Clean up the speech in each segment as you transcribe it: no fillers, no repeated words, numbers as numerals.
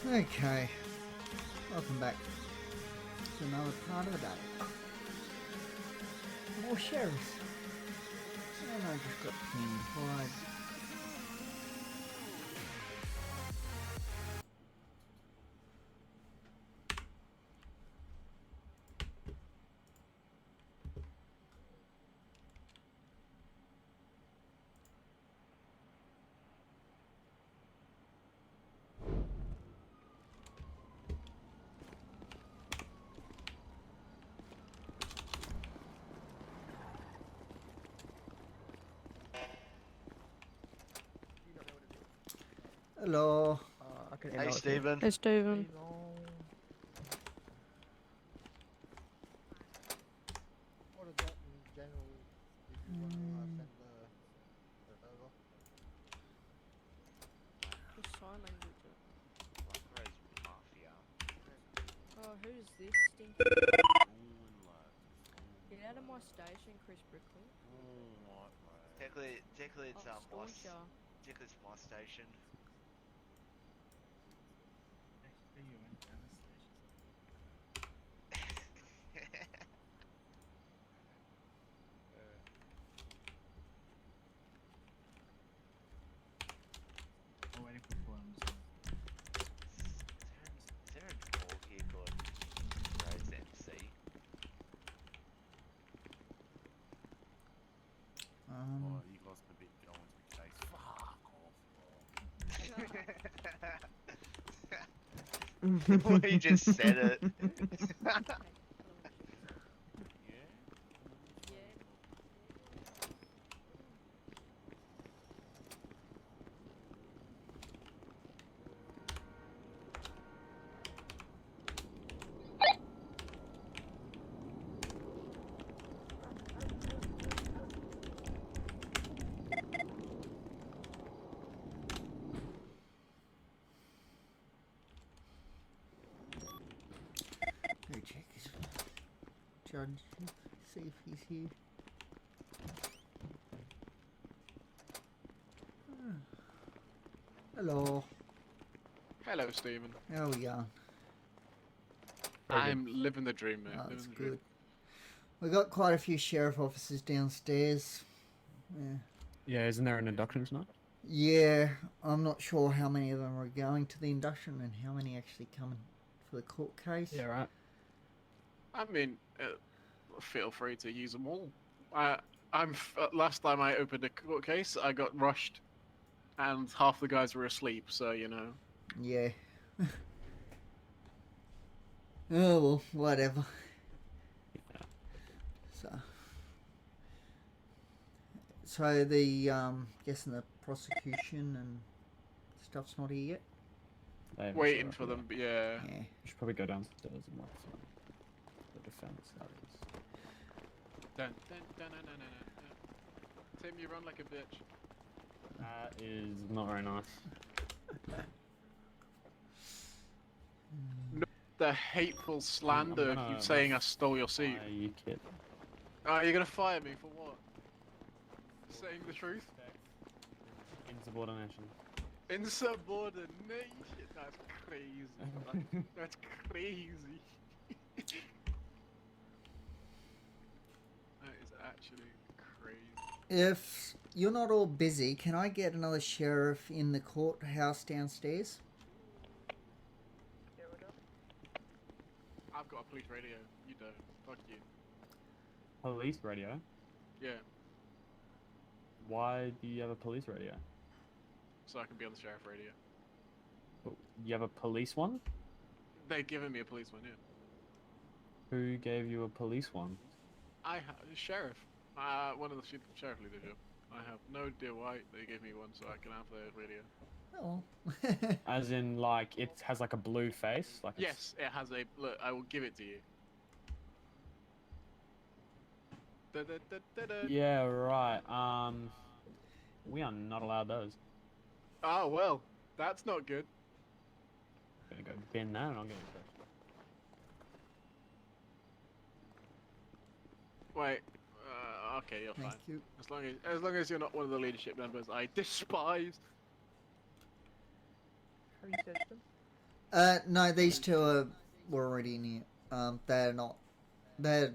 Okay, welcome back to another part of the day. More sheriffs. And I just got pinged. Why? Hello. Hey, Stephen. Hey, Steven. What is that in general? If you want to send the over? Just sign language it. Black Mafia. Oh, who's this stinky? Get out of my station, Chris Brickley. Technically it's Oh, Stauncher. technically it's my station. Is there an orc here called Rose MC? Oh, you lost a bit going to the case. Fuck off. Well, you just said it. Yeah? Yeah. Go check his judge. See if he's here. Hello. Hello, Stephen. How are we going? I'm living the dream, mate. Oh, living that's the dream. good. We got quite a few sheriff officers downstairs. Yeah. Yeah, isn't there an induction tonight? Yeah, I'm not sure how many of them are going to the induction and how many actually coming for the court case. Yeah, right. I mean, feel free to use them all. Last time I opened a court case, I got rushed, and half the guys were asleep. So you know. Yeah. Oh well, whatever. So the guessing the prosecution and stuff's not here yet. They haven't Waiting showed for up them, yet. but yeah. Yeah. We should probably go downstairs and watch the defense. That is. Dun, dun, dun, dun, dun, dun, dun. Tim, you run like a bitch. That is not very nice. No, the hateful slander of you gonna saying I stole your seat. Are you kidding? You're gonna fire me for what? Saying the truth? Insubordination. Insubordination. That's crazy. That's crazy. That is actually crazy. If you're not all busy, can I get another sheriff in the courthouse downstairs? I've got a police radio. You don't. Fuck you. Police radio? Yeah. Why do you have a police radio? So I can be on the sheriff radio. You have a police one? They've given me a police one, yeah. Who gave you a police one? I have the sheriff. One of the sheriff leadership. I have no idea why they gave me one so I can have their radio. Oh. As in, like, it has like a blue face? Like Yes, it has a. Look, I will give it to you. Da, da, da, da, da. Yeah, right. We are not allowed those. Oh well, that's not good. I'm gonna go bin that and I'll get it first. Wait. Okay, you're Thank fine. you. As long as you're not one of the leadership members I despise. No, these two were already in here. They're not. They're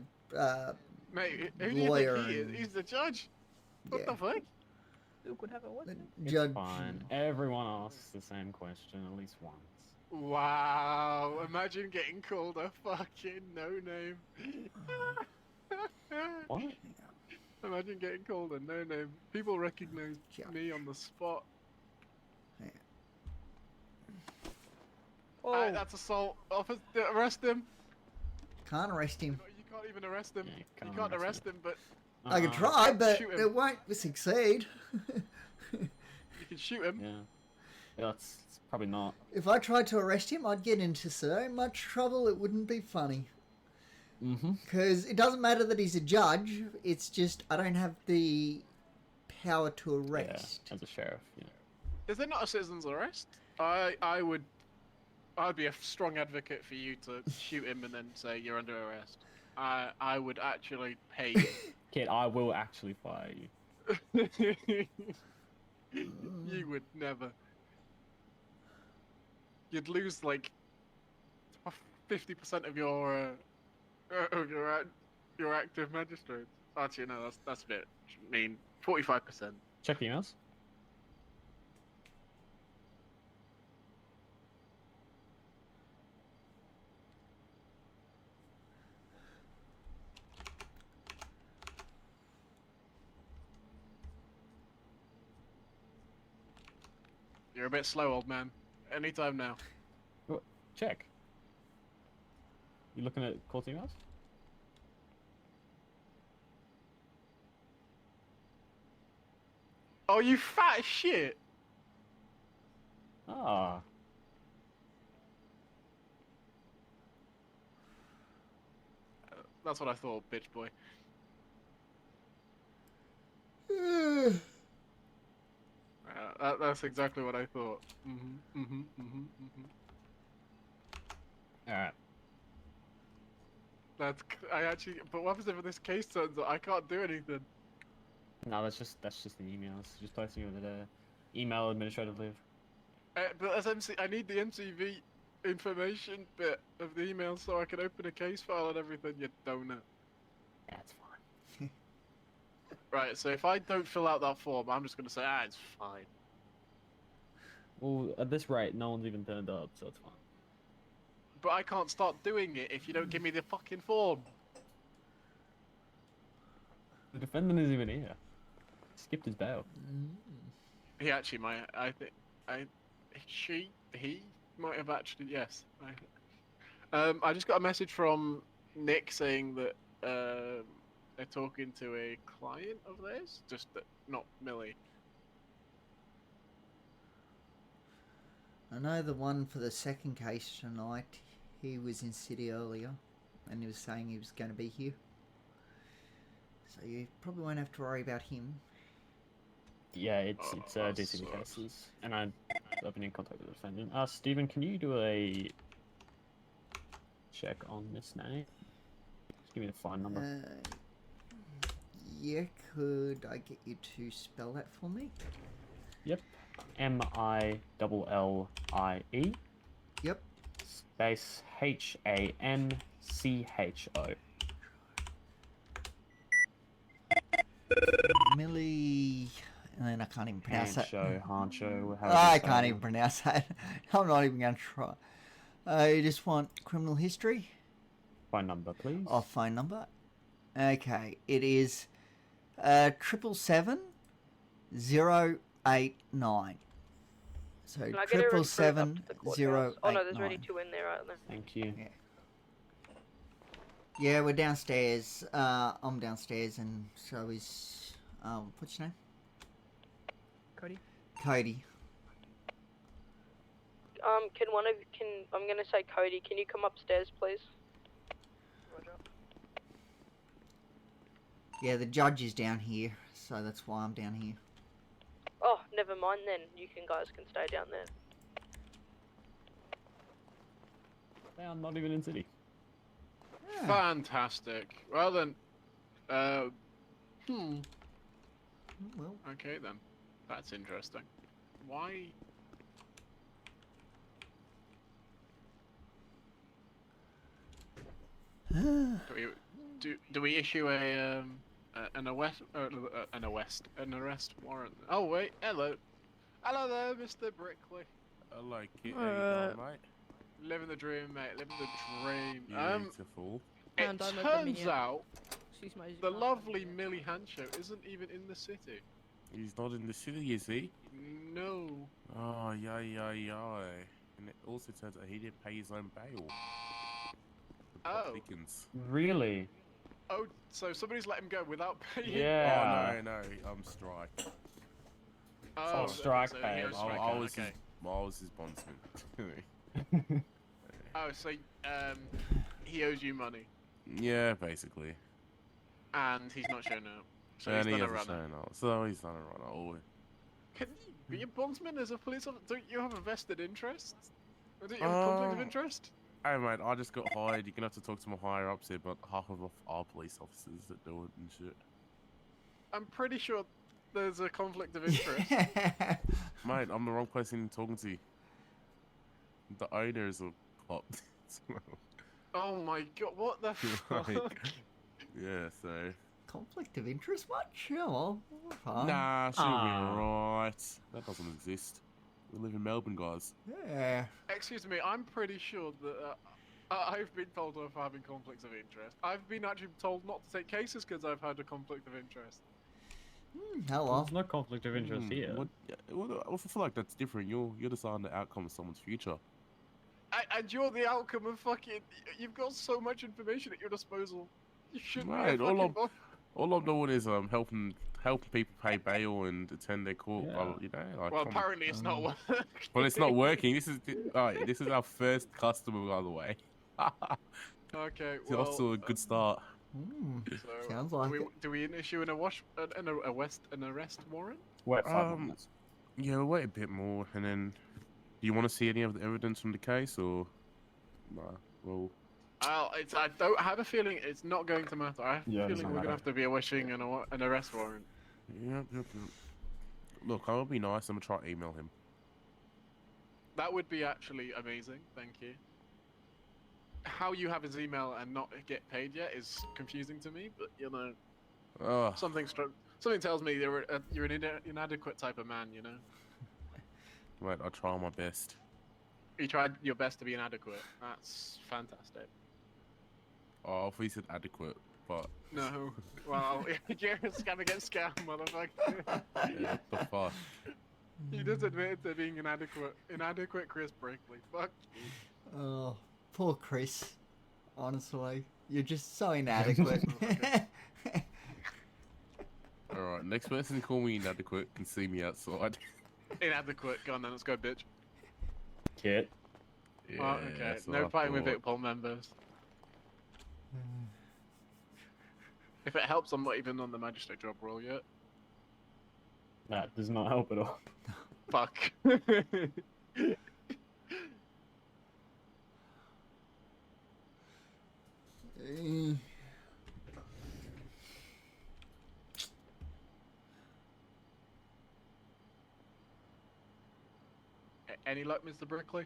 Mate, who do you lawyer think he is? and- He's the judge. What yeah. the fuck? Who could have a weapon? It's Judge. fine. Everyone asks the same question at least once. Wow! Imagine getting called a fucking no name. What? Imagine getting called a no name. People recognize Judge. me on the spot. Oh, Alright, that's assault. Officer, arrest him. Can't arrest him. You can't even arrest him. Yeah, you can't arrest him, but I can Uh-uh. try, but Shoot him. it won't succeed. you can shoot him. Yeah. Yeah, it's probably not. If I tried to arrest him, I'd get into so much trouble it wouldn't be funny. Mm-hmm. Because it doesn't matter that he's a judge, it's just I don't have the power to arrest. Yeah, as a sheriff, yeah. Is there not a citizen's arrest? I'd be a strong advocate for you to shoot him and then say you're under arrest. I would actually pay Kid, I will actually fire you. you. You would never. You'd lose like 50% of your active magistrates. Actually, no, that's a bit mean. 45%. Check the emails. You're a bit slow, old man. Anytime now. Check. You looking at court emails? Oh, you fat shit! Ah. That's what I thought, bitch boy. That's exactly what I thought. Alright. I actually. But what happens if this case turns out I can't do anything? No, that's just the emails. Just placing you under the email administrative leave. But as MC, I need the MCV information bit of the email so I can open a case file and everything. You donut. That's fine. Right. So if I don't fill out that form, I'm just gonna say, it's fine. Well, at this rate, no one's even turned up, so it's fine. But I can't start doing it if you don't give me the fucking form. The defendant isn't even here. Skipped his bail. He actually might. He might have actually. Yes. I just got a message from Nick saying that they're talking to a client of theirs, just that, not Millie. I know the one for the second case tonight, he was in city earlier and he was saying he was going to be here. So you probably won't have to worry about him. Yeah, it's DCD sucks. cases, and I've been in contact with the defendant. Stephen, can you do a check on this name? Just give me the phone number. Yeah, could I get you to spell that for me? Yep. Millie. Yep. Space Hancho. Millie, and then I can't even pronounce that. Hancho. I can't even pronounce that. I'm not even going to try. You just want criminal history? Phone number, please. Oh, phone number? Okay, it is 777 089. So Can I get it ready for up to 777 the courthouse? Oh no, there's already 089. two in there right there. Thank you. Yeah, we're downstairs. I'm downstairs, and so is what's your name? Cody. Cody. I'm gonna say Cody, can you come upstairs please? Roger. Yeah, the judge is down here, so that's why I'm down here. Oh, never mind then. You guys can stay down there. They are not even in city. Yeah. Fantastic. Well then. Well, Okay then. That's interesting. Why? Do we issue an arrest warrant? Oh wait, hello there, Mr. Brickley. I like it. How you doing, mate? Living the dream, mate. Living the dream. Beautiful. It And I'm a turns minion. out Excuse my the lovely Millie Hancho isn't even in the city. He's not in the city, is he? No. Oh, yay. And it also turns out he didn't pay his own bail. Oh. Dickens. Really? Oh, so somebody's let him go without paying. Yeah. Oh, no, Strike. Oh, Strike so pay. he owes I Strike, was okay. I was his bondsman. Oh, so he owes you money, Yeah, basically. and he's not showing up. So And he's he done a hasn't runner. shown up. So he's done a runner. Oh, Can you be a bondsman as a police officer? Don't you have a vested interest? Or don't you have a conflict of interest? hey, mate, I just got hired. You're going to have to talk to my higher ups here, but half of our police officers that do it and shit. I'm pretty sure there's a conflict of interest. Mate, I'm the wrong person talking to you. The owner is a cop. Oh my god, what the fuck? Yeah, so. Conflict of interest? What? Sure. Well, fine. Nah, she'll Ah. be right. That doesn't exist. We live in Melbourne, guys. Yeah. Excuse me, I'm pretty sure that I've been told of having conflicts of interest. I've been actually told not to take cases because I've had a conflict of interest. Oh well. There's no conflict of interest here. I feel like that's different. You're deciding the outcome of someone's future. And you're the outcome of fucking. You've got so much information at your disposal. You shouldn't Right, be a all fucking All I'm doing is helping people pay bail and attend their court. Yeah. You know, like, Well, come on. apparently it's not working. Well, it's not working. This is our first customer, by the way. Okay, It's well. also a good start. So, Sounds like it. do we issue an arrest warrant? Wait 5 Um, minutes. Yeah, we'll wait a bit more, and then. Do you want to see any of the evidence from the case, or? Nah. Well. I don't have a feeling it's not going to matter. I have Yeah, a it feeling doesn't we're matter. gonna have to be issuing an arrest warrant. Yep. Look, I'll be nice. I'm gonna try to email him. That would be actually amazing. Thank you. How you have his email and not get paid yet is confusing to me, but you know, Oh, something tells me you're an inadequate type of man. You know, wait. I'll try my best. you tried your best to be inadequate. That's fantastic. Oh, if we said adequate, but No, well, you're a scam against scam, motherfucker. yeah, what the fuck? He just admitted to being inadequate Chris Brinkley. Fuck you. Oh, poor Chris. Honestly, you're just so inadequate. All right, next person to call me inadequate can see me outside. Inadequate. Go on then, let's go, bitch. Kit. Yeah, Oh, okay. that's what No I fighting with thought. Vicpol members. If it helps, I'm not even on the magistrate job role yet. That does not help at all. Fuck. Any luck, Mr. Brickley?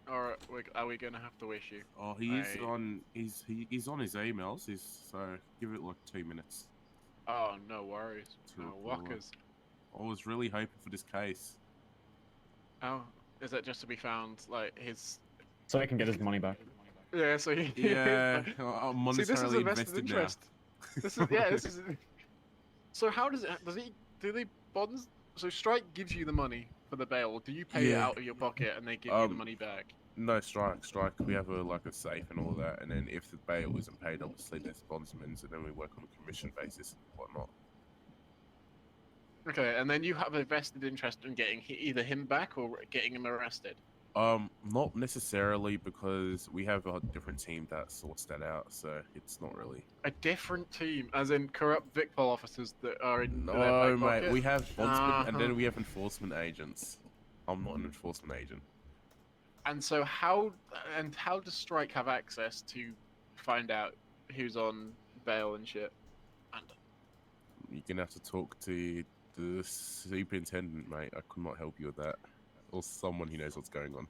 Or are we gonna have to wish you? Oh, he is I- on. He's on his emails. So give it like 2 minutes. Oh, no worries. To No reply. walkers. I was really hoping for this case. Oh, is that just to be found, like, his... So he can get his money back. Yeah, so he... Yeah, I'm See, this is monetarily a vested invested now. interest. This is, yeah, this is... So how does do they bonds... So Strike gives you the money for the bail, or do you pay it Yeah. out of your pocket and they give you the money back? No, strike. We have a safe and all that, and then if the bail isn't paid, obviously there's bondsmen, and then we work on a commission basis and whatnot. Okay, and then you have a vested interest in getting either him back or getting him arrested. Not necessarily, because we have a different team that sorts that out, so it's not really. A different team, as in corrupt Vicpol officers that are in their No, back mate, pocket? we have bondsmen, and then Uh-huh. we have enforcement agents. I'm not an enforcement agent. And so how does Strike have access to find out who's on bail and shit? And You're gonna have to talk to the superintendent, mate. I could not help you with that, or someone who knows what's going on.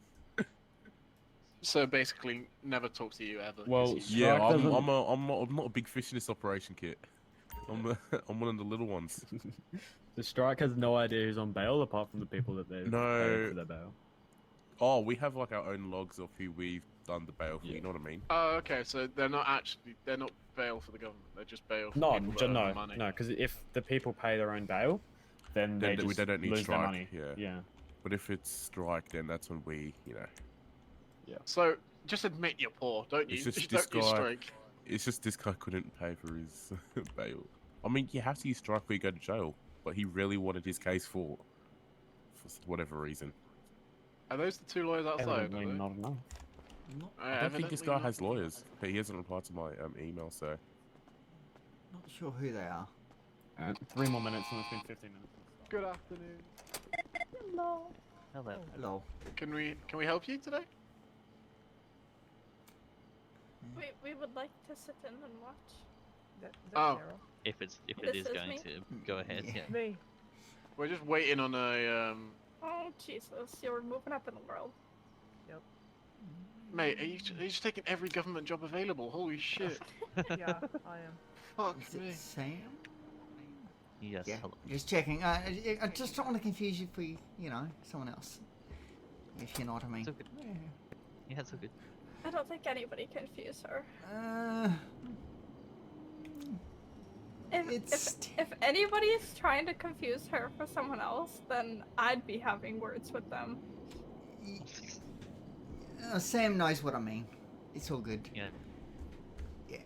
So basically, never talk to you ever. 'cause Well, you- Yeah, Strike doesn't- I'm not a big fish in this operation, Kit. I'm one of the little ones. The strike has no idea who's on bail apart from the people that they've No. paid for their bail. Oh, we have like our own logs of who we've done the bail for. Yeah. You know what I mean? Oh, okay. So they're not bail for the government. They're just bail for No, people that own the money. no, because if the people pay their own bail, then they Then just they don't need lose strike. their money. Yeah. Yeah. But if it's strike, then that's when we, So just admit you're poor, don't you? It's just Don't this use guy- strike. it's just this guy couldn't pay for his bail. I mean, you have to use strike when you go to jail, but he really wanted his case for whatever reason. Are those the two lawyers outside? Evidently are they? not enough. I don't think this Evidently guy not. has lawyers. He hasn't replied to my email, so Not sure who they are. 3 more minutes and it's been 15 minutes. Good afternoon. Hello. Hello. Hello. Can we help you today? We would like to sit in and watch. Oh. If it This is is going me. to go ahead, Yeah. yeah. Me. We're just waiting on a Oh Jesus, you're moving up in the world. mate. Are you just taking every government job available? Holy shit! Yeah, I am. Fuck Is me. it Sam? Yes. Yeah. Hello. Just checking. I just don't want to confuse you for someone else. If you know what I mean. It's all good. Yeah, it's all good. I don't think anybody confuse her. It's If anybody is trying to confuse her for someone else, then I'd be having words with them. Sam knows what I mean. It's all good. Yeah. Yeah.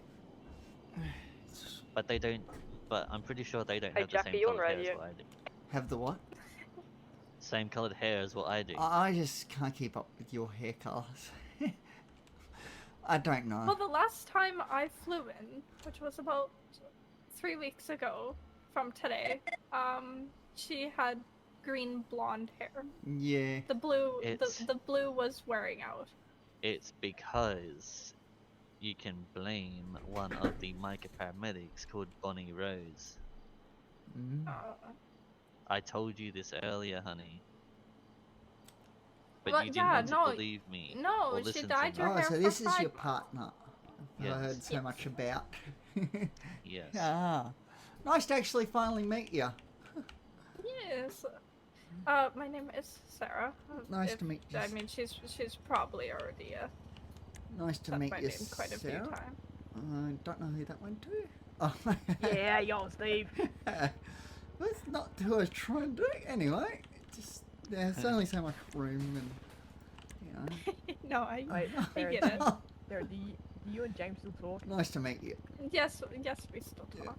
But they don't. But I'm pretty sure they don't Hey, have Jack, the are same you on colored hair as radio? what I do. Have the what? Same colored hair as what I do. I just can't keep up with your hair colours. I don't know. Well, the last time I flew in, which was about 3 weeks ago from today, she had green blonde hair. Yeah. The blue, It's- the blue was wearing out. It's because you can blame one of the Micah paramedics called Bonnie Rose. Mm. I told you this earlier, honey. But Well, you didn't yeah, want no, to believe me. no, or she listen dyed to her me. Oh, hair so for this is your Pride partner. I Yes. heard so much about. Yes. Ah, nice to actually finally meet you. Yes. My name is Sarah. Nice to meet you. I mean, she's probably already Nice to said meet my you, name quite a few Sarah. times. I don't know who that went to. Oh. Yeah, yo, Steve. That's not who I was trying to do. Anyway, just there's only so much room, and No, I Wait, I there, get it. there, do you and James still talk? Nice to meet you. Yes, we still Yeah. talk.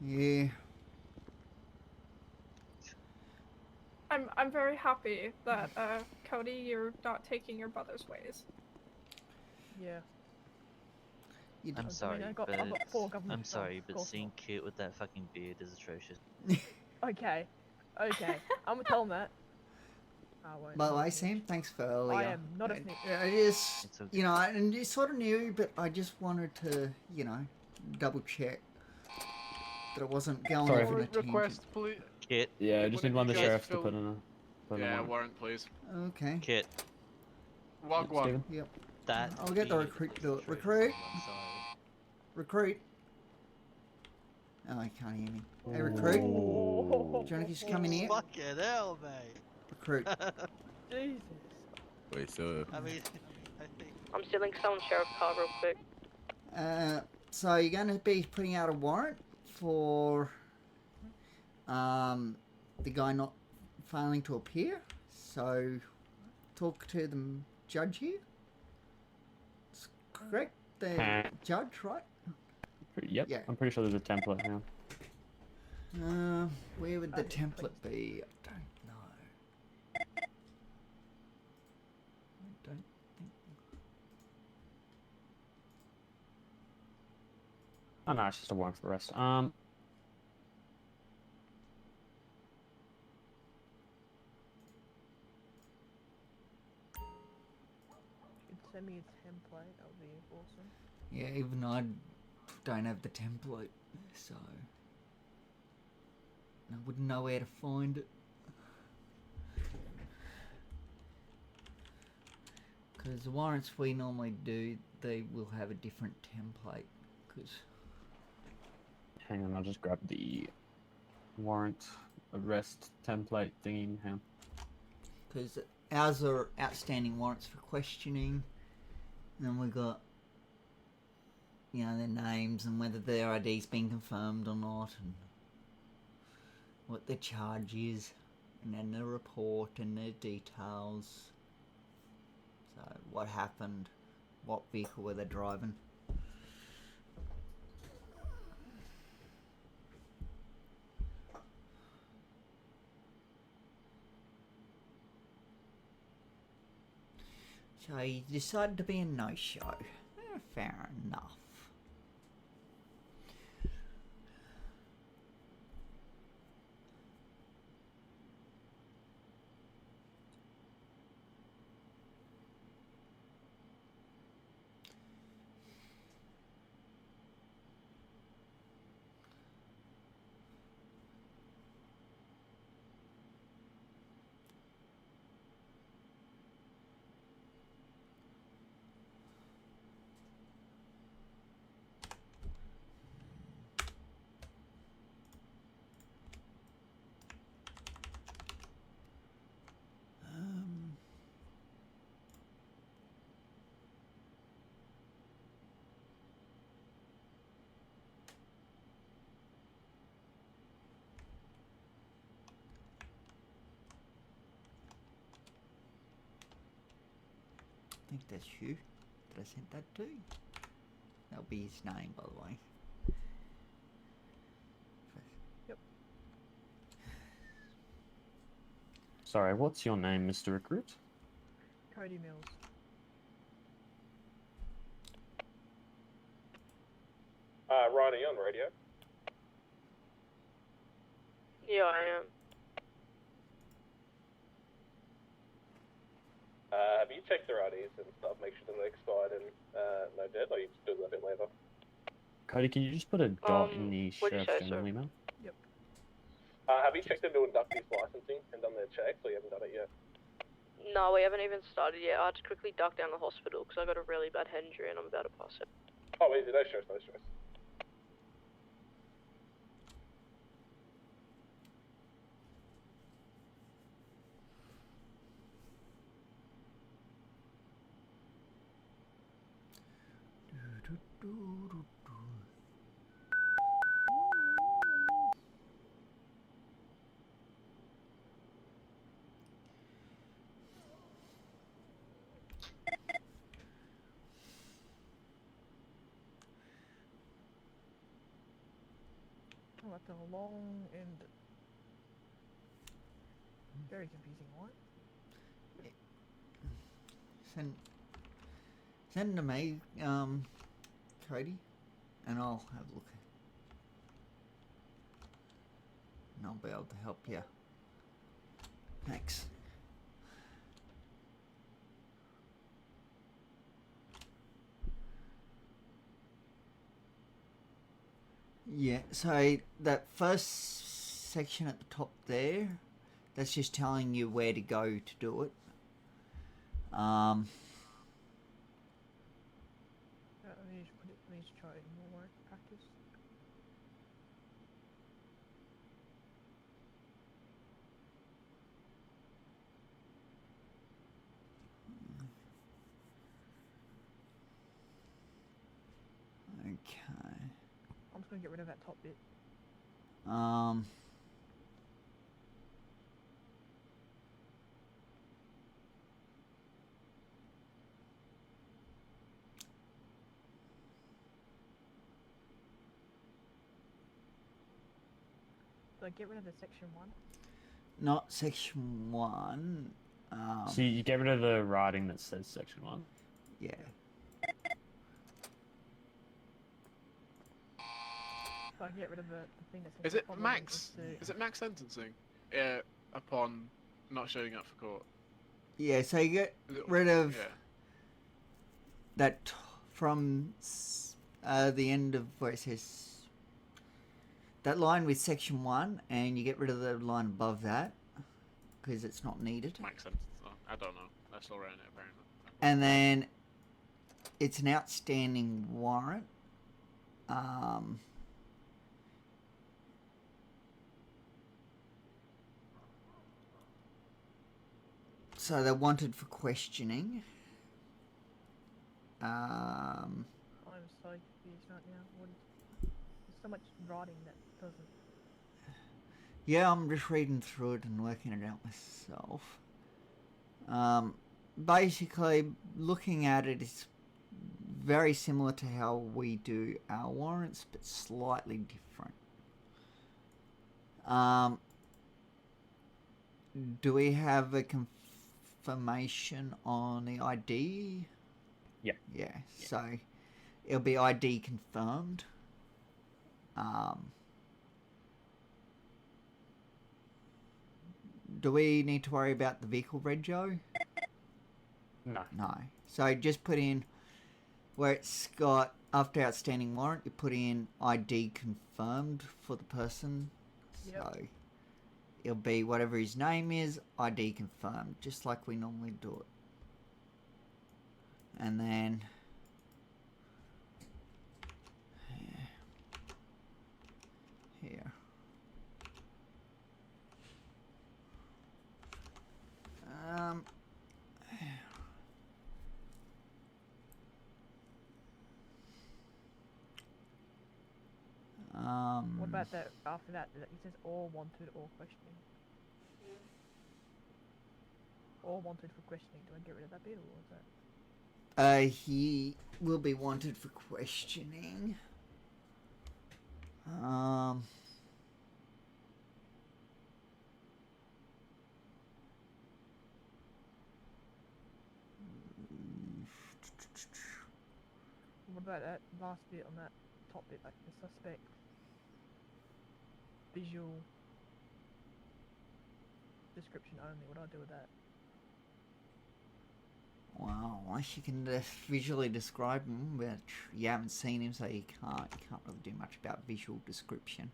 Yeah. I'm very happy that Cody, you're not taking your brother's ways. Yeah. You I'm did. sorry, I've got but 4 government I'm jobs, sorry, of but course seeing not. Kit with that fucking beard is atrocious. Okay. Okay. I'm gonna tell him that. I won't. By the way, Sam, thanks for earlier. am not a snitch. I just, It's okay. and you sort of knew, but I just wanted to, double check that it wasn't going Sorry. off in a tangent. Request, please. Kit, Yeah, I just need one of the you guys sheriffs to fill- put in a. Put in a Yeah, warrant. warrant, please. Okay. Kit, Wagwan. Steven? Yep. that. I'll get the beard recruit to is do it. atrocious. Recruit. I'm sorry. Recruit. Oh, he can't hear me. Hey, recruit. Oh, Do you want to just come in here? Fucking hell, mate. Recruit. Jesus. wait, so I mean, I think. I'm stealing someone's sheriff car real quick. So you're going to be putting out a warrant for the guy not failing to appear. So talk to the judge here. It's correct, the judge, right? Yep. Yeah. I'm pretty sure there's a template now. Where would the Okay, template be? I don't know. I don't think. Oh no, it's just a warrant for arrest. Could send me a template. That would be awesome. Yeah, even I don't have the template, so I wouldn't know where to find it. Because the warrants we normally do, they will have a different template. Because Hang on, I'll just grab the warrant arrest template thingy. Hang on. ours are outstanding warrants for questioning, and then we got, you know, their names and whether their ID's been confirmed or not, and what the charge is, and then the report and their details. So what happened, what vehicle were they driving. So you decided to be a no-show. Fair enough. I think that's you that I sent that to. That'll be his name, by the way. Sorry, what's your name, Mr. Recruit? Cody Mills. Ryan, are you on radio? Yeah, I am. Have you checked their IDs and stuff, make sure they're expired and no debt, or you just do that a bit later? Cody, can you just put a dot in the what'd you Sheriff's say, General sir? email? Have you checked into inductees licensing and done their checks, or you haven't done it yet? No, we haven't even started yet. I had to quickly duck down the hospital because I got a really bad head injury and I'm about to pass it. Oh, easy, no stress, no stress. Oh, that's a long and very confusing one. Send to me, Cody, and I'll have a look. And I'll be able to help you. Thanks. Yeah, so that first section at the top there, that's just telling you where to go to do it. Let me just put it. Let me just try it in more practice. Okay. I'm just gonna get rid of that top bit. So get rid of the section 1. Not section 1. So you get rid of the writing that says section 1. Yeah. So I can get rid of the thing that says Is it problem max? equals to- Is it max sentencing? Upon not showing up for court. Yeah, so you get Is it- rid of Yeah. that from the end of where it says that line with section 1, and you get rid of the line above that because it's not needed. Max sentence. Oh, I don't know. That's all right apparently. And then it's an outstanding warrant. So they're wanted for questioning. I'm so confused right now. There's so much writing that doesn't. Yeah, I'm just reading through it and working it out myself. Basically, looking at it, it's very similar to how we do our warrants, but slightly different. Do we have a confirmation on the ID? Yeah. Yeah, so it'll be ID confirmed. Do we need to worry about the vehicle reg, Joe? No. No. So just put in where it's got after outstanding warrant, you put in ID confirmed for the person. Yep. So it'll be whatever his name is, ID confirmed, just like we normally do it. And then here. What about that after that? It says all wanted or questioning. All wanted for questioning. Do I get rid of that bit or is that? He will be wanted for questioning. What about that last bit on that top bit, like the suspect visual description only? What do I do with that? Well, unless you can visually describe him, but you haven't seen him, so you can't really do much about visual description.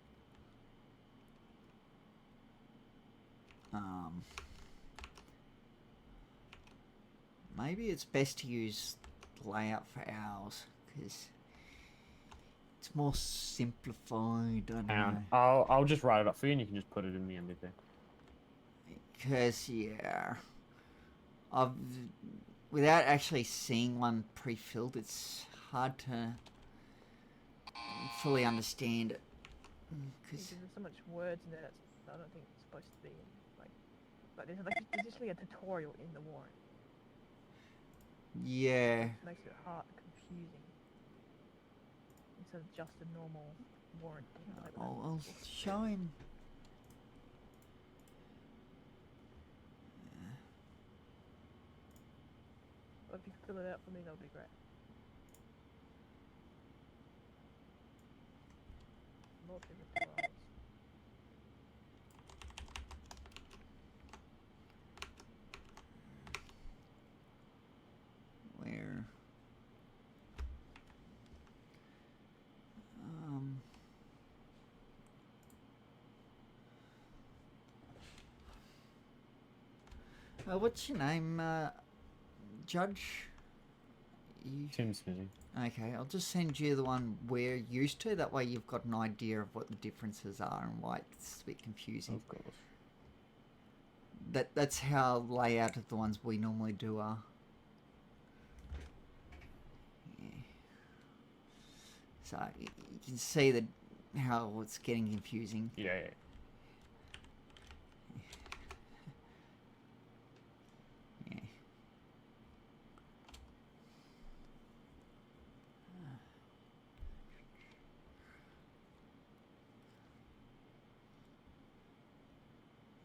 Maybe it's best to use layout for ours, because it's more simplified. I don't know. I'll just write it up for you and you can just put it in the MVP. Because, yeah, without actually seeing one pre-filled, it's hard to fully understand it. Because there's so much words in there that I don't think it's supposed to be in. Like there's just like a tutorial in the warrant. Yeah. It makes it hard, confusing. Instead of just a normal warrant. Like I'll show him. But if you could fill it out for me, that would be great. Lordship of Trials. Where? What's your name, Judge? Tim Smithy. Okay, I'll just send you the one we're used to. That way you've got an idea of what the differences are and why it's a bit confusing. Of course. That's how layout of the ones we normally do are. Yeah. So you can see that how it's getting confusing. Yeah. Yeah.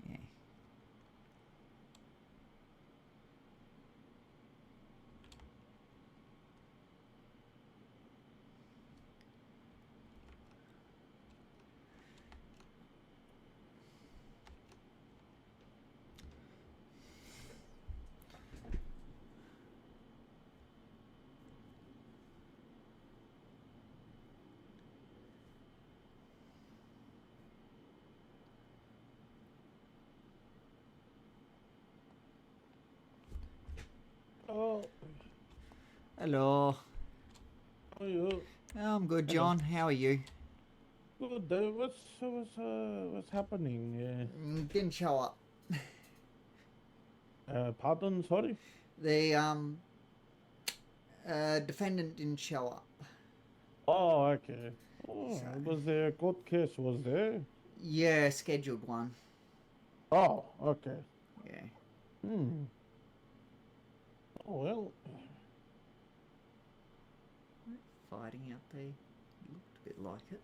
Yeah. Hello. How are you? I'm good, Hello. John. How are you? Good. What's happening? Didn't show up. Pardon, sorry. The defendant didn't show up. Oh, okay. Oh, was there a court case? Was there? Yeah, scheduled one. Oh, okay. Yeah. Hmm. Oh well. Fighting out there. Looked a bit like it.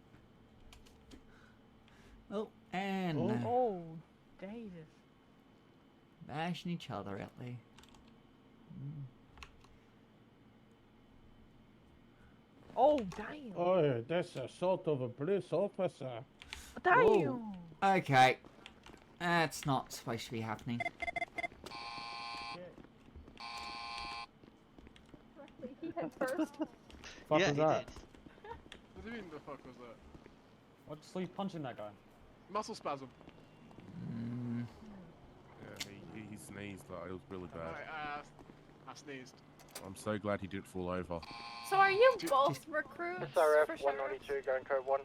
Oh, and Oh, Jesus. bashing each other out there. Oh, damn. Oh, yeah, that's assault of a police officer. Damn. Okay. That's not supposed to be happening. He hit first. Fuck Yeah, is he that? did. What do you mean the fuck was that? What's Sleeve punching that guy? Muscle spasm. Yeah, he sneezed. Like, it was really bad. I sneezed. I'm so glad he didn't fall over. So are you both recruits SRF for sheriff? 192, going code 1.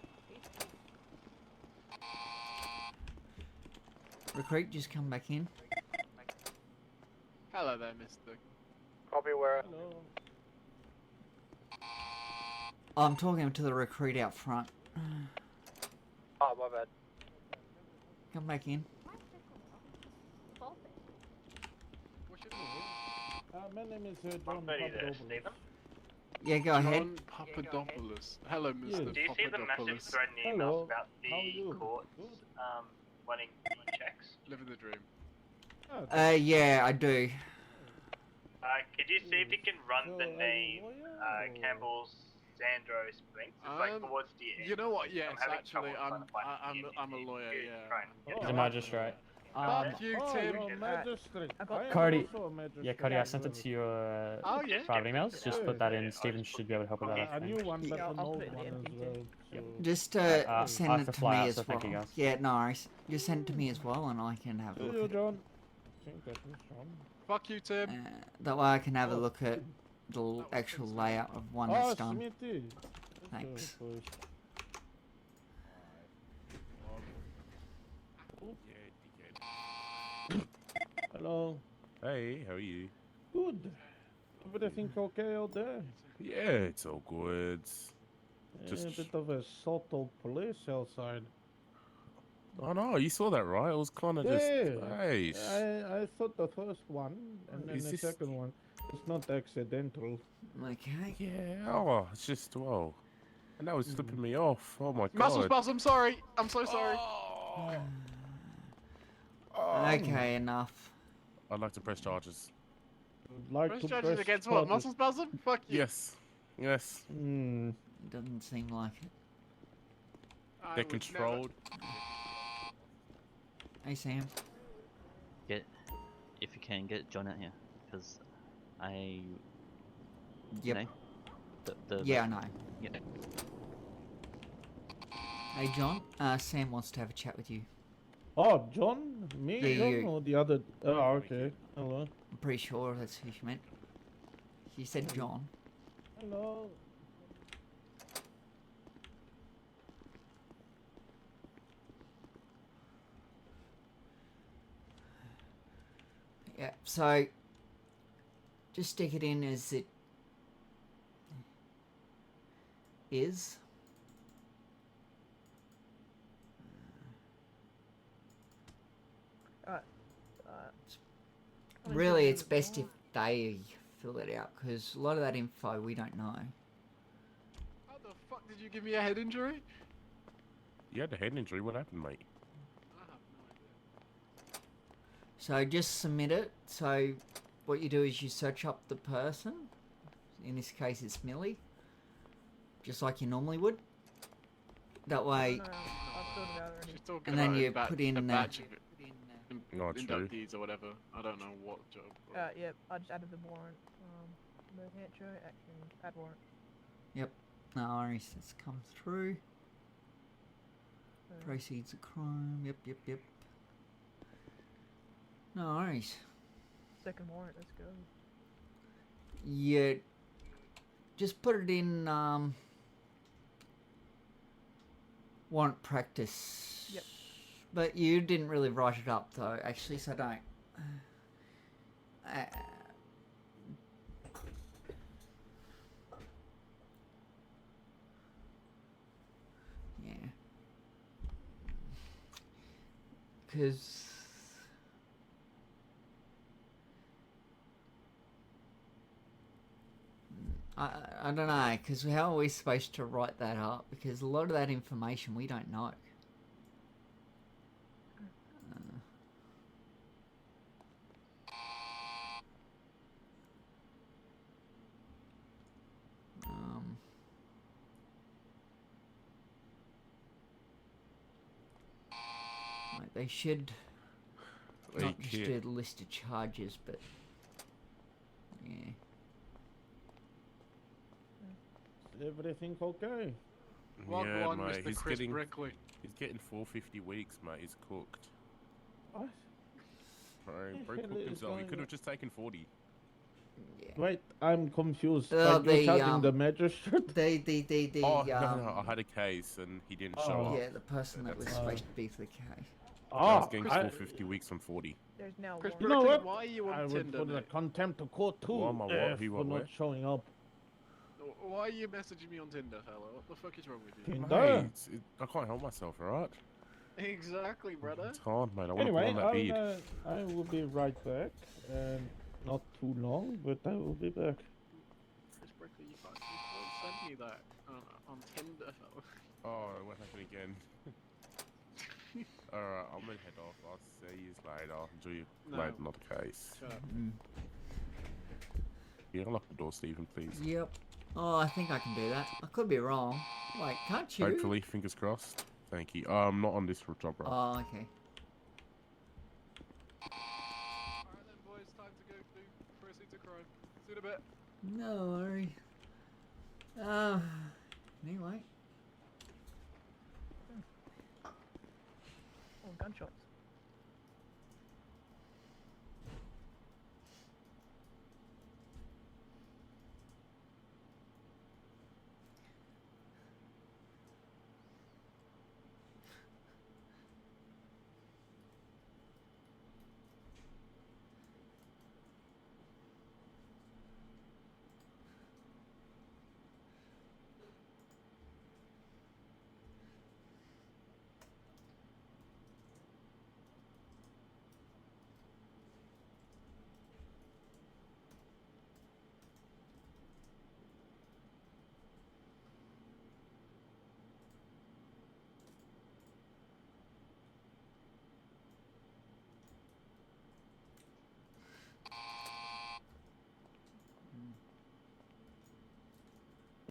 Recruit, just come back in. Hello there, mister. Copy where. Hello. I'm talking to the recruit out front. Oh, my bad. Come back in. My name is John Papadopoulos. Yeah, go ahead. John Papadopoulos. Hello, Mr. Yes. Do you see the massive Papadopoulos. threatening Hello. emails about How are the you? courts wanting checks? Living the dream. Yeah, I do. Could you see if you can run the name Campbell's Sandro Springs? It's like towards the end. You know what? Yes, I'm having actually, trouble trying to find I'm a lawyer. Yeah. He's a magistrate. Fuck you, Tim. You're a magistrate. I got I am Cody. also a magistrate. Yeah, Cody, I sent it to your Oh, yeah. private emails. Just put that in. Steven should be able to help with that. A new one, but Yeah, an I'll old put it in one the as MP well. too. So. Just I send have it to to fly me out, as so well. thank you, guys. Yeah, no worries. Just send it to me as well, and I can have a See look you, at it. John. I think that was John. Fuck you, Tim. That way I can have a look at the actual layout of one that's done. Smithy. Thanks. Hello. Hey, how are you? Good. Everything okay out there? Yeah, it's all good. Just a bit of assault of police outside. Oh no, you saw that, right? It was kind of Yeah, just. Hey. I thought the first one and then Is the this- second one. It's not accidental. Okay. Yeah. Oh, it's just whoa. And that was flipping me off. Oh my god. Muscle spasm. Sorry. I'm so sorry. Okay, enough. I'd like to press charges. Like Press to charges press against what? charges. Muscle spasm? Fuck you. Yes. Yes. Doesn't seem like it. I They're would controlled. Hey, Sam. Get, if you can, get John out here, because I. You Yep. know, the Yeah, I know. Yeah. Hey, John. Sam wants to have a chat with you. Oh, John? Me? Yeah, John? you. Or the other? Oh, okay. Hello. I'm pretty sure that's who she meant. She said John. Hello. Yeah, so just stick it in as it is. Really, it's best if they fill it out, because a lot of that info we don't know. How the fuck did you give me a head injury? You had a head injury. What happened, mate? So just submit it. So what you do is you search up the person. In this case, it's Millie. Just like you normally would. That way, She's talking and then about you a ba- put in a batch of Oh, true. inductees or whatever. I don't know what job. Yep, I just added the warrant. Move Hampshire, action, add warrant. Yep. No worries, that's come through. Proceeds of crime. Yep. No worries. Second warrant, let's go. Yeah. just put it in warrant practice. Yep. But you didn't really write it up though, actually, so don't. Yeah. Because I don't know, because how are we supposed to write that up? Because a lot of that information we don't know. Like they should not just do the list of charges, but yeah. Is everything okay? Log Yeah, one, mate. Mr. He's Chris getting Brickley. he's getting 450 weeks, mate. He's cooked. What? Bro, bro hell cooked is himself. He going could on? have just taken 40. Wait, I'm confused. Oh, Like, you're the, charging the magistrate? The Oh no, I had a case and he didn't show up. yeah, the person that was supposed to be for the case. I was getting 450 weeks on 40. There's now Chris You know Brickley, what? why are you on I would Tinder, put a mate? contempt of court too Why am I what? Who, for what, not where? showing up. Why are you messaging me on Tinder, fella? What the fuck is wrong with you? Tinder? Mate, I can't help myself, alright? Exactly, brother. It's hard, mate. I want Anyway, to put on that beard. I will be right back. Not too long, but I will be back. Chris Brickley, you can't send me that on Tinder, fella. Oh, it won't happen again. Alright, I'm gonna head off. I'll see you later. Enjoy your late another case. Shut up. Yeah, unlock the door, Stephen, please. Yep. Oh, I think I can do that. I could be wrong. Like, can't you? Hopefully, fingers crossed. Thank you. Not on this job, bro. Oh, okay. Alright then, boys, time to go to proceed to crime. See you in a bit. No worry. Anyway. Oh, gunshots.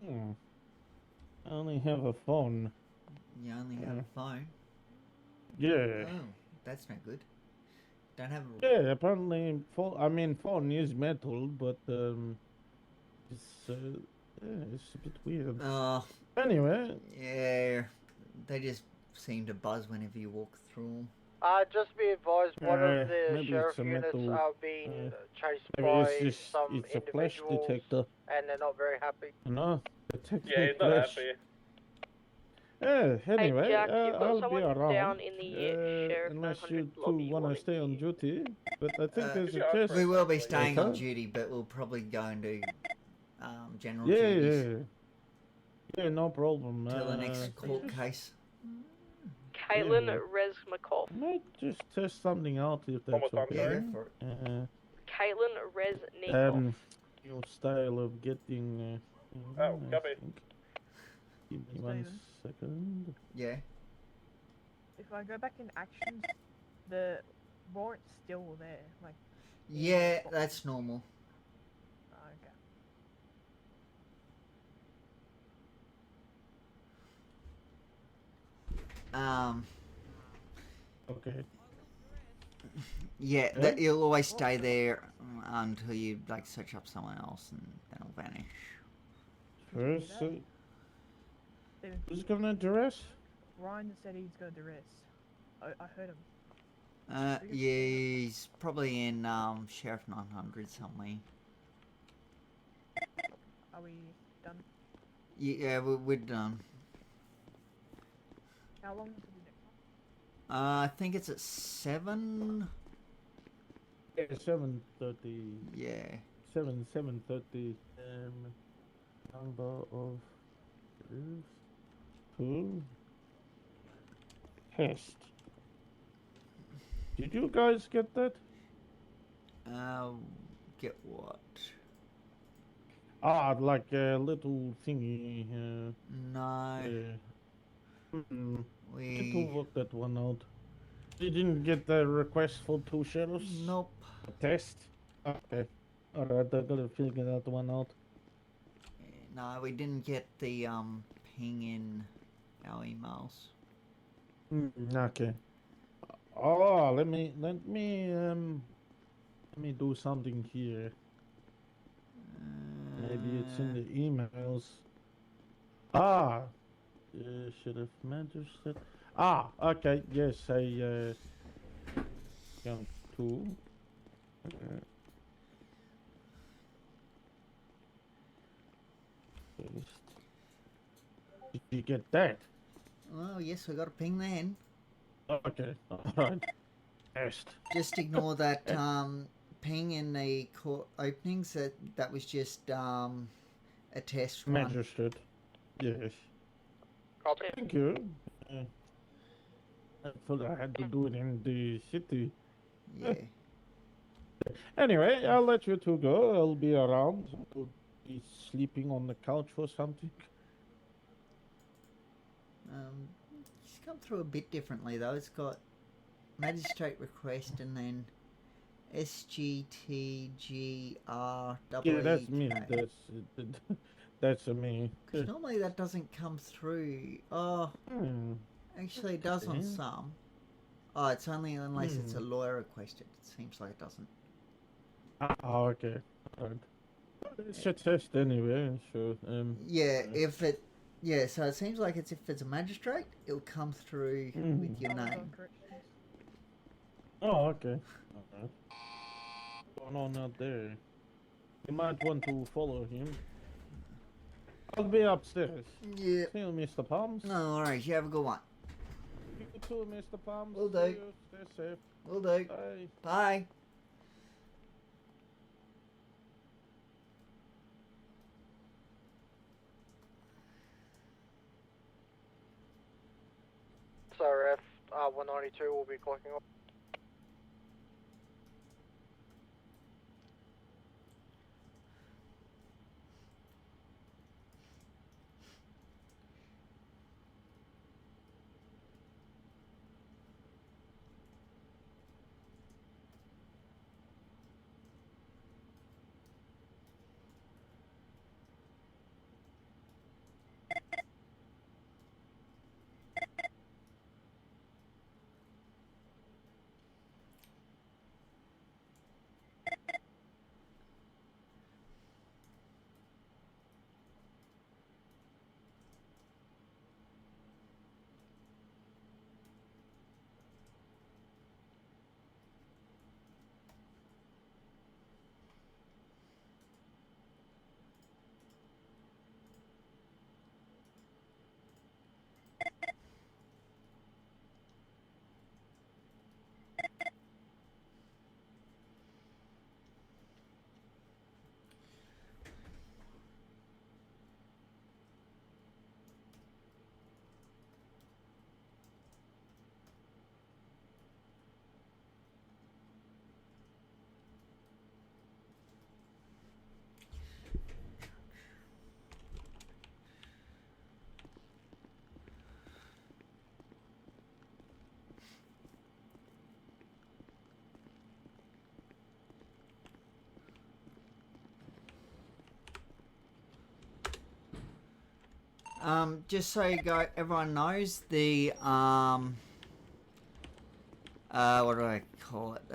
I only have a phone. You only have a phone. Yeah. Oh, that's not good. Don't have a... Yeah, apparently, phone is metal, but it's a bit weird. Anyway. Yeah, they just seem to buzz whenever you walk through them. Just be advised, one of the maybe sheriff it's a units metal, are being chased maybe by it's just some it's a flash individuals, detector. and they're not very happy. No, detector Yeah, he's not flash. happy. Anyway, hey Jack, you've got I'll be someone around. down in the sheriff Unless 900 you two lobby want to wanting stay on you. duty, but I think there's a yeah, test. We will be staying on Okay. duty, but we'll probably go and do general Yeah, duties yeah, no problem. till the next court case. Caitlin Rezmakov. Might just test something out if that's Almost time, okay. sorry. Go for it. Caitlin Reznikov. Your style of getting. Oh, I copy. think. Give me one second. Yeah. If I go back in actions, the warrant's still there. Like, Yeah, that's normal. okay. Okay. Yeah, that you'll always stay there until you like search up someone else, and then it'll vanish. First, Steven, who's gonna address? Ryan said he's got duress. I heard him. Yeah, he's probably in Sheriff 900 somewhere. Are we done? Yeah, we're done. How long until the next one? I think it's at 7. Yeah, 7:30. Yeah. 7:30. Number of to test. Did you guys get that? Get what? Ah, like a little thingy. No. Need to work that one out. You didn't get the request for 2 sheriffs? Nope. A test? Okay. Alright, I gotta figure that one out. No, we didn't get the ping in our emails. Okay. Oh, let me do something here. Maybe it's in the emails. Sheriff Magistrate. Okay. Yes, I count 2. Did you get that? Oh, yes, we got a ping then. Okay, alright. Test. Just ignore that ping in the court openings. That was just a test run. Magistrate. Yes. Copy. Thank you. I thought I had to do it in the city. Yeah. Anyway, I'll let you two go. I'll be around. I'll be sleeping on the couch or something. It's come through a bit differently though. It's got magistrate request and then SGTGR. Yeah, that's me. That's me. Because normally that doesn't come through. Oh, actually it does on some. Oh, it's only unless it's a lawyer requested. It seems like it doesn't. Okay. Alright. It's a test anyway, so Yeah, if it. Yeah, so it seems like if it's a magistrate, it'll come through with your name. Oh, okay. Alright. What's going on out there? You might want to follow him. I'll be upstairs. Yeah. See you, Mr. Palms. No worries. You have a good one. You too, Mr. Palms. Will do. See you. Stay safe. Will do. Bye. Bye. SRF 192 will be clocking off. Just so everyone knows, the what do I call it?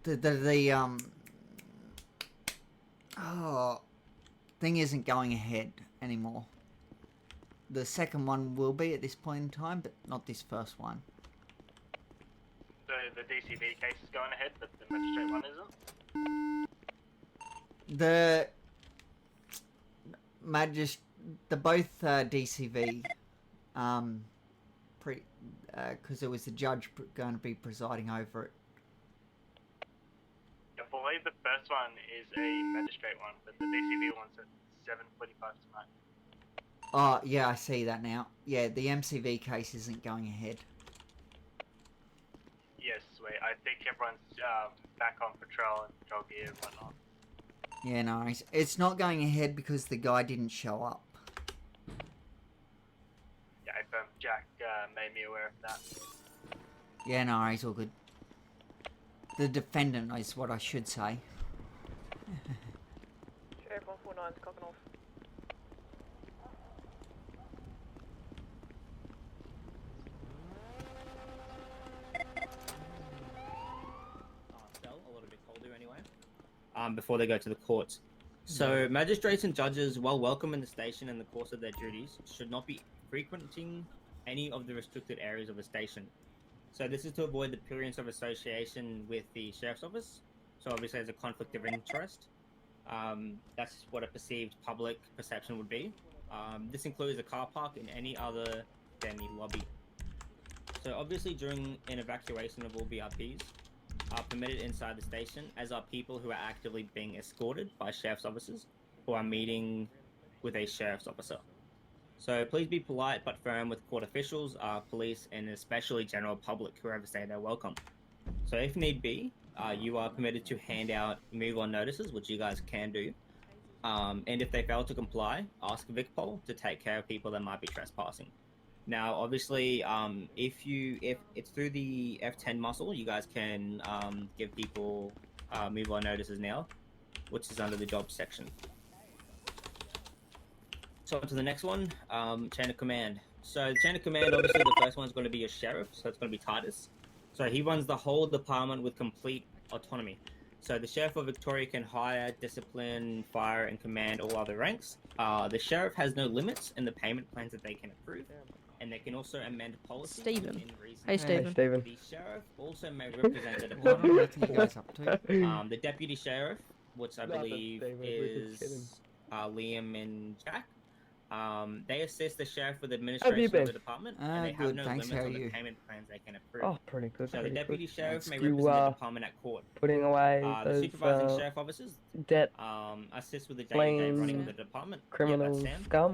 The thing isn't going ahead anymore. The second one will be at this point in time, but not this first one. The the DCV case is going ahead, but the magistrate one isn't? The both DCV, because it was the judge going to be presiding over it. I believe the first one is a magistrate one, but the DCV one's at 7:45 tonight. Oh, yeah, I see that now. Yeah, the MCV case isn't going ahead. Yes, sweet. I think everyone's back on patrol and patrol gear and whatnot. Yeah, no, it's not going ahead because the guy didn't show up. Yeah, Jack made me aware of that. Yeah, no, he's all good. The defendant is what I should say. Sheriff 149's cocking off. Cell, a little bit colder anyway. Before they go to the courts. So, magistrates and judges, while welcome in the station in the course of their duties, should not be frequenting any of the restricted areas of the station. So this is to avoid the appearance of association with the sheriff's office. So obviously there's a conflict of interest. That's what a perceived public perception would be. This includes a car park and any other than the lobby. So obviously during an evacuation of all VIPs are permitted inside the station, as are people who are actively being escorted by sheriff's officers who are meeting with a sheriff's officer. So please be polite but firm with court officials, police, and especially general public who ever say they're welcome. So if need be, you are permitted to hand out move-on notices, which you guys can do. And if they fail to comply, ask VicPol to take care of people that might be trespassing. Now, obviously, if it's through the F10 muscle, you guys can give people move-on notices now, which is under the jobs section. So on to the next one, chain of command. So the chain of command, obviously the first one is going to be a sheriff, so it's going to be Titus. So he runs the whole department with complete autonomy. So the sheriff of Victoria can hire, discipline, fire, and command all other ranks. The sheriff has no limits in the payment plans that they can approve, and they can also amend policy. Stephen. reason. Hey, Stephen. The sheriff also may represent the department. The deputy sheriff, which I believe is Liam and Jack. They assist the sheriff with administration of the department, and they have no limits on the payment plans they can approve. Oh, pretty good. So the deputy sheriff may You, represent the department at court. Putting away the those supervising sheriff officers debt, assist with the day-to-day running of flame, the department. criminal Yeah, that's Sam. scum.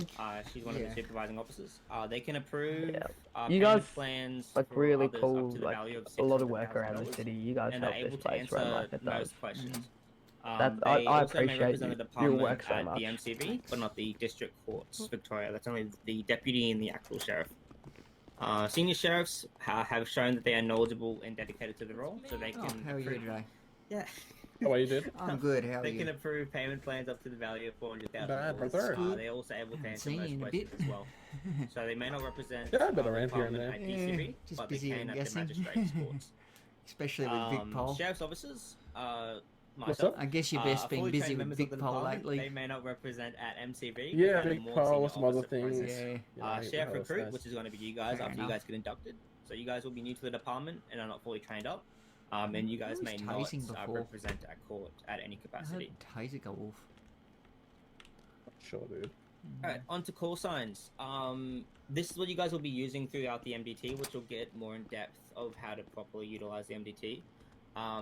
She's one of the supervising officers. They can approve You payment guys plans like for really others up cool, to the like value of a lot of work $600,000, around the city. You guys and help they're this able to place run answer like it does. most questions. That's, They I also may appreciate represent the your department work so at much. the MCV, but not the district courts, Victoria. That's only the deputy and the actual sheriff. Senior sheriffs have shown that they are knowledgeable and dedicated to the role, so they can. How are you today? Yeah. How are you, dude? I'm good. How are They you? can approve payment plans up to the value of $400,000. Bad, brother. They're also able to answer seen most you in a questions bit. as well. So they may not represent Yeah, I've been the around here and department there. at DCV, just but they busy, can I'm at the guessing. magistrates courts. Especially with Vic Pol. Sheriff's officers, What's myself, up? I guess you're best being fully busy trained with members Vic of the Pol department. lately. They may not represent at MCV. Yeah, but Vic more Pol, senior some other officer things. presence. Yeah. Sheriff that's recruit, nice. which is going to be you guys Fair after you enough. guys get inducted. So you guys will be new to the department and are not fully trained up. And you guys Who may was not tasing before? represent at court at any I capacity. heard Taser go off. Sure, dude. Alright, on to call signs. This is what you guys will be using throughout the MDT, which will get more in depth of how to properly utilize the MDT.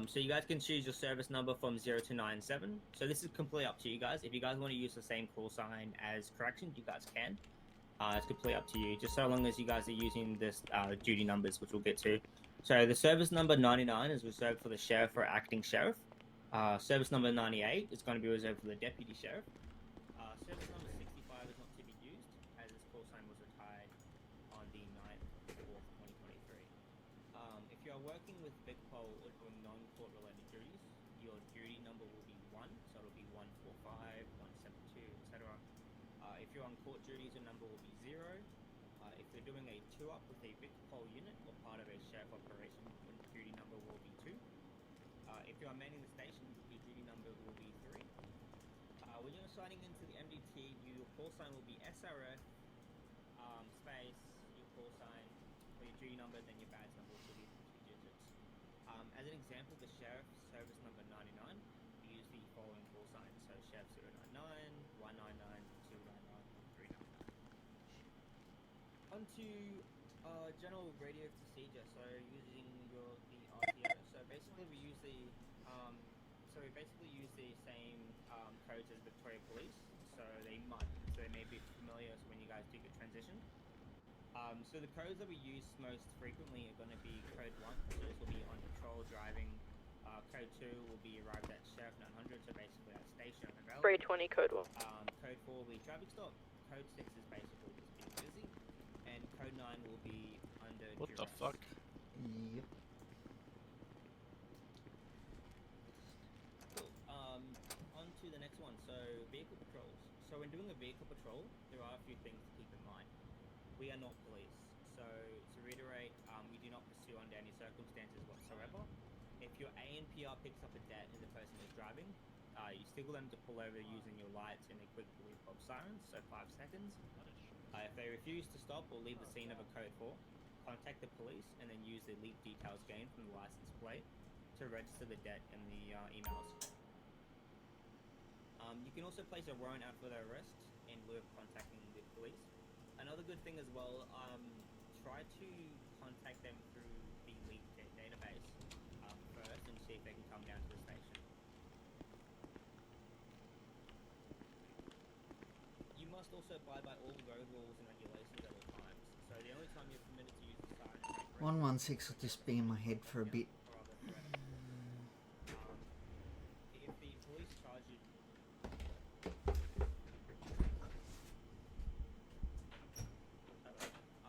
So you guys can choose your service number from 0 to 97. So this is completely up to you guys. If you guys want to use the same call sign as corrections, you guys can. It's completely up to you, just so long as you guys are using this duty numbers, which we'll get to. So the service number 99 is reserved for the sheriff or acting sheriff. Service number 98 is going to be reserved for the deputy sheriff. Service number 65 is not to be used, as this call sign was retired on the 9th of 4th, 2023. If you are working with VicPol or doing non-court related duties, your duty number will be 1, so it'll be 145, 172, etc. If you're on court duties, your number will be 0. If you're doing a 2-up with a VicPol unit or part of a sheriff operation, your duty number will be 2. If you are manning the station, your duty number will be 3. When you're signing into the MDT, your call sign will be SRF, space, your call sign, for your duty number, then your badge number will be 2 digits. As an example, the sheriff service number 99, we use the following call signs. So sheriff 099, 199, 299, 399. Onto general radio procedure. So using the RTO. So basically we use the same codes as Victoria Police. So they may be familiar when you guys do the transition. So the codes that we use most frequently are going to be code 1, so this will be on patrol driving. Code 2 will be arrived at Sheriff 900, so basically at station and available. 320 code 1. Code 4 will be traffic stop. Code 6 is basically just being busy. And code 9 will be under What the duress. fuck? Yep. Cool. On to the next one. So vehicle patrols. So when doing a vehicle patrol, there are a few things to keep in mind. We are not police, so to reiterate, we do not pursue under any circumstances whatsoever. If your ANPR picks up a debt and the person is driving, you signal them to pull over using your lights and a quick blue pop sirens, so 5 seconds. If they refuse to stop or leave the scene of a code 4, contact the police and then use the leap details gained from the license plate to register the debt in the emails. You can also place a warrant out for their arrest in lieu of contacting the police. Another good thing as well, try to contact them through the Leap database first and see if they can come down to the station. You must also abide by all road rules and regulations at all times. So the only time you're permitted to use the siren is for 116 will just be in my head for a bit. or other threats. If the police charge you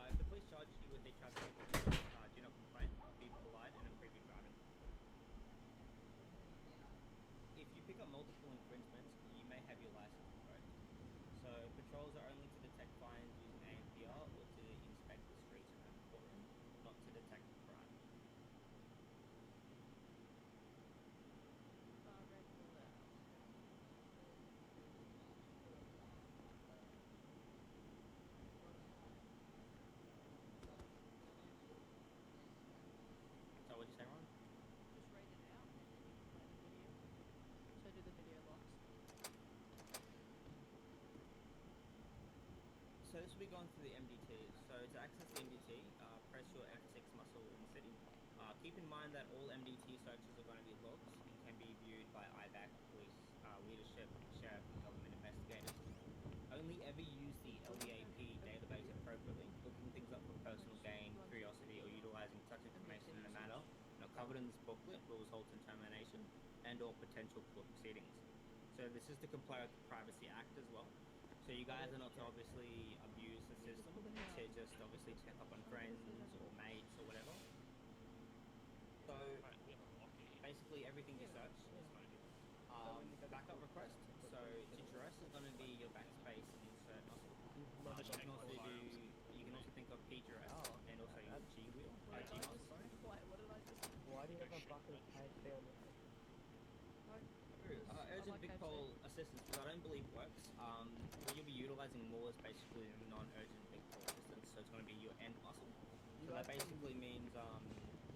if the police charge you with a traffic offence, do not complain, be polite and improve your driving. If you pick up multiple infringements, you may have your license revoked. So patrols are only to detect fines using ANPR or to inspect the streets around the courtroom, not to detect crime. So what'd you say, Ron? Just read it out and then you can play the video. So do the video box. So this will be going through the MDT. So to access the MDT, press your F6 muscle in the city. Keep in mind that all MDT searches are going to be logged and can be viewed by IVAC, police, leadership, sheriff, and government investigators. Only ever use the LEAP database appropriately, looking things up for personal gain, curiosity, or utilizing such information in a manner not covered in this booklet will result in termination and/or potential court proceedings. So this is to comply with the Privacy Act as well. So you guys are not to obviously abuse the system, to just obviously check up on friends or mates or whatever. So basically everything you search is going to be backup request. So TTRS is going to be your backspace and insert muscle. You can also think of PTRS and also your G wheel, G muscle. Sorry. Why do you have a bucket of paint there? Urgent big pole assistance, which I don't believe works. What you'll be utilizing more is basically non-urgent big pole assistance, so it's going to be your end muscle. So that basically means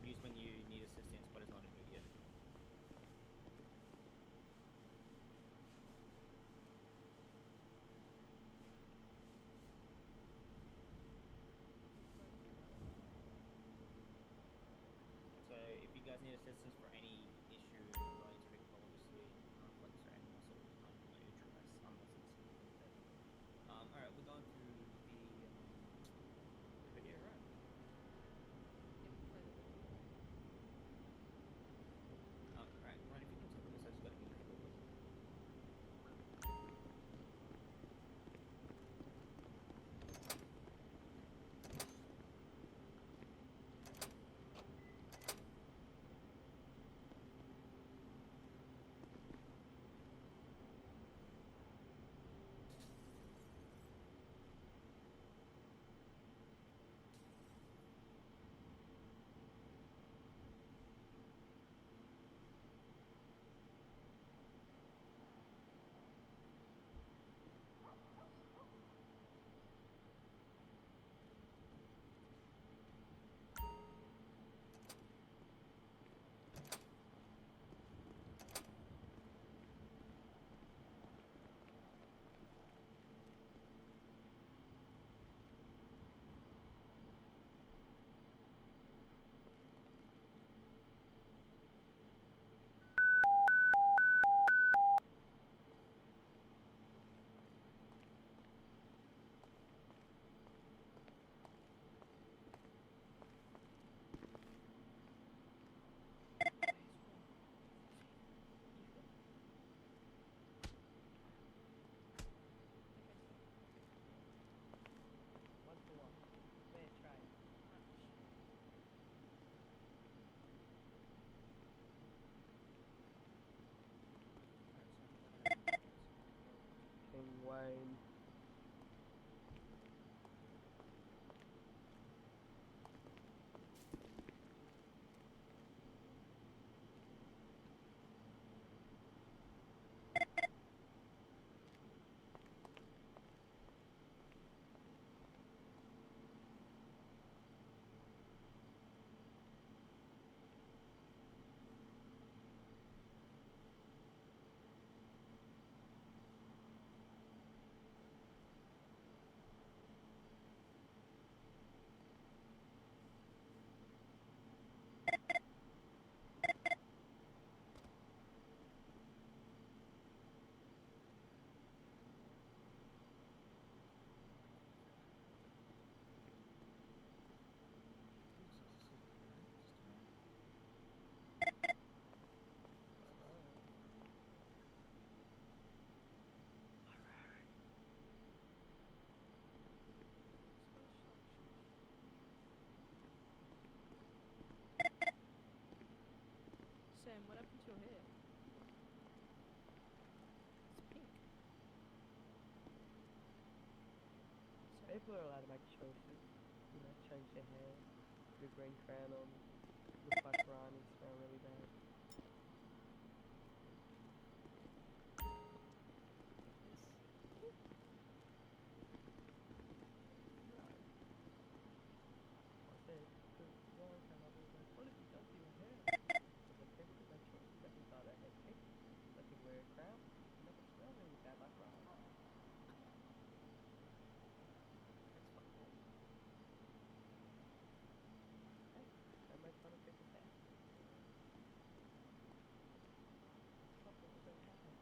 use when you need assistance, but it's not immediate. So if you guys need assistance for any issue related to big pole, obviously, like your end muscle, your TRS, unless it's alright, we're going through the video, right? Right, Ryan, if you can tell me this, I just gotta be enabled. people are allowed to make choices. You know, change their hair, put a green crown on, look like Ryan and smell really bad. I said, because Ryan came up and was like, what if he does do your hair? I was like, people can make choices. They can start their head picked. They can wear a crown. And they can smell really bad like Ryan. That's fucking awesome. Hey, don't make fun of people's hair. Stop what was going to happen.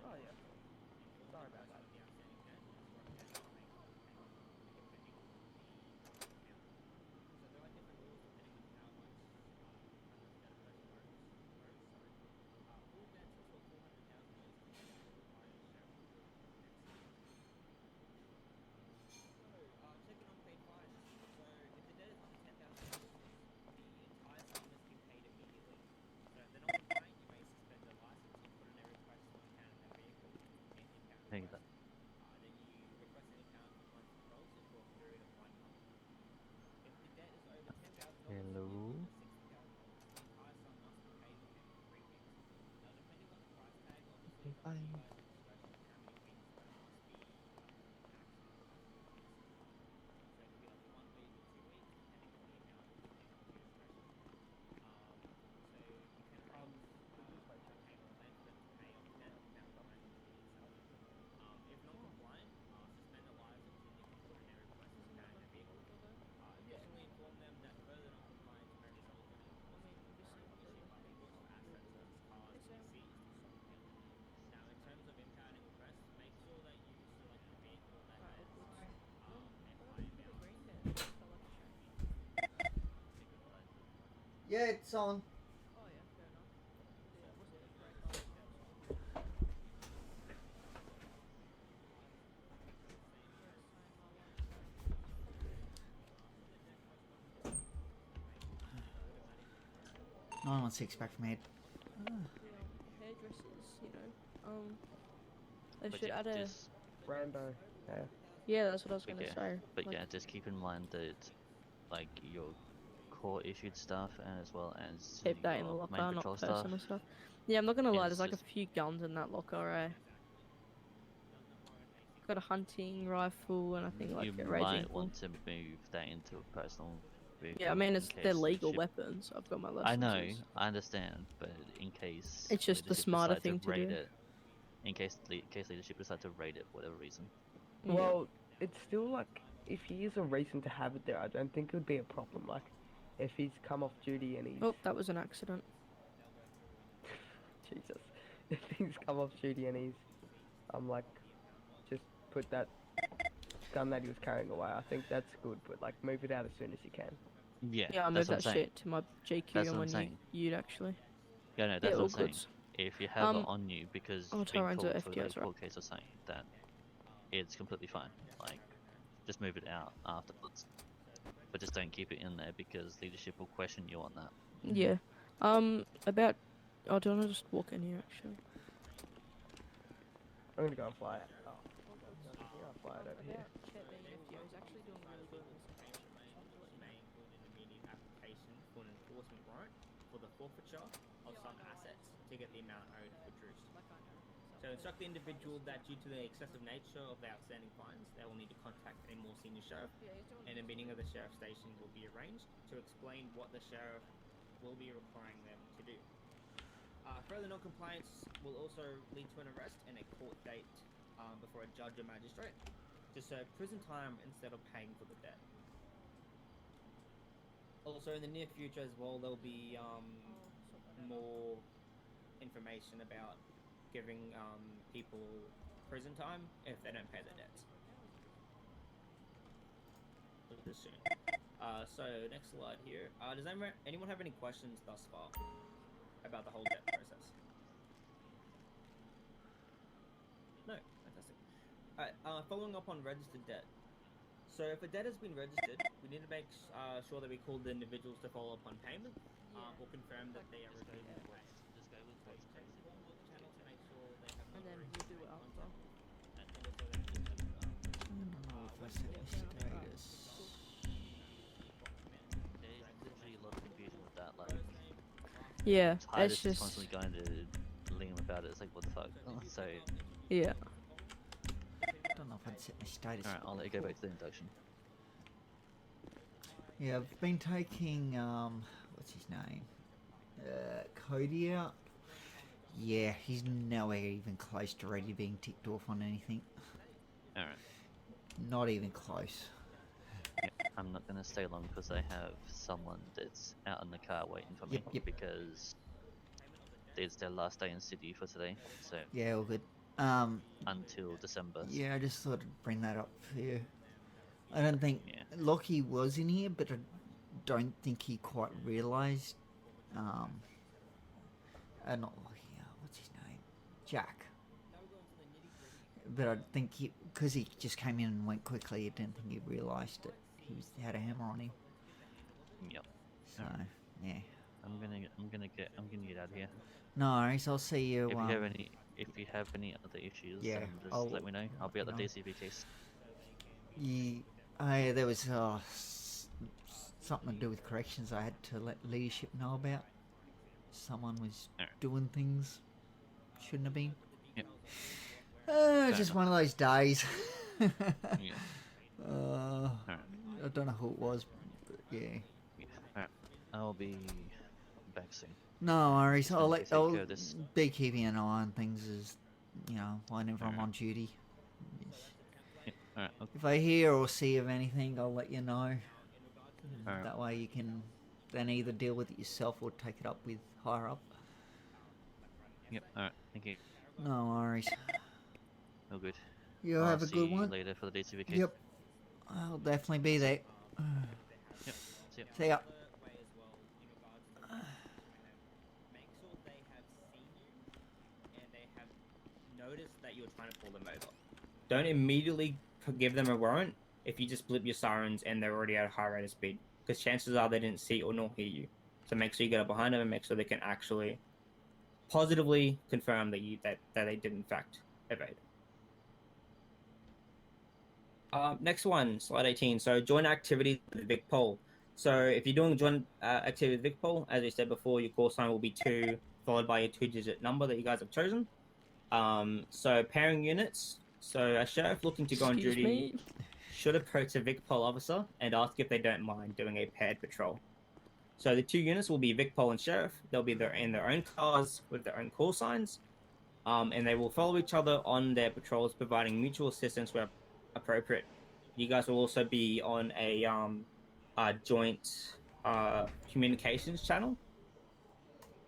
Oh yeah. Sorry about that. Take that. Hello. Okay, bye. Yeah, it's on. Oh yeah, fair enough. Yeah, what's it? Right, oh, okay, No one wants to expect me. hairdressers, you know, they But should yeah, add a. just Rambo. Yeah. Yeah, that's what I was but gonna yeah, say. but like, yeah, just keep in mind that like your core issued stuff and as well as keep that in the your locker, main not patrol stuff. personal stuff. Yeah, I'm not gonna lie. is There's like a just- few guns in that locker. Got a hunting rifle and I think like you a raging might bull. want to move that into a personal vehicle. Yeah, I mean in it's case they're legal leadership- weapons. I've got my I licenses. know, I understand, but in case It's just the leadership smarter decide thing to raid do. it, in case leadership decide to raid it for whatever reason. Well, it's still like if he is a reason to have it there, I don't think it would be a problem. Like if he's come off duty and he's Oh, that was an accident. Jesus, if he's come off duty and he's like just put that gun that he was carrying away. I think that's good, but like move it out as soon as you can. Yeah, Yeah, I that's moved what that I'm saying. shit to my GQ That's and what I'm when saying. you'd actually. Yeah, no, Yeah, that's all what I'm saying. goods. If you have it Um, on you because I'll you've try been and do called for FTOs, a right? court case or something, that it's completely fine. Like, just move it out afterwards. But just don't keep it in there because leadership will question you on that. Yeah. About. Oh, do you want to just walk in here actually? I'm gonna go and fly it. Oh, I'll fly it over here. Application for an enforcement warrant for the forfeiture of some assets to get the amount owed reduced. So instruct the individual that due to the excessive nature of the outstanding fines, they will need to contact a more senior sheriff, and a meeting of the sheriff station will be arranged to explain what the sheriff will be requiring them to do. Further non-compliance will also lead to an arrest and a court date before a judge or magistrate to serve prison time instead of paying for the debt. Also, in the near future as well, there'll be more information about giving people prison time if they don't pay their debts. This soon. So next slide here. Does anyone have any questions thus far about the whole debt process? No, fantastic. Alright, following up on registered debt. So if a debt has been registered, we need to make sure that we call the individuals to follow up on payment, or confirm that they are receiving the money. And then we do it after. There's literally a lot of confusion with that. Like, Yeah, Titus it's is just. constantly going to Liam about it. It's like, what the fuck? So, Yeah. Don't know if I'd set my status. alright, I'll let you go back to the induction. Yeah, I've been taking what's his name? Cody out. Yeah, he's nowhere even close to ready being ticked off on anything. Alright. Not even close. Yeah, I'm not gonna stay long because I have someone that's out in the car waiting for me because it's their last day in city for today. So Yeah, all good. until December. Yeah, I just thought I'd bring that up for you. I don't think Lockie was in here, but I don't think he quite realised. Not Lockie. What's his name? Jack. But I think because he just came in and went quickly, I didn't think he realised that he had a hammer on him. Yep. So yeah. I'm gonna get out of here. No worries. I'll see you. If you have any other issues, Yeah, then just I'll let me know. I'll be at the let you DCB case. There was something to do with corrections I had to let leadership know about. Someone was doing things shouldn't have been. Yep. Just one of those days. Yeah. I don't know who it was, but yeah. Alright. I'll be back soon. No worries. I'll Take care of this. be keeping an eye on things as whenever I'm on duty. Alright. If I hear or see of anything, I'll let you know. Alright. That way you can then either deal with it yourself or take it up with higher up. Yep. Alright. Thank you. No worries. All good. You I'll have a see good you one. later for the DCB case. Yep. I'll definitely be there. Yep. See ya. See ya. notice that you're trying to pull them over. Don't immediately give them a warrant if you just blip your sirens and they're already at a high rate of speed, because chances are they didn't see or nor hear you. So make sure you get up behind them and make sure they can actually positively confirm that that they did in fact evade. Next one, slide 18. So joint activities with Vic Pol. So if you're doing joint activity with Vic Pol, as I said before, your call sign will be 2 followed by a 2-digit number that you guys have chosen. So pairing units. So a sheriff looking to go on duty should approach a Vic Pol officer and ask if they don't mind doing a paired patrol. So the 2 units will be Vic Pol and sheriff. They'll be in their own cars with their own call signs, and they will follow each other on their patrols, providing mutual assistance where appropriate. You guys will also be on a joint communications channel.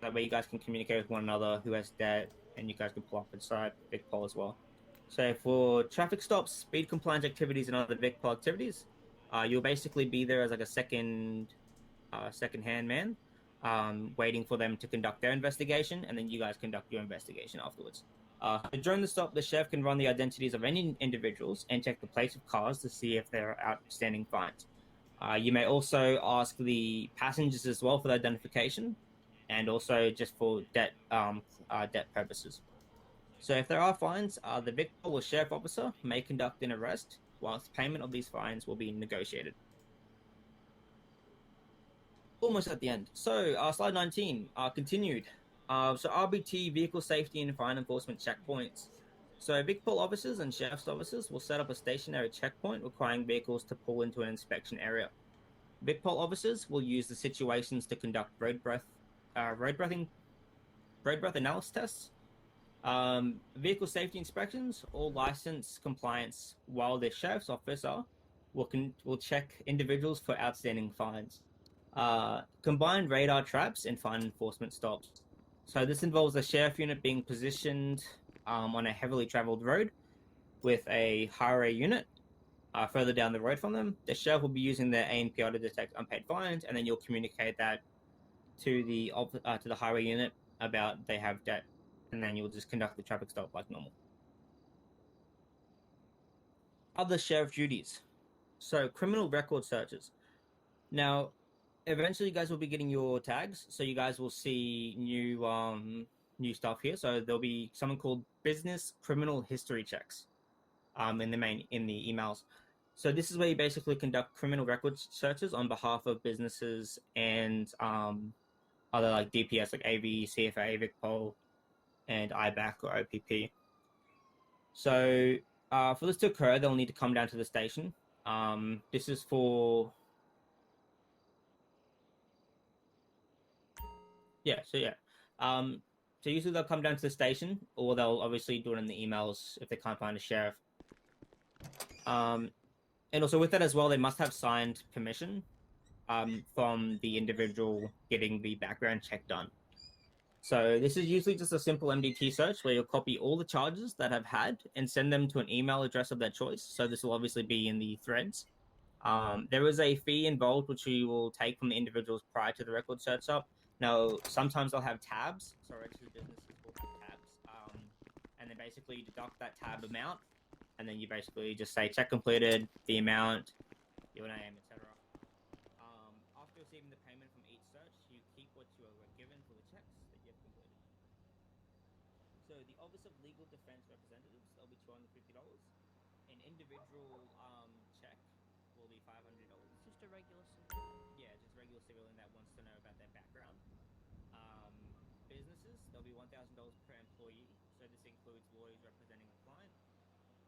That way you guys can communicate with one another who has debt, and you guys can pull up inside Vic Pol as well. So for traffic stops, speed compliance activities, and other Vic Pol activities, you'll basically be there as like a second-hand man, waiting for them to conduct their investigation, and then you guys conduct your investigation afterwards. During the stop, the sheriff can run the identities of any individuals and check the plates of cars to see if there are outstanding fines. You may also ask the passengers as well for the identification, and also just for debt purposes. So if there are fines, the Vic Pol or sheriff officer may conduct an arrest, whilst payment of these fines will be negotiated. Almost at the end. So slide 19, continued. So RBT, vehicle safety and fine enforcement checkpoints. So Vic Pol officers and sheriff's officers will set up a stationary checkpoint requiring vehicles to pull into an inspection area. Vic Pol officers will use the situations to conduct road breath analysis tests, vehicle safety inspections, or license compliance, while the sheriff's officer will check individuals for outstanding fines. Combined radar traps and fine enforcement stops. So this involves the sheriff unit being positioned on a heavily traveled road with a highway unit further down the road from them. The sheriff will be using their ANPR to detect unpaid fines, and then you'll communicate that to the highway unit about they have debt, and then you'll just conduct the traffic stop like normal. Other sheriff duties. So criminal record searches. Now, eventually you guys will be getting your tags, so you guys will see new stuff here. So there'll be something called business criminal history checks in the emails. So this is where you basically conduct criminal record searches on behalf of businesses and other like DPS like AV, CFA, Vic Pol, and IBAC or OPP. So for this to occur, they'll need to come down to the station. This is for so usually they'll come down to the station, or they'll obviously do it in the emails if they can't find a sheriff. And also with that as well, they must have signed permission from the individual getting the background check done. So this is usually just a simple MDT search where you'll copy all the charges that I've had and send them to an email address of their choice. So this will obviously be in the threads. There is a fee involved which you will take from the individuals prior to the record search up. Now, sometimes they'll have tabs. So registered businesses will have tabs. And then basically you deduct that tab amount, and then you basically just say check completed, the amount, your name, etc. After receiving the payment from each search, you keep what you are given for the checks that you have completed. So the Office of Legal Defense Representatives, they'll be $250. An individual check will be $500. Just a regular civilian. Yeah, just regular civilian that wants to know about their background. Businesses, there'll be $1,000 per employee. So this includes lawyers representing a client,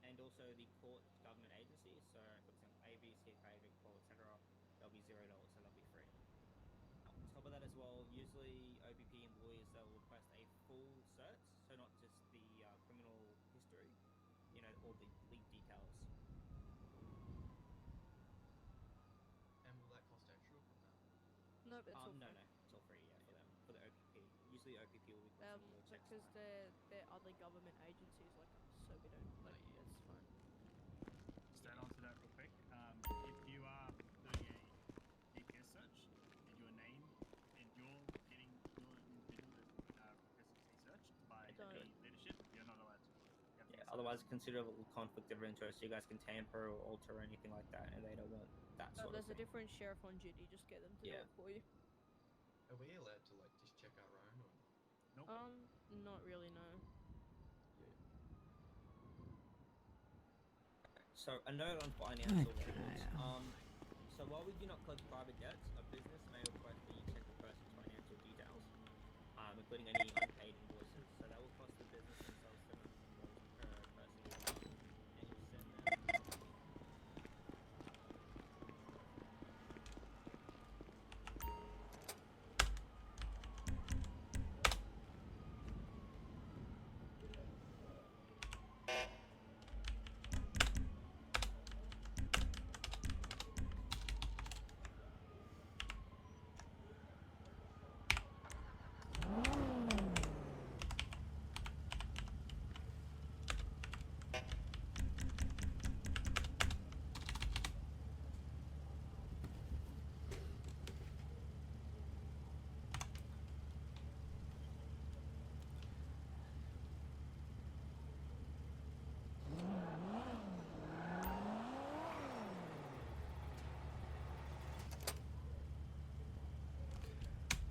and also the court government agencies. So for example, AV, CFA, Vic Pol, etc. They'll be $0, so they'll be free. On top of that as well, usually OPP and lawyers, they'll request a full search, so not just the criminal history, you know, all the league details. And will that cost extra from that? No, but it's all No, free. it's all free, yeah, for them, for the OPP. Usually OPP will request more checks. Because they're other government agencies like us, so we don't like it's fine. Just add on to that real quick. If you are doing a DPS search and your name and you're getting your individual requesting to be searched by the leadership, you're not allowed to. otherwise considerable conflict of interest. You guys can tamper or alter or anything like that, and they don't want that sort of There's a thing. different sheriff on duty. Just get them to do Yeah. it for you. Are we allowed to like just check our own or? Nope. Not really. No. Yeah. So a note on financial Okay. records. So while we do not collect private debts, a business may request that you check the person's financial details, including any unpaid invoices. So that will cost the business themselves $700 per person, and you send them.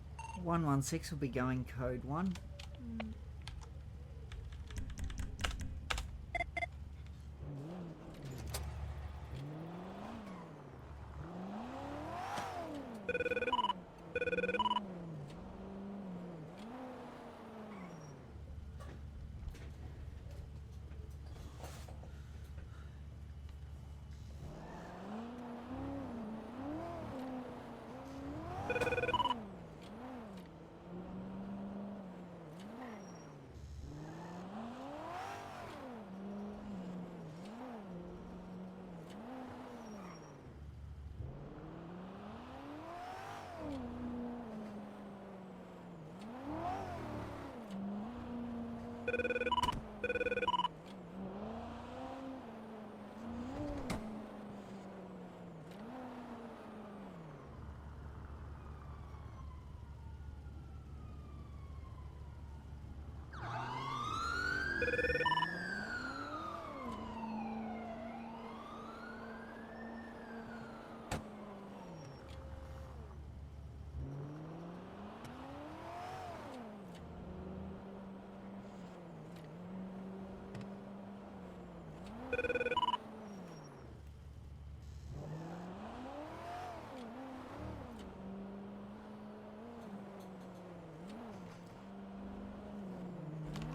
Mm. 116 will be going code 1.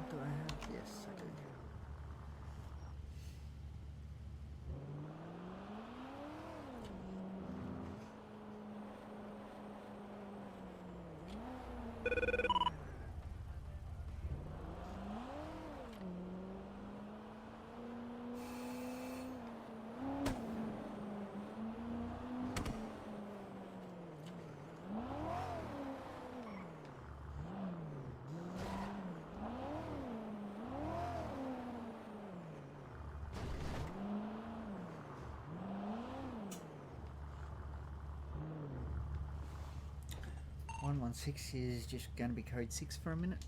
Do I have? Yes, I do. One 116 is just going to be code 6 for a minute.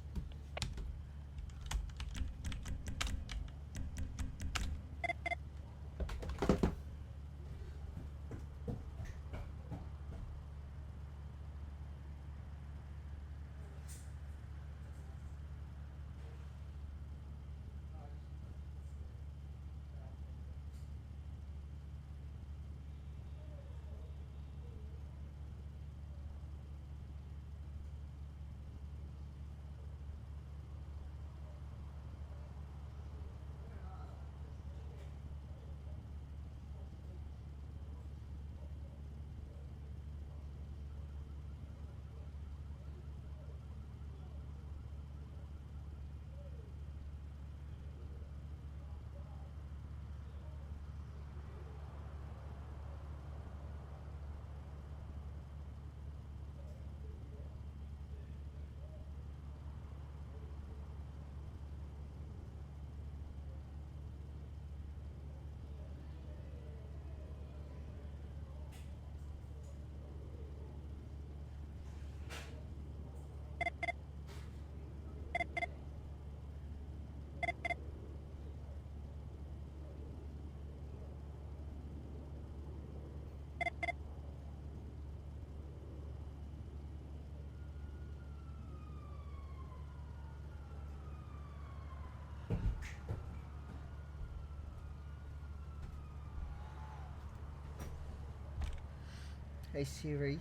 Hey Siri.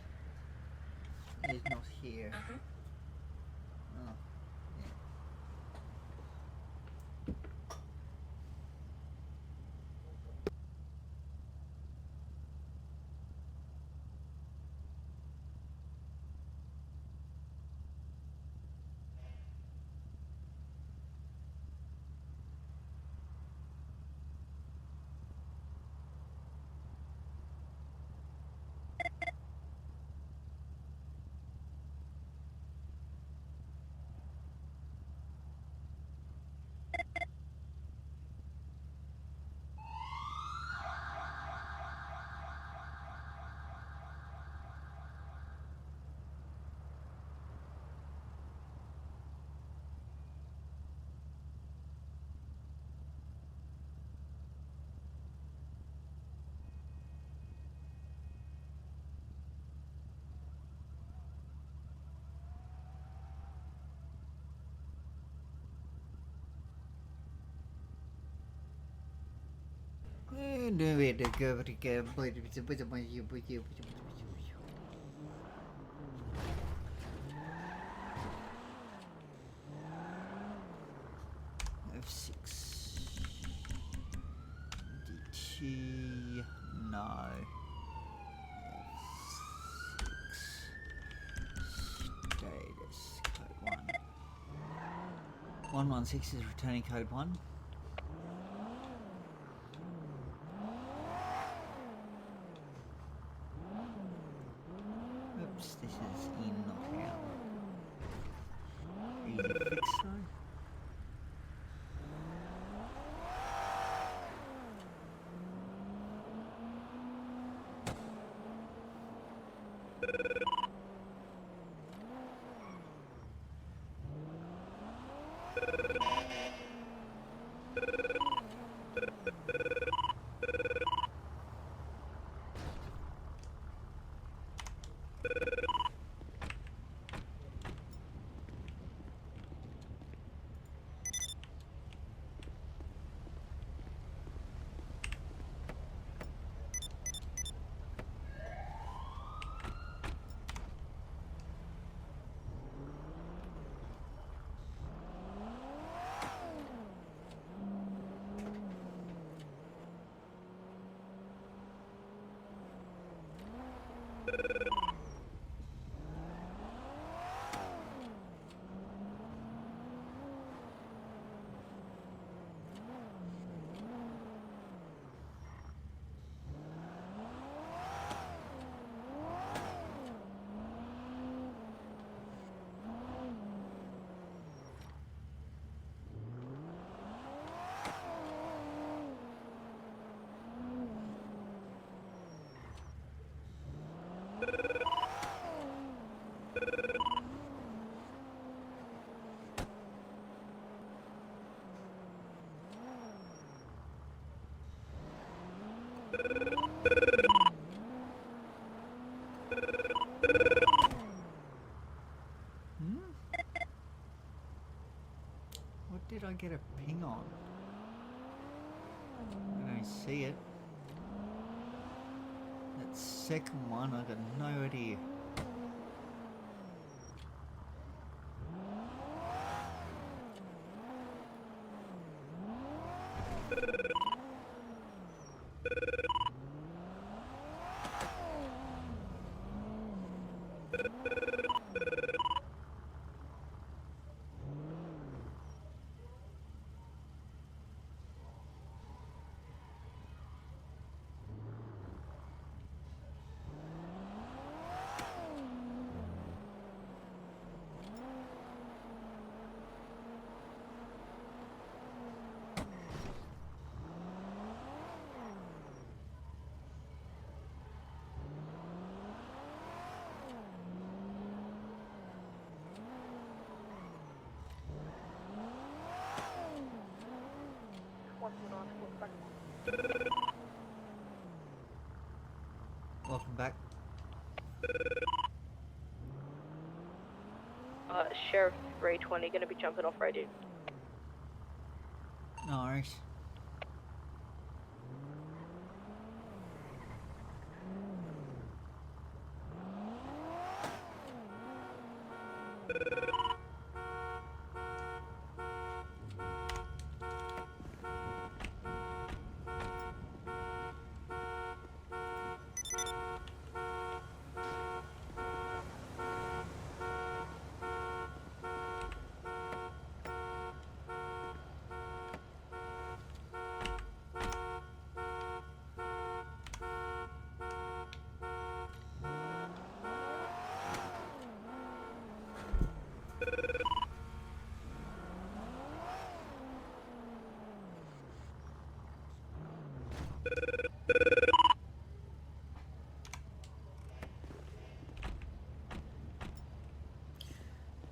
He's not here. Oh, yeah. F6 DT no F6 status code 1 116 is returning code 1. Oops, this is in, not out. Easy fix though. What did I get a ping on? I don't see it. That second one, I got no idea. Welcome back. Sheriff 320 gonna be jumping off radio. No worries.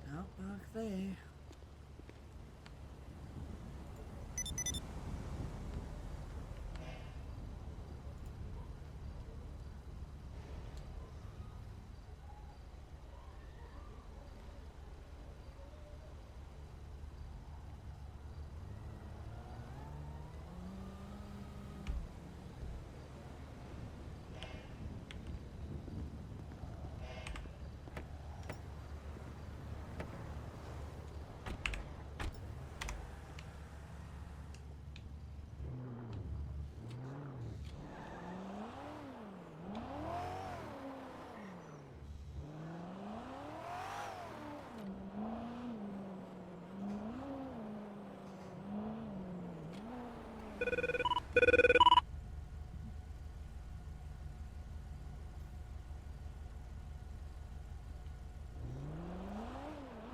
Don't park there.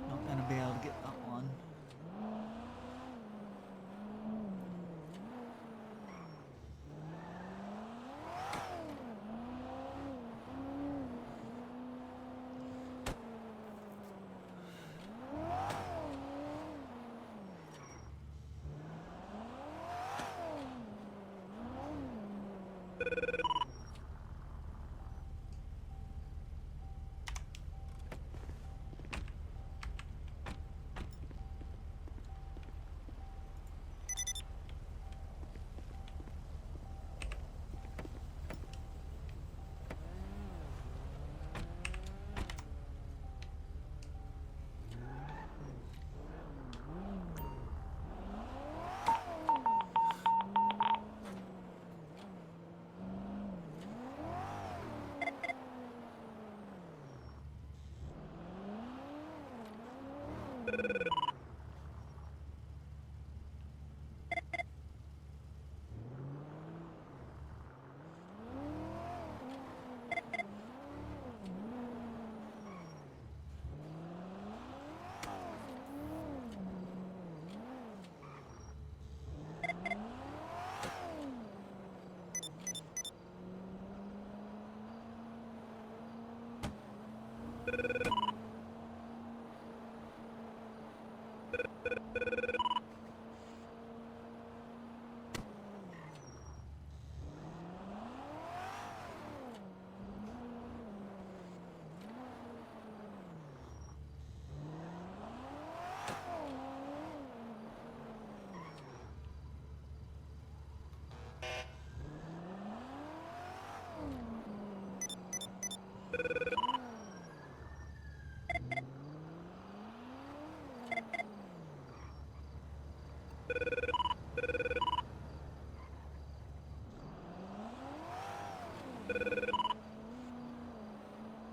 Not gonna be able to get that one.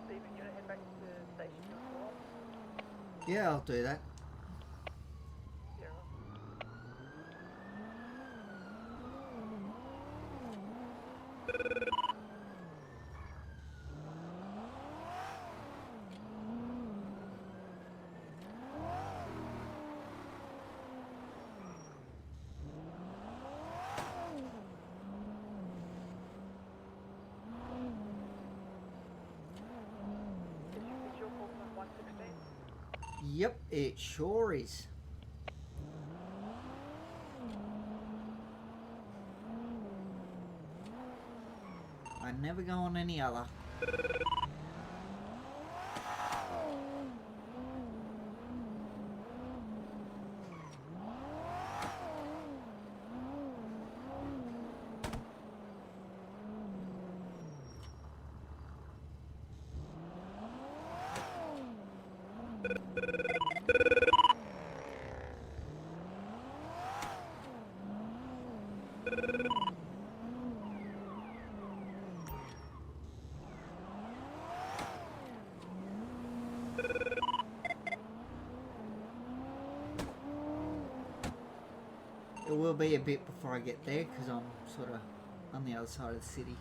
Steven, you gonna head back to the station to report? Yeah, I'll do that. Yeah. Is your call from 116? Yep, it sure is. I never go on any other. It will be a bit before I get there because I'm sort of on the other side of the city.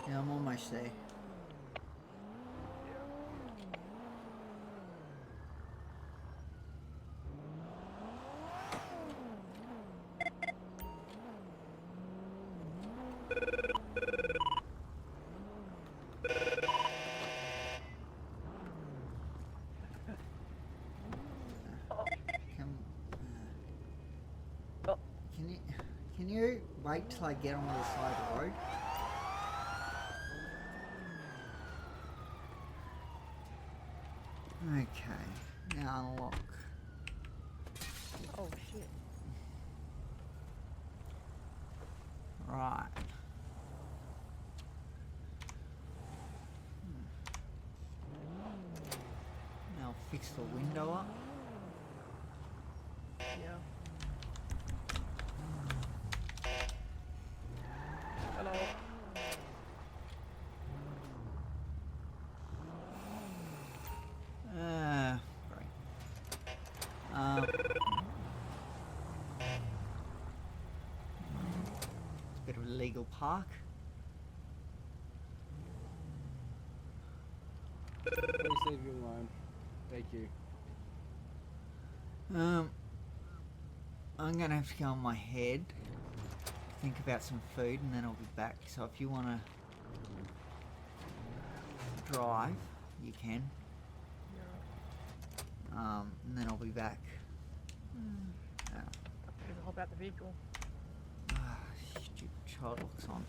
Yeah, I'm almost there. Can you wait till I get on the side of the road? Okay, now unlock. Oh shit. Right. Now fix the window up. Yeah. Hello. Great. Bit of a legal park. Please leave you alone. Thank you. I'm gonna have to go on my head, think about some food, and then I'll be back. So if you wanna drive, you can. And then I'll be back. Just hop out the vehicle. Stupid child locks on.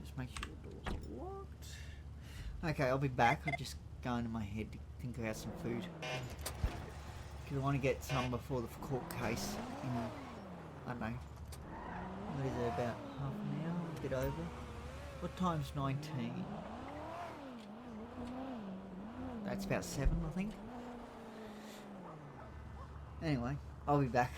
Just make sure the doors are locked. Okay, I'll be back. I'll just go into my head to think about some food. Because I want to get some before the court case in, I don't know, what is it, about half an hour, a bit over? What time's 19? That's about 7, I think. Anyway, I'll be back.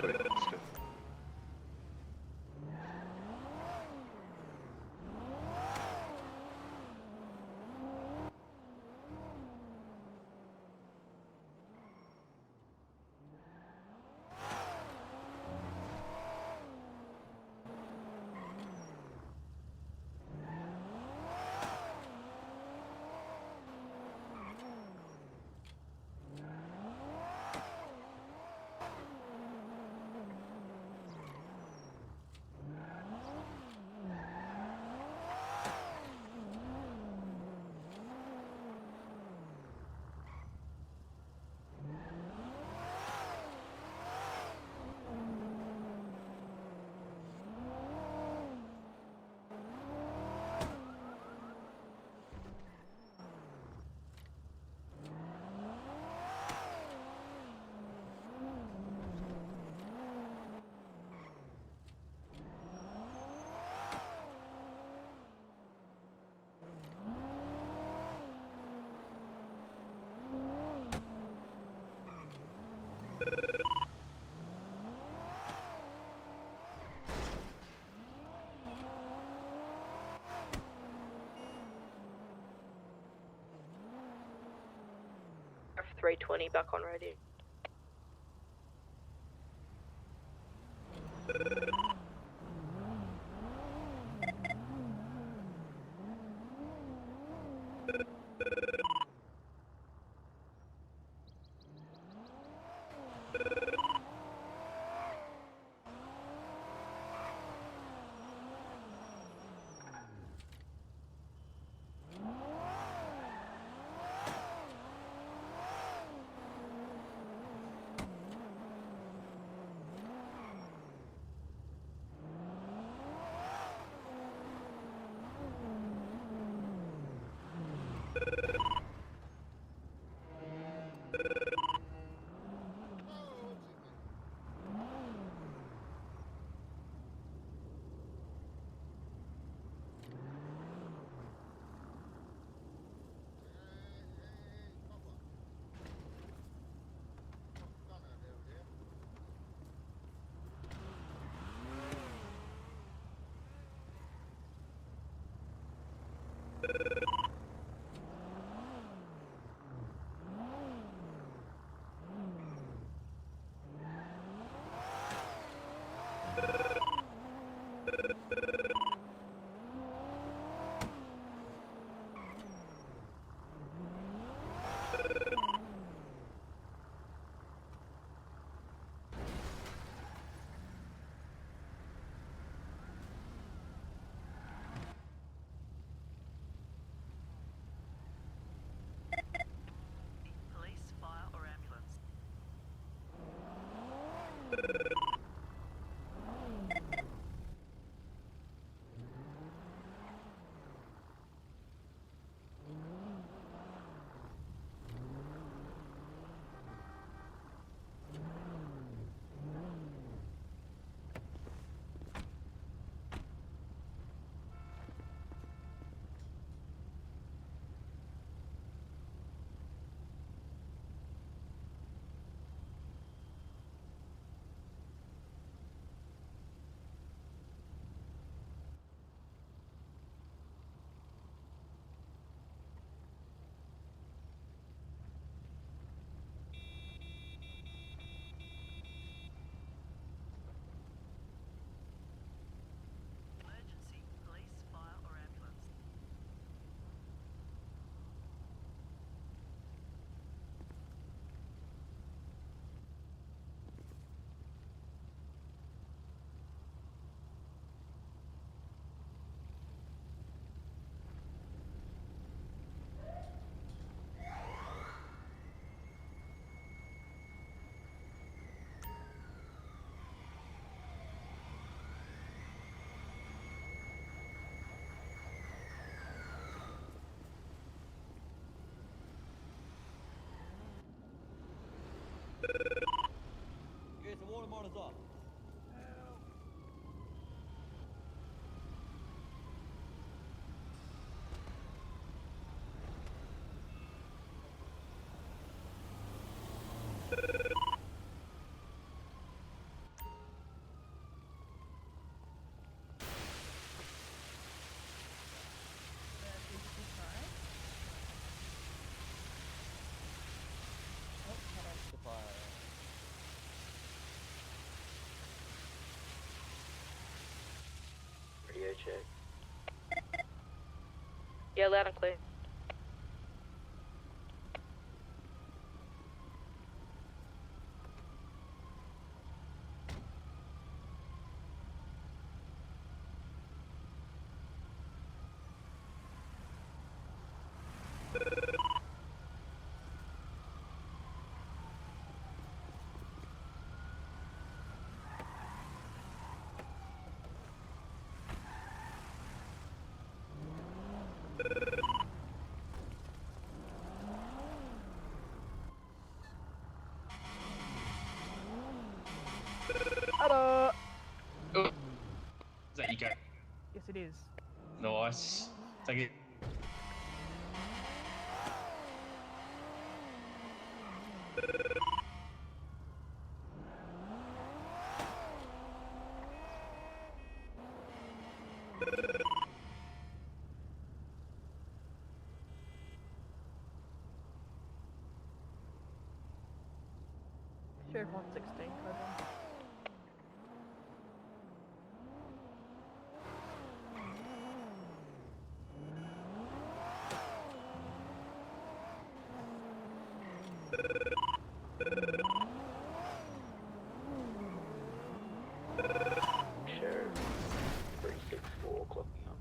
Sweet, that's good. F320 back on radio. motors off. Radio check. Yeah, loud and clear. Hello. Oh. Is that you go? Yes, it is. Nice. Take it. Sheriff 116, code one. Sheriff 364 clocking up.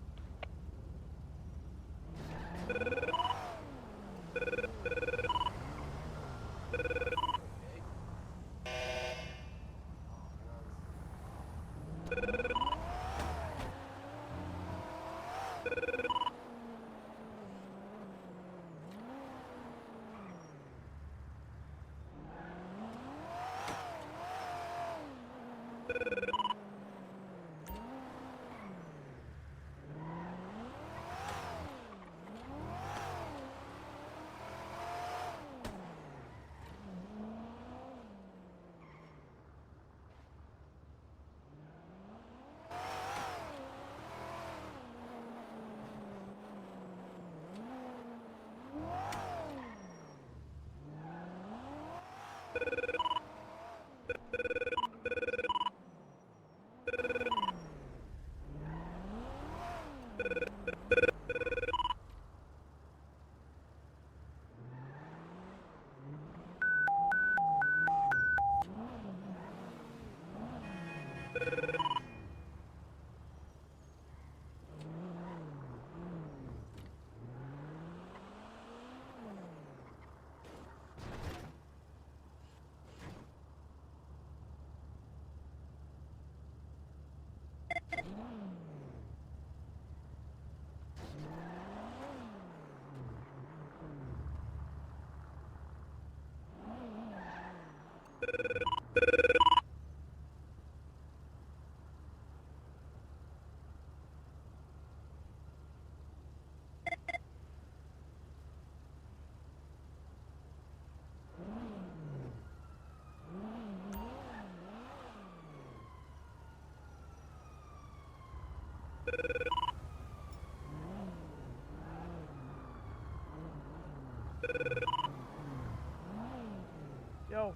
Yo.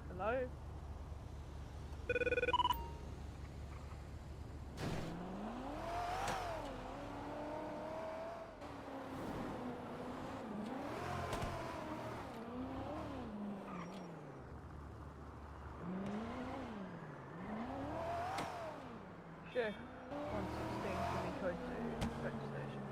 Hello? Sure. 116 should be code to petrol station.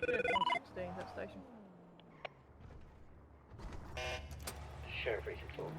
Sheriff 116, that station. Sheriff 364.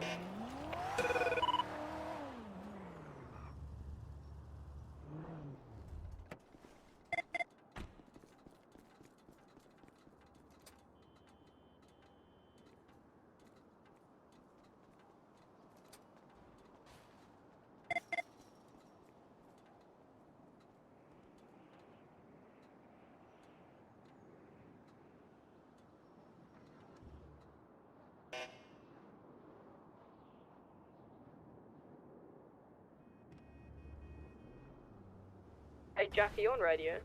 Hey, Jackie, you on radio?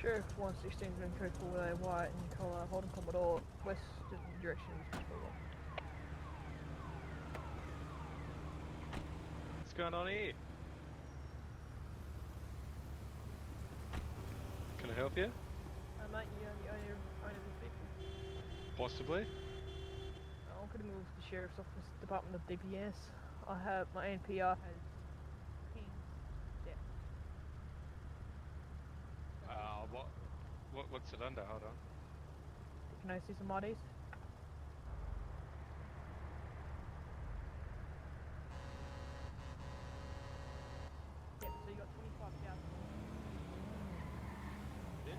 Sheriff 116 has been truthful with a white and colour, Holden Commodore, western direction. What's going on here? Can I help you? Mate, you are the owner of this vehicle? Possibly. I'm going to move to the Sheriff's Office, Department of DPS. I have, my NPR has pinged death. What's it under? Hold on. Can I see some IDs? Yep, so you got 25,000. Yeah.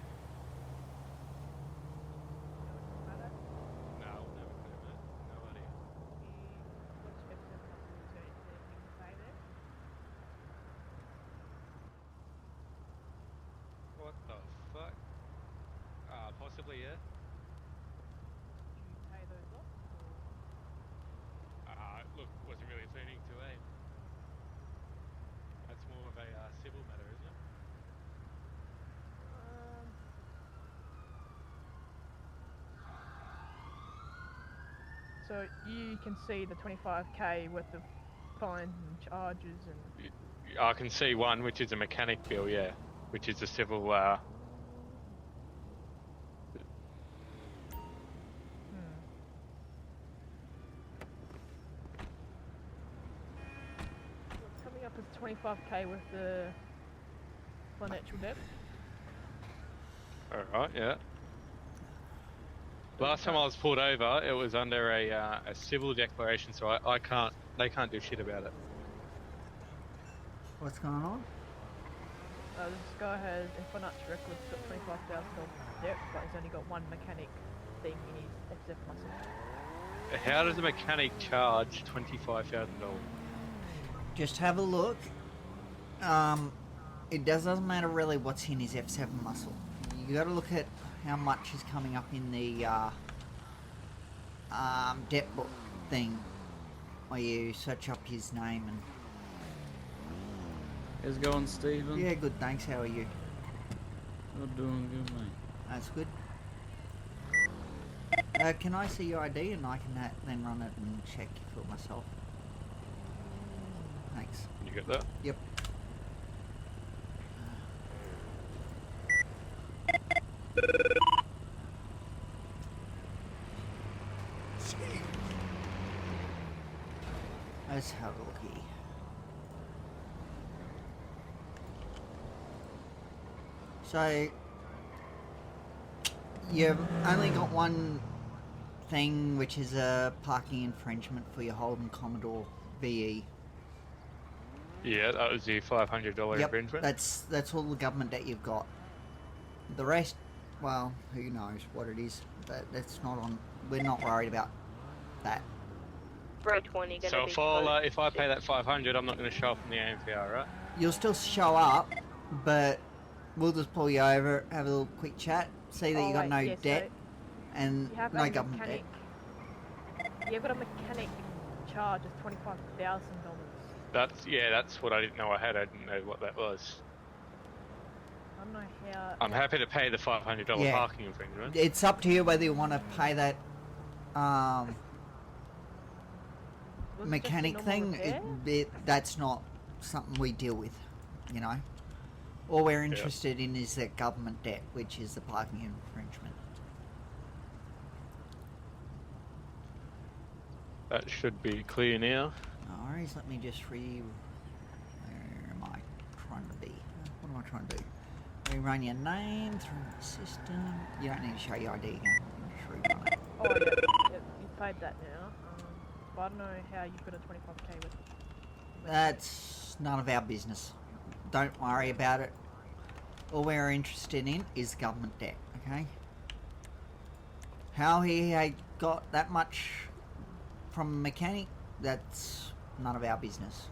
No, never could have met. No idea. What's F7 muscle? Is there anything to say there? What the fuck? Possibly, yeah. Did you pay those off? Look, wasn't really planning to, eh? That's more of a civil matter, isn't it? So you can see the 25k worth of fines and charges and... I can see one, which is a mechanic bill, yeah. Which is a civil, What's coming up as 25k with the financial debt? Alright, yeah. Last time I was pulled over, it was under a civil declaration, so they can't do shit about it. What's going on? This guy has a financial record, he's got $25,000 debt, but he's only got one mechanic thing in his FZ muscle. How does a mechanic charge $25,000? Just have a look. It doesn't matter really what's in his F7 muscle. You got to look at how much is coming up in the debt book thing, where you search up his name and. How's it going, Stephen? Yeah, good. Thanks. How are you? I'm doing good, mate. That's good. Can I see your ID and I can then run it and check for it myself? Thanks. You get that? Yep. Let's have a looky. So you've only got one thing, which is a parking infringement for your Holden Commodore VE. Yeah, that was the $500 infringement. That's all the government debt you've got. The rest, well, who knows what it is. But that's not on. We're not worried about that. 320 gonna So be if I pay that $500, I'm not going to show up in the AMPR, right? You'll still show up, but we'll just pull you over, have a little quick chat, see that you got no debt and You have no a government mechanic. debt. You've got a mechanic charge of $25,000. That's what I didn't know I had. I didn't know what that was. I don't know how... I'm happy to pay the $500 Yeah. parking infringement. It's up to you whether you want to pay that Was it just a mechanic normal thing. repair? That's not something we deal with, you know. All we're interested in is that government debt, which is the parking infringement. That should be clear now. No worries, let me just where am I trying to be? What am I trying to do? We run your name through the system. You don't need to show your ID again. You just rerun it. Oh yeah, yep, you paid that now. But I don't know how you've got a 25k with. That's none of our business. Don't worry about it. All we're interested in is government debt, okay? How he had got that much from a mechanic, that's none of our business.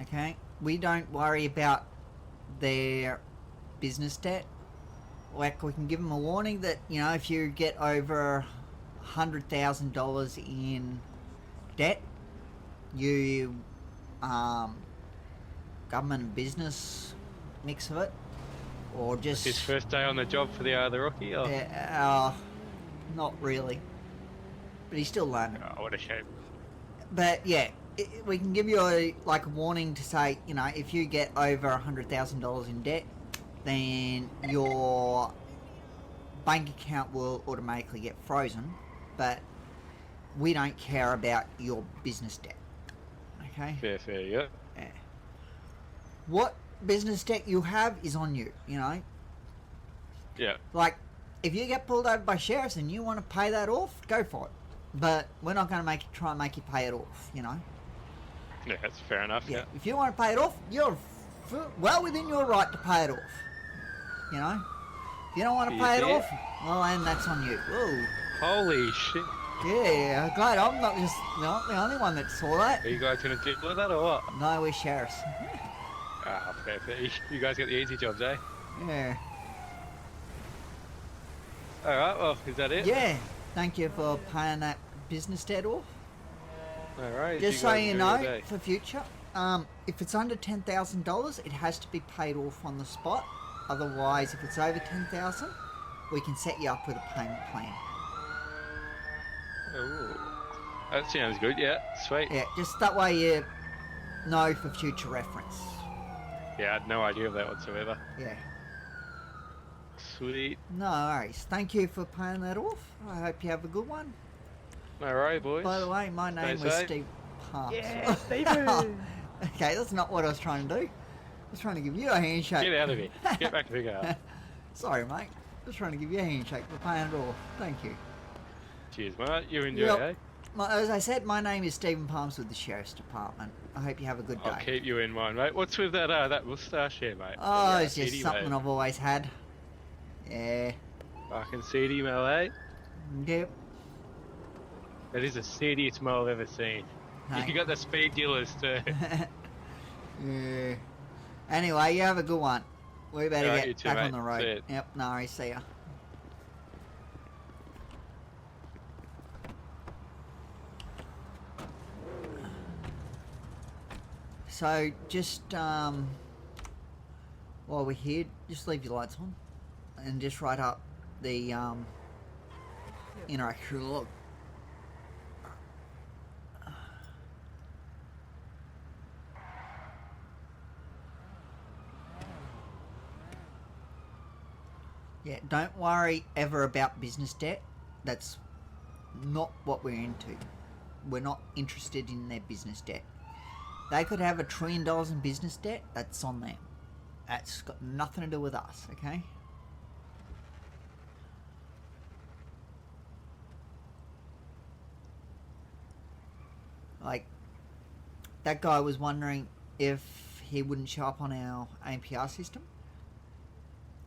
Okay? We don't worry about their business debt. Like, we can give them a warning that, you know, if you get over $100,000 in debt, you, government and business mix of it, or just... His first day on the job for the rookie? Or? Not really. But he's still learning. Oh, what a shame. But yeah, we can give you a warning to say, you know, if you get over $100,000 in debt, then your bank account will automatically get frozen, but we don't care about your business debt. Okay? Fair, yeah. Yeah. What business debt you have is on you, you know? Yeah. Like, if you get pulled over by sheriffs and you want to pay that off, go for it. But we're not going to try and make you pay it off, you know? Yeah, that's fair enough, yeah. If you want to pay it off, you're well within your right to pay it off. You know? If you don't want to pay it off, well, then that's on you. Whoa. Holy shit. Yeah, glad I'm not just the only one that saw that. Are you guys going to deal with that or what? No, we're sheriffs. Ah, fair. You guys got the easy jobs, eh? Yeah. Alright, well, is that it? Yeah. Thank you for paying that business debt off. Alright. Just so you know, for future, if it's under $10,000, it has to be paid off on the spot. Otherwise, if it's over $10,000, we can set you up with a payment plan. Oh, that sounds good, yeah. Sweet. Yeah, just that way you know for future reference. Yeah, I had no idea of that whatsoever. Yeah. Sweet. No worries. Thank you for paying that off. I hope you have a good one. Alright, boys. By the way, my name was safe. Steve Palms. Yeah, Stephen! Okay, that's not what I was trying to do. I was trying to give you a handshake. Get out of here. Get back to the car. Sorry, mate. I was trying to give you a handshake for paying it off. Thank you. Cheers, mate. You enjoy, Yep. eh? As I said, my name is Stephen Palms with the Sheriff's Department. I hope you have a good day. I'll keep you in mind, mate. What's with that moustache here, mate? Oh, it's CD, just something mate. I've always had. Yeah. Fucking CD smell, eh? Yep. That is the seediest smell I've ever seen. Hey. You got the speed dealers too. Yeah. Anyway, you have a good one. We better Alright, you get too, back mate. on the road. See ya. Yep, no worries. See ya. So, just, while we're here, just leave your lights on. And just write up the, interaction log. Yeah, don't worry ever about business debt. That's not what we're into. We're not interested in their business debt. They could have $1 trillion in business debt. That's on them. That's got nothing to do with us, okay? Like, that guy was wondering if he wouldn't show up on our ANPR system.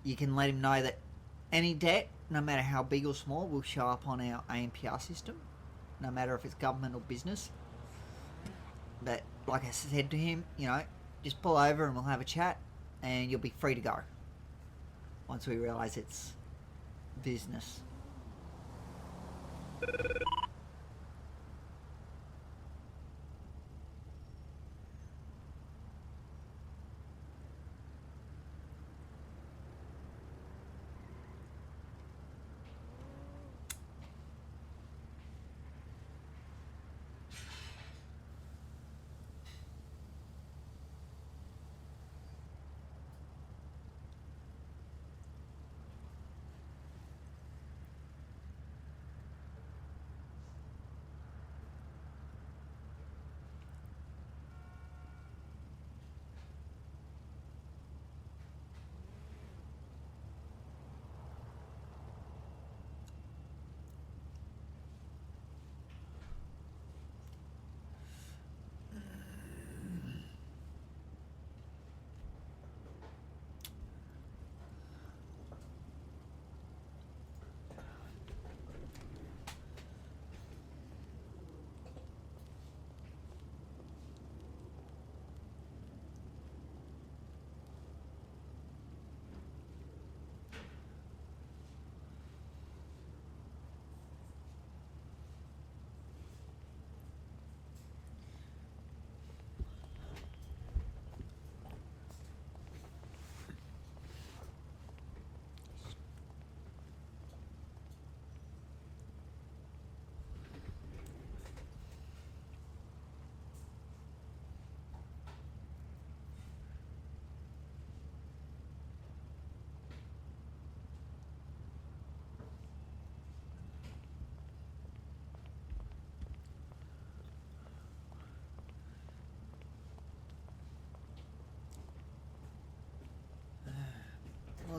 You can let him know that any debt, no matter how big or small, will show up on our ANPR system, no matter if it's government or business. But like I said to him, you know, just pull over and we'll have a chat and you'll be free to go once we realise it's business.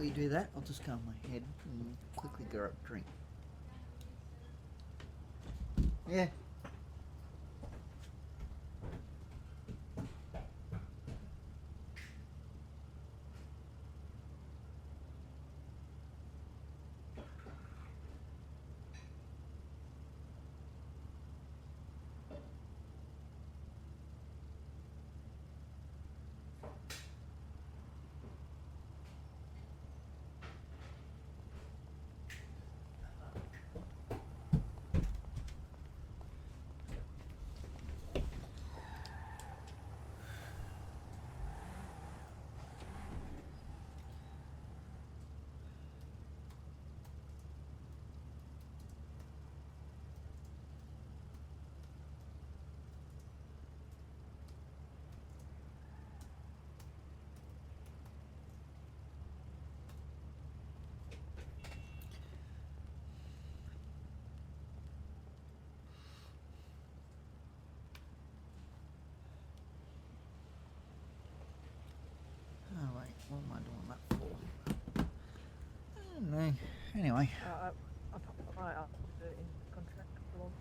you do that, I'll just go on my head and quickly grab a drink. Yeah. Oh wait, what am I doing that for? I don't know. Anyway. I up the in contract belong.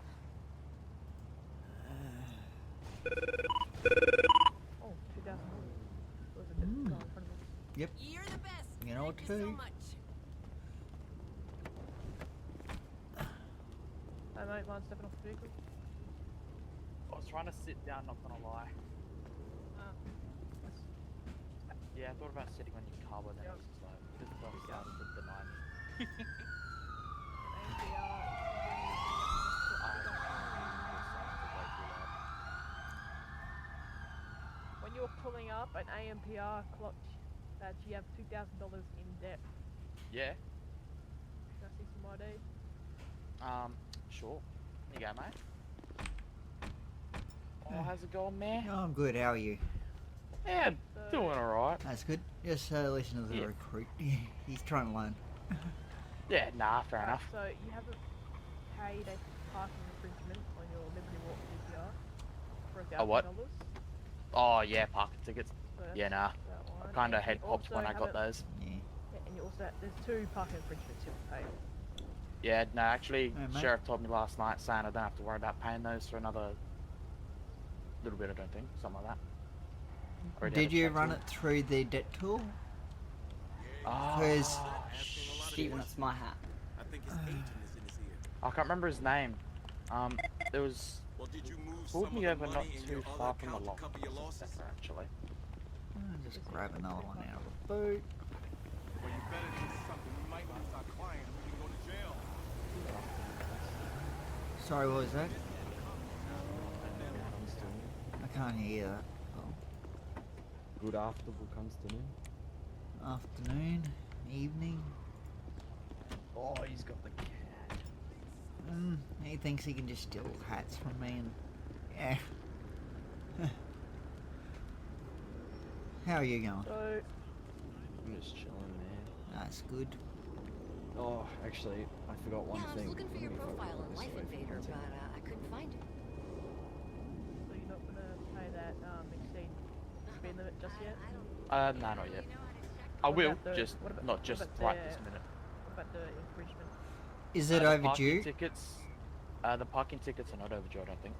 Oh, 2,000. Was it just go in front of me? Yep. You're the best. You know what to Thank you do. so much. Hey mate, mind stepping off the vehicle? I was trying to sit down, not gonna lie. Yeah, I thought about sitting on your car, but then I was just like, this bus started to deny me. When you're pulling up, an AMPR clocked that you have $2,000 in debt. Yeah, Can I see some ID? sure. Here you go, mate. Oh, how's it going, man? Oh, I'm good. How are you? Yeah, doing alright. That's good. Just listen to the Yeah. recruit. He's trying to learn. Yeah, nah, fair enough. So you haven't paid a parking infringement on your Liberty Walk DPR for $1,000. A what? Oh, yeah, parking tickets. So that's Yeah, nah. that I one. kinda And head you popped when also I got haven't- those. Yeah. Yeah, and you also there's 2 parking infringements you haven't paid. Yeah, no, actually, Hey, mate. Sheriff told me last night saying I don't have to worry about paying those for another little bit, I don't think. Something like that. Already had Did a you chat to run him. it through the debt tool? Ah, Because Steven, it's my hat. I think his agent is in his ear. I can't remember his name. There was. Well, did you move Pulled some me of the over not money in too your far other from the account lot. to cover your losses? Actually. just grab another one out of the boot. Well, you better do something. We might lose our client. We can go to jail. Sorry, what was that? I can't hear that. Good afternoon, Constantine. Afternoon, evening. Oh, he's got the cat. He thinks he can just steal hats from me and... Yeah. How are you going? So I'm just chilling, man. That's good. Oh, actually, I forgot one Yeah, I was thing. looking for your Let me profile put on this Life away from Invader, my but table. I couldn't find it. So you're not gonna pay that exceed speed limit just yet? No, not yet. I What will, about the- just what about- not what just about right the- this minute. What about the infringement? Is it The overdue? Parking tickets. The parking tickets are not overdue, I don't think.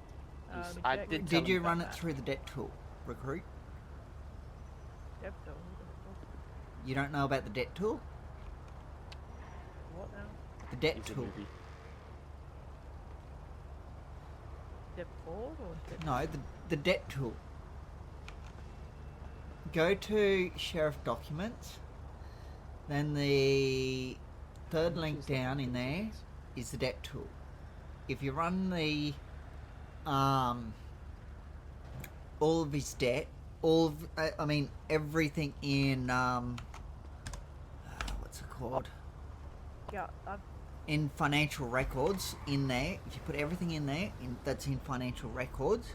Just- me I check. did. Did tell you him run about it that. through the debt tool, recruit? Yep, so You don't know about the debt tool? what now? The debt It's a tool. movie. Step 4 or step No, the debt tool. Go to Sheriff Documents. Then the third link down in there is the debt tool. If you run the all of his debt, I mean everything in what's it called? Yeah, I've In financial records in there, if you put everything in there that's in financial records,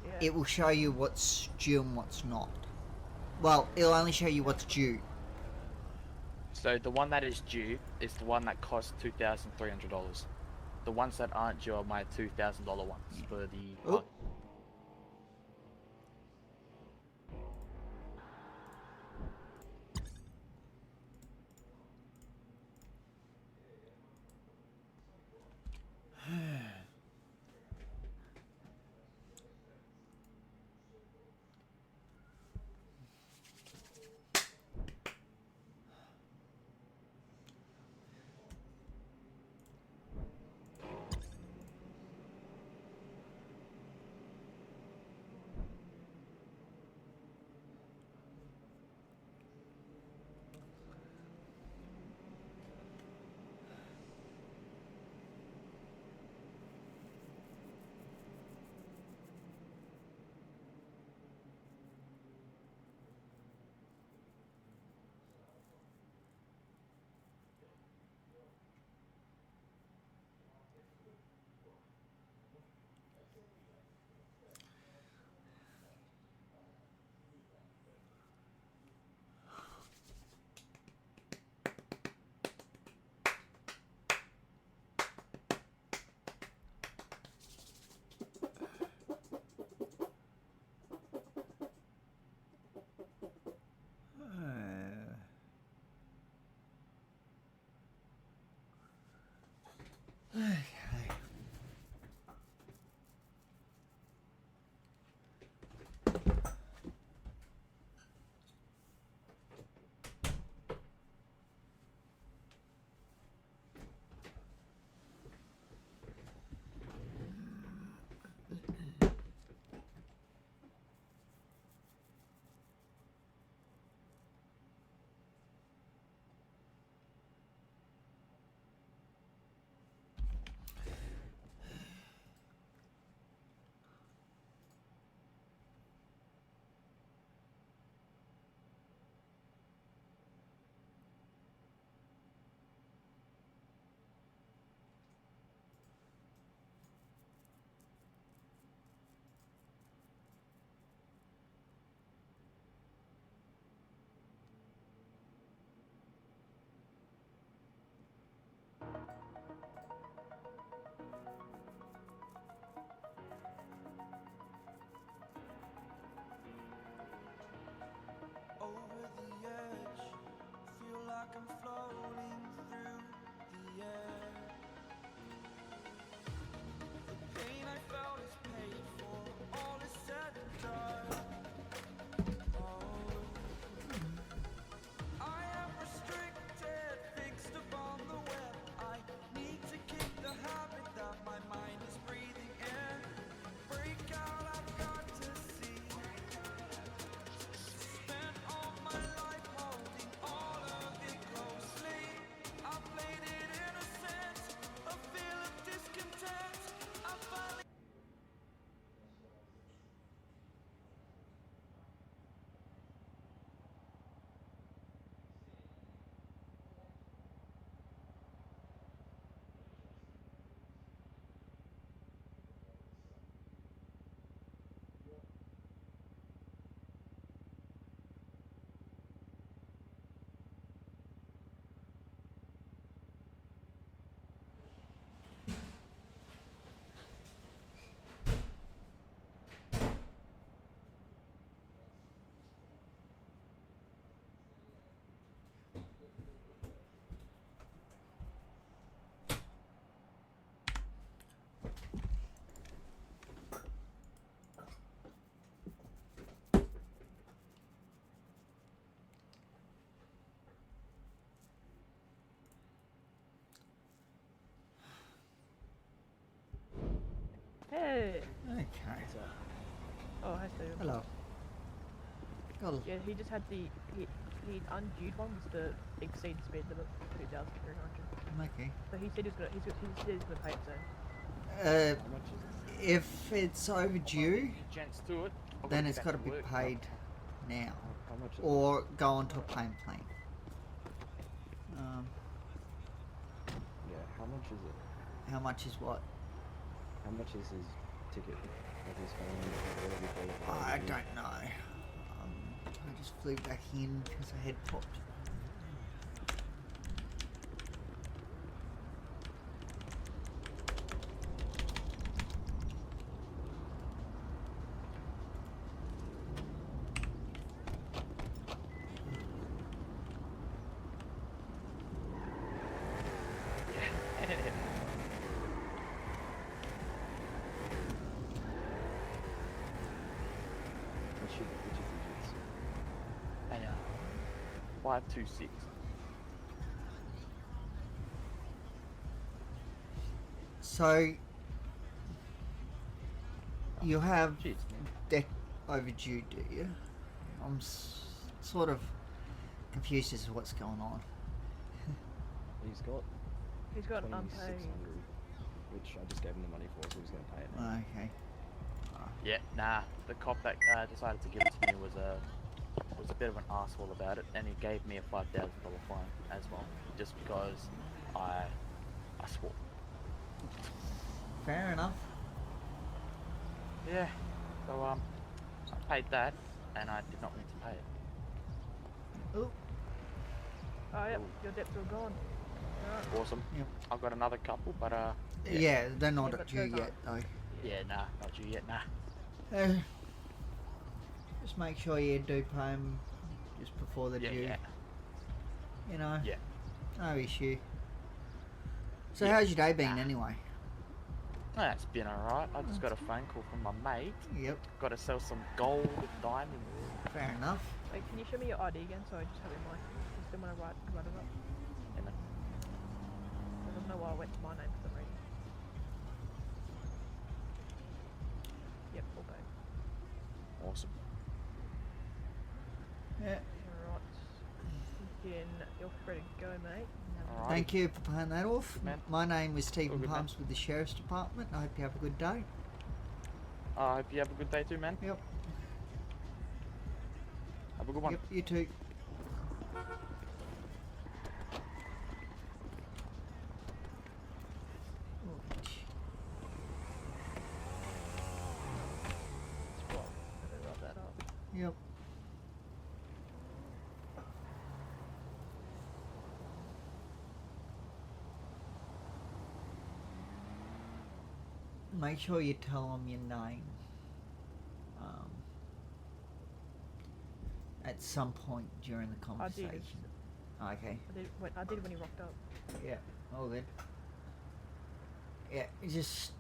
yeah. it will show you what's due and what's not. Well, it'll only show you what's due. So the one that is due is the one that costs $2,300. The ones that aren't due are my $2,000 ones for the. Oh. Okay. Over the edge, feel like I'm floating through the air. The pain I felt is paid for, all is said and done. Oh, I am restricted, fixed upon the web. I need to kick the habit that my mind is breathing in. Break out, I've got to see. Spent all my life holding all of it closely. I played it innocent, a feel of discontent. I finally. Hey. Okay. Oh, hi Steve. Hello. Hello. Yeah, he just had the he unviewed one was the exceed speed limit 2,300. Okay. So he said he said he's gonna pay it soon. If it's overdue, Gents to it. I've then get it's back got to to be work. paid now, How much is or go onto a payment plan. Yeah, how much is it? How much is what? How much is his ticket? Like his phone? I don't know. I just flew back in because I had popped. Which is digits? Hey, 526. So you have debt overdue, do you? I'm sort of confused as to what's going on. He's got unpaid. 2,600, which I just gave him the money for, so he's going to pay it now. Okay. Yeah, nah. The cop that decided to give it to me was a bit of an asshole about it, and he gave me a $5,000 fine as well, just because I swore. Fair enough. Yeah. So I paid that, and I did not mean to pay it. Ooh. Oh yep, your debt's all gone. Alright. Awesome. Yep. I've got another couple, but Yeah, they're not but due those yet, though. yeah, nah, not due yet, nah. Just make sure you do pay them just before they're due. Yeah. You know? Yeah. No issue. So how's your day been anyway? Oh, it's been alright. I just got a phone call from my mate. Yep. Got to sell some gold and diamonds. Fair enough. Wait, can you show me your ID again so I just have it in my system when I write it up? You know. I don't know why I went to my name for some reason. Yep, full pay. Awesome. Yeah. Alright. You're free to go, mate. Thank you for paying that off. Good man. My name is Stephen Good man. Palms with the Sheriff's Department. I hope you have a good day. I hope you have a good day too, man. Yep. Have a good one. Yep, you too. Yep. Make sure you tell them your name at some point during the conversation. Okay. I did when he rocked up. Yeah, all good. Yeah, it's just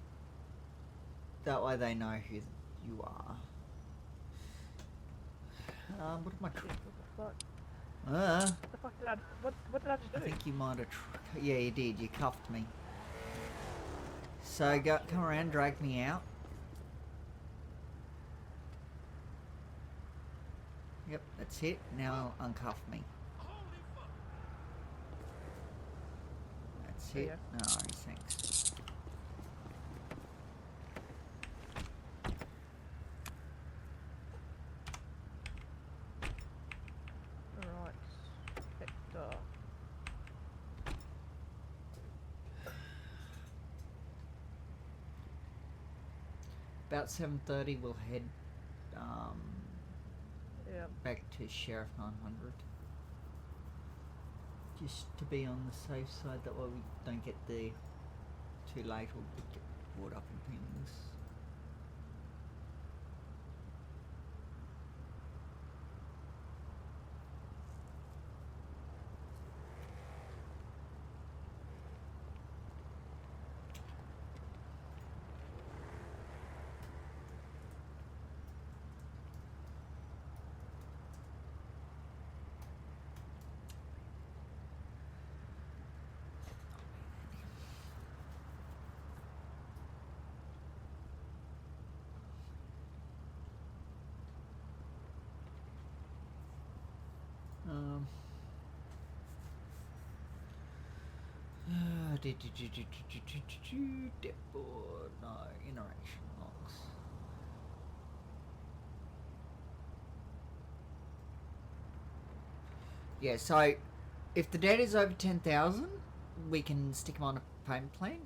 that way they know who you are. What am I? What the fuck? What the fuck did I? What did I just do? I think you might have. Yeah, you did. You cuffed me. So come around, drag me out. Yep, that's it. Now uncuff me. That's it. Yeah. No worries, thanks. Alright. Hector. About 7:30, we'll head Yeah. back to Sheriff 900. Just to be on the safe side, that way we don't get there too late or get caught up in things. Depboard, no, interaction logs. Yeah, so if the debt is over 10,000, we can stick them on a payment plan.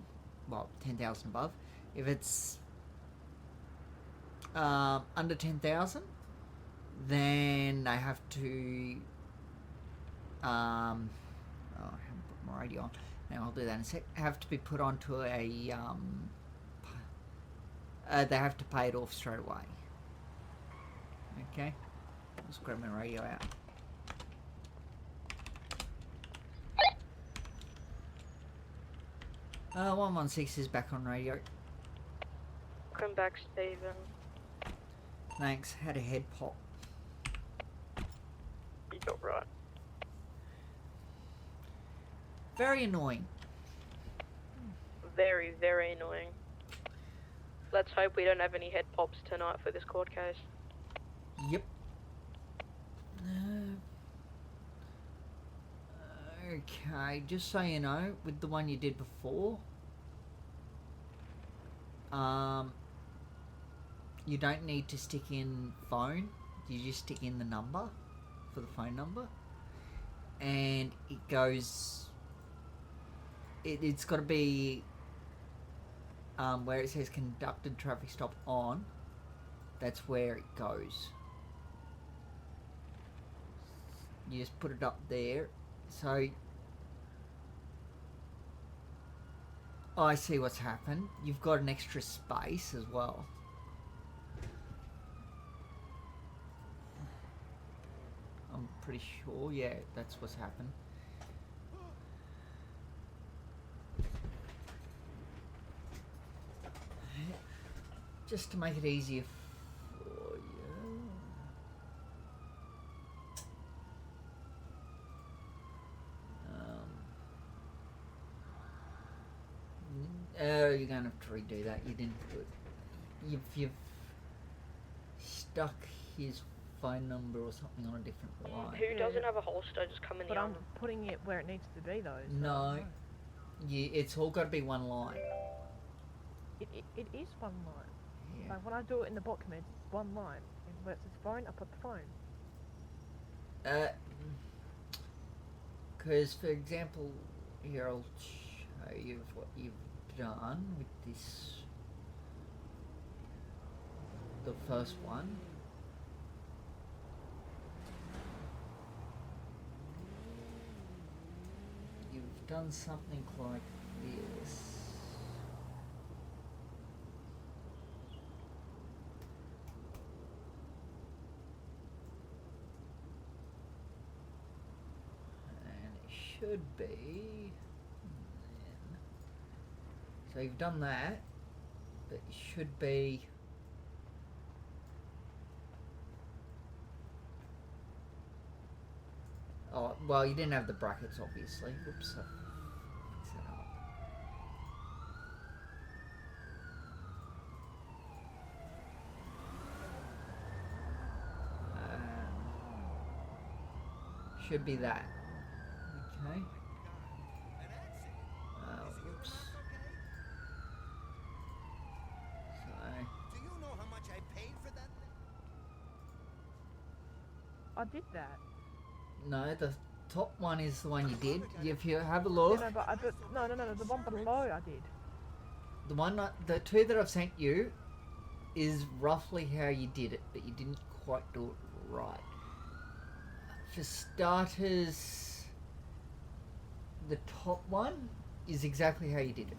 Well, 10,000 above. If it's under 10,000, then they have to oh, I haven't put my radio on. Now I'll do that in a sec. Have to be put onto a they have to pay it off straight away. Okay, let's grab my radio out. Uh, 116 is back on radio. Come back, Stephen. Thanks. Had a head pop. You got right. Very annoying. Very, very annoying. Let's hope we don't have any head pops tonight for this court case. Yep. Okay, just so you know, with the one you did before, you don't need to stick in phone. You just stick in the number for the phone number, and it goes. It's got to be where it says conducted traffic stop on. That's where it goes. You just put it up there. So I see what's happened. You've got an extra space as well. I'm pretty sure, yeah, that's what's happened. just to make it easier for you. You're gonna have to redo that. You didn't do it. You've stuck his phone number or something on a different line. Who doesn't have a holster? Just come in But the I'm arm. putting it where it needs to be though. So No, it's all got to be one line. It is one line. Yeah. Like when I do it in the bot command, it's one line. And where it says phone, I put the phone. Because for example, here I'll show you what you've done with this. The first one. You've done something like this. And it should be. So you've done that, but it should be. Oh, well, you didn't have the brackets, obviously. Whoops. Fix that up. Should be that. Okay. Whoops. So. Do you know how much I paid for that? I did that. No, the top one is the one you did. If you have a look, No, but no, the one below I did. the one, the two that I've sent you, is roughly how you did it, but you didn't quite do it right. For starters, the top one is exactly how you did it.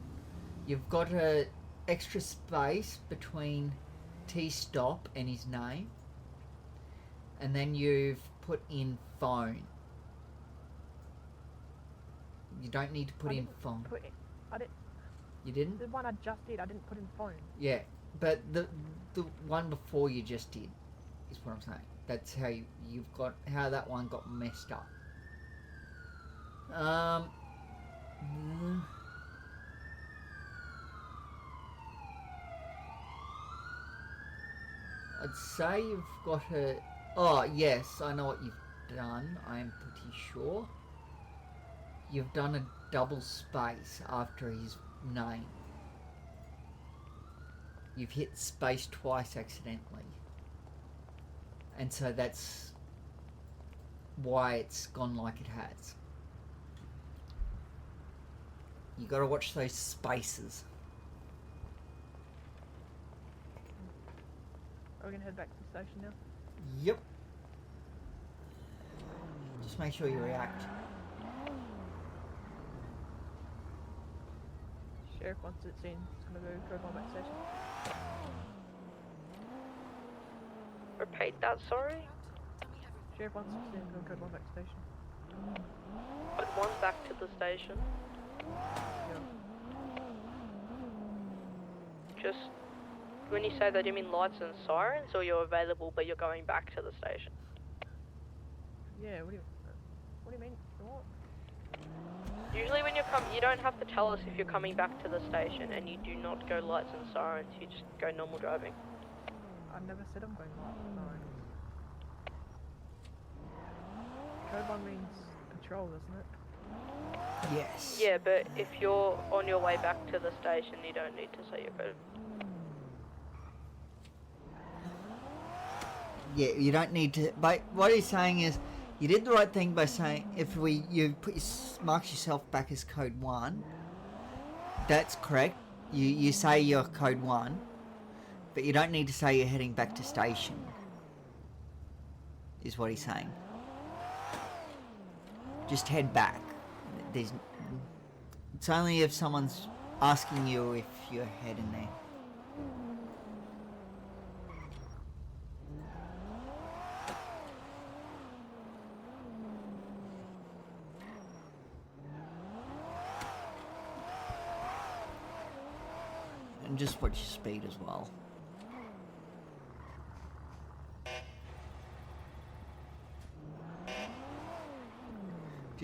You've got a extra space between T-stop and his name, and then you've put in phone. You don't need to put in phone. I didn't. You didn't? The one I just did, I didn't put in phone. Yeah, but the one before you just did is what I'm saying. That's how you've got how that one got messed up. I'd say you've got a. Oh yes, I know what you've done. I am pretty sure. You've done a double space after his name. You've hit space twice accidentally. And so that's why it's gone like it has. You gotta watch those spaces. Are we gonna head back to the station now? Yep. Just make sure you react. Sheriff, once it's in, it's gonna go on back station. Repeat that, sorry? Sheriff, once it's in, go on back station. But one back to the station. Just, when you say that, do you mean lights and sirens, or you're available but you're going back to the station? Yeah, what do you mean? What? Usually when you don't have to tell us if you're coming back to the station, and you do not go lights and sirens, you just go normal driving. I never said I'm going lights and sirens. Code 1 means patrol, doesn't it? Yes. Yeah, but if you're on your way back to the station, you don't need to say your code. Yeah, you don't need to. But what he's saying is, you did the right thing by saying if you mark yourself back as code 1. That's correct. You say you're code 1, but you don't need to say you're heading back to station. Is what he's saying. Just head back. It's only if someone's asking you if you're heading there. And just watch your speed as well.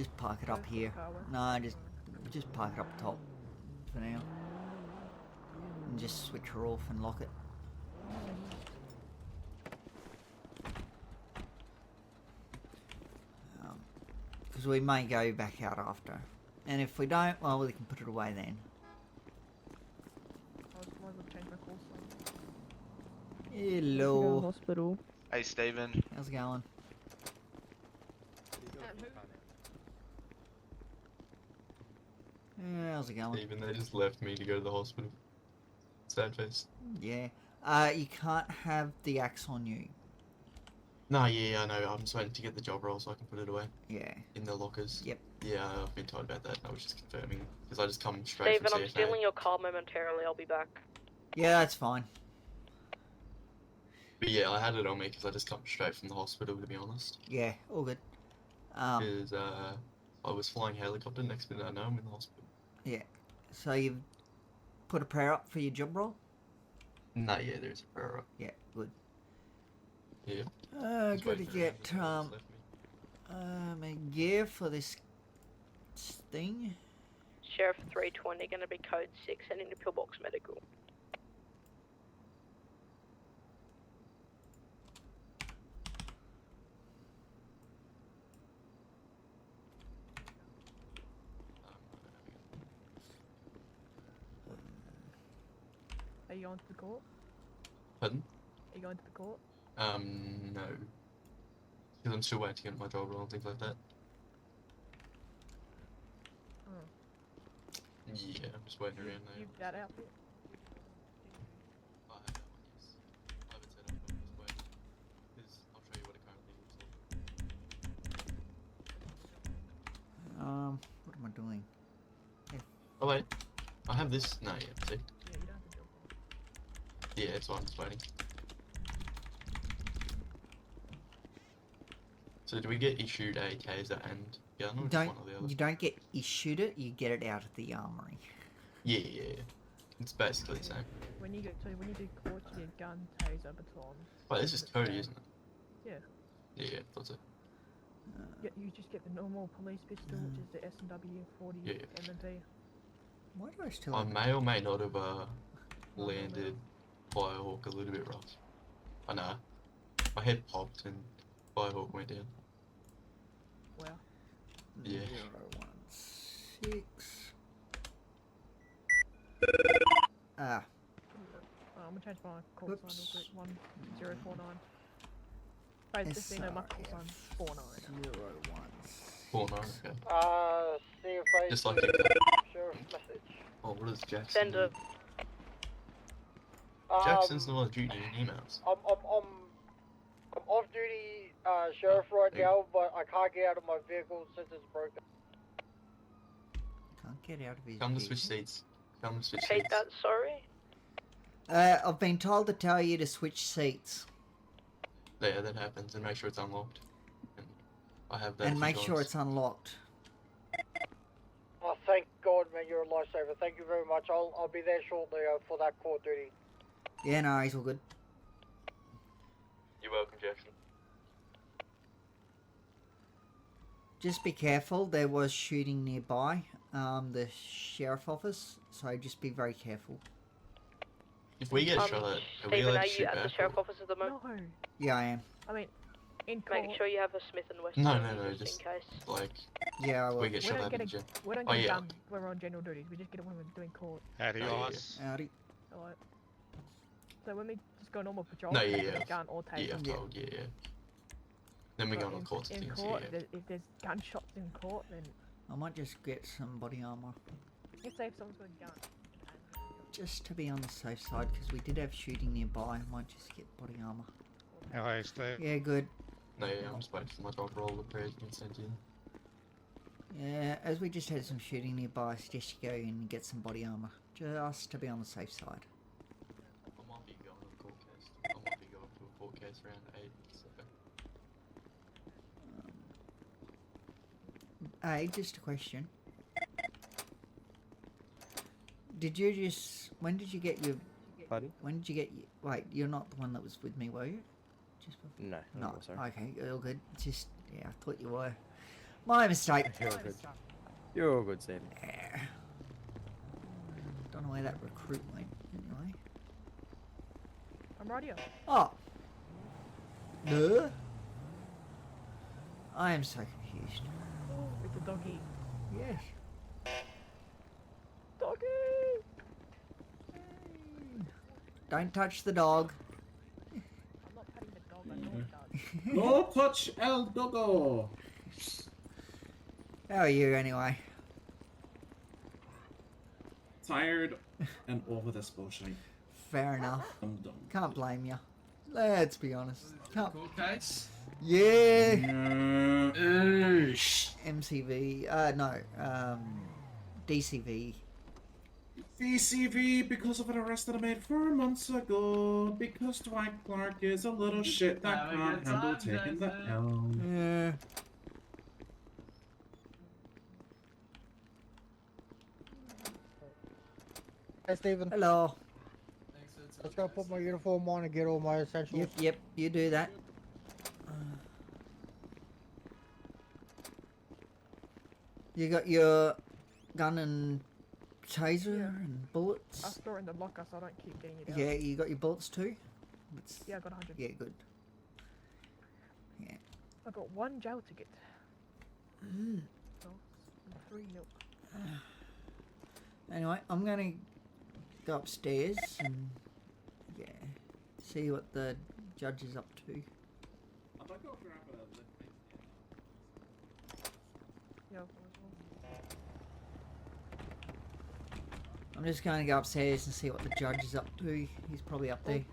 Just park it up here. No, just park it up top for now. And just switch her off and lock it. Because we may go back out after. And if we don't, well, we can put it away then. Hello. Hospital. Hey, Stephen. How's it going? Yeah, how's it going? Even they just left me to go to the hospital. Sad face. Yeah. You can't have the axe on you. No, yeah, I know. I'm just waiting to get the job role so I can put it away. Yeah. In the lockers. Yep. Yeah, I've been told about that. I was just confirming because I just come straight Stephen, from I'm CFA. stealing your car momentarily. I'll be back. Yeah, that's fine. But yeah, I had it on me because I just come straight from the hospital, to be honest. Yeah, all good. Because I was flying helicopter. Next minute I know I'm in the hospital. Yeah. So you've put a prayer up for your job role? No, yeah, there's a prayer up. Yeah, good. Yeah. Got to get my gear for this thing. Sheriff 320 going to be code 6 heading to Pillbox Medical. Are you going to the court? Pardon? Are you going to the court? No. Because I'm still waiting to get my job role and things like that. Oh. Yeah, I'm just waiting around now. You that outfit? I have that one, yes. I haven't set up, but I'm just waiting. Because I'll show you what it currently looks like. What am I doing? Oh wait, I have this. No, yeah, see? Yeah, you don't have to do it. Yeah, it's fine, I'm just waiting. So do we get issued a taser and gun, or just one or the other? You don't get issued it, you get it out of the armory. Yeah, yeah, yeah. It's basically the same. When you do court, you get gun, taser, baton. Wait, this is Cody, isn't it? Yeah. Yeah, that's it. You just get the normal police pistol, which is the S&W 40 Yeah. M&P. Why do I still I may or may not have landed Firehawk a little bit rough. I know. My head popped and Firehawk went down. Wow. Yeah. 016. Ah. I'm gonna change my call sign real quick. 1049. Right, just so you know, my call sign's 49. 4-9, okay. CFA. Just like it. Sheriff message. Oh, what is Jackson? Send a... Jackson's not on duty in emails. I'm off duty, Sheriff, right now, but I can't get out of my vehicle since it's broken. Can't get out of his Come to vehicle. switch seats. Come to switch Repeat seats. that, sorry? I've been told to tell you to switch seats. Yeah, that happens, and make sure it's unlocked. And I have that. And a few make sure times. it's unlocked. Oh, thank God, man, you're a lifesaver. Thank you very much. I'll be there shortly for that court duty. Yeah, no, he's all good. You're welcome, Jackson. Just be careful, there was shooting nearby, the sheriff office, so just be very careful. If we get shot at, are we Stephen, allowed are to you shoot at the back? sheriff office at the moment? No. Yeah, I am. I mean, in court. Make sure you have a Smith & Wesson No, with no, you no, just just in case. like Yeah, I will. we get We shot don't at get in a, gym. we don't Oh, get a yeah. gun when we're on general duties. We just get it when we're doing court. Howdy, Oh, yeah, guys. Howdy. Alright. So when we just go normal patrol, No, we yeah, don't get yeah. a gun or taser. Yeah, I've told, yeah, yeah. Then we go on the courts and in things, court, yeah. if there's gunshots in court, then I might just get some body armor, let's say if someone's got a gun. just to be on the safe side, because we did have shooting nearby. I might just get body armor. How are you, Steve? Yeah, good. No, yeah, I'm just waiting for my job role to prayers being sent in. Yeah, as we just had some shooting nearby, I suggest you go and get some body armor, just to be on the safe side. I might be going to a court case. I might be going to a court case around 8, so... Hey, just a question. Did you just... When did you get your... Pardon? When did you get your... Wait, you're not the one that was with me, were you? Just before? No, No, sorry. okay, all good. Just... Yeah, I thought you were. My mistake. You're all good. You're all good, Stephen. Don't know where that recruit went. Anyway. I'm right here. Oh. No. I am so confused. With the doggy. Yes. Doggy! Don't touch the dog. I'm not petting the dog, I know it does. No touch El Dogo. How are you anyway? Tired and over this bullshit. Fair enough. I'm done. Can't blame you. Let's be honest. Can't. Court case? Yeah. Oosh. MCV. No. DCV. DCV because of an arrest that I made 4 months ago. Because Dwight Clark is a little shit that can't handle taking the L. Yeah. Hey, Stephen. Hello. Let's go put my uniform on and get all my essentials. Yep. You do that. You got your gun and taser and bullets. I store it in the locker so I don't keep getting it out. Yeah, you got your bullets too. Yeah, I got 100. Yeah, good. Yeah. I got 1 jail ticket. Mm. So, and 3 milk. Anyway, I'm gonna go upstairs and see what the judge is up to. Yeah. I'm just going to go upstairs and see what the judge is up to. He's probably up there.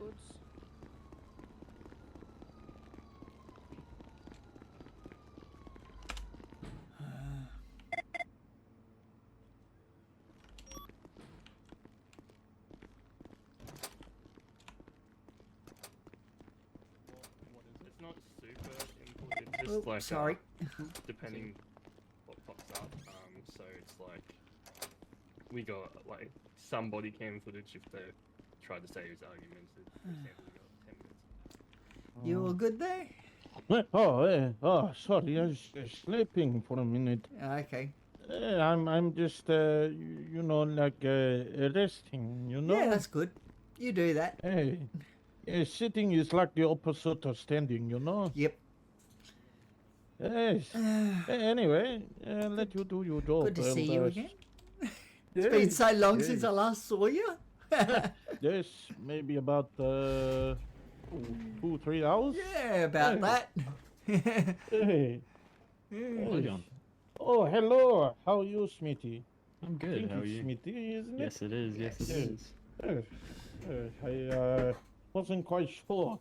It's not super important, it's just Oh, like sorry. depending what pops up. So it's like we got like some body cam footage if they tried to say his arguments. For example, we got 10 minutes. You all good there? Sorry, I was sleeping for a minute. Okay. I'm just, you know, like resting, you know? Yeah, that's good. You do that. Hey, sitting is like the opposite of standing, you know? Yep. Yes. Anyway, let you do your job. Good to see you I'll, again. It's been so long since I last saw you. Yes, maybe about 2-3 hours. Yeah, about that. Hey. Hello, John. Oh, hello. How are you, Smitty? I'm good. I think How are it's you? Smitty, isn't it? Yes, it is. Yes, it is. I wasn't quite sure.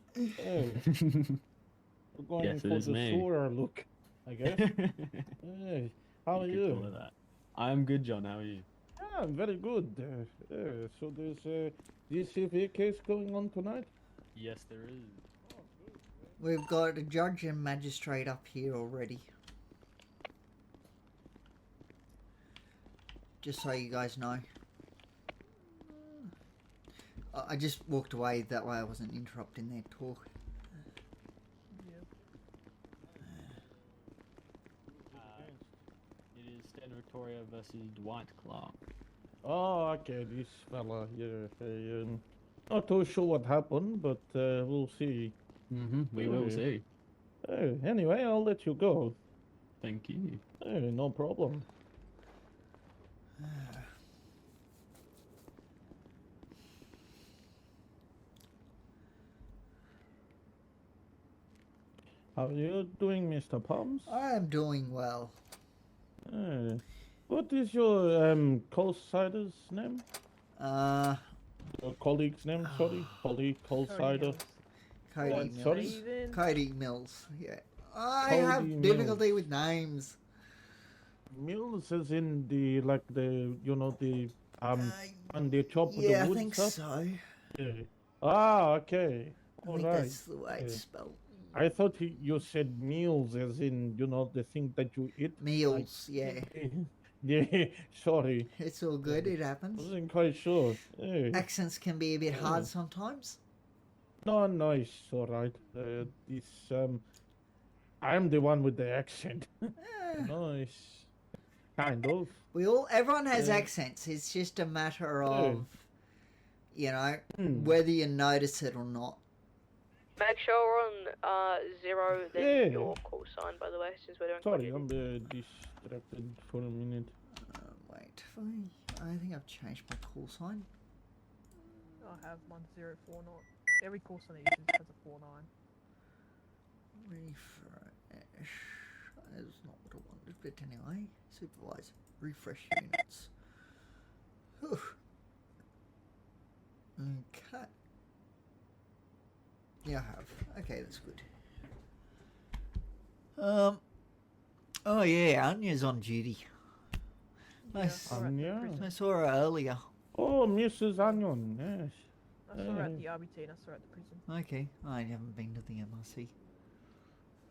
We're going Yes, it for is the me. sewer look, I guess. Hey, how are could you? call it that. I'm good, John. How are you? Yeah, I'm very good. So there's a DCV case going on tonight? Yes, there is. We've got a judge and magistrate up here already. Just so you guys know. I just walked away, that way I wasn't interrupting their talk. It is Stan Victoria versus Dwight Clark. Oh, okay, this fella here. Not too sure what happened, but we'll see. We will see. Anyway, I'll let you go. Thank you. No problem. How are you doing, Mr. Palms? I am doing well. What is your co-sider's name? Your colleague's name, sorry? Colleague, co-sider. Cody What, Mills. sorry? Cody Mills, yeah. I Cody have difficulty with names. Mills as in the, like the, you know, the, and the chop of Yeah, the I wood think stuff? so. Yeah. Ah, okay. I think Alright. that's the way it's spelled. I thought you said meals as in, you know, the thing that you eat. Meals, yeah. Yeah, sorry. It's all good, it happens. Wasn't quite sure. Yeah. Accents can be a bit hard sometimes. No, it's alright. This, I'm the one with the accent. Nice. Kind of. Everyone has Yeah. accents. It's just a matter Yeah. of, you know, Hmm. whether you notice it or not. Make sure we're on 0, then Yeah. your call sign, by the way, since we're doing Sorry, quantity. I'm distracted for a minute. Wait, I think I've changed my call sign. I have 1049. Every call sign it uses has a 49. Refresh. That's not what I wanted, but anyway. Supervise. Refresh units. Whew. Okay. Yeah, I have. Okay, that's good. Oh yeah, Anya's on duty. Nice. Anya? I saw her earlier. Oh, Mrs. Onion, yes. I saw her at the RBT and I saw her at the prison. Okay, I haven't been to the MRC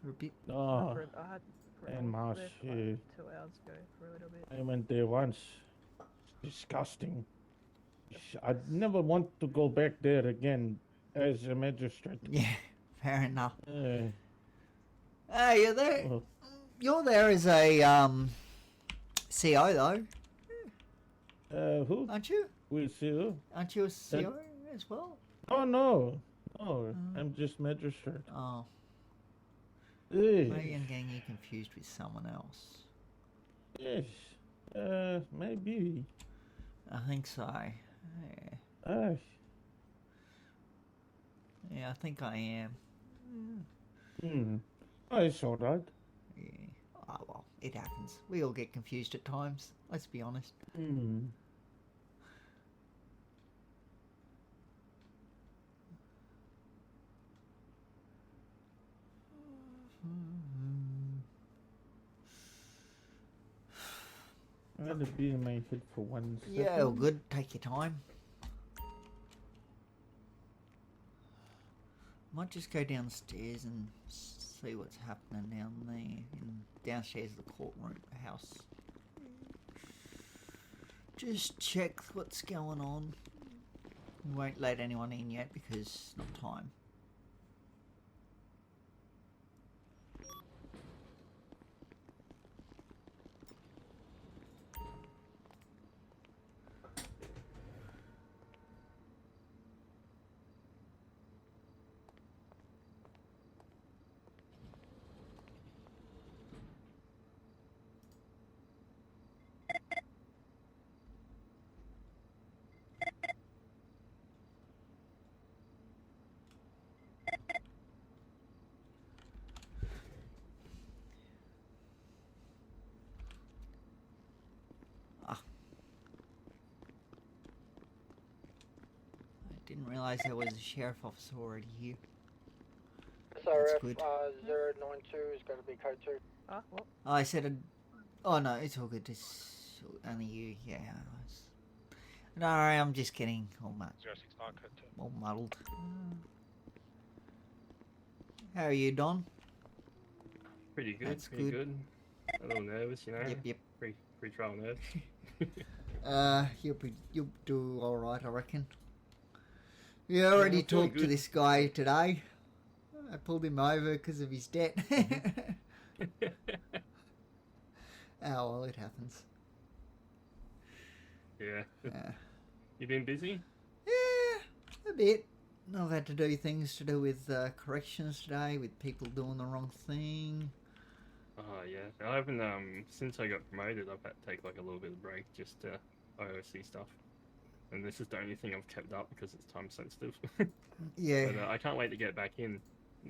for a bit. Oh, I had and Marsh, there for like 2 hours ago for a little bit. I went there once. Disgusting. I'd never want to go back there again as a magistrate. Yeah, fair enough. Uh, Hey, you're there. Oh. You're there as a CO though, who? aren't you? We see you. Aren't you a CO as well? Oh, no. No, I'm just magistrate. Oh. Yes. Maybe I'm getting you confused with someone else. Yes. Maybe. I think so. Yeah, Ah. I think I am. Oh, it's alright. Yeah. Oh well, it happens. We all get confused at times. Let's be honest. I had to be in my head for 1 second. Yeah, all good. Take your time. Might just go downstairs and see what's happening down there, downstairs of the courtroom house. Just check what's going on. We won't let anyone in yet because it's not time. Didn't realise there was a sheriff officer already here. SRF good. 092 is going to be code 2. What? Oh, I said oh no, it's all good. It's only you. Yeah. No, I'm just getting all muddled. How are you, Don? Pretty good. That's pretty good. A little nervous, you know. Yep. Pre-trial nerves. You'll do all right, I reckon. We already I'm feeling talked to good. this guy today. I pulled him over because of his debt. Oh well, it happens. Yeah. You been busy? Yeah, a bit. I've had to do things to do with corrections today, with people doing the wrong thing. Oh yeah. I haven't since I got promoted. I've had to take like a little bit of break just to oversee stuff. And this is the only thing I've kept up because it's time sensitive. Yeah. But I can't wait to get back in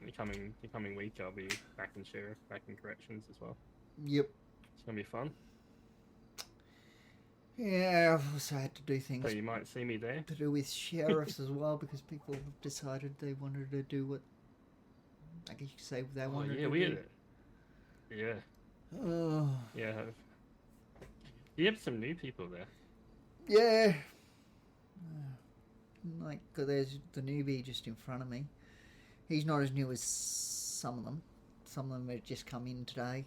the coming week. I'll be back in sheriff, back in corrections as well. Yep. It's gonna be fun. Yeah, I've also had to do things So you might see me there. to do with sheriffs as well because people have decided they wanted to do what I guess you could say they wanted yeah, to we do. had it. Yeah. Oh. Yeah. You have some new people there. Yeah. Like, there's the newbie just in front of me. He's not as new as some of them. Some of them have just come in today.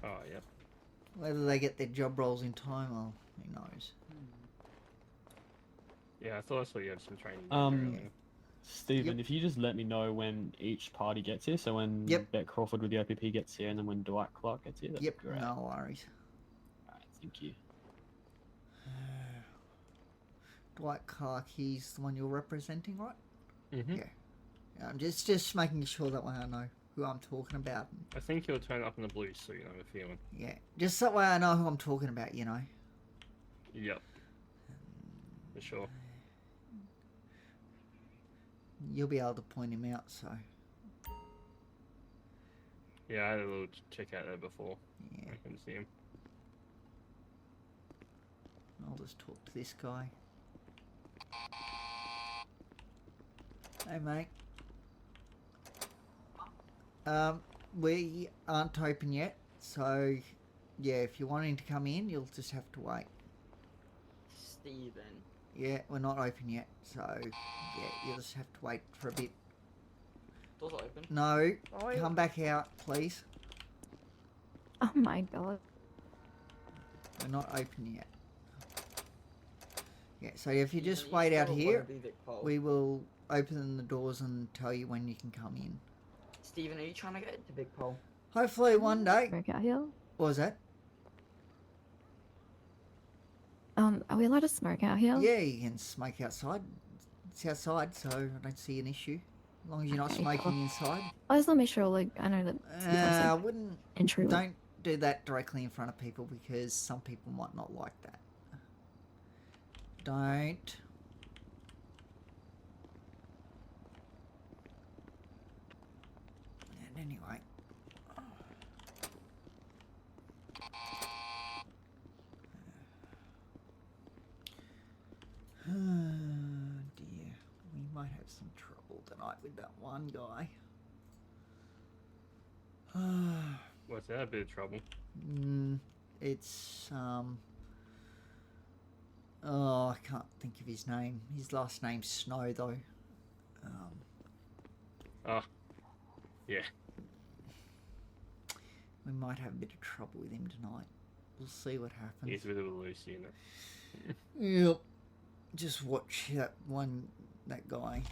Oh, yep. Whether they get their job roles in time, well, who knows. Yeah, I thought I saw you had some training. Um, earlier. Stephen, if you just let me know when each party gets here, so when Bet Crawford with the OPP gets here, and then when Dwight Clark gets here, that'd be great. No worries. Alright, thank you. Dwight Clark, he's the one you're representing, right? Mm-hmm. Yeah. I'm just making sure that way I know who I'm talking about. I think he'll turn up in the blue suit, I have a feeling. Yeah, just that way I know who I'm talking about, you know. Yep. For sure. You'll be able to point him out, so. Yeah, I had a little check out there before. Yeah. I can see him. I'll just talk to this guy. Hey, mate. We aren't open yet, so yeah, if you're wanting to come in, you'll just have to wait. Stephen. Yeah, we're not open yet, so yeah, you'll just have to wait for a bit. Doors are open. No, come back out, please. Oh my god. We're not open yet. Yeah, so if you just wait out here, we will open the doors and tell you when you can come in. Stephen, are you trying to get to Big Pole? Hopefully one day. Smoke out here? What was that? Are we allowed to smoke out here? Yeah, you can smoke outside. It's outside, so I don't see an issue. As long as you're not Okay, smoking cool. inside. I just want to make sure, like, I know that. I wouldn't. Intrude. Don't do that directly in front of people because some people might not like that. Don't. And anyway. Oh dear, we might have some trouble tonight with that one guy. What's that? A bit of trouble. It's oh, I can't think of his name. His last name's Snow though. Oh, yeah. We might have a bit of trouble with him tonight. We'll see what happens. He's a bit of a loose unit. Yep. Just watch that guy.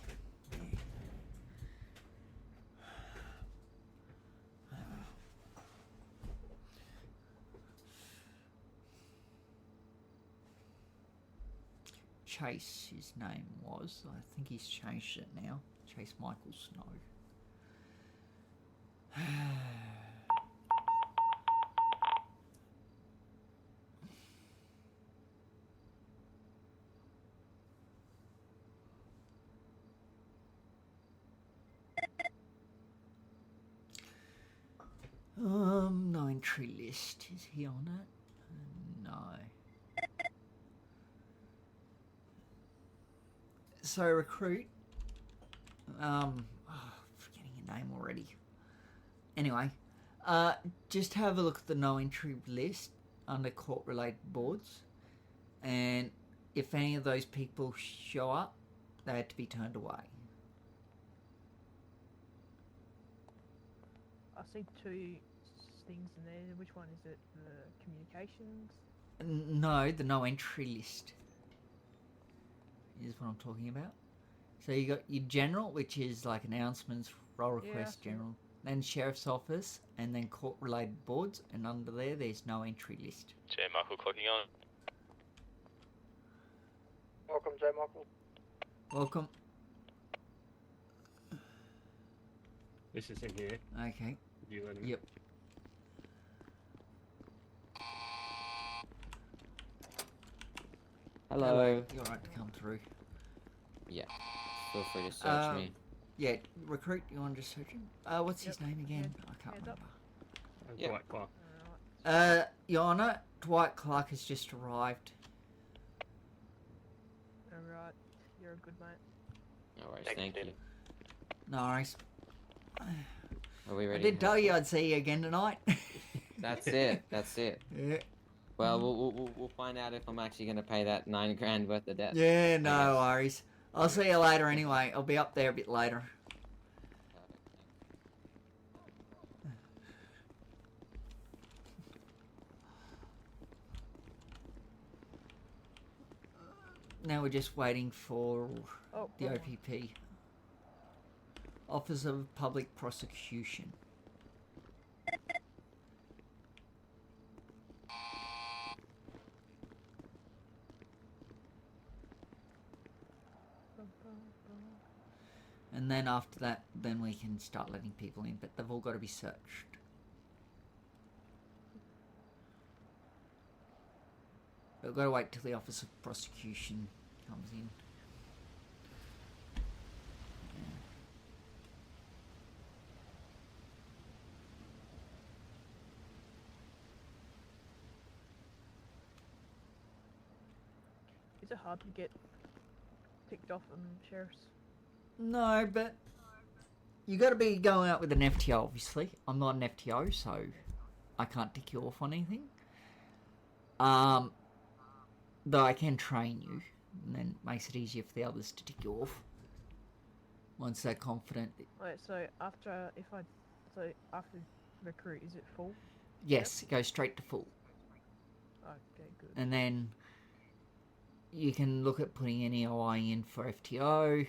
Chase, his name was. I think he's changed it now. Chase Michael Snow. No entry list. Is he on it? No. So recruit. Forgetting your name already. Anyway, just have a look at the no entry list under court related boards, and if any of those people show up, they had to be turned away. I see two things in there. Which one is it? The communications? No, the no entry list is what I'm talking about. So you got your general, which is like announcements, role request, general, then sheriff's office, and then court related boards, and under there's no entry list. J. Michael clocking on. Welcome, J. Michael. Welcome. This is in here. Okay. You let him. Yep. Hello. You're right to come through. Yeah. Feel free to search me. Yeah, recruit, you want to just search him? What's his name again? I can't remember. Dwight Clark. Your Honour, Dwight Clark has just arrived. Alright, you're a good mate. No worries, thank you. No worries. Are we I ready? did tell you I'd see you again tonight. That's it. That's it. Yeah. Well, we'll find out if I'm actually gonna pay that $9 grand worth of debt. Yeah, no worries. I'll see you later anyway. I'll be up there a bit later. Now we're just waiting for the OPP. Office of Public Prosecution. And then after that, then we can start letting people in, but they've all got to be searched. We've got to wait till the Office of Prosecution comes in. Is it hard to get ticked off on sheriffs? No, but you got to be going out with an FTO, obviously. I'm not an FTO, so I can't tick you off on anything. Though I can train you, and then it makes it easier for the others to tick you off. Once they're confident. Wait, so after recruit, is it full? Yes, it goes straight to full. Okay, good. And then you can look at putting an EOI in for FTO.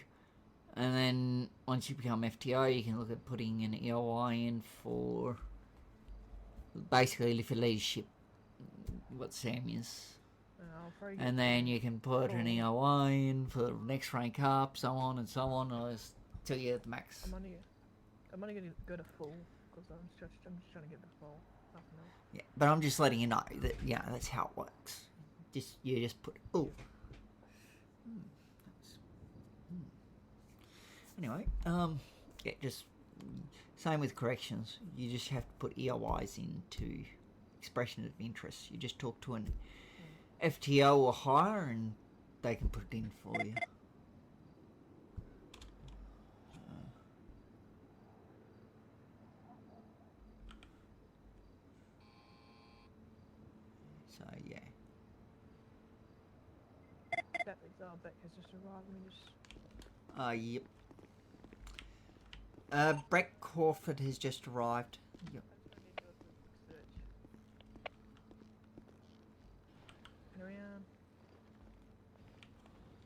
And then once you become FTO, you can look at putting an EOI in for basically for leadership, what Sam is. And then you can put an EOI in for the next rank up, so on and so on, till you're at the max. I'm only gonna go to full because I'm just trying to get the full. Nothing else. Yeah, but I'm just letting you know that that's how it works. You just put Anyway, yeah, just same with corrections. You just have to put EOIs into expression of interest. You just talk to an FTO or higher, and they can put it in for you. So yeah. That Beck has just arrived. Let me just. Yep. Brett Crawford has just arrived. Yep. Around.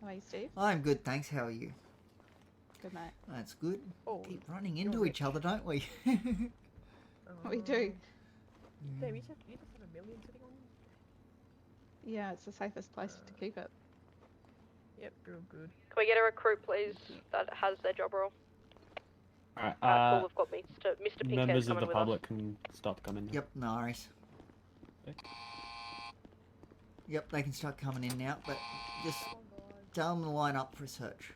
How are you, Steve? I'm good, thanks. How are you? Good, mate. That's good. Oh, keep running into each other, don't we? We do. Damn, you just have $1 million sitting on you? Yeah, it's the safest place to keep it. Yep, good. Can we get a recruit, please, that has their job role? Alright, Cool, we've got Mr. Pinkhead members of coming the with public can start coming. Yep, no worries. Yep, they can start coming in now, but just tell them to line up for a search.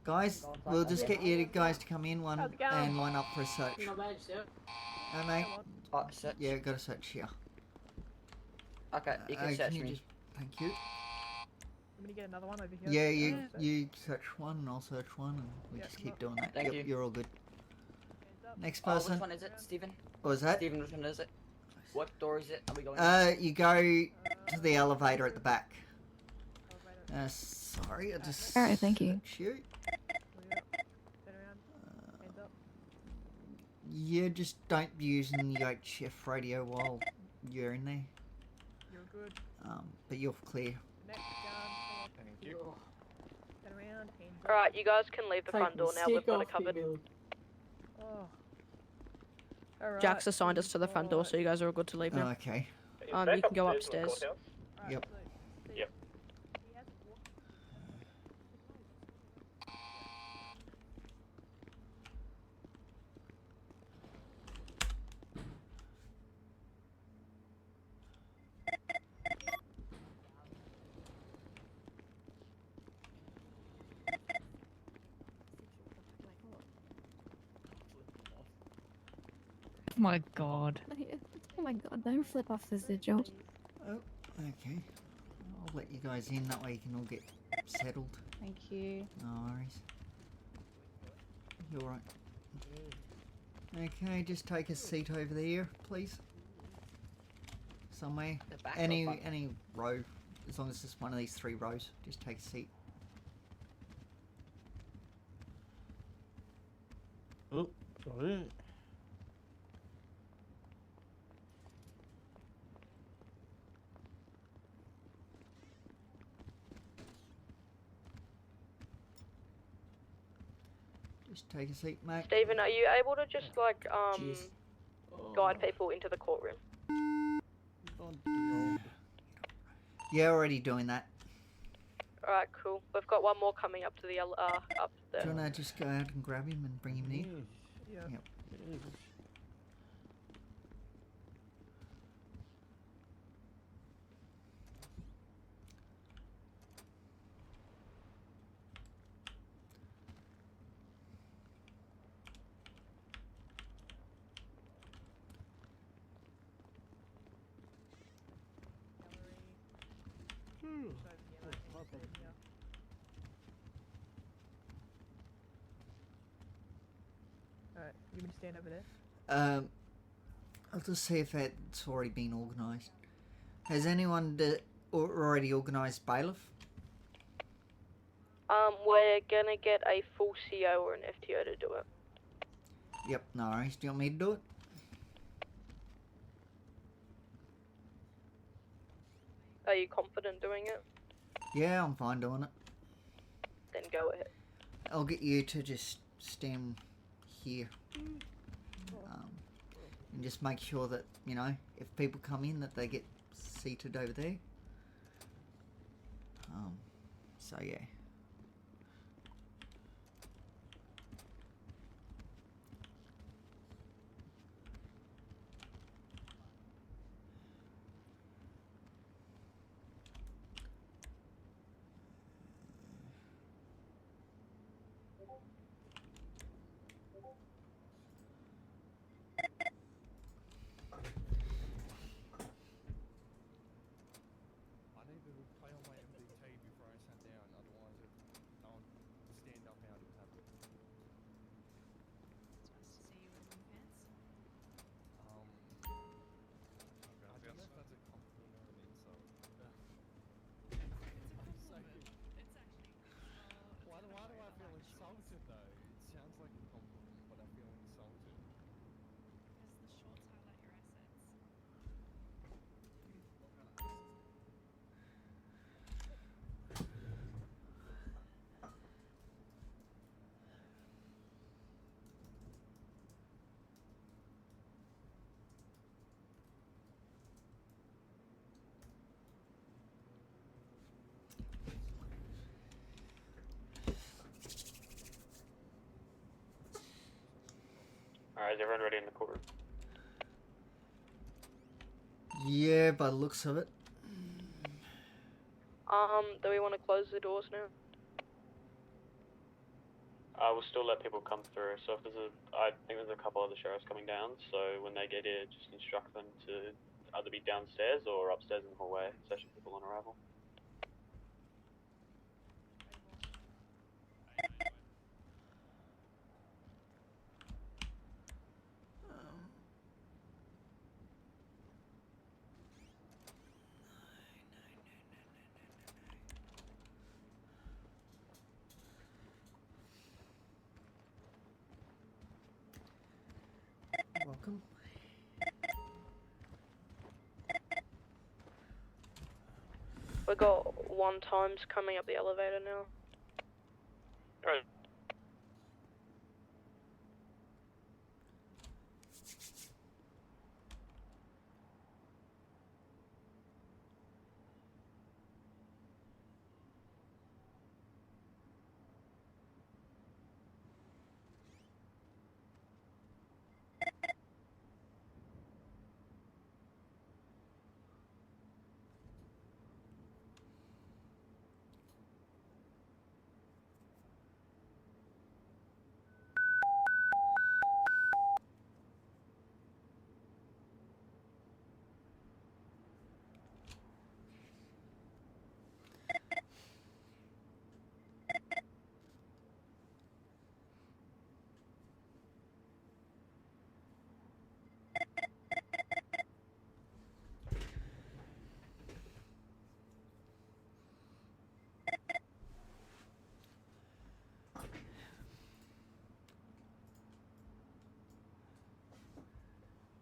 Guys, we'll just get you guys to come in and line up for a search. Mate? Search? Yeah, got a search here. Okay, you can search me. Thank you. I'm gonna get another one over here. Yeah, you search one and I'll search one, and we just keep doing that. Thank yep, you. You're all good. Next person. Which one is it, Stephen? What was that? Stephen, which one is it? What door is it? Are we going? You go to the elevator at the back. Sorry, I just. Alright, thank you. Shoot. Yeah, just don't use the HF radio while you're in there. You're good. But you're clear. Next gun. Thank you. Turn around, hands up. Alright, you guys can leave the front door now. We've got it covered. Oh. Alright. Jack's assigned us to the front door, so you guys are all good to leave now. Okay. You can go upstairs. Yep. Yep. Oh my god. Oh my god, don't flip off the sigil. Oh, okay. I'll let you guys in, that way you can all get settled. Thank you. No worries. You're right. Okay, just take a seat over there, please. Somewhere. Any row. As long as it's one of these 3 rows, just take a seat. Oh, sorry. Just take a seat, mate. Stephen, are you able to just like Cheers. guide people into the courtroom? Yeah, already doing that. Alright, cool. We've got one more coming up to the up there. Do you wanna just go out and grab him and bring him in? Yeah. Yep. Alright, you can stand over there. I'll just see if it's already been organised. Has anyone already organised bailiff? We're gonna get a full CO or an FTO to do it. Yep, no worries. Do you want me to do it? Are you confident doing it? Yeah, I'm fine doing it. Then go ahead. I'll get you to just stand here. And just make sure that, you know, if people come in that they get seated over there. So yeah. I need to play on my MDT before I sat down, otherwise I'll stand up out of habit. I don't know if that's a compliment or an insult. Why do I feel insulted though? It sounds like a compliment, but I feel insulted. Alright, is everyone ready in the courtroom? Yeah, by the looks of it. Do we want to close the doors now? We'll still let people come through. So if I think there's a couple other sheriffs coming down. So when they get here, just instruct them to either be downstairs or upstairs in the hallway. Session people on arrival. Welcome. We got 1 times coming up the elevator now. Alright.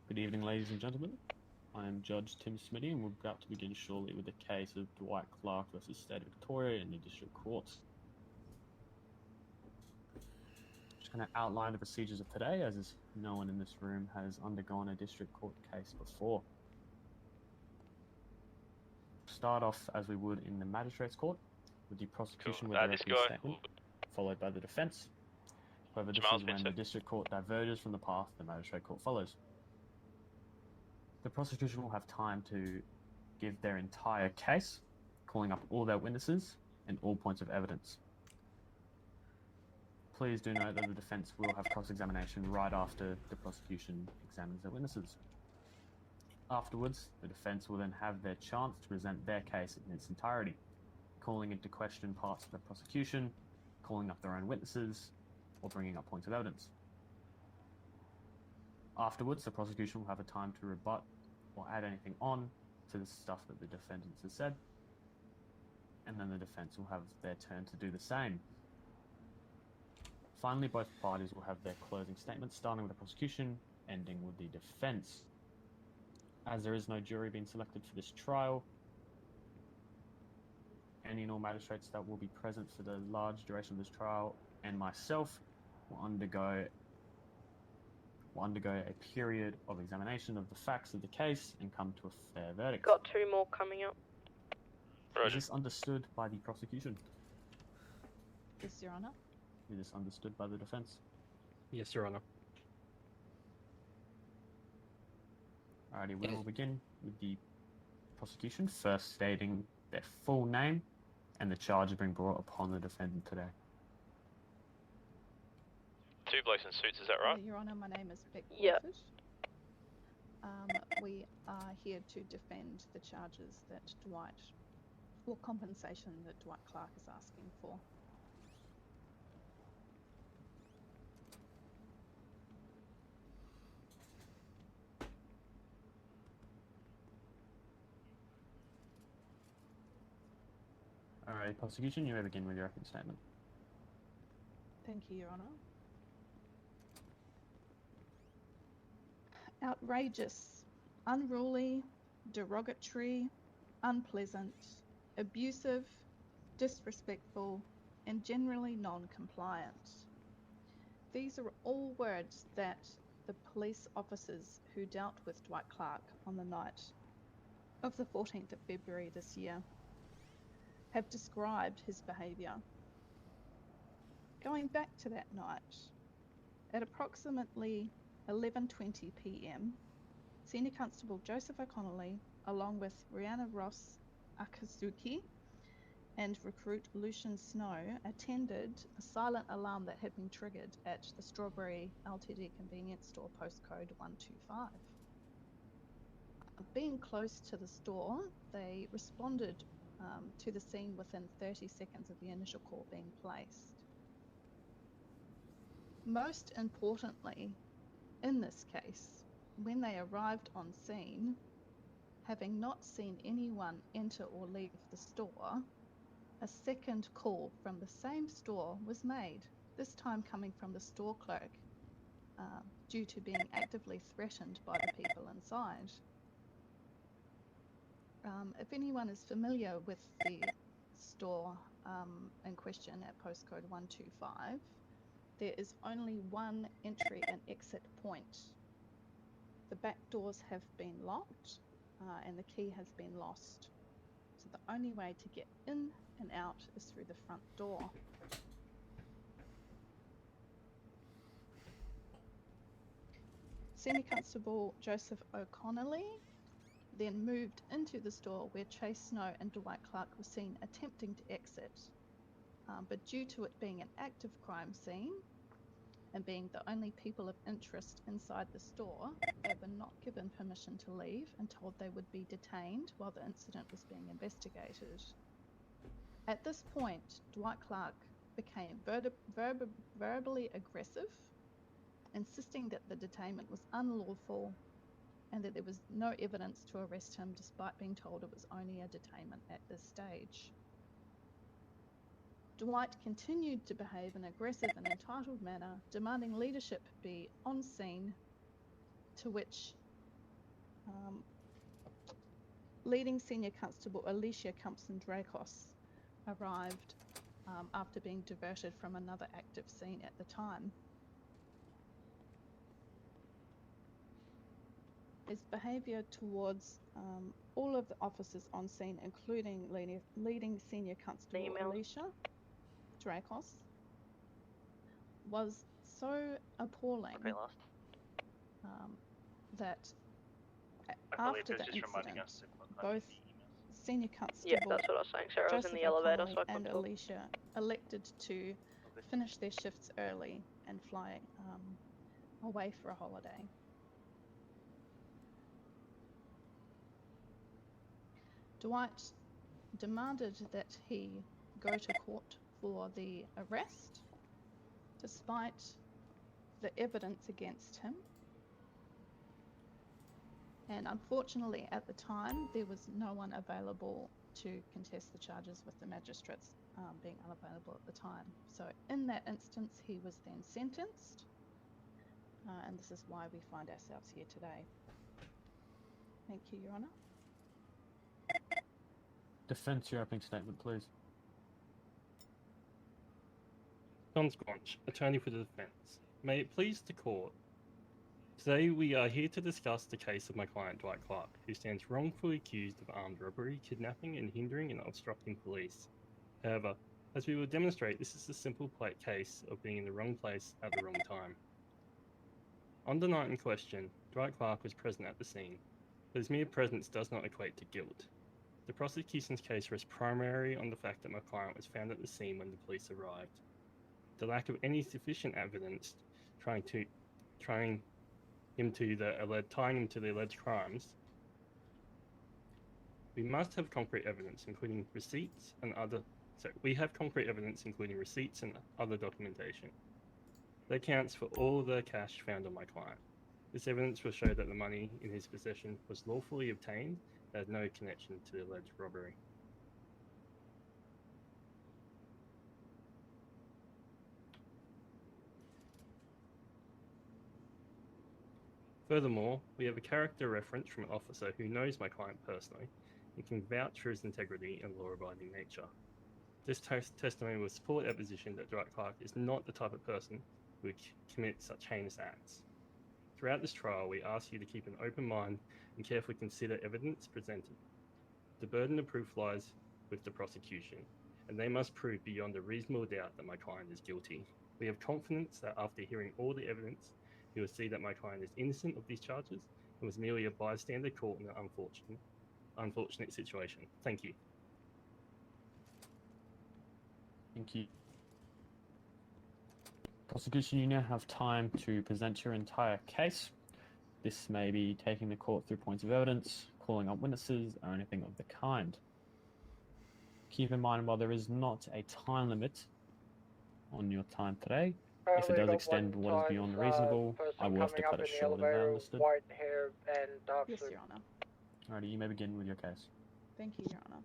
Good evening, ladies and gentlemen. I am Judge Tim Smitty, and we're about to begin shortly with the case of Dwight Clark versus State of Victoria in the District Court. Just Can I outline the procedures of today, as no one in this room has undergone a district court case before? Start off as we would in the magistrate's court, with the prosecution with their opening statement, followed by the defence. However, this is when the district court diverges from the path the magistrate court follows. The prosecution will have time to give their entire case, calling up all their witnesses and all points of evidence. Please do note that the defence will have cross-examination right after the prosecution examines their witnesses. Afterwards, the defence will then have their chance to present their case in its entirety, calling into question parts of the prosecution, calling up their own witnesses, or bringing up points of evidence. Afterwards, the prosecution will have a time to rebut or add anything on to the stuff that the defendants have said, and then the defence will have their turn to do the same. Finally, both parties will have their closing statements, starting with the prosecution, ending with the defence. As there is no jury being selected for this trial, any and all magistrates that will be present for the large duration of this trial, and myself, will undergo a period of examination of the facts of the case and come to a fair verdict. Got 2 more coming up. Is this understood by the prosecution? Yes, Your Honour. Is this understood by the defence? Yes, Your Honour. Alrighty, we will begin with the prosecution, first stating their full name and the charges being brought upon the defendant today. 2 blokes in suits, is that right? Your Honour, my name is Beck Yep. Crawford. We are here to defend the charges that Dwight, or compensation that Dwight Clark is asking for. Alright, prosecution, you may begin with your opening statement. Thank you, Your Honour. Outrageous, unruly, derogatory, unpleasant, abusive, disrespectful, and generally non-compliant. These are all words that the police officers who dealt with Dwight Clark on the night of the 14th of February this year have described his behaviour. Going back to that night, at approximately 11:20 p.m, Senior Constable Joseph O'Connelly, along with Rihanna Ross Akazuki and recruit Lucian Snow, attended a silent alarm that had been triggered at the Strawberry Ltd convenience store postcode 125. Being close to the store, they responded to the scene within 30 seconds of the initial call being placed. Most importantly, in this case, when they arrived on scene, having not seen anyone enter or leave the store, a second call from the same store was made, this time coming from the store clerk, due to being actively threatened by the people inside. If anyone is familiar with the store in question at postcode 125, there is only one entry and exit point. The back doors have been locked and the key has been lost. So the only way to get in and out is through the front door. Senior Constable Joseph O'Connelly then moved into the store where Chase Snow and Dwight Clark were seen attempting to exit. But due to it being an active crime scene and being the only people of interest inside the store, they were not given permission to leave and told they would be detained while the incident was being investigated. At this point, Dwight Clark became verbally aggressive, insisting that the detainment was unlawful and that there was no evidence to arrest him despite being told it was only a detainment at this stage. Dwight continued to behave in an aggressive and entitled manner, demanding leadership be on scene, to which leading Senior Constable Alicia Compson-Dracos arrived after being diverted from another active scene at the time. His behaviour towards all of the officers on scene, including leading Senior Constable Alicia Dracos, was so appalling that after the incident, both Senior Constable Yeah, that's what I was saying, Sarah. I was in Joseph the elevator, so I O'Connelly and couldn't talk. Alicia elected to finish their shifts early and fly away for a holiday. Dwight demanded that he go to court for the arrest, despite the evidence against him. And unfortunately, at the time, there was no one available to contest the charges, with the magistrates being unavailable at the time. So in that instance, he was then sentenced, and this is why we find ourselves here today. Thank you, Your Honour. Defence, your opening statement, please. John Squanch, attorney for the defence. May it please the court. Today we are here to discuss the case of my client Dwight Clark, who stands wrongfully accused of armed robbery, kidnapping, and hindering and obstructing police. However, as we will demonstrate, this is a simple case of being in the wrong place at the wrong time. On the night in question, Dwight Clark was present at the scene, but his mere presence does not equate to guilt. The prosecution's case rests primarily on the fact that my client was found at the scene when the police arrived. The lack of any sufficient evidence tying him to the alleged crimes. We must have concrete evidence, including receipts and other. We have concrete evidence, including receipts and other documentation. That accounts for all the cash found on my client. This evidence will show that the money in his possession was lawfully obtained. That has no connection to the alleged robbery. Furthermore, we have a character reference from an officer who knows my client personally and can vouch for his integrity and law-abiding nature. This testimony will support our position that Dwight Clark is not the type of person who would commit such heinous acts. Throughout this trial, we ask you to keep an open mind and carefully consider evidence presented. The burden of proof lies with the prosecution, and they must prove beyond a reasonable doubt that my client is guilty. We have confidence that after hearing all the evidence, you will see that my client is innocent of these charges and was merely a bystander caught in an unfortunate situation. Thank you. Thank you. Prosecution, you now have time to present your entire case. This may be taking the court through points of evidence, calling up witnesses, or anything of the kind. Keep in mind, while there is not a time limit on your time today, if it does extend what is beyond reasonable, I will have to cut it short. Is that understood? White hair and dark Yes, suit. Your Honour. Alrighty, you may begin with your case. Thank you, Your Honour.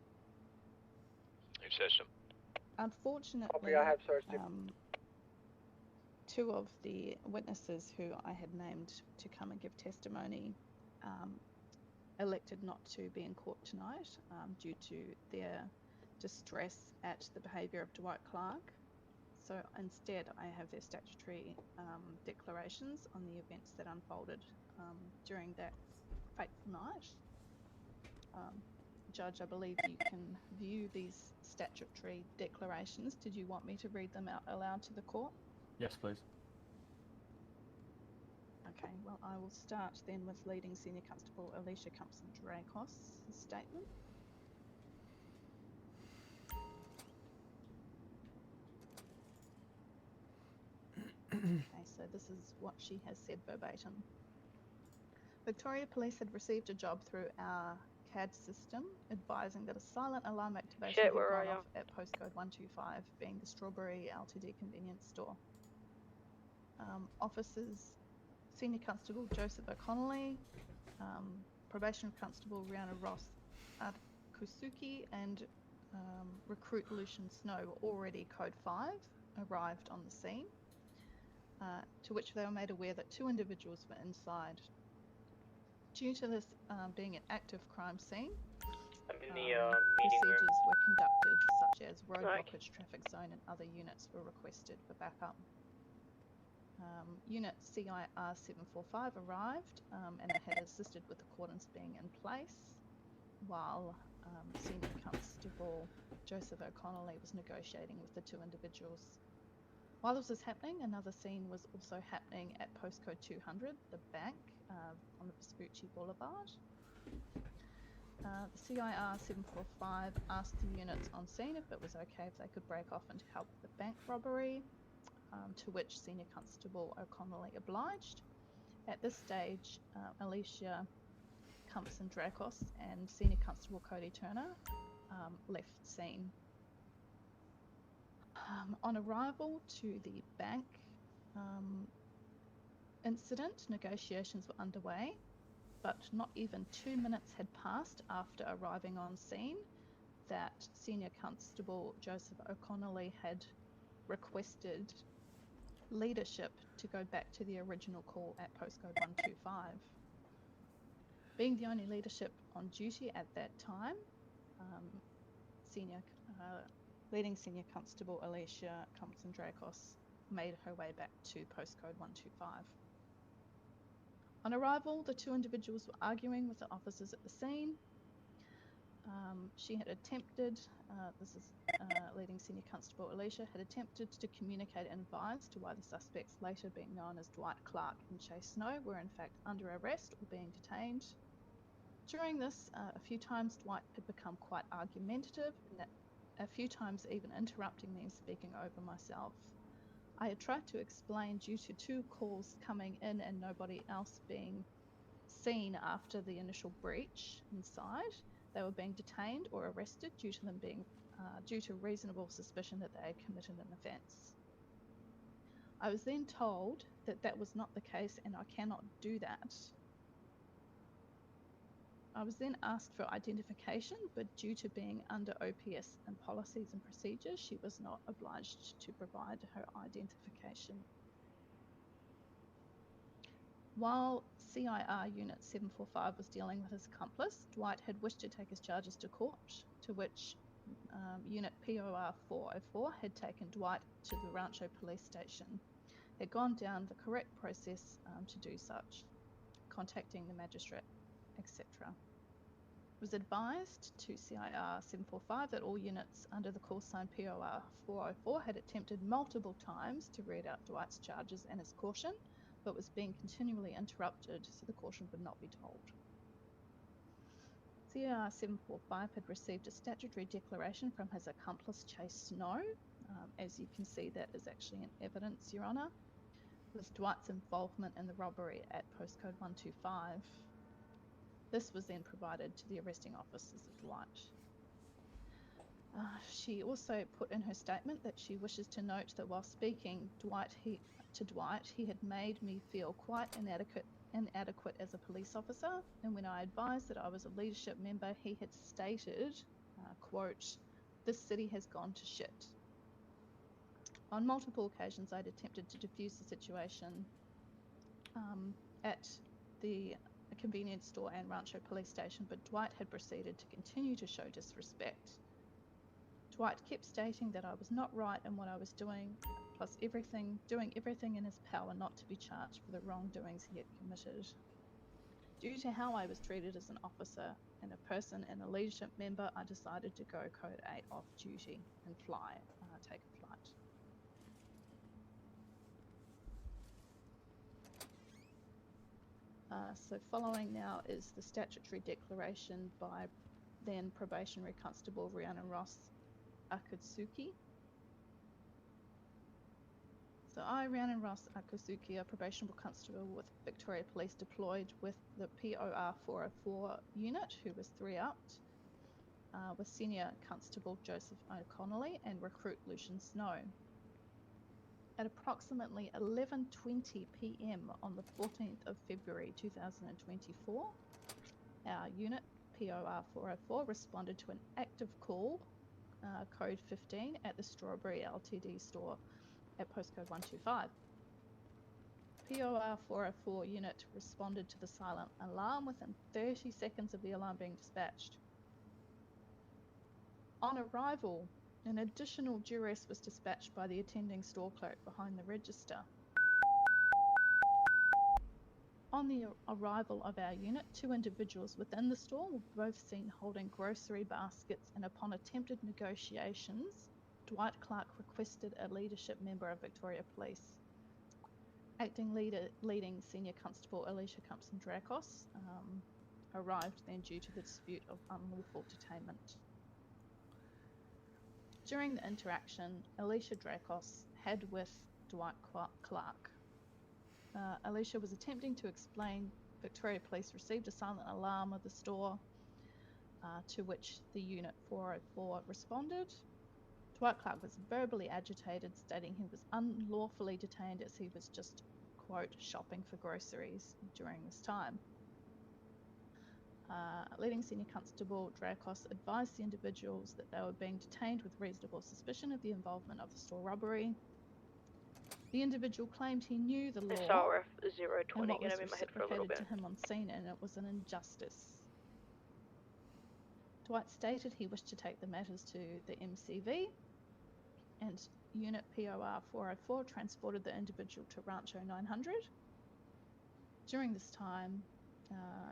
You've searched him. Unfortunately, Copy, I have searched him. Two of the witnesses who I had named to come and give testimony elected not to be in court tonight due to their distress at the behaviour of Dwight Clark. So instead, I have their statutory declarations on the events that unfolded during that fateful night. Judge, I believe you can view these statutory declarations. Did you want me to read them out aloud to the court? Yes, please. Okay, well, I will start then with leading Senior Constable Alicia Compson-Dracos' statement. Okay, so this is what she has said verbatim. Victoria Police had received a job through our CAD system advising that a silent alarm activation had gone off at postcode 125, being the Strawberry Ltd convenience store. Officers Senior Constable Joseph O'Connelly, Probation Constable Rihanna Ross Kusuki, and Recruit Lucian Snow were already Code 5 arrived on the scene, to which they were made aware that two individuals were inside. Due to this being an active crime scene, procedures were conducted such as road blockage, traffic zone, and other units were requested for backup. Unit CIR 745 arrived and it had assisted with the cordons being in place while Senior Constable Joseph O'Connolly was negotiating with the two individuals. While this was happening, another scene was also happening at postcode 200, the bank on the Vespucci Boulevard. The CIR 745 asked the units on scene if it was okay if they could break off and help with the bank robbery, to which Senior Constable O'Connolly obliged. At this stage, Alicia Cumpson Dracos and Senior Constable Cody Turner left the scene. On arrival to the bank incident, negotiations were underway, but not even 2 minutes had passed after arriving on scene that Senior Constable Joseph O'Connolly had requested leadership to go back to the original call at postcode 125. Being the only leadership on duty at that time, leading Senior Constable Alicia Compton Dracos made her way back to postcode 125. On arrival, the two individuals were arguing with the officers at the scene. She had attempted, leading Senior Constable Alicia, had attempted to communicate and advise to why the suspects, later being known as Dwight Clark and Chase Snow, were in fact under arrest or being detained. During this, a few times Dwight had become quite argumentative, and a few times even interrupting me and speaking over myself. I had tried to explain, due to two calls coming in and nobody else being seen after the initial breach inside, they were being detained or arrested due to them being due to reasonable suspicion that they had committed an offence. I was then told that that was not the case and I cannot do that. I was then asked for identification, but due to being under OPS and policies and procedures, she was not obliged to provide her identification. While CIR Unit 745 was dealing with his accomplice, Dwight had wished to take his charges to court, to which Unit POR 404 had taken Dwight to the Rancho Police Station. Had gone down the correct process to do such, contacting the magistrate, etc. It was advised to CIR 745 that all units under the call sign POR 404 had attempted multiple times to read out Dwight's charges and his caution, but was being continually interrupted, so the caution would not be told. CIR 745 had received a statutory declaration from his accomplice Chase Snow. As you can see, that is actually in evidence, Your Honour, with Dwight's involvement in the robbery at postcode 125. This was then provided to the arresting officers of Dwight. She also put in her statement that she wishes to note that while speaking to Dwight, he had made me feel quite inadequate as a police officer, and when I advised that I was a leadership member, he had stated, quote, "This city has gone to shit." On multiple occasions, I'd attempted to defuse the situation at the convenience store and Rancho Police Station, but Dwight had proceeded to continue to show disrespect. Dwight kept stating that I was not right in what I was doing, plus doing everything in his power not to be charged for the wrongdoings he had committed. Due to how I was treated as an officer and a person and a leadership member, I decided to go Code 8 off duty and take a flight. So following now is the statutory declaration by then Probationary Constable Rhiannon Ross Akatsuki. So I, Rhiannon Ross Akatsuki, a probationable constable with Victoria Police, deployed with the POR 404 unit, who was 3-upped, with Senior Constable Joseph O'Connolly and recruit Lucian Snow. At approximately 11:20 p.m. on the 14th of February 2024, our unit, POR 404, responded to an active call, code 15, at the Strawberry Ltd store at postcode 125. POR 404 unit responded to the silent alarm within 30 seconds of the alarm being dispatched. On arrival, an additional duress was dispatched by the attending store clerk behind the register. On the arrival of our unit, 2 individuals within the store were both seen holding grocery baskets, and upon attempted negotiations, Dwight Clark requested a leadership member of Victoria Police. Leading Senior Constable Alicia Compson-Dracos arrived then due to the dispute of unlawful detainment. During the interaction, Alicia Dracos had with Dwight Clark. Alicia was attempting to explain Victoria Police received a silent alarm of the store, to which the Unit 404 responded. Dwight Clark was verbally agitated, stating he was unlawfully detained as he was just, quote, shopping for groceries during this time. Leading Senior Constable Dracos advised the individuals that they were being detained with reasonable suspicion of the involvement of the store robbery. The individual claimed he knew the law SRF and 020, what was get him in my head for a little reciprocated bit. to him on scene, and it was an injustice. Dwight stated he wished to take the matters to the MCV, and Unit POR 404 transported the individual to Rancho 900. During this time,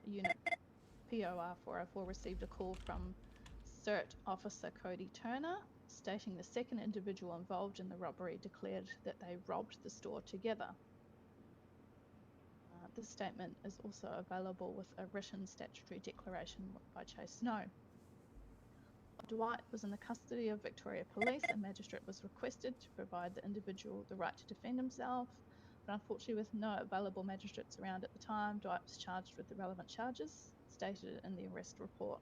Unit POR 404 received a call from CERT Officer Cody Turner, stating the second individual involved in the robbery declared that they robbed the store together. This statement is also available with a written statutory declaration by Chase Snow. Dwight was in the custody of Victoria Police. A magistrate was requested to provide the individual the right to defend himself, but unfortunately with no available magistrates around at the time, Dwight was charged with the relevant charges stated in the arrest report.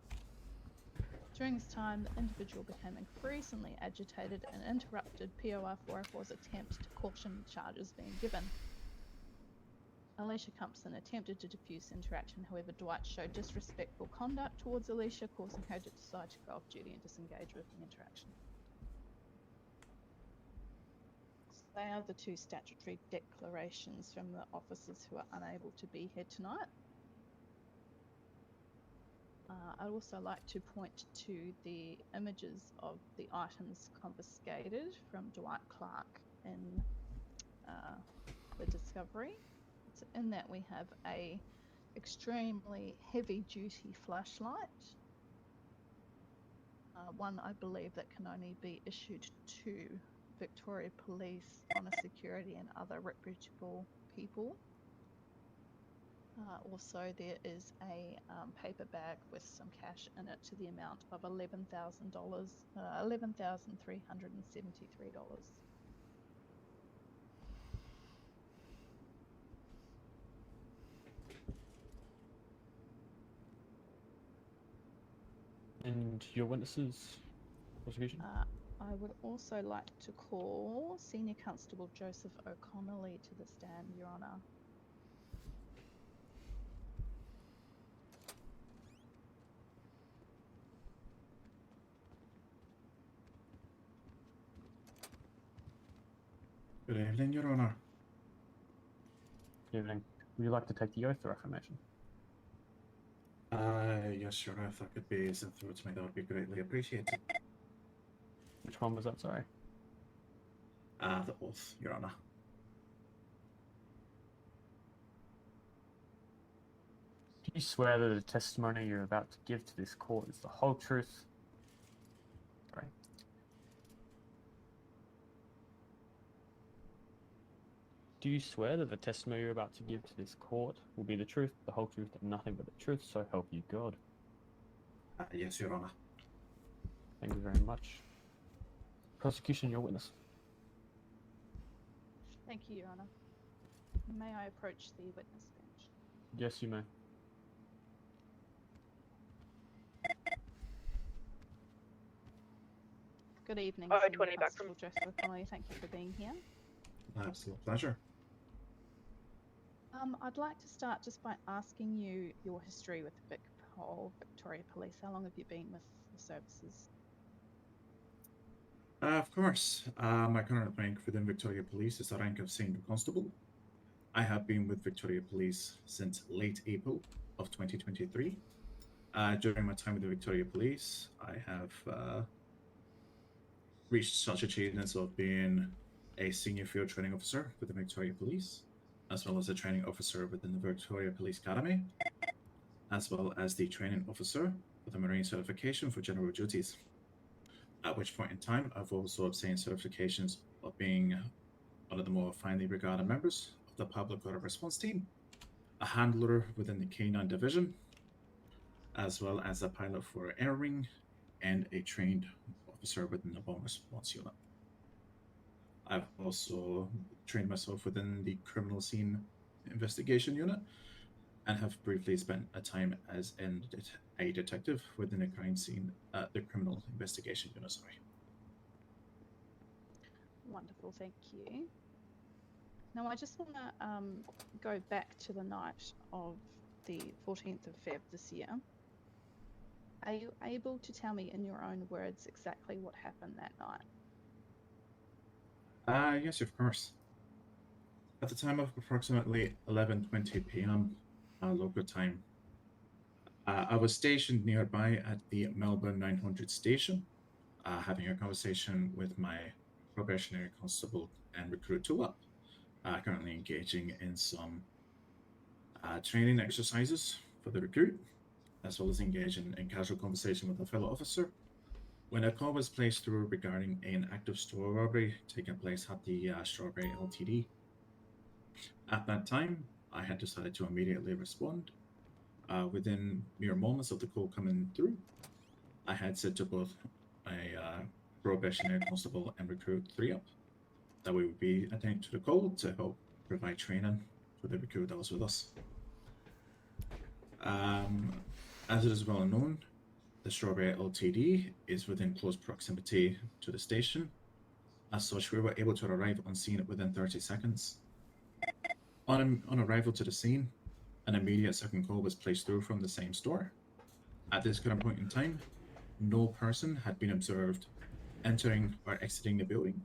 During this time, the individual became increasingly agitated and interrupted POR 404's attempt to caution charges being given. Alicia Compson attempted to defuse the interaction, however Dwight showed disrespectful conduct towards Alicia, causing her to decide to go off duty and disengage with the interaction. So they are the 2 statutory declarations from the officers who are unable to be here tonight. I'd also like to point to the images of the items confiscated from Dwight Clark in the discovery. So in that we have a extremely heavy-duty flashlight, one I believe that can only be issued to Victoria Police, Honor Security and other reputable people. Also, there is a paper bag with some cash in it to the amount of $11,373. And your witnesses, prosecution? I would also like to call Senior Constable Joseph O'Connelly to the stand, Your Honour. Good evening, Your Honour. Good evening. Would you like to take the oath or affirmation? Yes, Your Honour, if that could be sent through to me, that would be greatly appreciated. Which one was that, sorry? The oath, Your Honour. Do you swear that the testimony you're about to give to this court is the whole truth? Sorry. Do you swear that the testimony you're about to give to this court will be the truth, the whole truth, and nothing but the truth, so help you God? Yes, Your Honour. Thank you very much. Prosecution, your witness. Thank you, Your Honour. May I approach the witness bench? Yes, you may. Good evening, Oh, Senior 20 back Constable Joseph O'Connelly. Thank you for being here. Absolute pleasure. I'd like to start just by asking you your history with the Victoria Police. How long have you been with the services? Of course. My current rank within Victoria Police is the rank of Senior Constable. I have been with Victoria Police since late April of 2023. During my time with the Victoria Police, I have reached such achievements of being a senior field training officer with the Victoria Police, as well as a training officer within the Victoria Police Academy, as well as the training officer for the Marine certification for general duties. At which point in time, I've also obtained certifications of being one of the more finely regarded members of the Public Order Response Team, a handler within the K9 Division, as well as a pilot for Air Wing, and a trained officer within the Bomb Response Unit. I've also trained myself within the Criminal Scene Investigation Unit, and have briefly spent a time as a detective within the crime scene, the Criminal Investigation Unit. Sorry. Wonderful, thank you. Now I just want to go back to the night of the 14th of Feb this year. Are you able to tell me in your own words exactly what happened that night? Yes, of course. At the time of approximately 11:20 p.m. Local time, I was stationed nearby at the Melbourne 900 station, having a conversation with my probationary constable and recruit Tulip, currently engaging in some training exercises for the recruit, as well as engaging in casual conversation with a fellow officer, when a call was placed through regarding an active store robbery taking place at the Strawberry Ltd. At that time, I had decided to immediately respond. Within mere moments of the call coming through, I had said to both a probationary constable and recruit 3-up that we would be attending to the call to help provide training for the recruit that was with us. As it is well known, the Strawberry Ltd is within close proximity to the station. As such, we were able to arrive on scene within 30 seconds. On arrival to the scene, an immediate second call was placed through from the same store. At this current point in time, no person had been observed entering or exiting the building.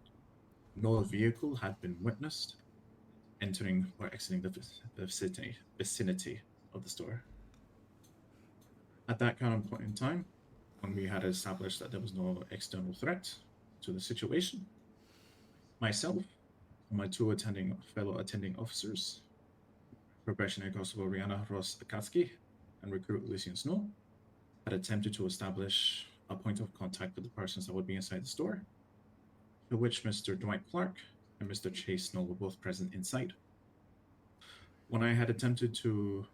No vehicle had been witnessed entering or exiting the vicinity of the store. At that current point in time, when we had established that there was no external threat to the situation, myself and my two fellow attending officers, Probationary Constable Rihanna Ross Akatsuki and recruit Lucian Snow, had attempted to establish a point of contact with the persons that would be inside the store, to which Mr. Dwight Clark and Mr. Chase Snow were both present inside. When I had attempted to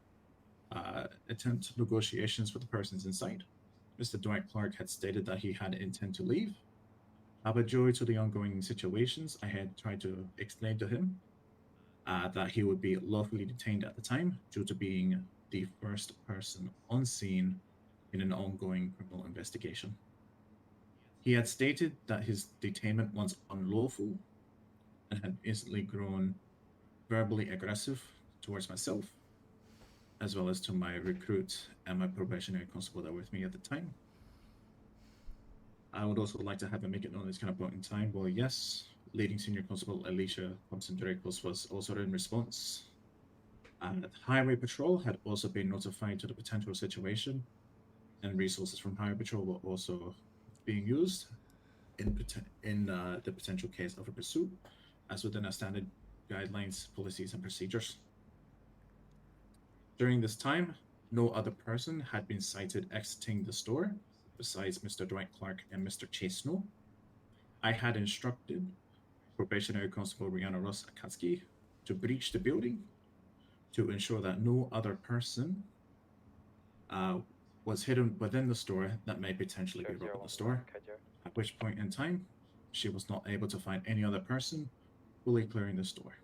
attempt negotiations with the persons inside, Mr. Dwight Clark had stated that he had intent to leave. But due to the ongoing situations, I had tried to explain to him that he would be lawfully detained at the time due to being the first person on scene in an ongoing criminal investigation. He had stated that his detainment was unlawful and had instantly grown verbally aggressive towards myself, as well as to my recruit and my probationary constable that were with me at the time. I would also like to have him make it known at this kind of point in time. Well, yes, leading senior constable Alicia Thompson-Dracos was also in response. The Highway Patrol had also been notified to the potential situation, and resources from Highway Patrol were also being used in the potential case of a pursuit, as within our standard guidelines, policies, and procedures. During this time, no other person had been sighted exiting the store besides Mr. Dwight Clark and Mr. Chase Snow. I had instructed Probationary Constable Rihanna Ross Akatsuki to breach the building to ensure that no other person was hidden within the store that may potentially be robbing the store, at which point in time, she was not able to find any other person fully clearing the store.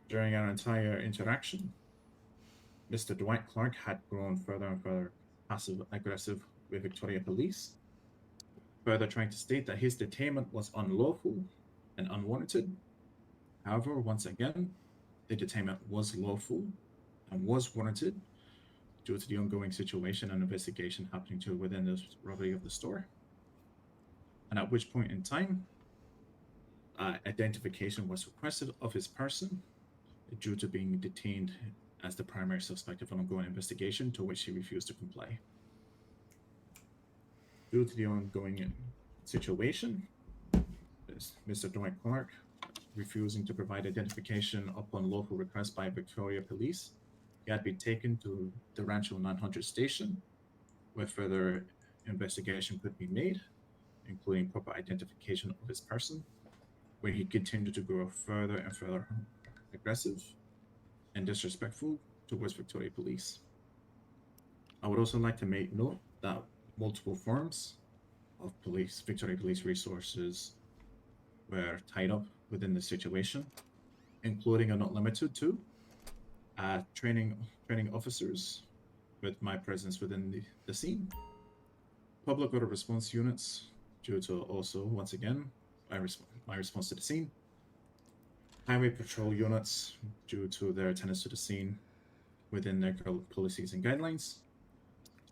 During our entire interaction, Mr. Dwight Clark had grown further and further passive-aggressive with Victoria Police, further trying to state that his detainment was unlawful and unwarranted. However, once again, the detainment was lawful and was warranted due to the ongoing situation and investigation happening to within the robbery of the store. And at which point in time, identification was requested of his person due to being detained as the primary suspect of an ongoing investigation, to which he refused to comply. Due to the ongoing situation, Mr. Dwight Clark refusing to provide identification upon local request by Victoria Police, he had been taken to the Rancho 900 station, where further investigation could be made, including proper identification of his person, where he continued to grow further and further aggressive and disrespectful towards Victoria Police. I would also like to make note that multiple forms of Victoria Police resources were tied up within the situation, including and not limited to training officers with my presence within the scene, public order response units due to also, once again, my response to the scene, highway patrol units due to their attendance to the scene within their policies and guidelines,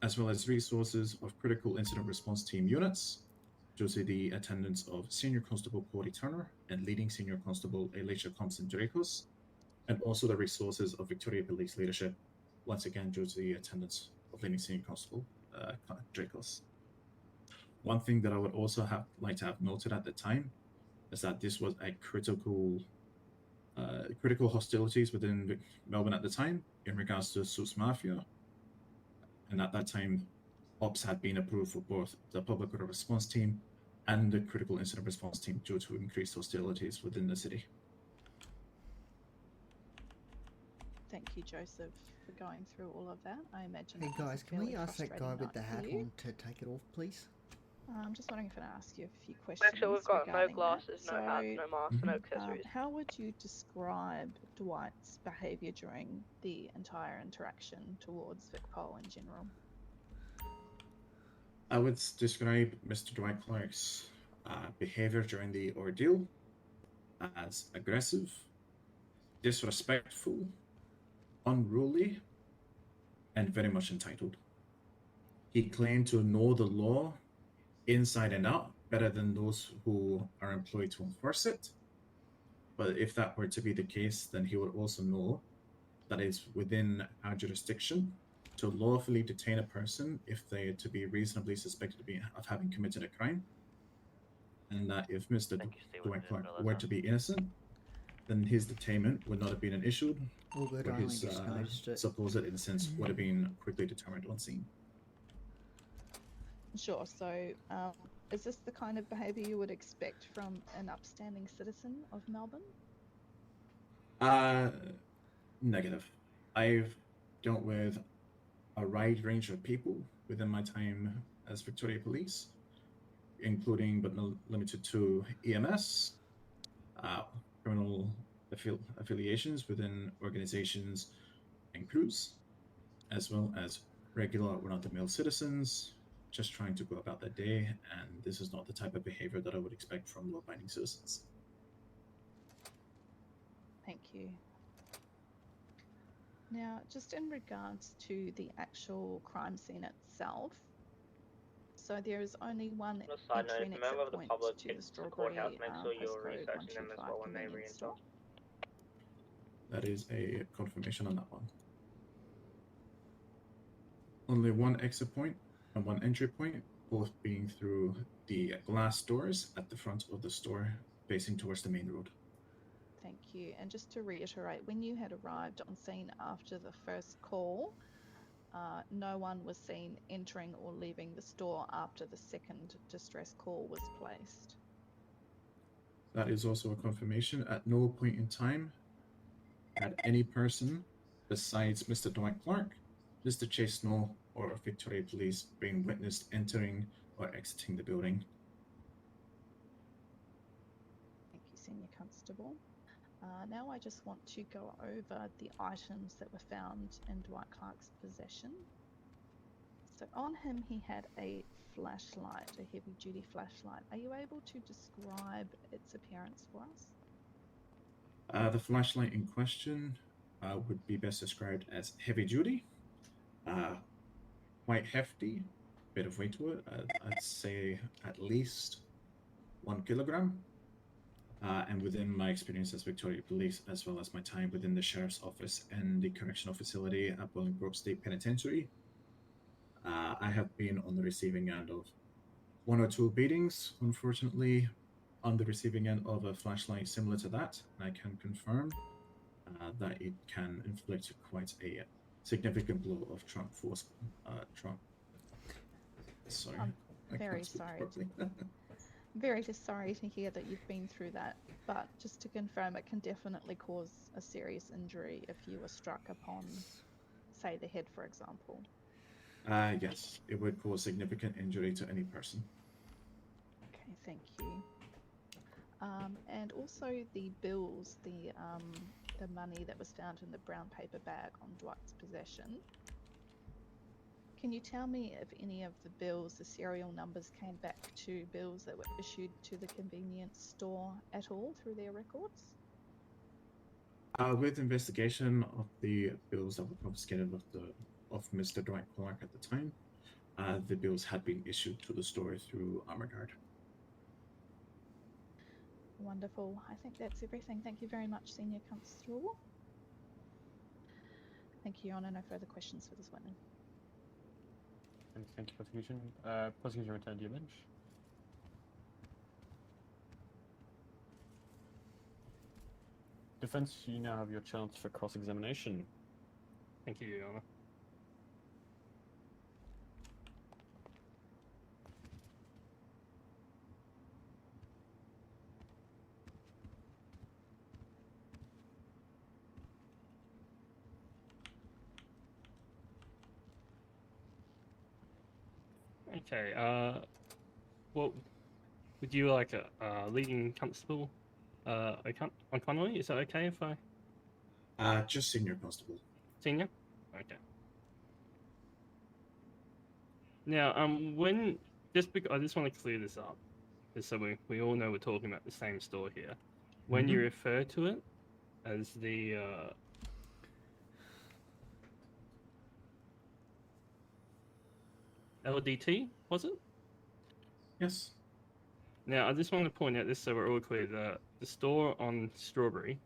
as well as resources of critical incident response team units due to the attendance of Senior Constable Cody Turner and Leading Senior Constable Alicia Thompson Dracos, and also the resources of Victoria Police leadership, once again due to the attendance of Leading Senior Constable Dracos. One thing that I would also like to have noted at the time is that this was a critical hostilities within Melbourne at the time in regards to Suits Mafia. And at that time, ops had been approved for both the public order response team and the critical incident response team due to increased hostilities within the city. Thank you, Joseph, for going through all of that. I imagine. Hey it was a guys, can we fairly ask that guy frustrating with the night hat for you. on to take it off, please? I'm just wondering if I can ask you a few questions. Make sure we've got no regarding glasses, that. no hats, no masks, no accessories. How would you describe Dwight's behaviour during the entire interaction towards VicPol in general? I would describe Mr. Dwight Clark's behavior during the ordeal as aggressive, disrespectful, unruly, and very much entitled. He claimed to know the law inside and out better than those who are employed to enforce it. But if that were to be the case, then he would also know that it's within our jurisdiction to lawfully detain a person if they are to be reasonably suspected of having committed a crime. And that if Mr. Dwight Clark were to be innocent, then his detainment would not have been an issue, All good, but I only his just noticed it. supposed innocence would have been quickly determined on scene. Sure. So, is this the kind of behaviour you would expect from an upstanding citizen of Melbourne? Negative. I've dealt with a wide range of people within my time as Victoria Police, including but not limited to EMS, criminal affiliations within organizations and crews, as well as regular run-of-the-mill citizens just trying to go about their day, and this is not the type of behavior that I would expect from law-abiding citizens. Thank you. Now, just in regards to the actual crime scene itself, so there is only one On a side note, entry if and a member exit of the point public to the gets to the Strawberry courthouse, make sure you're postcode researching them as 125 well when they convenience store. reinstall. That is a confirmation on that one. Only one exit point and one entry point, both being through the glass doors at the front of the store facing towards the main road. Thank you. And just to reiterate, when you had arrived on scene after the first call, no one was seen entering or leaving the store after the second distress call was placed. That is also a confirmation. At no point in time had any person besides Mr. Dwight Clark, Mr. Chase Snow, or Victoria Police being witnessed entering or exiting the building. Thank you, Senior Constable. Now I just want to go over the items that were found in Dwight Clark's possession. So on him he had a flashlight, a heavy duty flashlight. Are you able to describe its appearance for us? The flashlight in question would be best described as heavy duty, quite hefty, bit of weight to it. I'd say at least 1 kilogram. And within my experience as Victoria Police, as well as my time within the Sheriff's Office and the Correctional Facility at Bolingbroke State Penitentiary, I have been on the receiving end of 1 or 2 beatings, unfortunately, on the receiving end of a flashlight similar to that, and I can confirm that it can inflict quite a significant blow of trunk force. Trunk. Sorry. I'm I can't very speak sorry. properly. Very sorry to hear that you've been through that, but just to confirm, it can definitely cause a serious injury if you were struck upon, say, the head, for example. Yes, it would cause significant injury to any person. Okay, thank you. And also the bills, the money that was found in the brown paper bag on Dwight's possession. Can you tell me if any of the bills, the serial numbers, came back to bills that were issued to the convenience store at all through their records? With investigation of the bills that were confiscated of Mr. Dwight Clark at the time, the bills had been issued to the store through Armor Guard. Wonderful. I think that's everything. Thank you very much, Senior Constable. Thank you, Your Honour. No further questions for this witness. Thank you, prosecution. Prosecution, return to your bench. Defense, you now have your chance for cross-examination. Thank you, Your Honour. Okay, well, would you like a leading constable, O'Connolly? Is that okay if I? Just Senior Constable. Senior? Okay. Now, I just want to clear this up, just so we all know we're talking about the same store here. When you refer to it as the LDT, was it? Yes. Now, I just want to point out this so we're all clear. The store on Strawberry,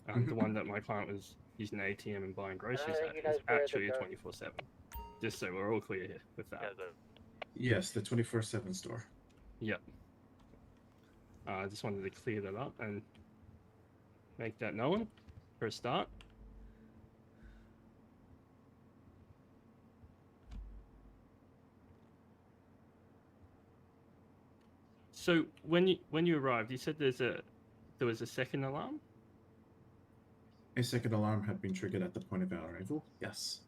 the one that my client was using the ATM and buying groceries at, is actually a 24/7. Just so we're all clear here with that. Yes, the 24/7 store. Yep. I just wanted to clear that up and make that known for a start. So when you arrived, you said there was a second alarm? A second alarm had been triggered at the point of our arrival. Yes.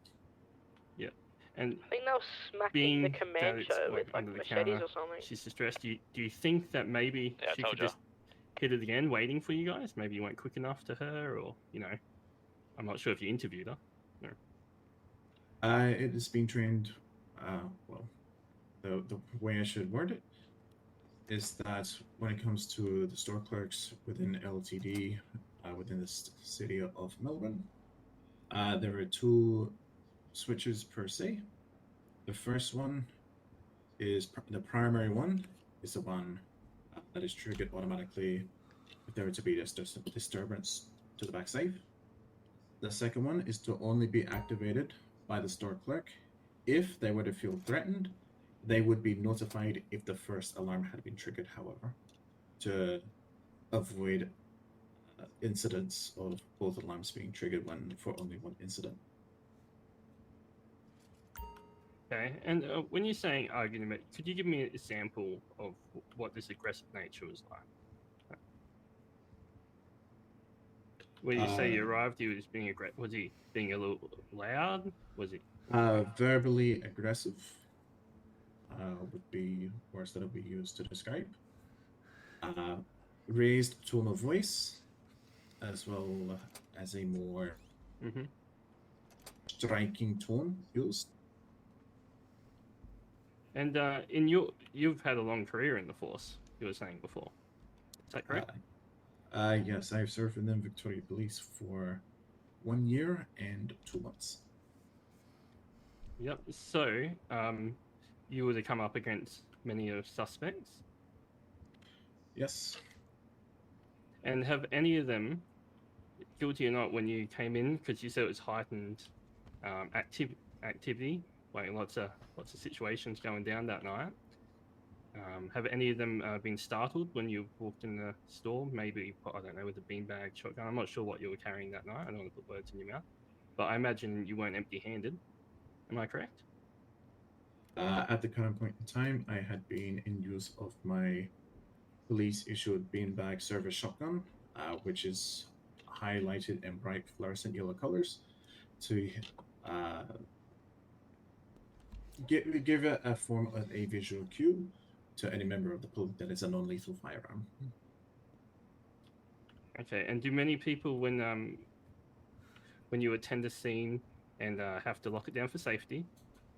Yeah. And I think they were smacking the command show with like machetes or something. She's distressed. Do you think that maybe she could just hit it again, waiting for you guys? Maybe you weren't quick enough to her, or I'm not sure if you interviewed her. No. It has been trained. Well, the way I should word it is that when it comes to the store clerks within LTD, within the city of Melbourne, there are two switches per se. The first one is the primary one is the one that is triggered automatically if there were to be a disturbance to the back safe. The second one is to only be activated by the store clerk if they were to feel threatened. They would be notified if the first alarm had been triggered, however, to avoid incidents of both alarms being triggered for only one incident. Okay, and when you're saying argument, could you give me an example of what this aggressive nature was like? When you say you arrived, he was being aggressive. Was he being a little loud? Was he? Verbally aggressive would be words that would be used to describe. Raised tone of voice, as well as a more striking tone used. And you've had a long career in the force, you were saying before. Is that correct? Yes, I've served in the Victoria Police for 1 year and 2 months. Yep. So, you would have come up against many of suspects? Yes. And have any of them, guilty or not, when you came in, because you said it was heightened activity, like lots of situations going down that night. Have any of them been startled when you walked in the store? Maybe, I don't know, with a beanbag, shotgun. I'm not sure what you were carrying that night. I don't want to put words in your mouth. But I imagine you weren't empty-handed. Am I correct? At the current point in time, I had been in use of my police-issued beanbag service shotgun, which is highlighted in bright fluorescent yellow colors, to give it a form of a visual cue to any member of the public that it's a non-lethal firearm. Okay, and do many people, when you attend a scene and have to lock it down for safety,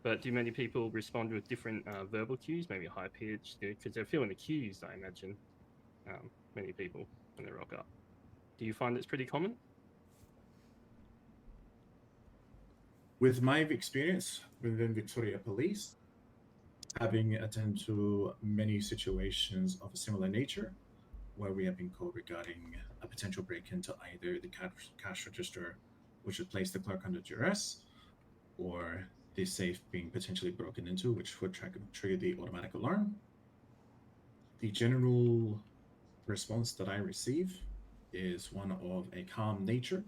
but do many people respond with different verbal cues, maybe high pitched, because they're feeling accused, I imagine, many people when they rock up. Do you find it's pretty common? With my experience within Victoria Police, having attended to many situations of a similar nature, where we have been called regarding a potential break into either the cash register, which would place the clerk under duress, or the safe being potentially broken into, which would trigger the automatic alarm. The general response that I receive is one of a calm nature.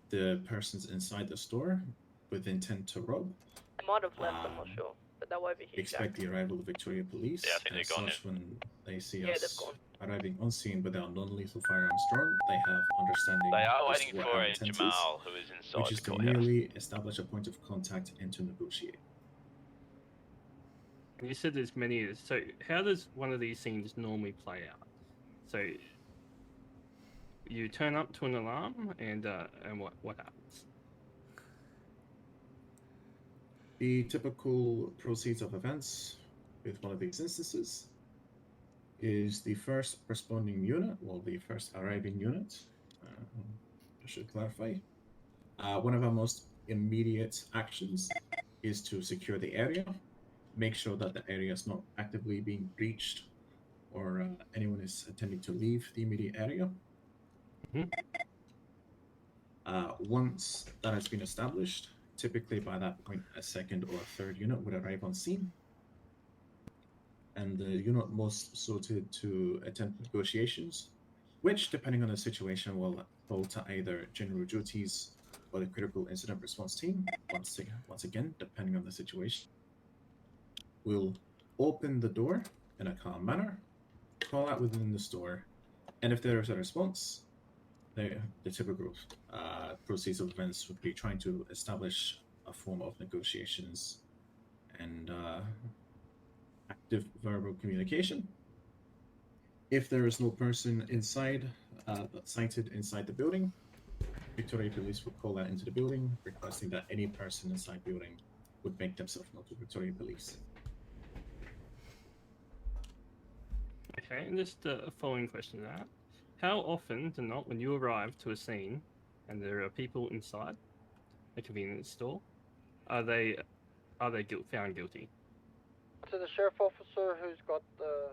The persons inside the store with intent to rob I might have left, I'm not sure, but they'll over here. expect the arrival of Victoria Police. Yeah, I think As they're gone such, when they see Yeah, us they've gone. arriving on scene without non-lethal firearms drawn, they have understanding. They are as to waiting what for our a intent is, Jamal who is inside which the is to courthouse. merely establish a point of contact and to negotiate. And you said there's many. So how does one of these scenes normally play out? So you turn up to an alarm, and what happens? The typical proceeds of events with one of these instances is the first responding unit, well, the first arriving unit, I should clarify. One of our most immediate actions is to secure the area, make sure that the area is not actively being breached or anyone is attempting to leave the immediate area. Once that has been established, typically by that point a second or a third unit would arrive on scene, and the unit most suited to attempt negotiations, which depending on the situation will fall to either general duties or the critical incident response team. Once again, depending on the situation, will open the door in a calm manner, call out within the store, and if there is a response, the typical proceeds of events would be trying to establish a form of negotiations and active verbal communication. If there is no person inside, sighted inside the building, Victoria Police would call out into the building, requesting that any person inside the building would make themselves known to Victoria Police. Okay, and just a following question to that. How often do not, when you arrive to a scene and there are people inside a convenience store, are they found guilty? To the sheriff officer who's got the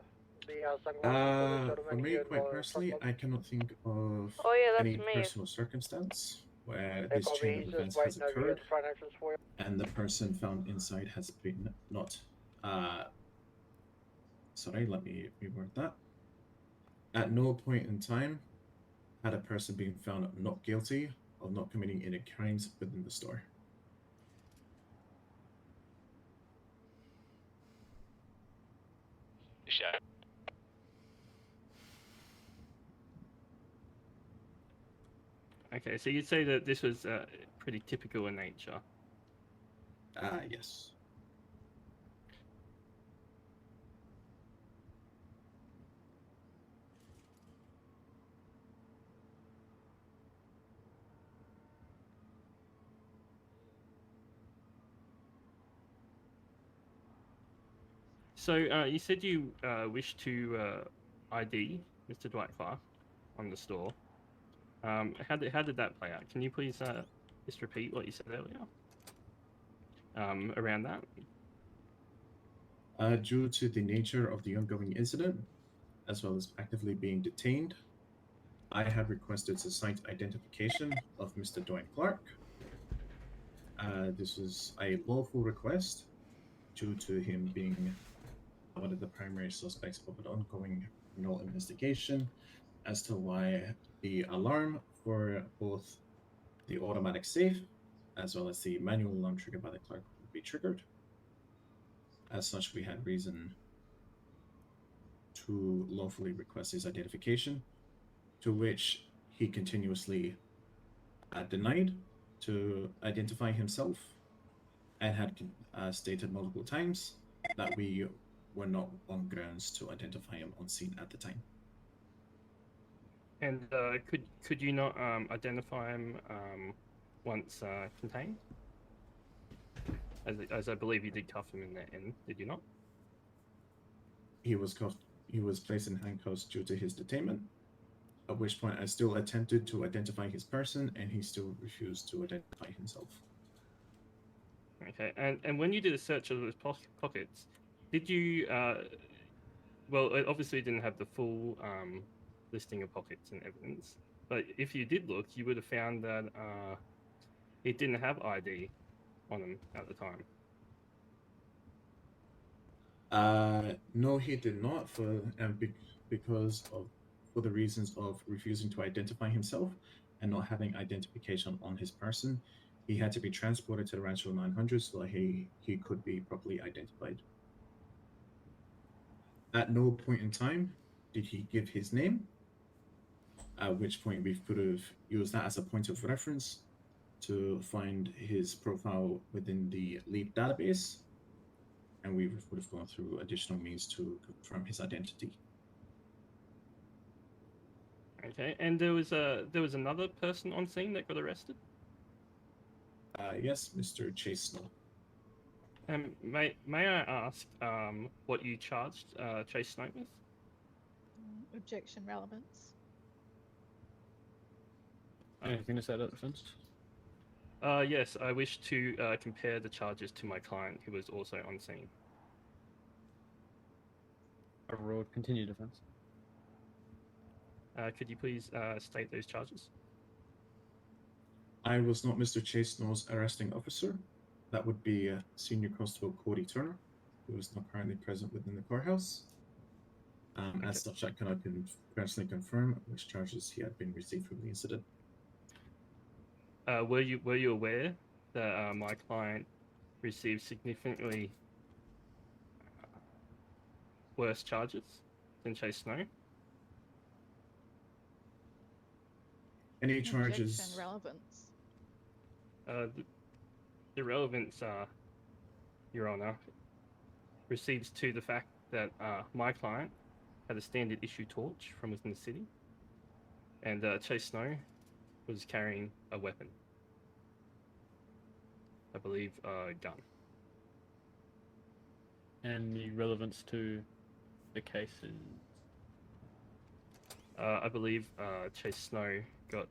sunglasses. For me, quite personally, I cannot think of Oh, yeah, that's any me. personal circumstance where this chain of events has occurred and the person found inside has been not. Sorry, let me reword that. At no point in time had a person been found not guilty of not committing any crimes within the store. Yeah. Okay, so you'd say that this was pretty typical in nature. Yes. So you said you wish to ID Mr. Dwight Clark on the store. How did that play out? Can you please just repeat what you said earlier around that? Due to the nature of the ongoing incident, as well as actively being detained, I have requested the site identification of Mr. Dwight Clark. This is a lawful request due to him being one of the primary suspects of an ongoing criminal investigation as to why the alarm for both the automatic safe as well as the manual alarm triggered by the clerk would be triggered. As such, we had reason to lawfully request his identification, to which he continuously denied to identify himself and had stated multiple times that we were not on grounds to identify him on scene at the time. And could you not identify him once contained? As I believe you did cuff him in the end, did you not? He was cuffed. He was placed in handcuffs due to his detainment. At which point, I still attempted to identify his person, and he still refused to identify himself. Okay, and when you did a search of his pockets, did you? Well, it obviously didn't have the full listing of pockets and evidence, but if you did look, you would have found that he didn't have ID on him at the time. No, he did not, because of the reasons of refusing to identify himself and not having identification on his person. He had to be transported to the Rancho 900 so that he could be properly identified. At no point in time did he give his name, at which point we could have used that as a point of reference to find his profile within the LEAP database, and we would have gone through additional means to confirm his identity. Okay, and there was another person on scene that got arrested? Yes, Mr. Chase Snow. May I ask what you charged Chase Snow with? Objection, relevance. Anything to say to that defense? Yes, I wish to compare the charges to my client who was also on scene. Overruled. Continue defense. Could you please state those charges? I was not Mr. Chase Snow's arresting officer. That would be Senior Constable Cody Turner, who is not currently present within the courthouse. As such, I cannot personally confirm which charges he had been received from the incident. Were you aware that my client received significantly worse charges than Chase Snow? Any charges? Objection, relevance. The relevance, Your Honor, receives to the fact that my client had a standard issue torch from within the city, and Chase Snow was carrying a weapon. I believe a gun. And the relevance to the cases? I believe Chase Snow got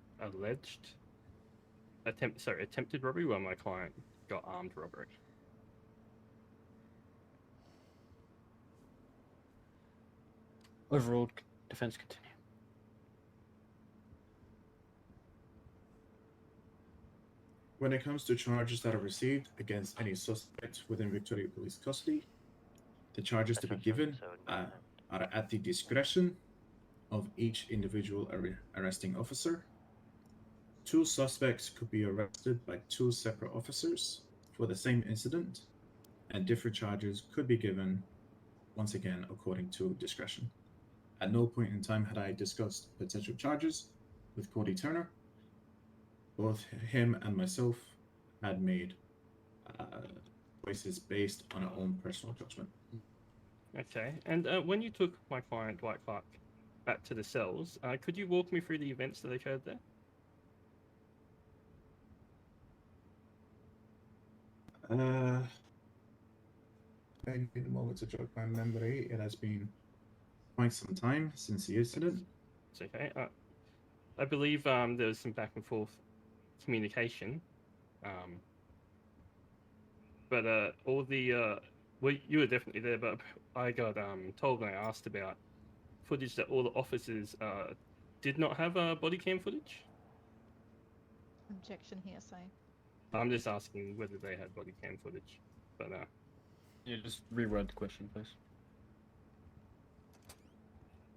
attempted robbery, while my client got armed robbery. Overruled. Defense continue. When it comes to charges that are received against any suspect within Victoria Police custody, the charges to be given are at the discretion of each individual arresting officer. Two suspects could be arrested by two separate officers for the same incident, and different charges could be given, once again, according to discretion. At no point in time had I discussed potential charges with Cody Turner. Both him and myself had made choices based on our own personal judgment. Okay, and when you took my client, Dwight Clark, back to the cells, could you walk me through the events that occurred there? I need a moment to jog my memory. It has been quite some time since the incident. It's okay. I believe there was some back and forth communication, but all the well, you were definitely there, but I got told when I asked about footage that all the officers did not have body cam footage. Objection, hearsay. I'm just asking whether they had body cam footage, but yeah, just reword the question, please.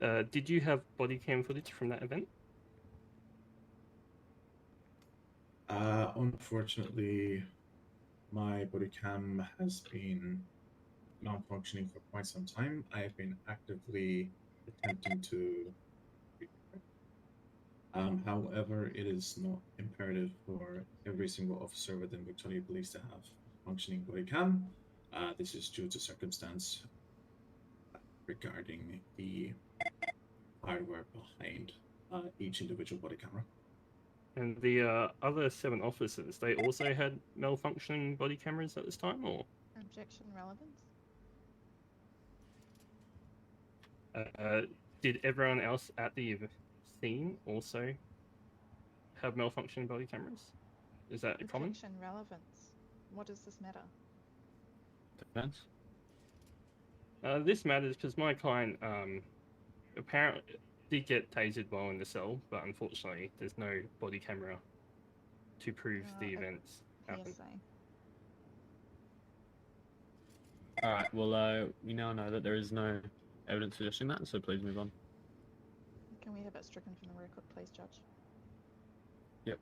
Did you have body cam footage from that event? Unfortunately, my body cam has been non-functioning for quite some time. I have been actively attempting to. However, it is not imperative for every single officer within Victoria Police to have functioning body cam. This is due to circumstance regarding the hardware behind each individual body camera. And the other 7 officers, they also had malfunctioning body cameras at this time, or? Objection relevance. Did everyone else at the scene also have malfunctioning body cameras? Is that common? Objection relevance. What does this matter? Depends. This matters because my client apparently did get tasered while in the cell, but unfortunately there's no body camera to prove the events happened. Alright, well, we now know that there is no evidence suggesting that, so please move on. Can we have it stricken from the record, please, Judge? Yep.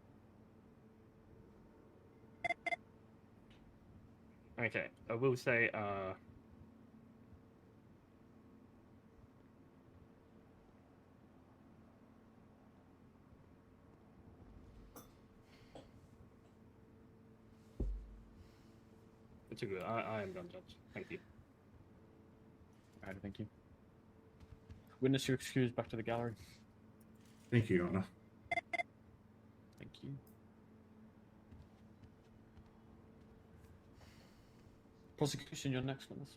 Okay, I will say, it's a good. I am done, Judge. Thank you. Alright, thank you. Witness, you're excused back to the gallery. Thank you, Your Honor. Thank you. Prosecution, your next witness.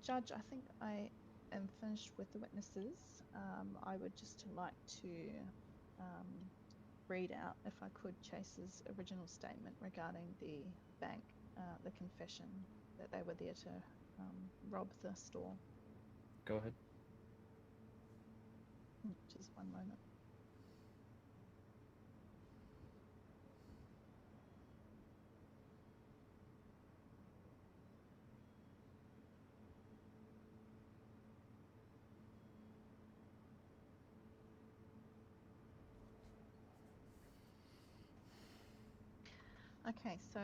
Judge, I think I am finished with the witnesses. I would just like to read out, if I could, Chase's original statement regarding the bank, the confession that they were there to rob the store. Go ahead. Just one moment. Okay, so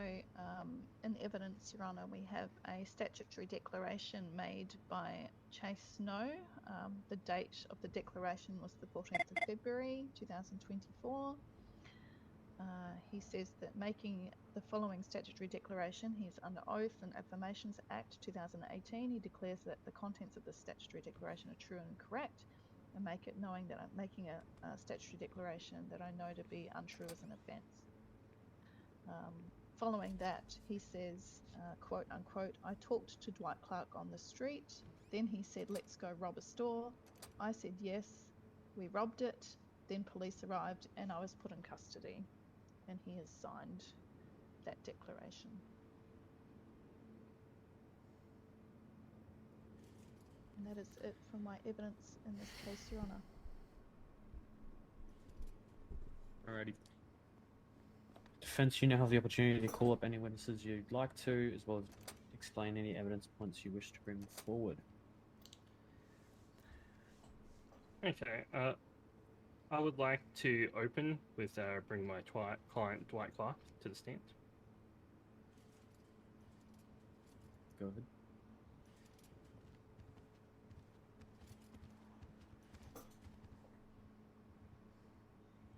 in evidence, Your Honour, we have a statutory declaration made by Chase Snow. The date of the declaration was the 14th of February 2024. He says that making the following statutory declaration, he is under oath in Affirmations Act 2018. He declares that the contents of the statutory declaration are true and correct, and make it knowing that I'm making a statutory declaration that I know to be untrue as an offence. Following that, he says, quote unquote, I talked to Dwight Clark on the street. Then he said, let's go rob a store. I said yes. We robbed it. Then police arrived and I was put in custody. And he has signed that declaration. And that is it for my evidence in this case, Your Honour. Alrighty. Defence, you now have the opportunity to call up any witnesses you'd like to, as well as explain any evidence points you wish to bring forward. Okay, I would like to open with bring my client Dwight Clark to the stand. Go ahead.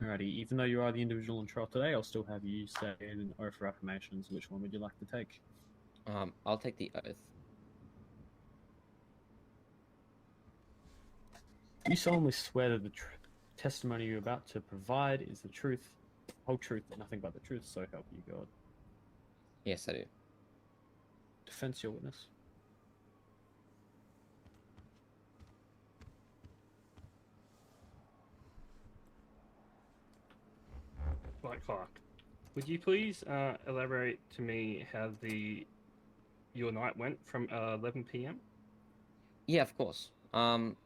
Alrighty, even though you are the individual on trial today, I'll still have you say an oath or affirmations. Which one would you like to take? I'll take the oath. Do you solemnly swear that the testimony you're about to provide is the truth, whole truth, and nothing but the truth, so help you God? Yes, I do. Defense, your witness. Dwight Clark, would you please elaborate to me how your night went from 11 p.m.? Yeah, of course.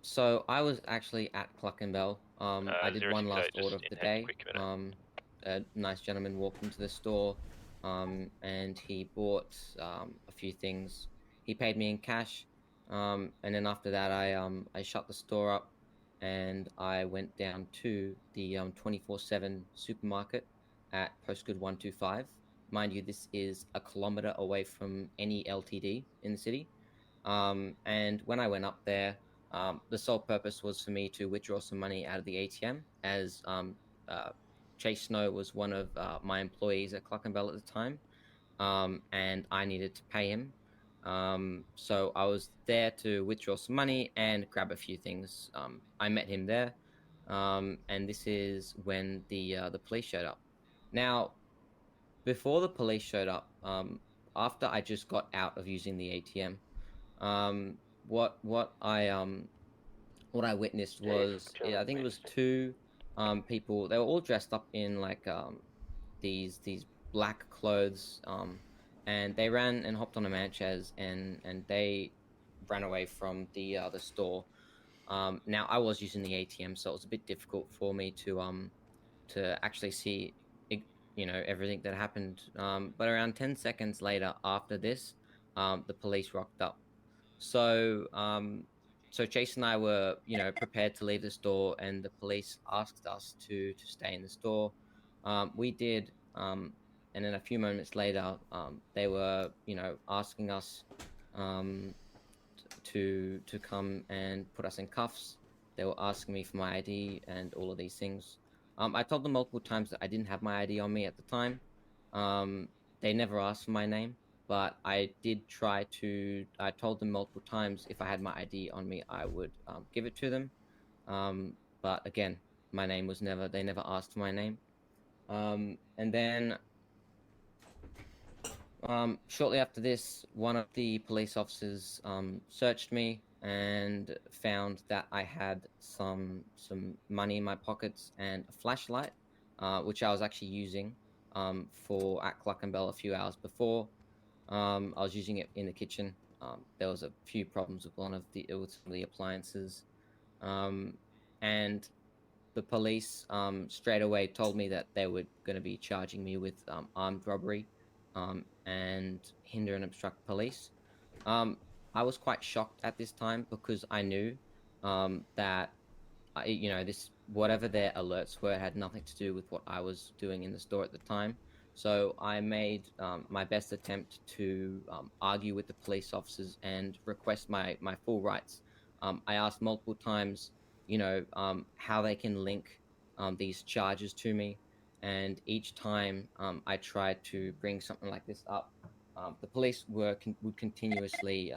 So I was actually at Cluckenbell. I did one last order of the day. A nice gentleman walked into the store, and he bought a few things. He paid me in cash. And then after that, I shut the store up, and I went down to the 24/7 supermarket at postcode 125. Mind you, this is a kilometer away from any LTD in the city. And when I went up there, the sole purpose was for me to withdraw some money out of the ATM, as Chase Snow was one of my employees at Cluckenbell at the time, and I needed to pay him. So I was there to withdraw some money and grab a few things. I met him there, and this is when the police showed up. Now, before the police showed up, after I just got out of using the ATM, what I witnessed was, I think it was two people. They were all dressed up in like these black clothes, and they ran and hopped on a Manchez, and they ran away from the store. Now I was using the ATM, so it was a bit difficult for me to actually see, everything that happened. But around 10 seconds later, after this, the police rocked up. So Chase and I were, prepared to leave the store, and the police asked us to stay in the store. We did. And then a few moments later, they were, asking us to come and put us in cuffs. They were asking me for my ID and all of these things. I told them multiple times that I didn't have my ID on me at the time. They never asked for my name, but I told them multiple times if I had my ID on me, I would give it to them. But again, they never asked for my name. And then shortly after this, one of the police officers searched me and found that I had some money in my pockets and a flashlight, which I was actually using at Cluckenbell a few hours before. I was using it in the kitchen. There was a few problems with some of the appliances, and the police straight away told me that they were going to be charging me with armed robbery and hinder and obstruct police. I was quite shocked at this time because I knew that whatever their alerts were had nothing to do with what I was doing in the store at the time. So I made my best attempt to argue with the police officers and request my full rights. I asked multiple times, how they can link these charges to me. And each time I tried to bring something like this up, the police would continuously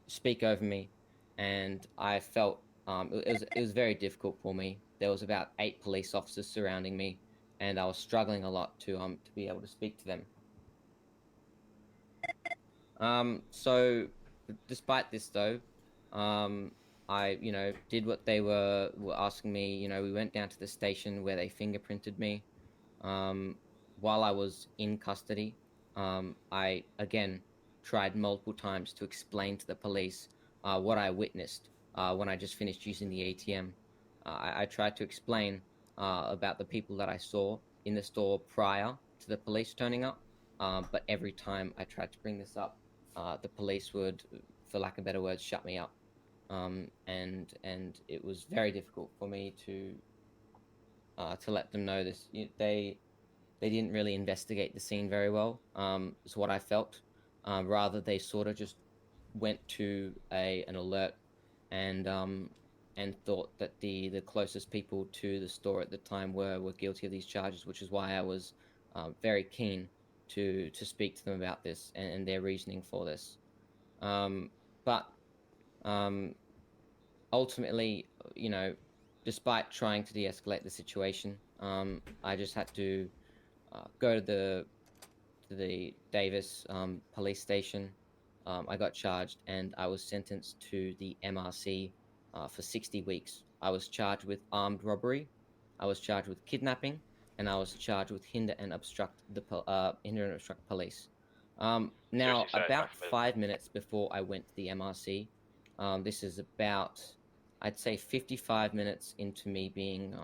speak over me, and I felt it was very difficult for me. There was about 8 police officers surrounding me, and I was struggling a lot to be able to speak to them. So despite this though, I did what they were asking me. We went down to the station where they fingerprinted me. While I was in custody, I again tried multiple times to explain to the police what I witnessed when I just finished using the ATM. I tried to explain about the people that I saw in the store prior to the police turning up, but every time I tried to bring this up, the police would, for lack of better words, shut me up. And it was very difficult for me to let them know this. They didn't really investigate the scene very well. Is what I felt. Rather, they sort of just went to an alert and thought that the closest people to the store at the time were guilty of these charges, which is why I was very keen to speak to them about this and their reasoning for this. But ultimately, despite trying to de-escalate the situation, I just had to go to the Davis police station. I got charged and I was sentenced to the MRC for 60 weeks. I was charged with armed robbery, I was charged with kidnapping, and I was charged with hinder and obstruct police. Now, about 5 minutes before I went to the MRC, this is about, I'd say, 55 minutes into me being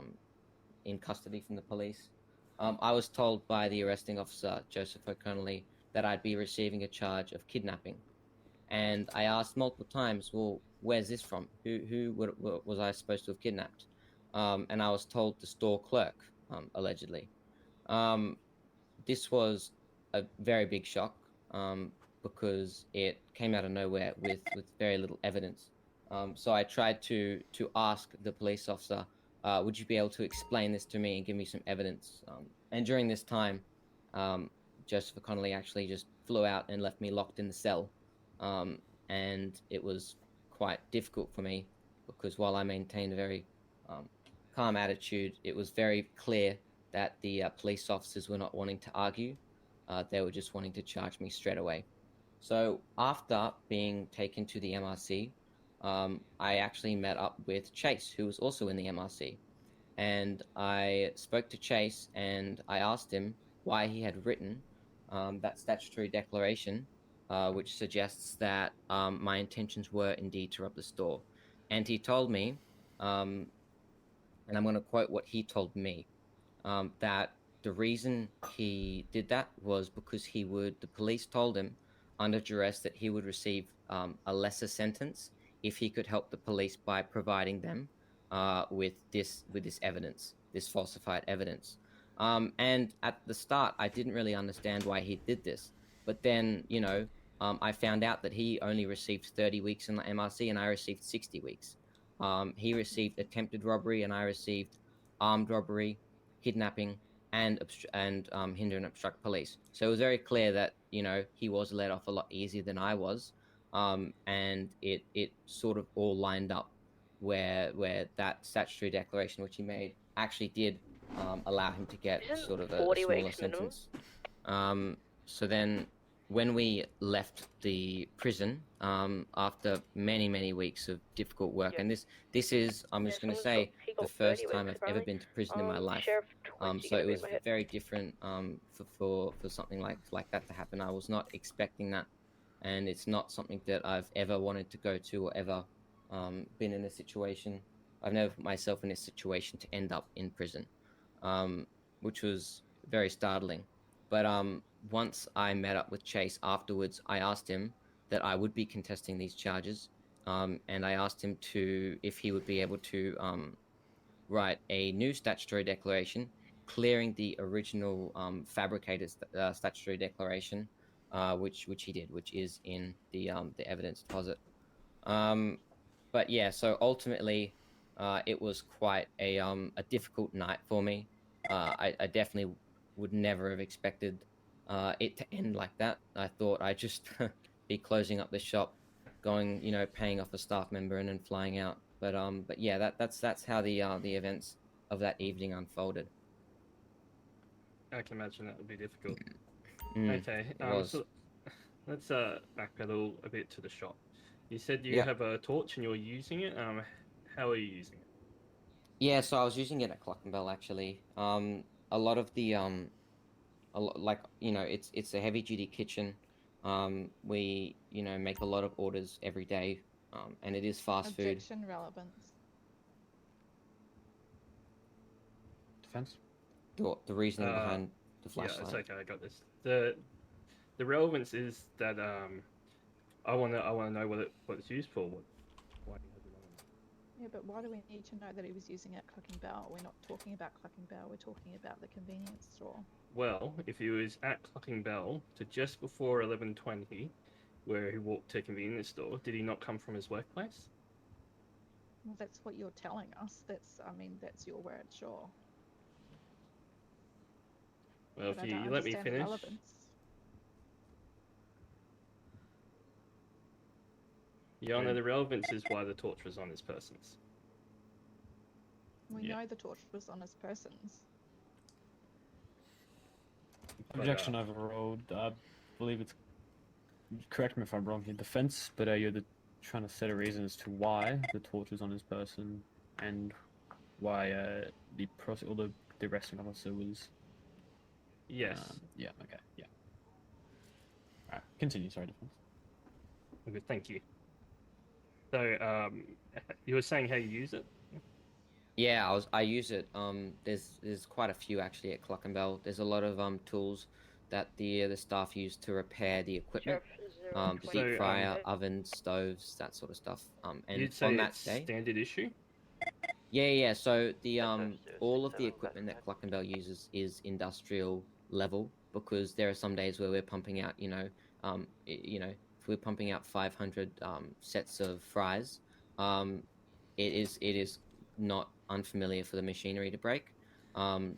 in custody from the police, I was told by the arresting officer, Joseph O'Connelly, that I'd be receiving a charge of kidnapping. And I asked multiple times, well, where's this from? Was I supposed to have kidnapped? And I was told the store clerk, allegedly. This was a very big shock because it came out of nowhere with very little evidence. So I tried to ask the police officer, would you be able to explain this to me and give me some evidence? And during this time, Joseph O'Connelly actually just flew out and left me locked in the cell. And it was quite difficult for me because while I maintained a very calm attitude, it was very clear that the police officers were not wanting to argue. They were just wanting to charge me straight away. So after being taken to the MRC, I actually met up with Chase, who was also in the MRC. And I spoke to Chase and I asked him why he had written that statutory declaration, which suggests that my intentions were indeed to rob the store. And he told me, and I'm going to quote what he told me, that the reason he did that was because the police told him under duress that he would receive a lesser sentence if he could help the police by providing them with this evidence, this falsified evidence. And at the start, I didn't really understand why he did this. But then, I found out that he only received 30 weeks in the MRC and I received 60 weeks. He received attempted robbery and I received armed robbery, kidnapping, and hinder and obstruct police. So it was very clear that, he was let off a lot easier than I was. And it sort of all lined up where that statutory declaration which he made actually did allow him to get sort of a smaller sentence. So then when we left the prison after many weeks of difficult work, and this is, I'm just going to say, the first time I've ever been to prison in my life. So it was very different for something like that to happen. I was not expecting that, and it's not something that I've ever wanted to go to or ever been in a situation. I've never put myself in a situation to end up in prison, which was very startling. But once I met up with Chase afterwards, I asked him that I would be contesting these charges, and I asked him if he would be able to write a new statutory declaration, clearing the original fabricated statutory declaration, which he did, which is in the evidence deposit. But yeah, so ultimately, it was quite a difficult night for me. I definitely would never have expected it to end like that. I thought I'd just be closing up the shop, going, paying off a staff member and then flying out. But yeah, that's how the events of that evening unfolded. I can imagine that would be difficult. Mm, Okay, it was. so let's backpedal a bit to the shop. You said you have a torch and you're using it. How are you using it? Yeah, so I was using it at Clockenbell actually. A lot of the it's a heavy duty kitchen. We make a lot of orders every day, and it is fast food. Objection relevance. Defense. The reasoning behind the flashlight. Yeah, it's okay. I got this. The relevance is that I wanna know what it's used for. Why do you have it on? Yeah, but why do we need to know that he was using it at Clockenbell? We're not talking about Clockenbell, we're talking about the convenience store. Well, if he was at Clockenbell to just before 11:20, where he walked to a convenience store, did he not come from his workplace? Well, that's what you're telling us. That's your word, sure. Well, But if I you don't let me understand the finish. relevance. Your Honor, the relevance is why the torch was on his persons. We know the torch was on his persons. Objection overruled. I believe it's. Correct me if I'm wrong here, defense, but you're trying to set a reason as to why the torch was on his person and why the arresting officer was. Yes. Yeah. Okay. Yeah. Alright. Continue. Sorry, defense. Okay, thank you. So, you were saying how you use it? Yeah, I use it. There's quite a few actually at Clockenbell. There's a lot of tools that the staff use to repair the equipment. deep fryer, ovens, stoves, that sort of stuff. And You'd say on that it's day, standard issue? yeah. So the all of the equipment that Cluckenbell uses is industrial level, because there are some days where we're pumping out, if we're pumping out 500 sets of fries, it is not unfamiliar for the machinery to break.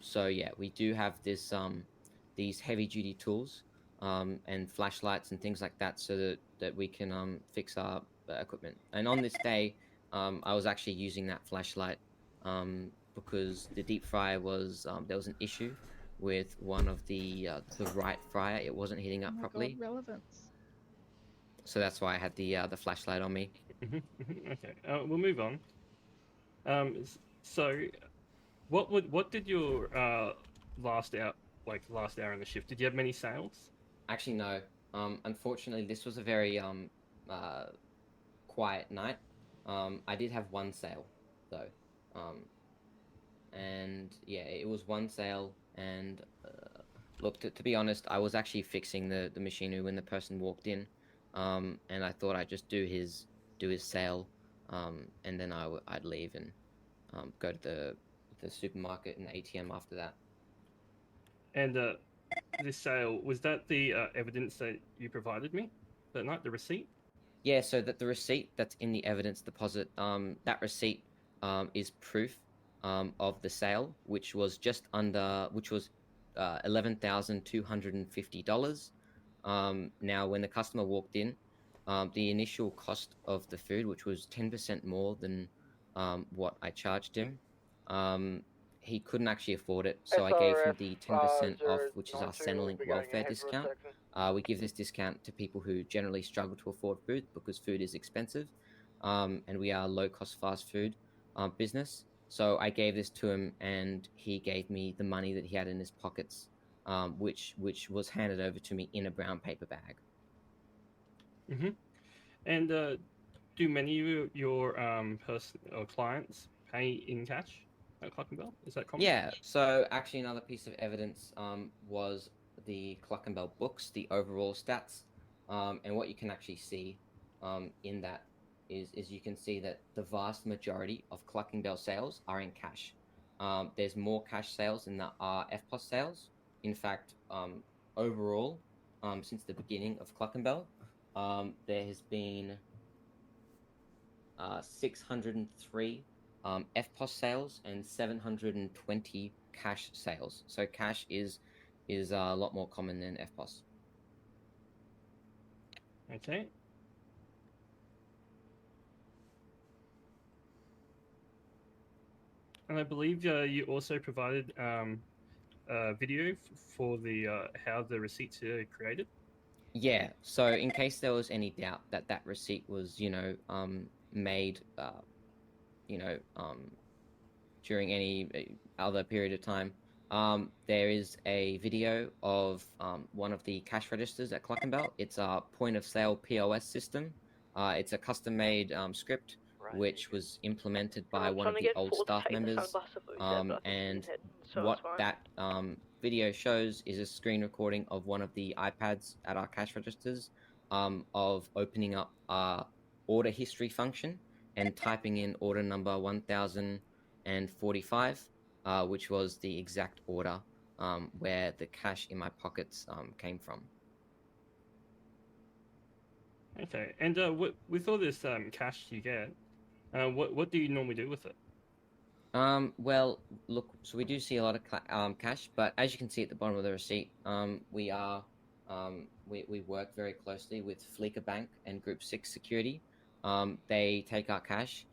So yeah, we do have these heavy duty tools and flashlights and things like that, so that we can fix our equipment. And on this day, I was actually using that flashlight because the deep fryer was there was an issue with one of the right fryer. It wasn't heating up properly. God, relevance. So that's why I had the flashlight on me. Okay, we'll move on. So, what did your last hour in the shift? Did you have many sales? Actually, no. Unfortunately, this was a very quiet night. I did have one sale, though. And yeah, it was one sale. And look, to be honest, I was actually fixing the machinery when the person walked in. And I thought I'd just do his sale, and then I'd leave and go to the supermarket and the ATM after that. And this sale, was that the evidence that you provided me that night, the receipt? Yeah, so that the receipt that's in the evidence deposit, that receipt is proof of the sale, which was $11,250. Now, when the customer walked in, the initial cost of the food, which was 10% more than what I charged him, he couldn't actually afford it, so I gave him the 10% off, which is our Centrelink welfare discount. We give this discount to people who generally struggle to afford food because food is expensive, and we are a low-cost fast food business. So I gave this to him, and he gave me the money that he had in his pockets, which was handed over to me in a brown paper bag. Mm-hmm. And do many of your clients pay in cash at Cluckenbell? Is that common? Yeah. So actually, another piece of evidence was the Cluckenbell books, the overall stats, and what you can actually see in that is you can see that the vast majority of Cluckenbell sales are in cash. There's more cash sales than there are FPOS sales. In fact, overall, since the beginning of Cluckenbell, there has been 603 FPOS sales and 720 cash sales. So cash is a lot more common than FPOS. Okay. And I believe you also provided a video for the how the receipts are created. Yeah. So in case there was any doubt that receipt was, made, during any other period of time, there is a video of one of the cash registers at Cluckenbell. It's a point of sale POS system. It's a custom-made script which was implemented by one of the old staff members. And what that video shows is a screen recording of one of the iPads at our cash registers of opening up our order history function and typing in order number 1045, which was the exact order where the cash in my pockets came from. Okay, and with all this cash you get, what do you normally do with it? Well, look, so we do see a lot of cash, but as you can see at the bottom of the receipt, we work very closely with Fleeca Bank and Group 6 Security. They take our cash.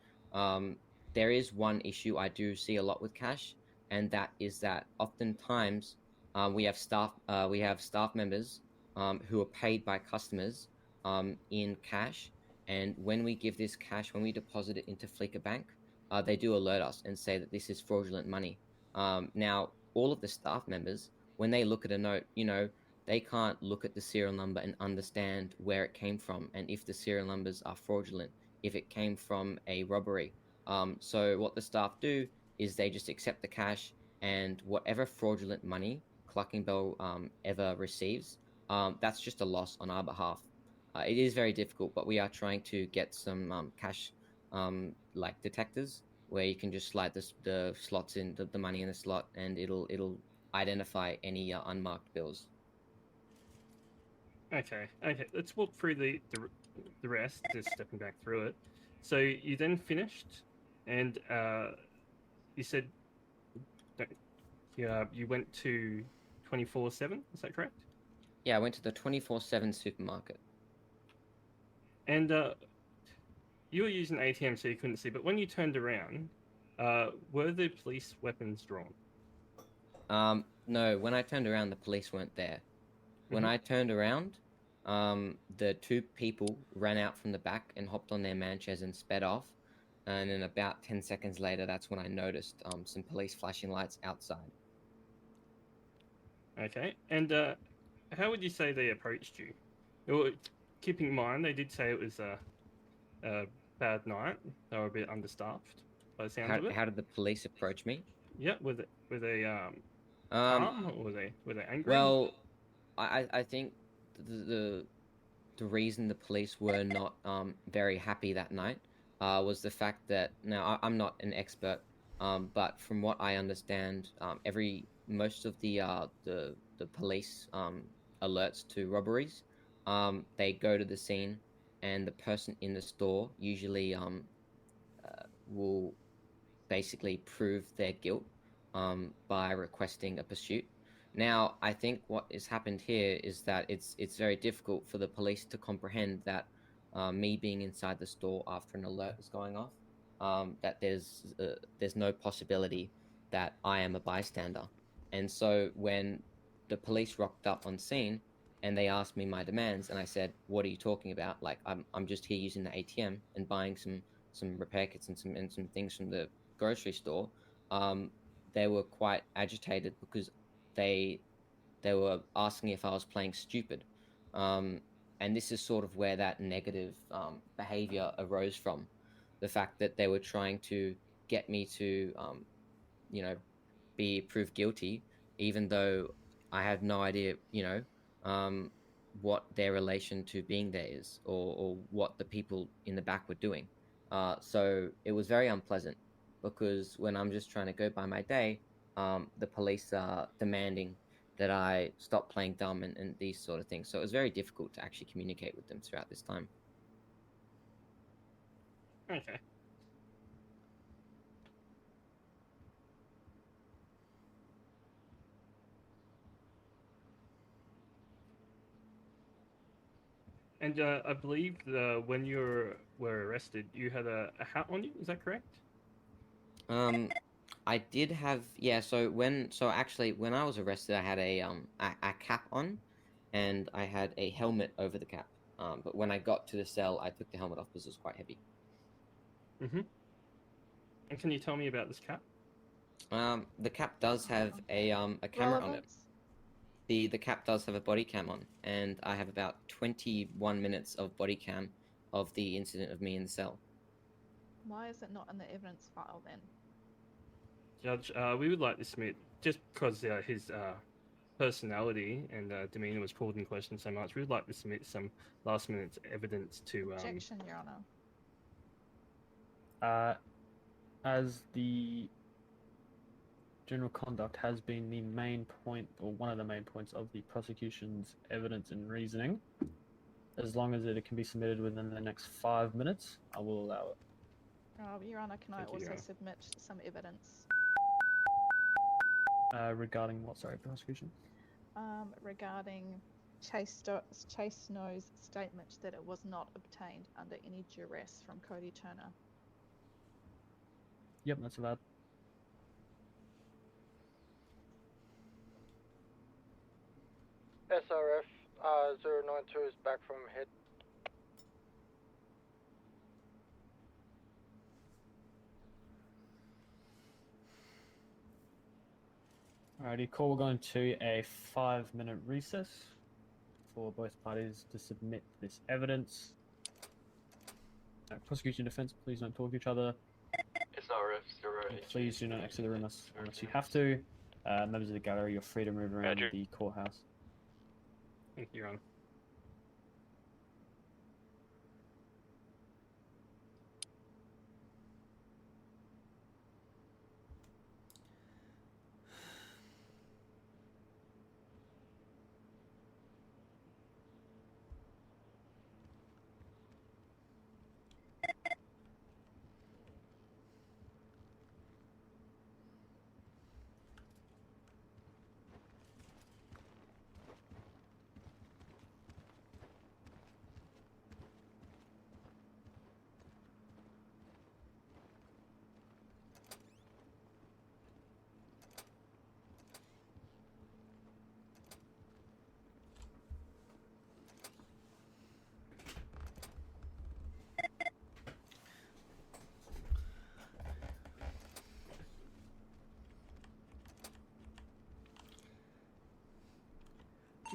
There is one issue I do see a lot with cash, and that is that oftentimes we have staff members who are paid by customers in cash, and when we give this cash, when we deposit it into Fleeca Bank, they do alert us and say that this is fraudulent money. Now, all of the staff members, when they look at a note, they can't look at the serial number and understand where it came from and if the serial numbers are fraudulent, if it came from a robbery. So what the staff do is they just accept the cash, and whatever fraudulent money Cluckenbell ever receives, that's just a loss on our behalf. It is very difficult, but we are trying to get some cash like detectors where you can just slide the slots in the money in the slot, and it'll identify any unmarked bills. Okay, let's walk through the rest, just stepping back through it. So you then finished, and you said that you went to 24/7, is that correct? Yeah, I went to the 24/7 supermarket. And you were using ATM, so you couldn't see, but when you turned around, were the police weapons drawn? No, when I turned around, the police weren't there. When I turned around, the two people ran out from the back and hopped on their man chairs and sped off. And then about 10 seconds later, that's when I noticed some police flashing lights outside. Okay, and how would you say they approached you? Well, keeping in mind, they did say it was a bad night. They were a bit understaffed, by the sounds of it. How did the police approach me? Yeah, were they calm, or were they angry? Well, I think the reason the police were not very happy that night was the fact that, now I'm not an expert, but from what I understand, most of the police alerts to robberies, they go to the scene, and the person in the store usually will basically prove their guilt by requesting a pursuit. Now, I think what has happened here is that it's very difficult for the police to comprehend that me being inside the store after an alert is going off, that there's no possibility that I am a bystander. And so when the police rocked up on scene and they asked me my demands, and I said, "What are you talking about? Like, I'm just here using the ATM and buying some repair kits and some things from the grocery store," they were quite agitated because they were asking if I was playing stupid, and this is sort of where that negative behavior arose from, the fact that they were trying to get me to be proved guilty, even though I had no idea what their relation to being there is, or what the people in the back were doing. So it was very unpleasant, because when I'm just trying to go by my day, the police are demanding that I stop playing dumb and these sort of things. So it was very difficult to actually communicate with them throughout this time. Okay. And I believe when you were arrested, you had a hat on you. Is that correct? I did have, yeah. So when I was arrested, I had a cap on, and I had a helmet over the cap. But when I got to the cell, I took the helmet off because it was quite heavy. Mm-hmm. And can you tell me about this cap? The cap does have a camera on it. The cap does have a body cam on, and I have about 21 minutes of body cam of the incident of me in the cell. Why is it not in the evidence file then? Judge, we would like to submit, just because his personality and demeanour was called in question so much, we would like to submit some last-minute evidence to... Objection, Your Honour. As the general conduct has been the main point, or one of the main points of the prosecution's evidence and reasoning, as long as it can be submitted within the next 5 minutes, I will allow it. Your Honour, can I Thank you, also Your Honour. submit some evidence? Regarding what, sorry, prosecution? Regarding Chase Snow's statement that it was not obtained under any duress from Cody Turner. Yep, that's allowed. SRF 092 is back from head. Alrighty, cool. We're going to a 5-minute recess for both parties to submit this evidence. Prosecution and defense, please don't talk to each other. SRF 08. Please do not exit the room unless you have to. Members of the gallery, you're free to move around the courthouse. Thank you, Your Honour.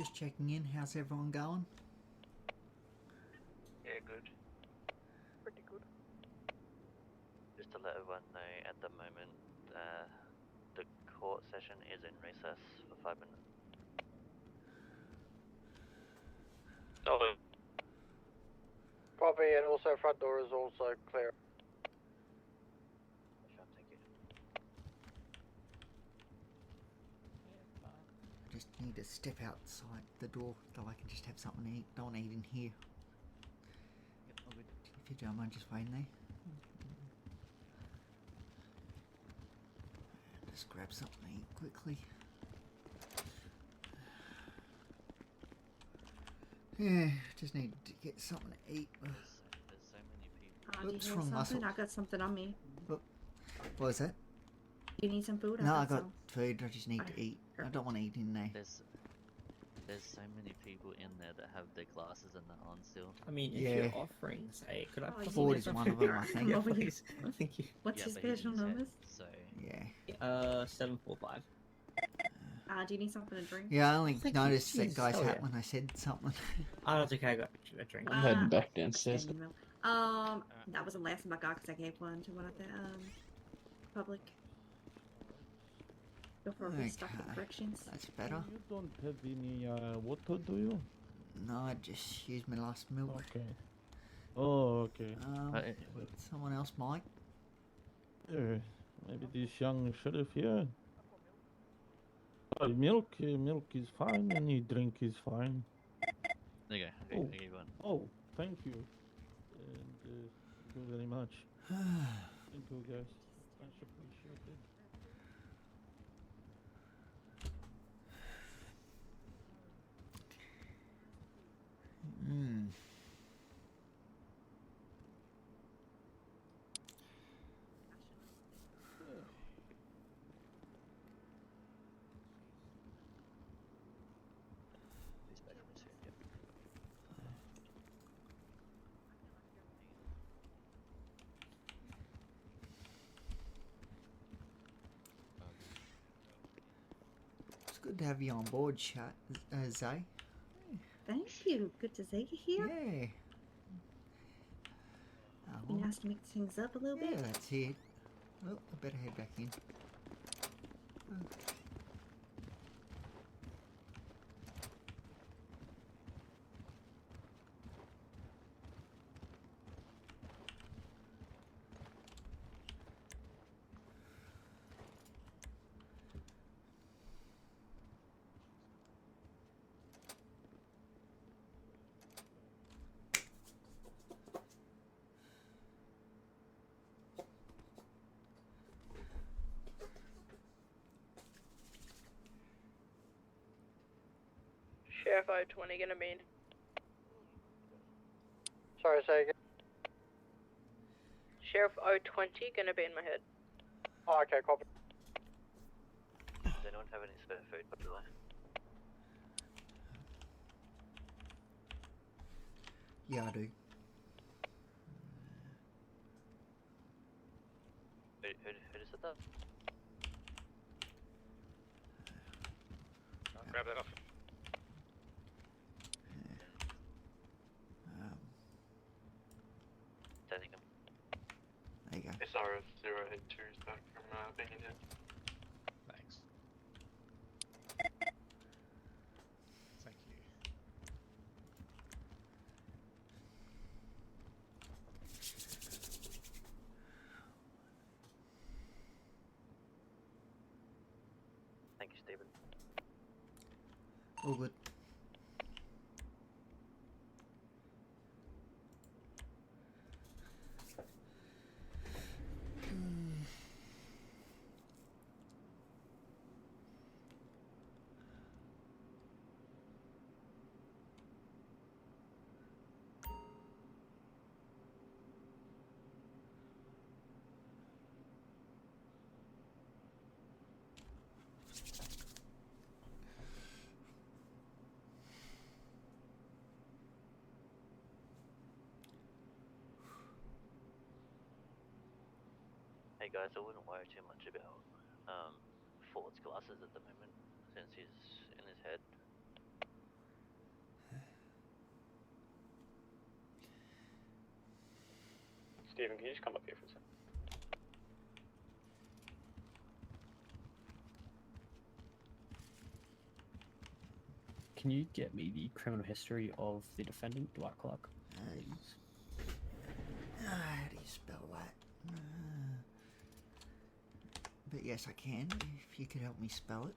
Just checking in. How's everyone going? Yeah, good. Pretty good. Just to let everyone know, at the moment, the court session is in recess for 5 minutes. Oh, Copy, and also front door is also clear. sure, thank you. I just need to step outside the door so I can just have something to eat. Don't want to eat in here. If you don't mind just waiting there. Just grab something to eat quickly. Yeah, just need to get something to eat. There's so many people. Do you Oops, need wrong something? muscle. I got something on me. What was that? You need some food? No, I got some. food. I just need to eat. I don't want to eat in there. There's so many people in there that have their glasses and they're on still. I mean, if Yeah. you're offering, say, could I Oh, possibly Ford get is some one of food? them, I think. Yeah, Over here. please. Thank you. What's Yeah, your but he special didn't say, numbers? So 745. Do you need something to drink? Yeah, I only Thank you. noticed that Jeez. guy's Oh, hat yeah. when I said something. Oh, that's okay. I got a drink. I'm heading back downstairs. That was the last one I got because I gave one to one of the public. Before we stuck with Okay, corrections. that's better. You don't have any water, do you? No, I just used my last milk. Okay. Oh, okay. Someone else might. Maybe this young sheriff here. Milk is fine. Any drink is fine. There you go. Oh. I gave one. Oh, thank you. And thank you very much. Thank you, guys. Much appreciated. Hmm. Dispatch was here, yep. It's good to have you on board, Zay. Thank you. Good to see you here. Yeah. Be nice to mix things up a little Yeah, bit. that's it. Oh, I better head back in. Sheriff 020 gonna be in. Sorry, say again. Sheriff 020 gonna be in my head. Oh, okay, copy. Does anyone have any spare food, by the way? Yeah, I do. Who just said that? Grab that off. Taking him. There you go. SRF 082 is back from being in here. Thanks. Thank you. Thank you, Stephen. All good. Hey guys, I wouldn't worry too much about Ford's glasses at the moment, since he's in his head. Stephen, can you just come up here for a second? Can you get me the criminal history of the defendant, Dwight Clark? How do you spell that? But yes, I can, if you could help me spell it.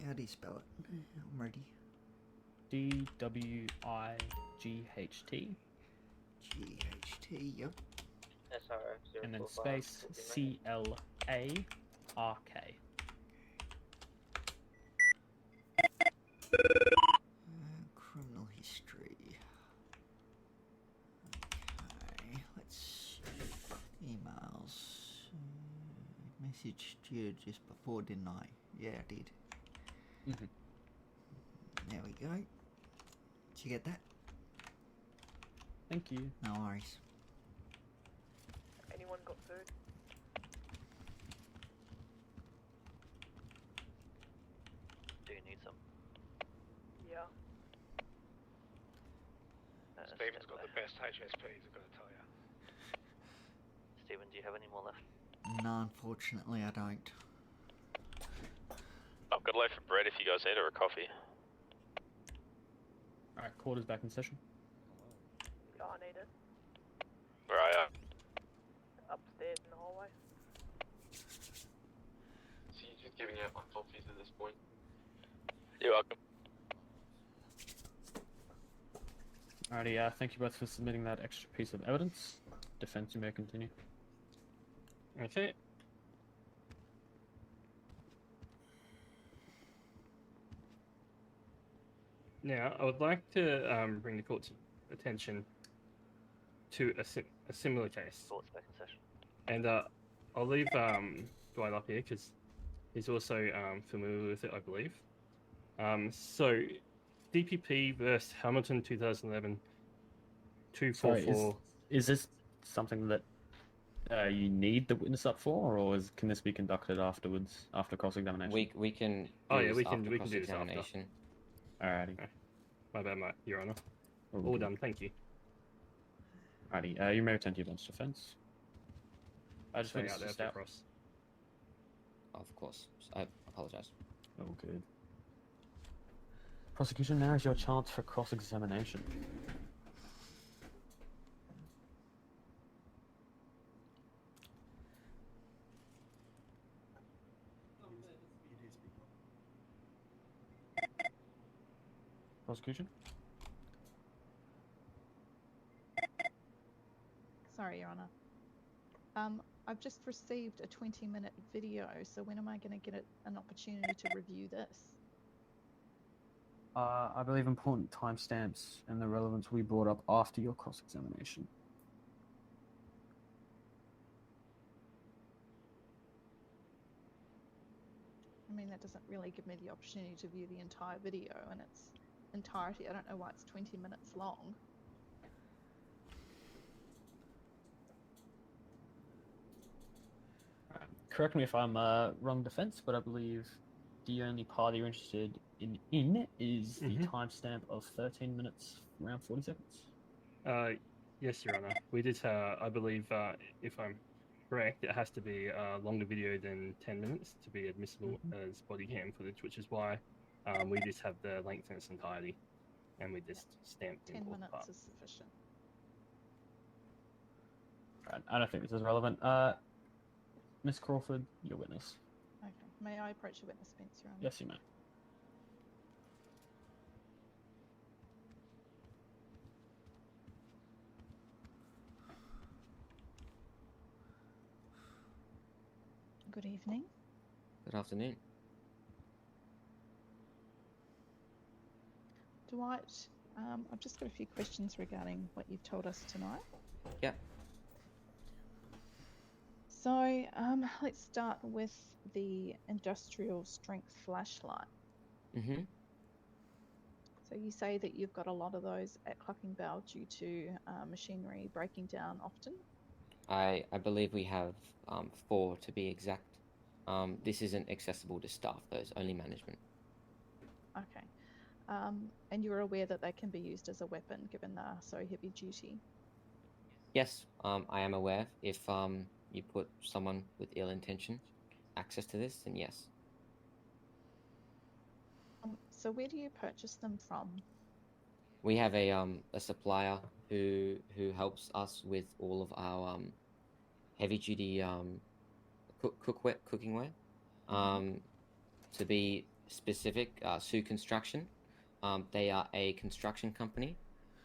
How do you spell it? I'm ready. DWIGHT. GHT, yep. SRF And then space CLARK. Criminal history. Okay, let's... Emails. Messaged you just before, didn't I? Yeah, I did. There we go. Did you get that? Thank you. No worries. Anyone got food? Do you need some? Yeah. Stephen's got the best HSPs, I've got to tell you. Stephen, do you have any more left? No, unfortunately I don't. I've got a loaf of bread if you guys need it, or a coffee. Alright, court is back in session. Yeah, I need it. Where are you? Upstairs in the hallway. So you're just giving out my coffees at this point? You're welcome. Alrighty, thank you both for submitting that extra piece of evidence. Defense, you may continue. Okay. Now, I would like to bring the court's attention to a similar case. Court's back in session. And I'll leave Dwight up here because he's also familiar with it, I believe. So, DPP versus Hamilton 2011 244. Sorry, is this something that you need the witness up for, or can this be conducted afterwards, after cross-examination? We can. Oh yeah, this we can after do this after. cross-examination. Alrighty. My bad, mate. Your Honour. All All good. done. Thank you. Alrighty, you may return to your bench, defense. I just Stay witnessed out there this for out. cross. Of course. I apologize. Oh, good. Prosecution, now is your chance for cross-examination. Prosecution? Sorry, Your Honour. I've just received a 20-minute video, so when am I going to get an opportunity to review this? I believe important timestamps and the relevance will be brought up after your cross-examination. I mean, that doesn't really give me the opportunity to view the entire video in its entirety. I don't know why it's 20 minutes long. Correct me if I'm wrong, defense, but I believe the only party you're interested in is the timestamp of 13 minutes, around 40 seconds. Yes, Your Honour. We did, I believe, if I'm correct, it has to be a longer video than 10 minutes to be admissible as body cam footage, which is why we just have the length in its entirety, and we just stamped 10 in all minutes parts. is sufficient. Right, I don't think this is relevant. Miss Crawford, your witness. Okay. May I approach the witness bench, Your Honour? Yes, you may. Good evening. Good afternoon. Dwight, I've just got a few questions regarding what you've told us tonight. Yeah. So, let's start with the industrial strength flashlight. Mm-hmm. So you say that you've got a lot of those at Clockenbell due to machinery breaking down often? I believe we have 4 to be exact. This isn't accessible to staff, though. It's only management. Okay. And you're aware that they can be used as a weapon given they are so heavy duty? Yes, I am aware. If you put someone with ill intention access to this, then yes. So where do you purchase them from? We have a supplier who helps us with all of our heavy duty cooking wear. To be specific, Sue Construction. They are a construction company,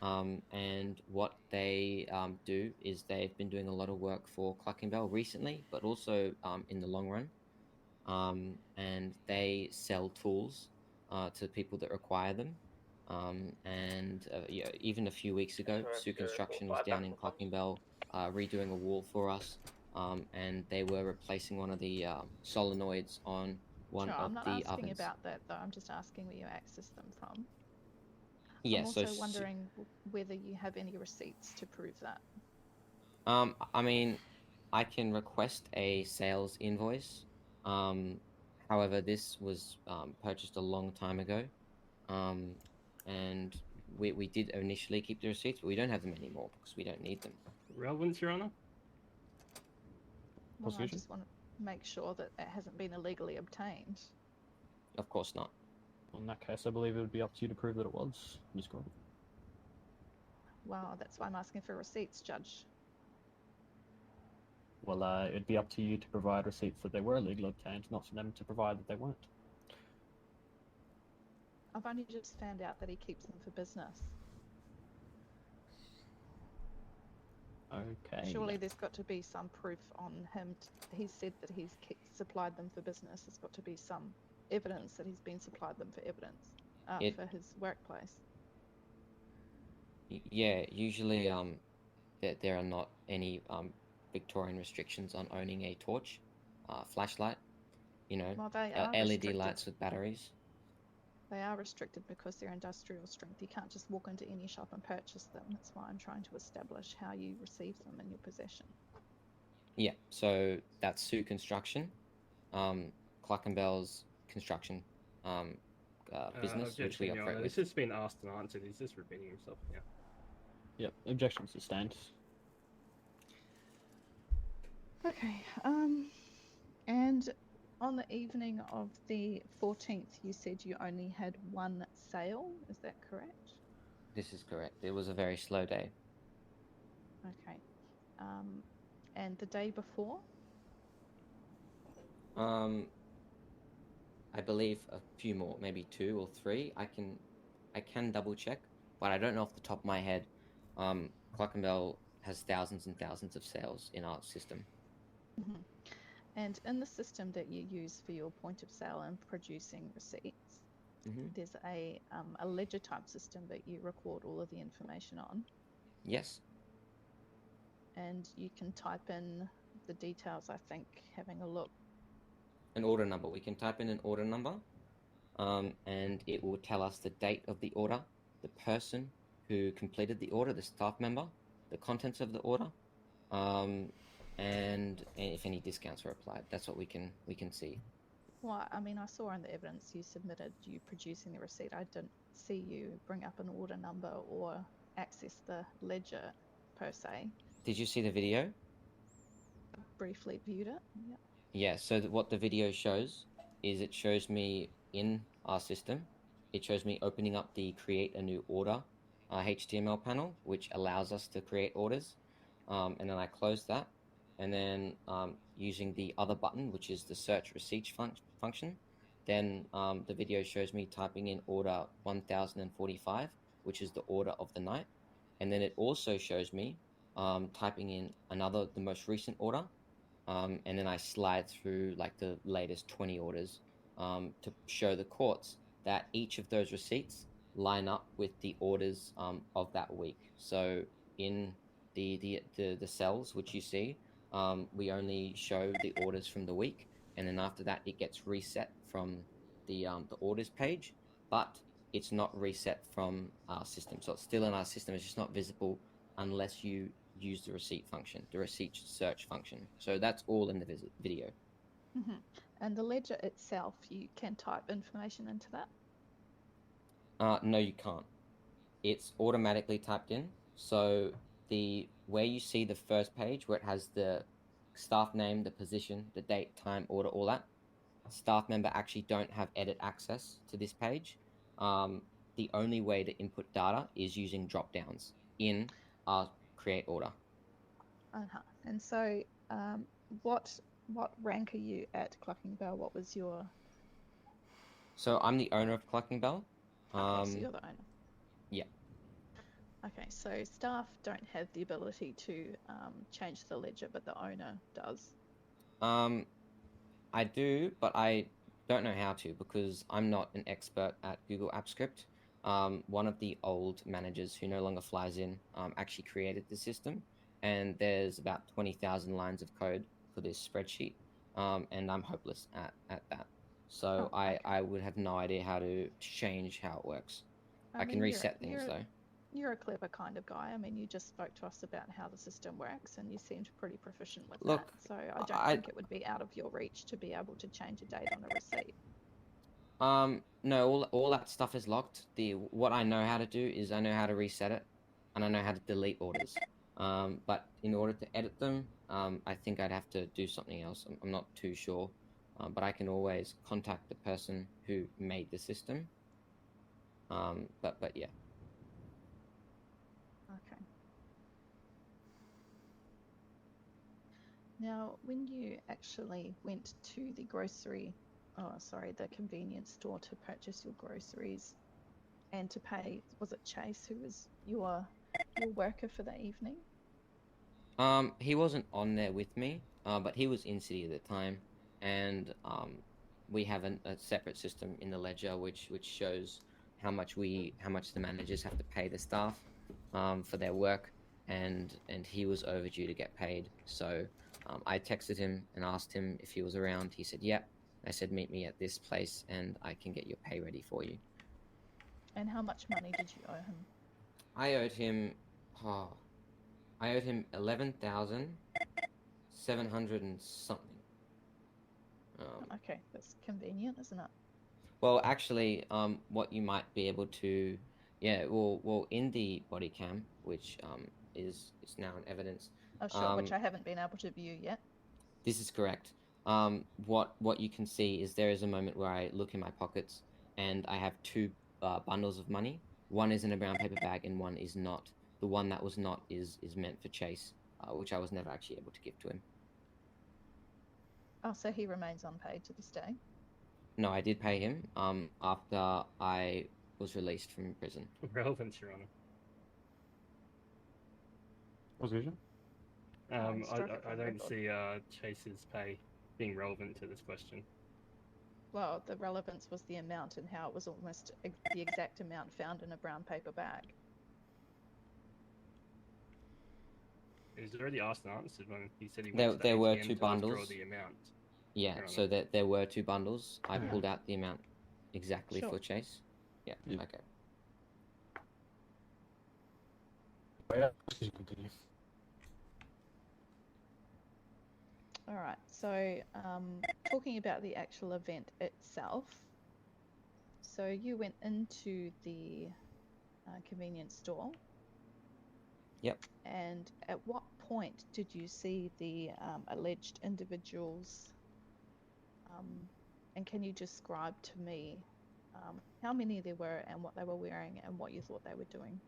and what they do is they've been doing a lot of work for Clerkenwell recently, but also in the long run. And they sell tools to people that require them. Yeah, even a few weeks ago, Sue Construction was down in Clerkenwell redoing a wall for us, and they were replacing one of the solenoids on one Sure, of I'm not the asking ovens. about that though. I'm just asking where you access them from. Yeah, I'm so also wondering whether you have any receipts to prove that. I mean, I can request a sales invoice. However, this was purchased a long time ago, and we did initially keep the receipts, but we don't have them anymore because we don't need them. Relevance, Your Honor? Well, I just want to make sure that it hasn't been illegally obtained. Of course not. In that case, I believe it would be up to you to prove that it was, Ms. Gordon. Well, that's why I'm asking for receipts, Judge. Well, it'd be up to you to provide receipts that they were legally obtained, not for them to provide that they weren't. I've only just found out that he keeps them for business. Okay. Surely there's got to be some proof on him. He said that he's supplied them for business. There's got to be some evidence that he's been supplied them for evidence for his workplace. Yeah, usually there are not any Victorian restrictions on owning a torch, flashlight, you know, Well, they are LED restricted. lights with batteries. They are restricted because they're industrial strength. You can't just walk into any shop and purchase them. That's why I'm trying to establish how you receive them in your possession. Yeah, so that's Sue Construction, Clerkenwell's construction business, which we Objection, Your operate Honor. with. This has been asked and answered. He's just repeating himself. Yeah. Yep, objection sustained. Okay. And on the evening of the 14th, you said you only had one sale. Is that correct? This is correct. It was a very slow day. Okay. And the day before? I believe a few more, maybe 2 or 3. I can double check, but I don't know off the top of my head. Clerkenwell has thousands and thousands of sales in our system. Mm-hmm. And in the system that you use for your point of sale and producing receipts, there's a ledger type system that you record all of the information on. Yes. And you can type in the details, I think, having a look. An order number. We can type in an order number, and it will tell us the date of the order, the person who completed the order, the staff member, the contents of the order, and if any discounts are applied. That's what we can see. Well, I mean, I saw in the evidence you submitted you producing the receipt. I didn't see you bring up an order number or access the ledger per se. Did you see the video? I briefly viewed it. Yep. Yeah, so what the video shows is it shows me in our system, it shows me opening up the create a new order HTML panel, which allows us to create orders. And then I close that. And then using the other button, which is the search receipts function, then the video shows me typing in order 1045, which is the order of the night. And then it also shows me typing in the most recent order. And then I slide through like the latest 20 orders to show the courts that each of those receipts line up with the orders of that week. So in the cells which you see, we only show the orders from the week, and then after that it gets reset from the orders page, but it's not reset from our system. So it's still in our system. It's just not visible unless you use the receipt function, the receipt search function. So that's all in the video. Mm-hmm. And the ledger itself, you can type information into that? No, you can't. It's automatically typed in. So the where you see the first page where it has the staff name, the position, the date, time, order, all that, staff member actually don't have edit access to this page. The only way to input data is using drop downs in our create order. And so, what rank are you at Clucking Bell? What was your? So I'm the owner of Clucking Bell. Okay, so you're the owner. Yeah. Okay, so staff don't have the ability to change the ledger, but the owner does. I do, but I don't know how to because I'm not an expert at Google Apps Script. One of the old managers who no longer flies in actually created the system, and there's about 20,000 lines of code for this spreadsheet, and I'm hopeless at that. So I would have no idea how to change how it works. I can mean, reset things though. You're a clever kind of guy. I mean, you just spoke to us about how the system works, and you seemed pretty proficient with Look, that. So I don't think it would be out of your reach to be able to change a date on a receipt. No, all that stuff is locked. What I know how to do is I know how to reset it, and I know how to delete orders. But in order to edit them, I think I'd have to do something else. I'm not too sure, but I can always contact the person who made the system. But yeah. Okay. Now, when you actually went to the the convenience store to purchase your groceries and to pay, was it Chase who was your worker for the evening? He wasn't on there with me, but he was in city at the time, and we have a separate system in the ledger which shows how much the managers have to pay the staff for their work, and he was overdue to get paid. So I texted him and asked him if he was around. He said, "Yep." I said, "Meet me at this place, and I can get your pay ready for you." And how much money did you owe him? I owed him 11,700 and something. Okay, that's convenient, isn't it? Well, actually, what you might be able to, well, in the body cam, which is now in evidence. Oh, sure, which I haven't been able to view yet. This is correct. What you can see is there is a moment where I look in my pockets and I have two bundles of money. One is in a brown paper bag and one is not. The one that was not is meant for Chase, which I was never actually able to give to him. Oh, so he remains unpaid to this day? No, I did pay him after I was released from prison. Relevance, Your Honor. Position? I don't see Chase's pay being relevant to this question. Well, the relevance was the amount and how it was almost the exact amount found in a brown paper bag. He's already asked and answered when he said he went There, to the there were ATM two to withdraw bundles. the amount. Yeah, Your so Honor. there were two bundles. I Yeah. pulled out the amount exactly Sure. for Chase. Yeah, Yeah. okay. Continue. All right, so talking about the actual event itself, so you went into the convenience store. Yep. And at what point did you see the alleged individuals? And can you describe to me how many there were and what they were wearing and what you thought they were doing?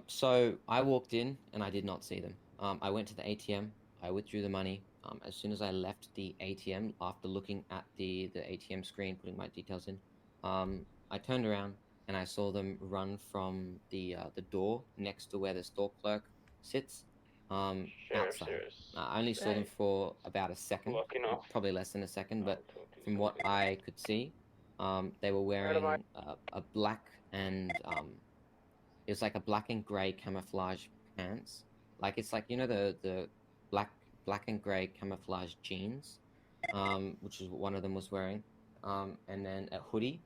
So I walked in and I did not see them. I went to the ATM. I withdrew the money. As soon as I left the ATM, after looking at the ATM screen, putting my details in, I turned around and I saw them run from the door next to where the store clerk sits. Outside. I only saw them for about a second, probably less than a second, but from what I could see, they were wearing a black and it was like a black and grey camouflage pants. Like it's like, you know, the black and grey camouflage jeans, which is what one of them was wearing, and then a hoodie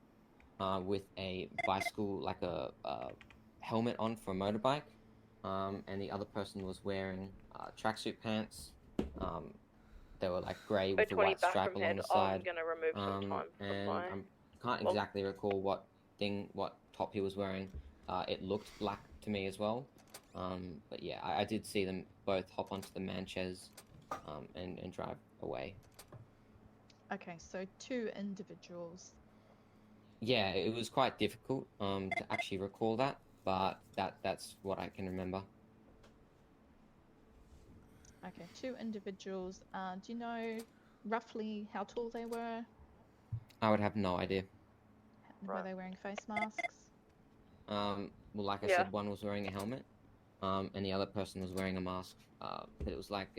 with a bicycle, like a helmet on for a motorbike, and the other person was wearing tracksuit pants. They were like grey with a white stripe along the side. I'm gonna remove some time from and my... I can't exactly recall what top he was wearing. It looked black to me as well. But yeah, I did see them both hop onto the Manchez and drive away. Okay, so 2 individuals. Yeah, it was quite difficult to actually recall that, but that's what I can remember. Okay, 2 individuals. Do you know roughly how tall they were? I would have no idea. Were they wearing face masks? Well, like I Yeah. said, one was wearing a helmet, and the other person was wearing a mask. But it was like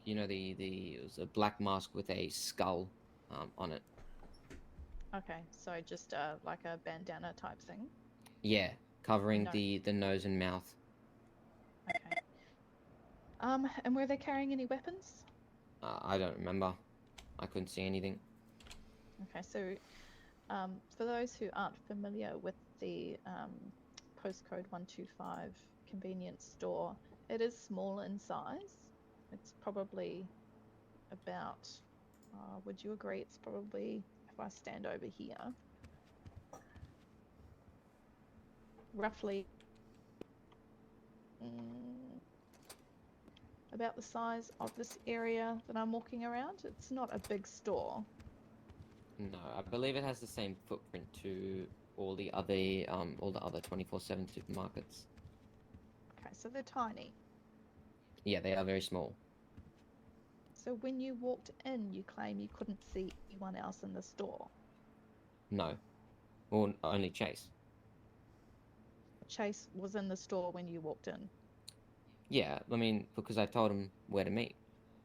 you know, it was a black mask with a skull on it. Okay, so just like a bandana type thing. Yeah, covering No. the nose and mouth. Okay. And were they carrying any weapons? I don't remember. I couldn't see anything. Okay, so for those who aren't familiar with the postcode 125 convenience store, it is small in size. It's probably about, would you agree, it's probably, if I stand over here, roughly about the size of this area that I'm walking around. It's not a big store. No, I believe it has the same footprint to all the other 24/7 supermarkets. Okay, so they're tiny. Yeah, they are very small. So when you walked in, you claim you couldn't see anyone else in the store. No, well, only Chase. Chase was in the store when you walked in. Yeah, I mean, because I told him where to meet.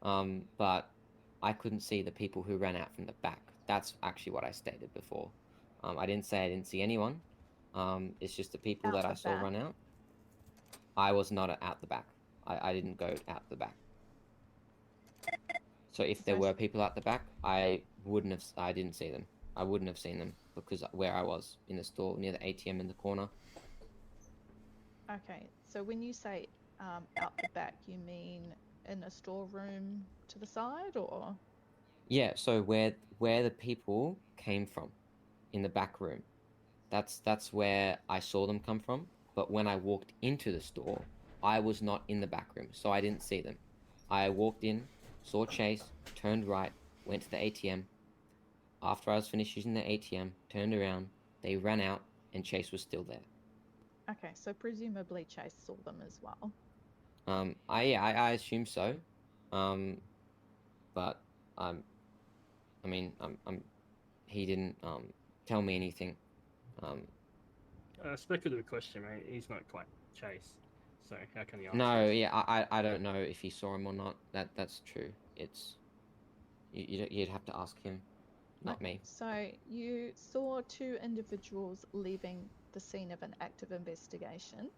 But I couldn't see the people who ran out from the back. That's actually what I stated before. I didn't say I didn't see anyone. It's just the people Out that I the saw back? run out. I was not out the back. I didn't go out the back. So if there So- were people out the back, I didn't see them. I wouldn't have seen them because where I was in the store near the ATM in the corner. Okay, so when you say out the back, you mean in a storeroom to the side, or? Yeah, so where the people came from, in the back room, that's where I saw them come from. But when I walked into the store, I was not in the back room, so I didn't see them. I walked in, saw Chase, turned right, went to the ATM. After I was finished using the ATM, turned around, they ran out, and Chase was still there. Okay, so presumably Chase saw them as well. I assume so. But he didn't tell me anything. Speculative question, mate. He's not quite Chase, so how can he ask? No, us? yeah, I don't know if he saw him or not. That's true. It's you'd have to ask him, not me. So you saw 2 individuals leaving the scene of an active investigation.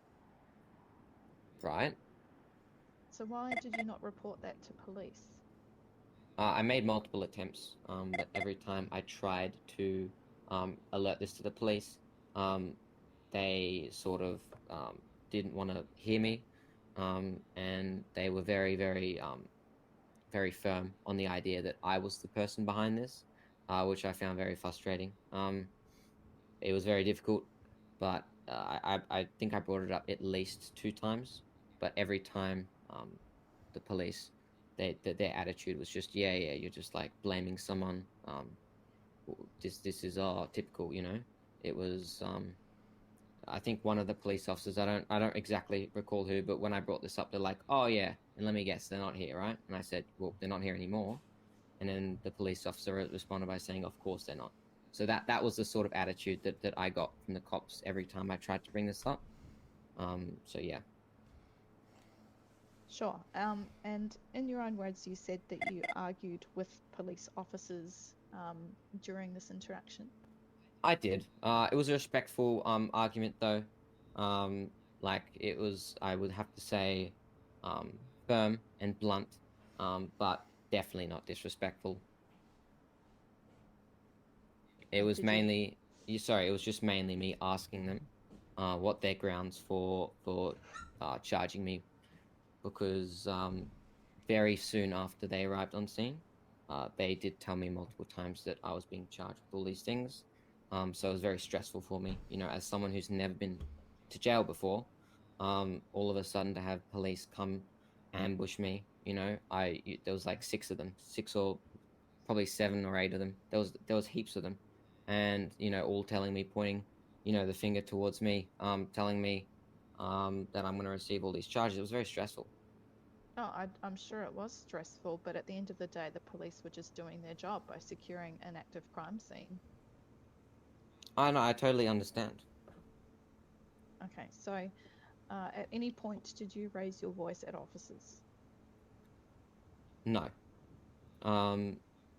Right. So why did you not report that to police? I made multiple attempts, but every time I tried to alert this to the police, they sort of didn't want to hear me, and they were very, very, very firm on the idea that I was the person behind this, which I found very frustrating. It was very difficult, but I think I brought it up at least 2 times, but every time the police, their attitude was just yeah, you're just like blaming someone. This is typical, you know. It was I think one of the police officers, I don't exactly recall who, but when I brought this up, they're like, oh yeah, and let me guess, they're not here, right? And I said, well, they're not here anymore. And then the police officer responded by saying, of course they're not. So that was the sort of attitude that I got from the cops every time I tried to bring this up. So yeah. Sure. And in your own words, you said that you argued with police officers during this interaction. I did. It was a respectful argument, though. Like it was, I would have to say, firm and blunt, but definitely not disrespectful. It was mainly, sorry, it was just mainly me asking them what their grounds for charging me, because very soon after they arrived on scene, they did tell me multiple times that I was being charged with all these things. So it was very stressful for me, you know, as someone who's never been to jail before. all of a sudden to have police come ambush me. You know, there was like 6 of them, 6 or probably 7 or 8 of them. There was heaps of them, and you know, all telling me, pointing, you know, the finger towards me, telling me that I'm going to receive all these charges. It was very stressful. Oh, I'm sure it was stressful, but at the end of the day, the police were just doing their job by securing an active crime scene. I know, I totally understand. Okay, so at any point did you raise your voice at officers? No.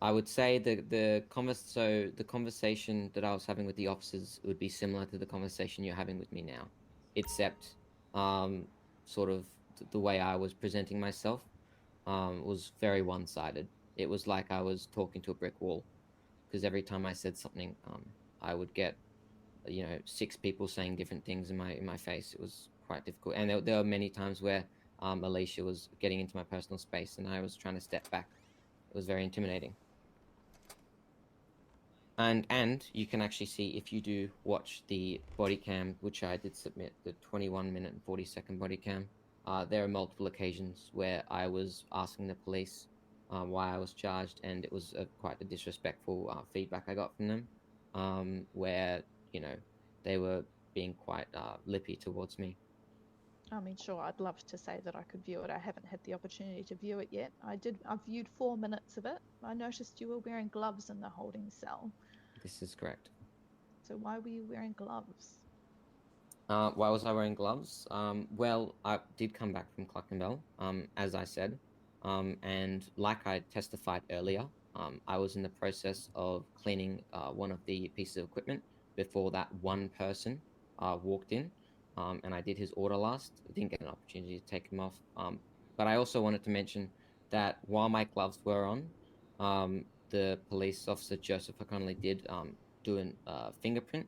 I would say the conversation that I was having with the officers would be similar to the conversation you're having with me now, except sort of the way I was presenting myself was very one-sided. It was like I was talking to a brick wall, because every time I said something, I would get, you know, 6 people saying different things in my face. It was quite difficult, and there were many times where Alicia was getting into my personal space, and I was trying to step back. It was very intimidating. And you can actually see, if you do watch the body cam, which I did submit, the 21-minute and 40-second body cam, there are multiple occasions where I was asking the police why I was charged, and it was quite a disrespectful feedback I got from them, where, you know, they were being quite lippy towards me. I mean, sure, I'd love to say that I could view it. I haven't had the opportunity to view it yet. I've viewed 4 minutes of it. I noticed you were wearing gloves in the holding cell. This is correct. So why were you wearing gloves? Why was I wearing gloves? Well, I did come back from Clerkenwell, as I said, and like I testified earlier, I was in the process of cleaning one of the pieces of equipment before that one person walked in, and I did his order last. I didn't get an opportunity to take him off, but I also wanted to mention that while my gloves were on, the police officer, Joseph O'Connelly, did do a fingerprint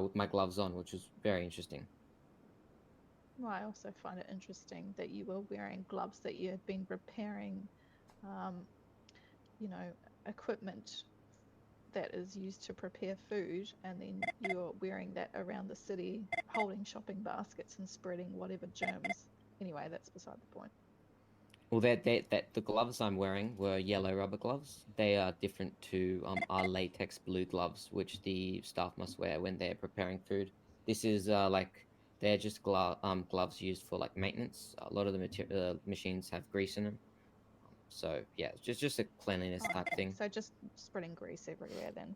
with my gloves on, which was very interesting. Well, I also find it interesting that you were wearing gloves that you had been repairing, you know, equipment that is used to prepare food, and then you're wearing that around the city, holding shopping baskets and spreading whatever germs. Anyway, that's beside the point. Well, the gloves I'm wearing were yellow rubber gloves. They are different to our latex blue gloves, which the staff must wear when they're preparing food. This is they're just gloves used for like maintenance. A lot of the machines have grease in them. So yeah, it's just a cleanliness type thing. So just spreading grease everywhere then.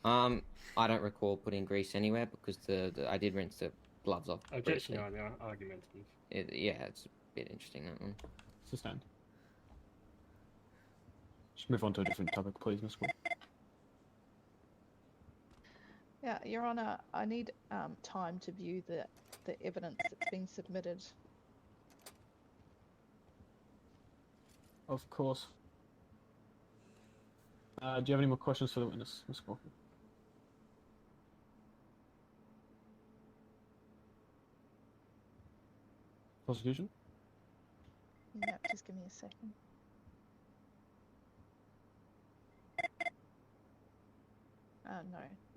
I don't recall putting grease anywhere, because I did rinse the gloves off. Objection on the argumentative. Yeah, it's a bit interesting, that one. Sustained. Just move on to a different topic, please, Miss Wood. Yeah, Your Honour, I need time to view the evidence that's been submitted. Of course. Do you have any more questions for the witness, Ms. Walker? Prosecution? No, just give me a second.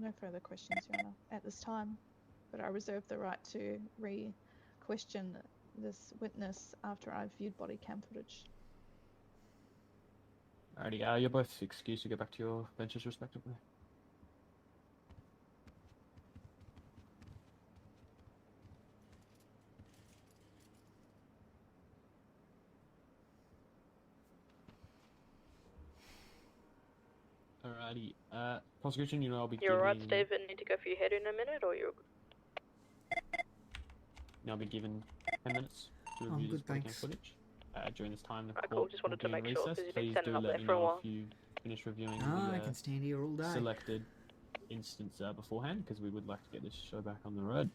No further questions, Your Honour, at this time. But I reserve the right to re-question this witness after I've viewed body cam footage. Alrighty, you're both excused to go back to your benches respectively. Alrighty, prosecution, you know I'll be You're right, giving... Stephen. Need to go for your head in a minute, or you're... I'll be given 10 minutes to I'm review good, this body cam thanks. footage. During this time, the Alright, court cool. Just wanted will to be in make sure, recess. 'cause you've been Please standing do up let there me for a know while. if you finish reviewing I the can stand here all day. selected instance beforehand, because we would like to get this show back on the road.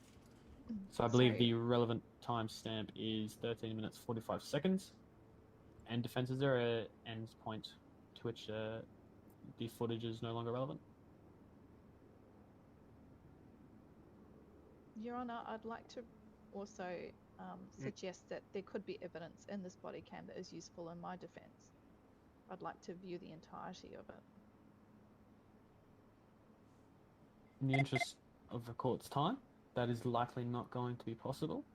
So I believe the relevant timestamp is 13 minutes 45 seconds. And defense, is there an end point to which the footage is no longer relevant? Your Honour, I'd like to also suggest that there could be evidence in this body cam that is useful in my defence. I'd like to view the entirety of it. In the interest of the court's time, that is likely not going to be possible.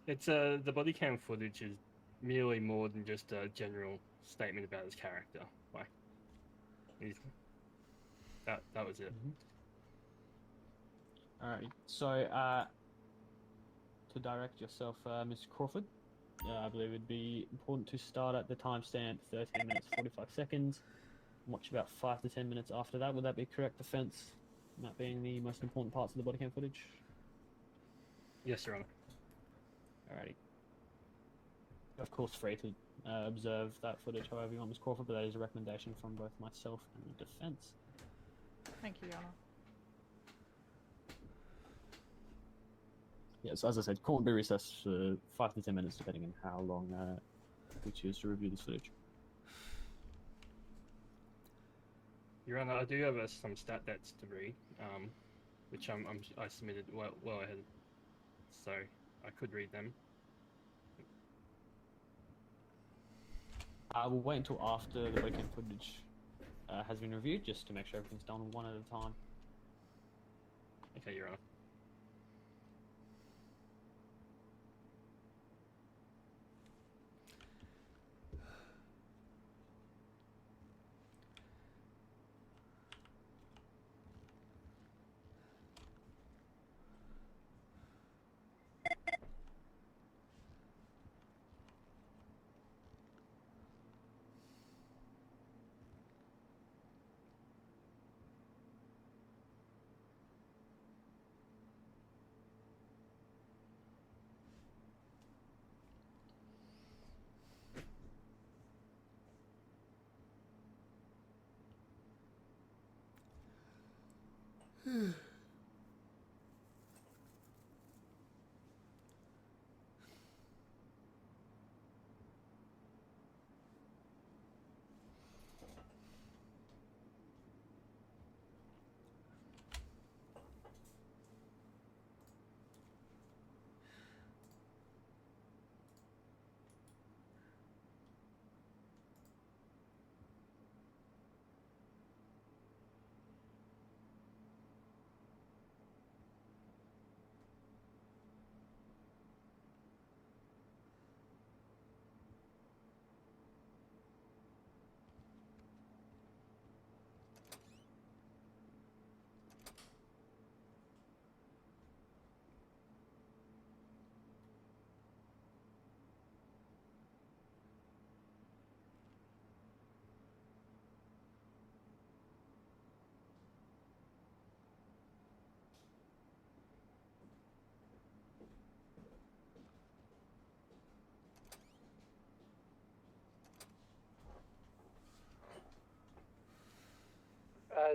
It's the body cam footage is merely more than just a general statement about his character. Like, that was it. Alright, so to direct yourself, Miss Crawford, I believe it'd be important to start at the timestamp 13 minutes 45 seconds. Watch about 5 to 10 minutes after that. Would that be correct, defense? That being the most important parts of the body cam footage? Yes, Your Honor. Alrighty. Of course, free to observe that footage however you want, Miss Crawford, but that is a recommendation from both myself and the defense. Thank you, Your Honor. Yes, as I said, court will be recessed for 5 to 10 minutes, depending on how long we choose to review this footage. Your Honor, I do have some stat debts to read, which I submitted well ahead, so I could read them. We'll wait until after the weekend footage has been reviewed, just to make sure everything's done one at a time. Okay, Your Honor.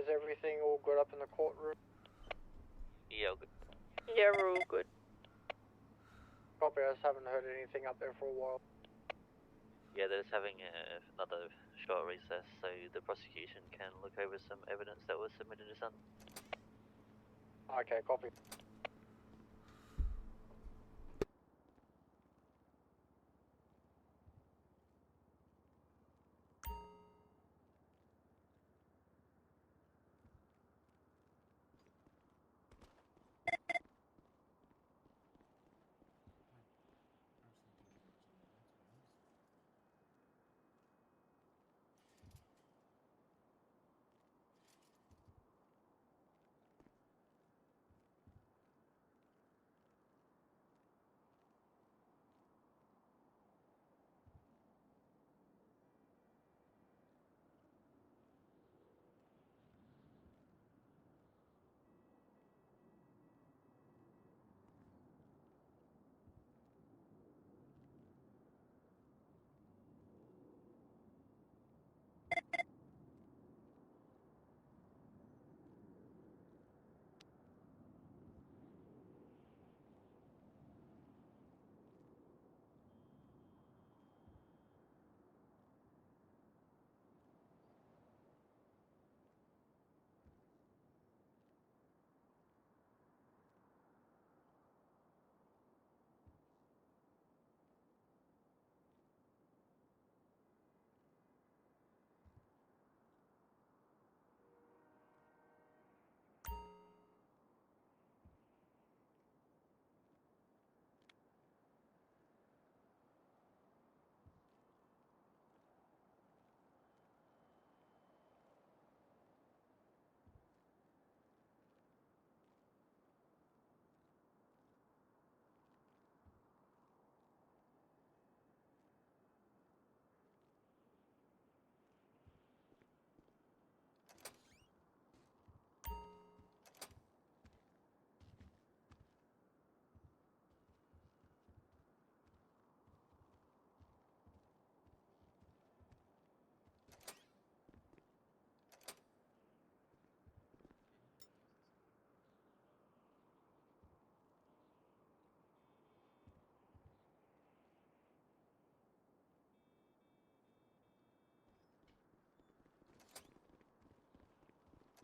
Is everything all good up in the courtroom? Yeah, all good. Yeah, we're all good. Copy, I just haven't heard anything up there for a while. Yeah, they're just having another short recess so the prosecution can look over some evidence that was submitted to Sun. Okay, copy.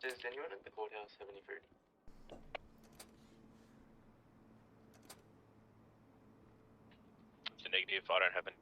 Does anyone at the courthouse have any food? It's a negative. I don't have any.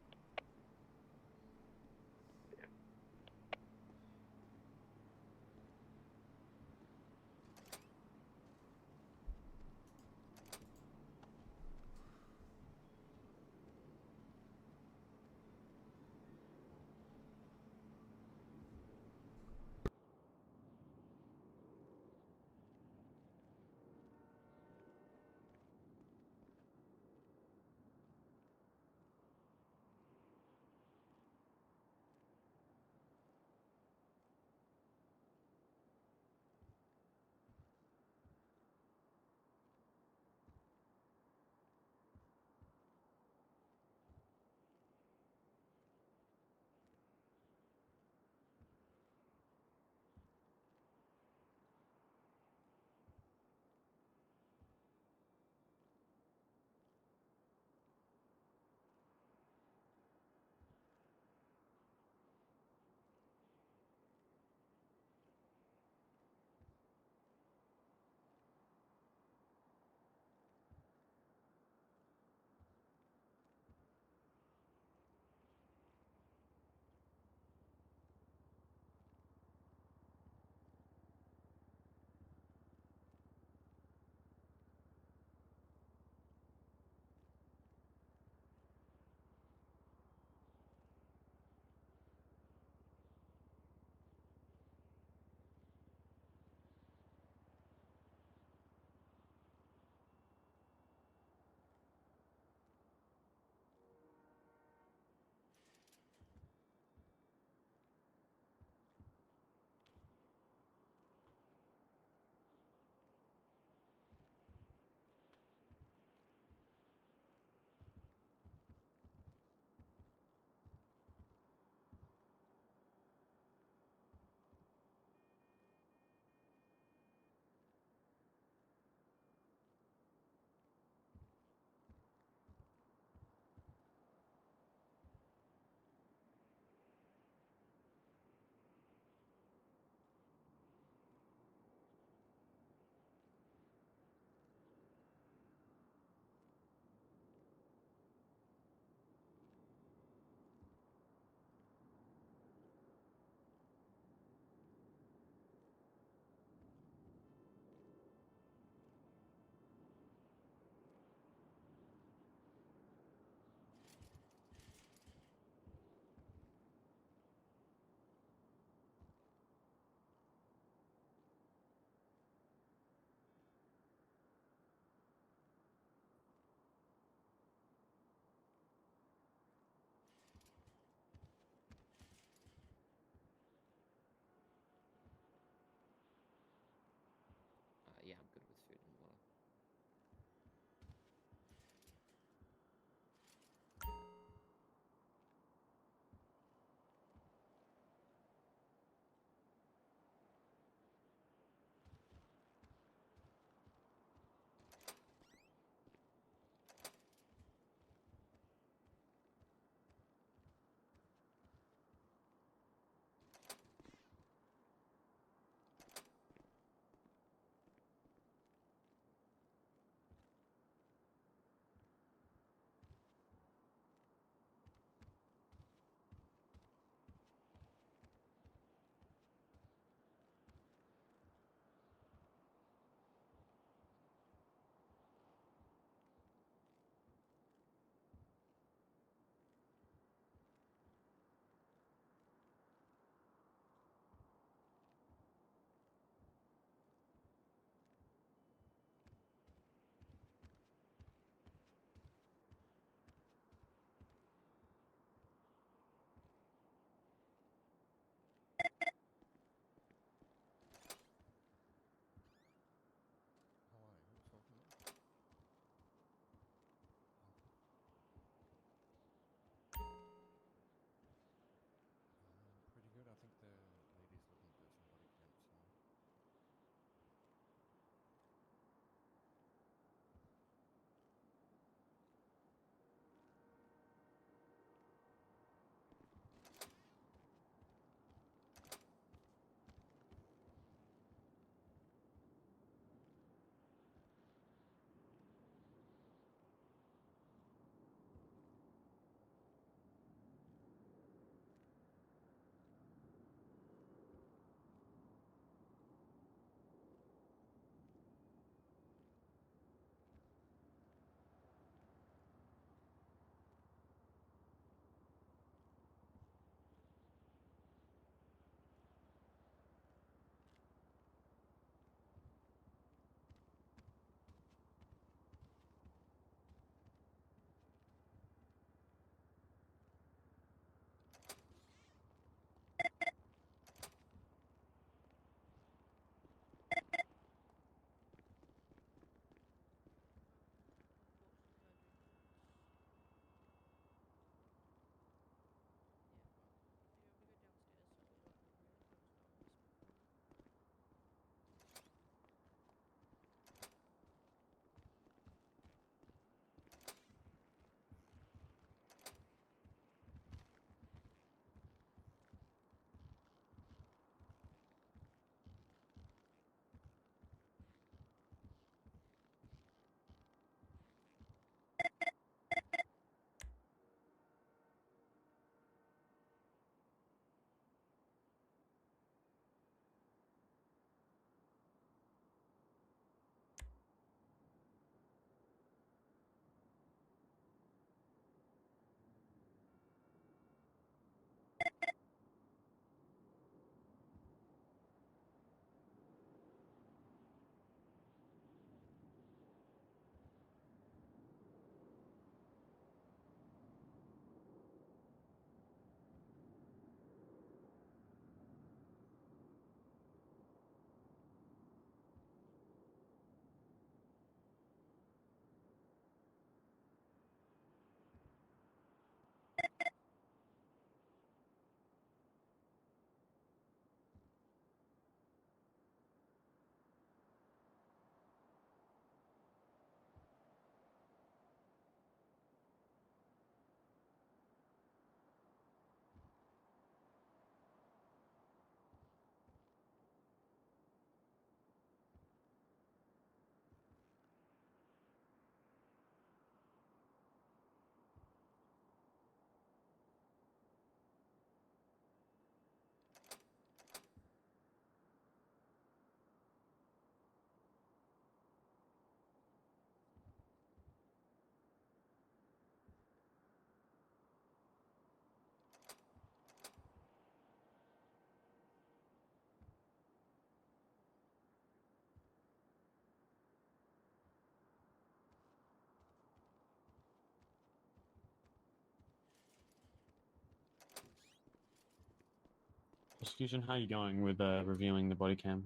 Prosecution, how are you going with reviewing the body cam?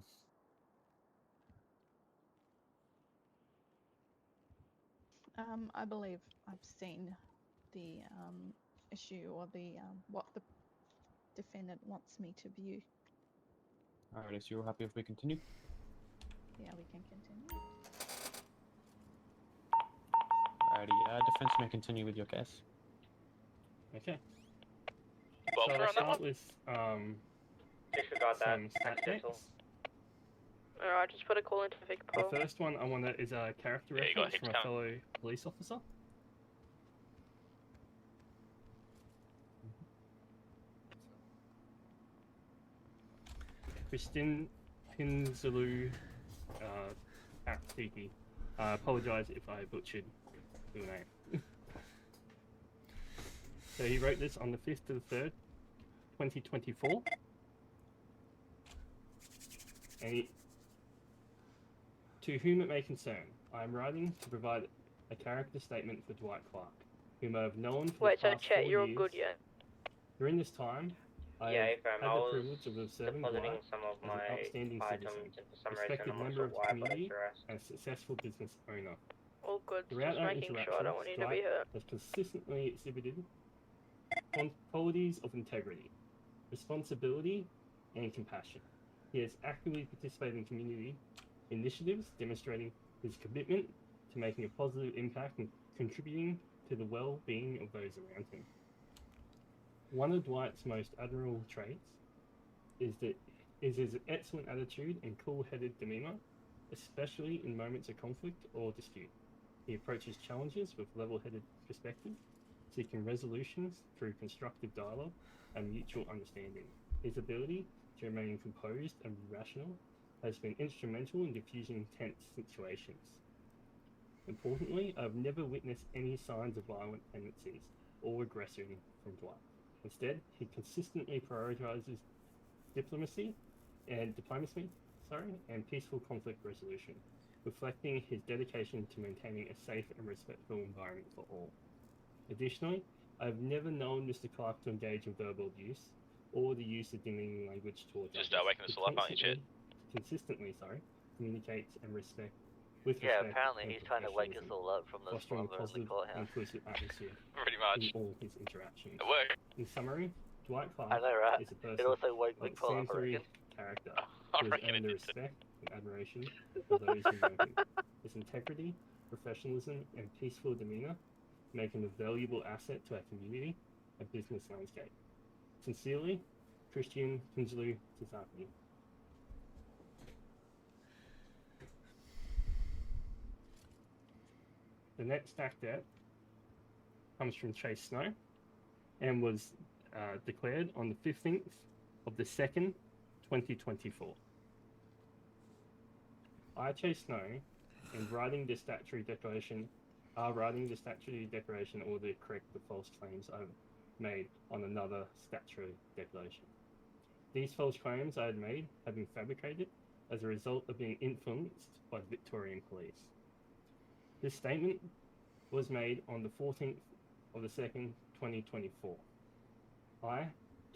I believe I've seen the issue or the what the defendant wants me to view. Alright, so you're happy if we continue? Yeah, we can continue. Alrighty, defense may continue with your case. Okay. Well, So for I'll on that start one. with Disregard that. some stat Accidental. checks. Alright, just put a call into Vic The Paul. first one I want is a character Yeah, you got reference from heaps a fellow police officer. Christian Pinzulu Aptiki. I apologise if I butchered your name. So he wrote this on the 5th to the 3rd, 2024. And to whom it may concern, I am writing to provide a character statement for Dwight Clark, whom I have known for Wait, the so past Chet, 4 you're all years. good yet? During this time, I Yeah, have Ephraim, had I the was privilege of observing depositing Dwight some of as my an upstanding items, citizen, and for some reason respected I'm not member sure of the why, but community, it's arrest. and a successful business owner. All good, Throughout just our making interactions, sure I don't want you to be Dwight hurt. has consistently exhibited qualities of integrity, responsibility, and compassion. He has actively participated in community initiatives, demonstrating his commitment to making a positive impact and contributing to the well-being of those around him. One of Dwight's most admirable traits is his excellent attitude and cool-headed demeanor, especially in moments of conflict or dispute. He approaches challenges with level-headed perspective, seeking resolutions through constructive dialogue and mutual understanding. His ability to remain composed and rational has been instrumental in diffusing tense situations. Importantly, I've never witnessed any signs of violent tendencies or aggression from Dwight. Instead, he consistently prioritizes diplomacy and peaceful conflict resolution, reflecting his dedication to maintaining a safe and respectful environment for all. Additionally, I've never known Mr. Clark to engage in verbal abuse or the use of demeaning language towards Just others. waking us all up, aren't you, Chet? Consistently, communicates and respect Yeah, apparently he's trying to wake us all up from the fostering a slumber in the positive, courthouse. inclusive atmosphere Pretty much. in all his interactions. It worked. In summary, Dwight Clark I know, right? is a person It also woke of Vic Paul up, I exemplary reckon. character I who has reckon earned it the did too. respect and admiration of those who know him. His integrity, professionalism, and peaceful demeanor make him a valuable asset to our community and business landscape. Sincerely, Christian Kinsley Tizaki. The next act out comes from Chase Snow and was declared on the 15th of the 2nd, 2024. I, Chase Snow, in writing the statutory declaration, in order to correct the false claims I've made on another statutory declaration. These false claims I had made have been fabricated as a result of being influenced by the Victorian police. This statement was made on the 14th of the 2nd, 2024. I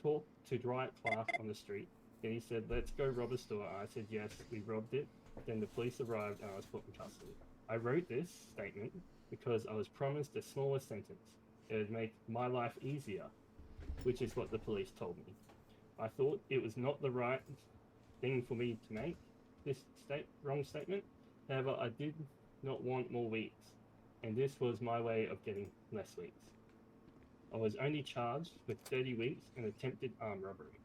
talked to Dwight Clark on the street, and he said, "Let's go rob a store." I said, "Yes, we robbed it." Then the police arrived and I was put in custody. I wrote this statement because I was promised a smaller sentence. It would make my life easier, which is what the police told me. I thought it was not the right thing for me to make this wrong statement. However, I did not want more weeks, and this was my way of getting less weeks. I was only charged with 30 weeks and attempted armed robbery.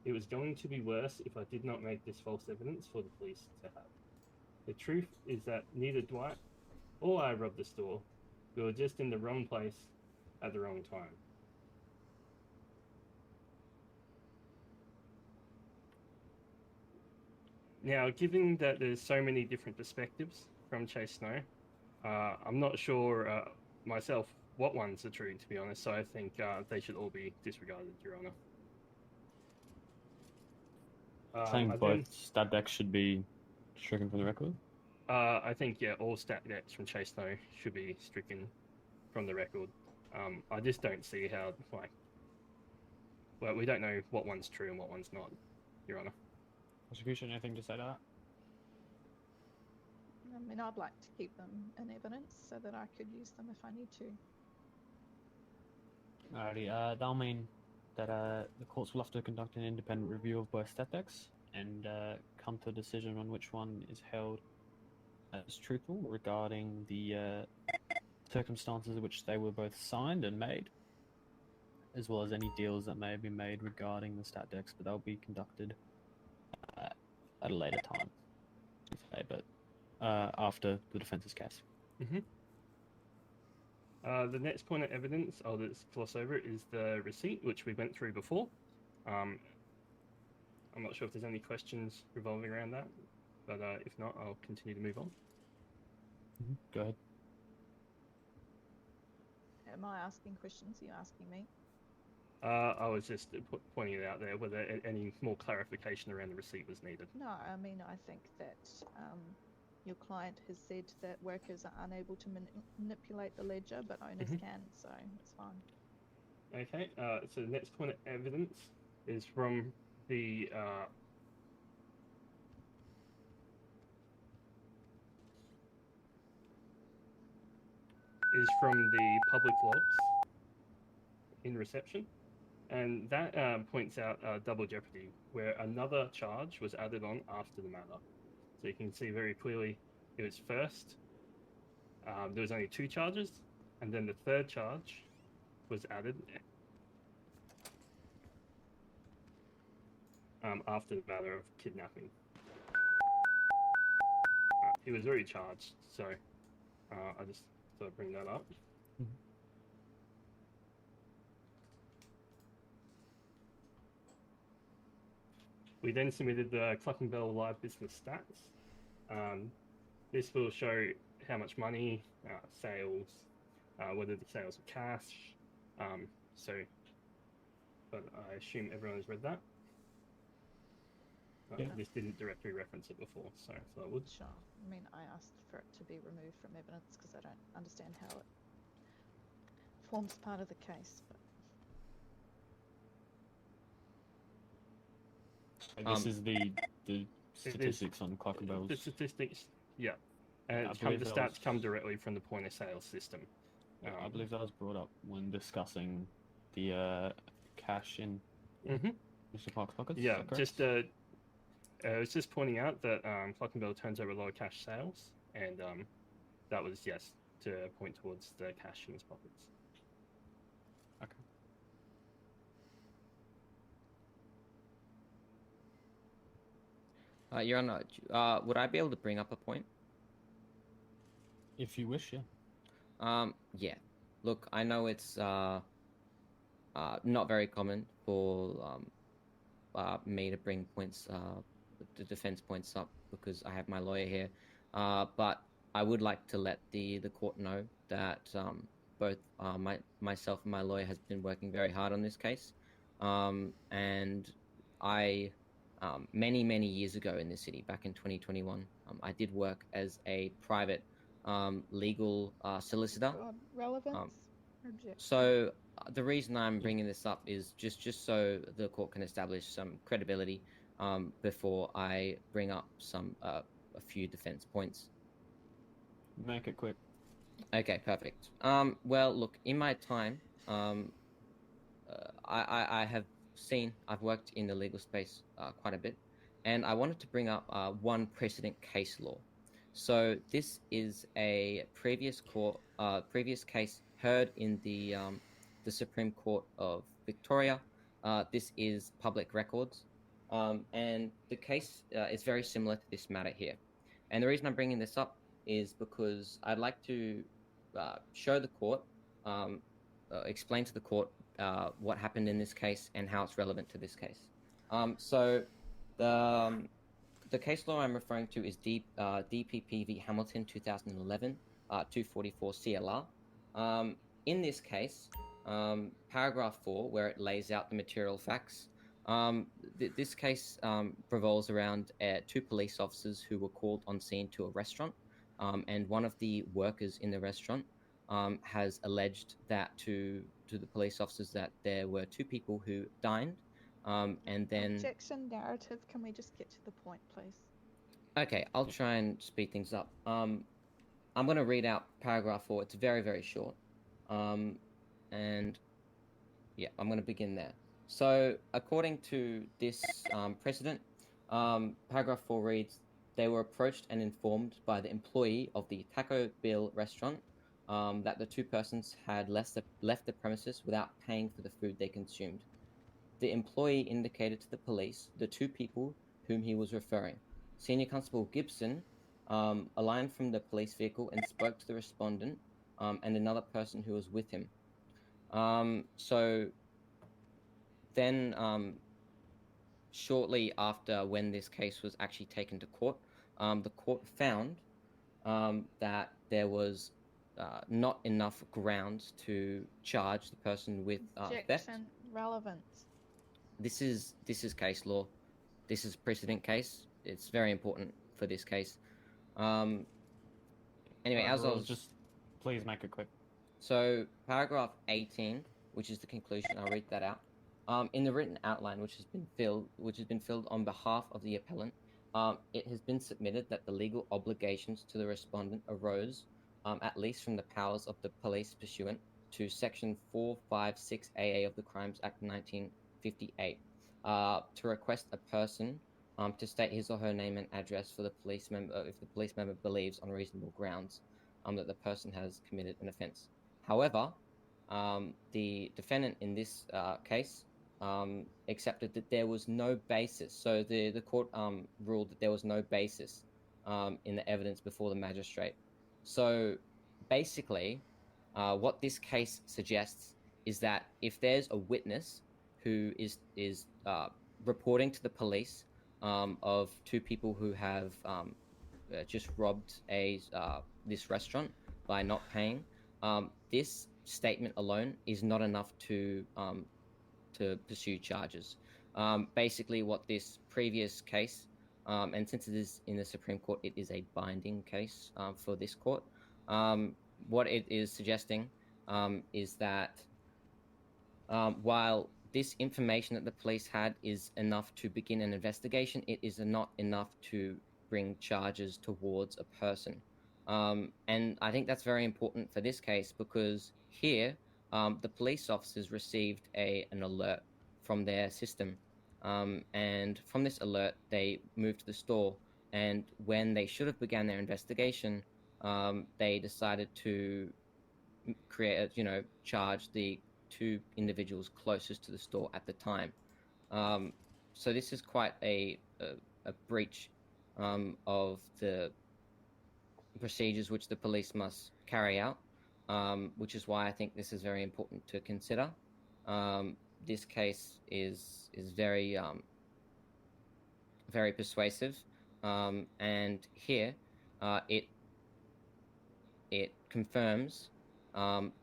It was going to be worse if I did not make this false evidence for the police to have. The truth is that neither Dwight or I robbed the store. We were just in the wrong place at the wrong time. Now, given that there's so many different perspectives from Chase Snow, I'm not sure myself what ones are true, to be honest, so I think they should all be disregarded, Your Honour. Saying both stat decks should be stricken from the record? I think, yeah, all stat decks from Chase Snow should be stricken from the record. I just don't see how, Well, we don't know what one's true and what one's not, Your Honour. Prosecution, anything to say to that? I mean, I'd like to keep them in evidence so that I could use them if I need to. Alrighty, that'll mean that the courts will have to conduct an independent review of both stat decks and come to a decision on which one is held as truthful regarding the circumstances in which they were both signed and made, as well as any deals that may have been made regarding the stat decks, but they'll be conducted at a later time, but after the defense's case. Mm-hmm. The next point of evidence, I'll just gloss over it, is the receipt, which we went through before. I'm not sure if there's any questions revolving around that, but if not, I'll continue to move on. Go ahead. Am I asking questions? Are you asking me? I was just pointing it out there whether any more clarification around the receipt was needed. No, I mean, I think that your client has said that workers are unable to manipulate the ledger, but owners can, so it's fine. Okay, so the next point of evidence is from the public logs in reception, and that points out double jeopardy, where another charge was added on after the matter. So you can see very clearly it was first, there was only 2 charges, and then the third charge was added after the matter of kidnapping. He was already charged, so I just thought I'd bring that up. We then submitted the Cluckenbell Live Business Stats. This will show how much money, sales, whether the sales are cash. But I assume everyone has read that. This didn't directly reference it before, so I thought I would. Sure. I mean, I asked for it to be removed from evidence because I don't understand how it forms part of the case. But This is the statistics on Cluckenbell's. The statistics, yeah. And I the believe that stats was- come directly from the point of sale system. I believe that was brought up when discussing the cash in Mr. Park's pockets. Yeah, is that just correct? I was just pointing out that Cluckenbell turns over a lot of cash sales, and that was, yes, to point towards the cash in his pockets. Okay. Your Honor, would I be able to bring up a point? If you wish, yeah. Yeah. Look, I know it's not very common for me to bring points, the defense points up because I have my lawyer here. But I would like to let the court know that both myself and my lawyer has been working very hard on this case. And I, many years ago in this city, back in 2021, I did work as a private legal solicitor. relevance? Objection. So the reason I'm bringing this up is just so the court can establish some credibility before I bring up a few defense points. Make it quick. Okay, perfect. Well, look, in my time, I've worked in the legal space quite a bit, and I wanted to bring up one precedent case law. So this is a previous case heard in the Supreme Court of Victoria. This is public records, and the case is very similar to this matter here. And the reason I'm bringing this up is because I'd like to show the court, explain to the court what happened in this case and how it's relevant to this case. So the case law I'm referring to is DPP v. Hamilton 2011, 244 CLR. In this case, paragraph 4, where it lays out the material facts, this case revolves around 2 police officers who were called on scene to a restaurant, and one of the workers in the restaurant has alleged that to the police officers that there were 2 people who dined, and then. Objection narrative. Can we just get to the point, please? Okay, I'll try and speed things up. I'm going to read out paragraph 4. It's very, very short. And yeah, I'm going to begin there. So, according to this precedent, paragraph 4 reads, they were approached and informed by the employee of the Taco Bell restaurant that the 2 persons had left the premises without paying for the food they consumed. The employee indicated to the police the 2 people whom he was referring. Senior Constable Gibson aligned from the police vehicle and spoke to the respondent and another person who was with him. So then, shortly after when this case was actually taken to court, the court found that there was not enough grounds to charge the person with theft. Objection relevance. This is case law. This is precedent case. It's very important for this case. Anyway, as I was just please make it quick. So paragraph 18, which is the conclusion, I'll read that out. In the written outline, which has been filled on behalf of the appellant, it has been submitted that the legal obligations to the respondent arose, at least from the powers of the police pursuant to Section 456 AA of the Crimes Act 1958, to request a person to state his or her name and address for the police member if the police member believes on reasonable grounds that the person has committed an offence. However, the defendant in this case accepted that there was no basis. So the court ruled that there was no basis in the evidence before the magistrate. So basically, what this case suggests is that if there's a witness who is reporting to the police of 2 people who have just robbed this restaurant by not paying, this statement alone is not enough to pursue charges. Basically, what this previous case, and since it is in the Supreme Court, it is a binding case for this court. What it is suggesting is that while this information that the police had is enough to begin an investigation, it is not enough to bring charges towards a person. And I think that's very important for this case because here, the police officers received an alert from their system. And from this alert, they moved to the store. And when they should have began their investigation, they decided to charge the 2 individuals closest to the store at the time. So this is quite a breach of the procedures which the police must carry out, which is why I think this is very important to consider. This case is very very persuasive, and here it confirms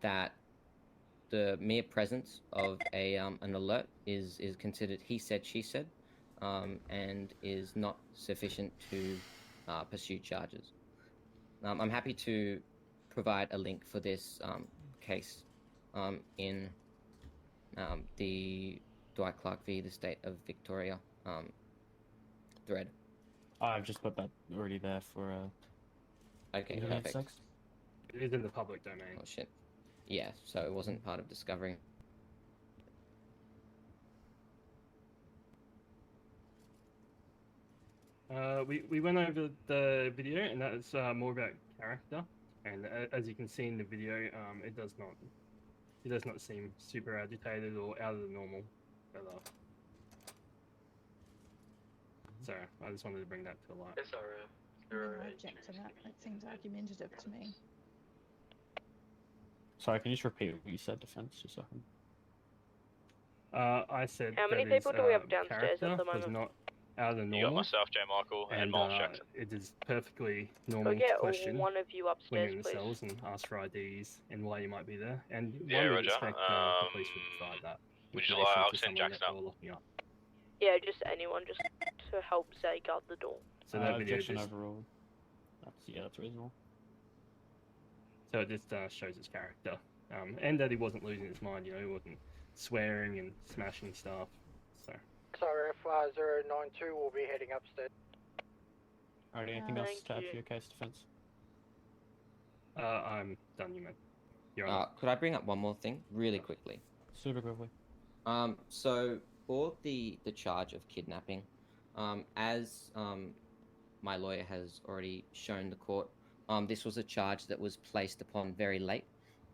that the mere presence of an alert is considered he said, she said, and is not sufficient to pursue charges. I'm happy to provide a link for this case in the Dwight Clark v. the State of Victoria thread. I've just put that already there for Okay, Internet perfect. sex. It is in the public domain. Oh shit. Yeah, so it wasn't part of Discovery. We went over the video, and that's more about character. And as you can see in the video, it does not seem super agitated or out of the normal. But, sorry, I just wanted to bring that to light. It's alright. I object to that. It seems argumentative to me. Sorry, can you just repeat what you said, Defense, just a second? I said How many that people his, do we have downstairs character at the was moment? not out of the normal. You got myself, J. Michael, and Miles Jackson. It is perfectly normal Go get to question one of you when upstairs, you're in the please. cells and ask for IDs and why you might be there. And Yeah, one would Roger. expect the police would provide that. Would you information like to I'll send someone Jackson that up? you're looking up. Yeah, just anyone, just to help, say, guard the door. So that video objection just overruled. That's reasonable. So it just shows his character, and that he wasn't losing his mind. You know, he wasn't swearing and smashing stuff. So. So F092 will be heading upstairs. Alright, anything else Thank to add you. for your case defense? I'm done, you man. You're on. Could I bring up one more thing really quickly? Super quickly. So for the charge of kidnapping, as my lawyer has already shown the court, this was a charge that was placed upon very late.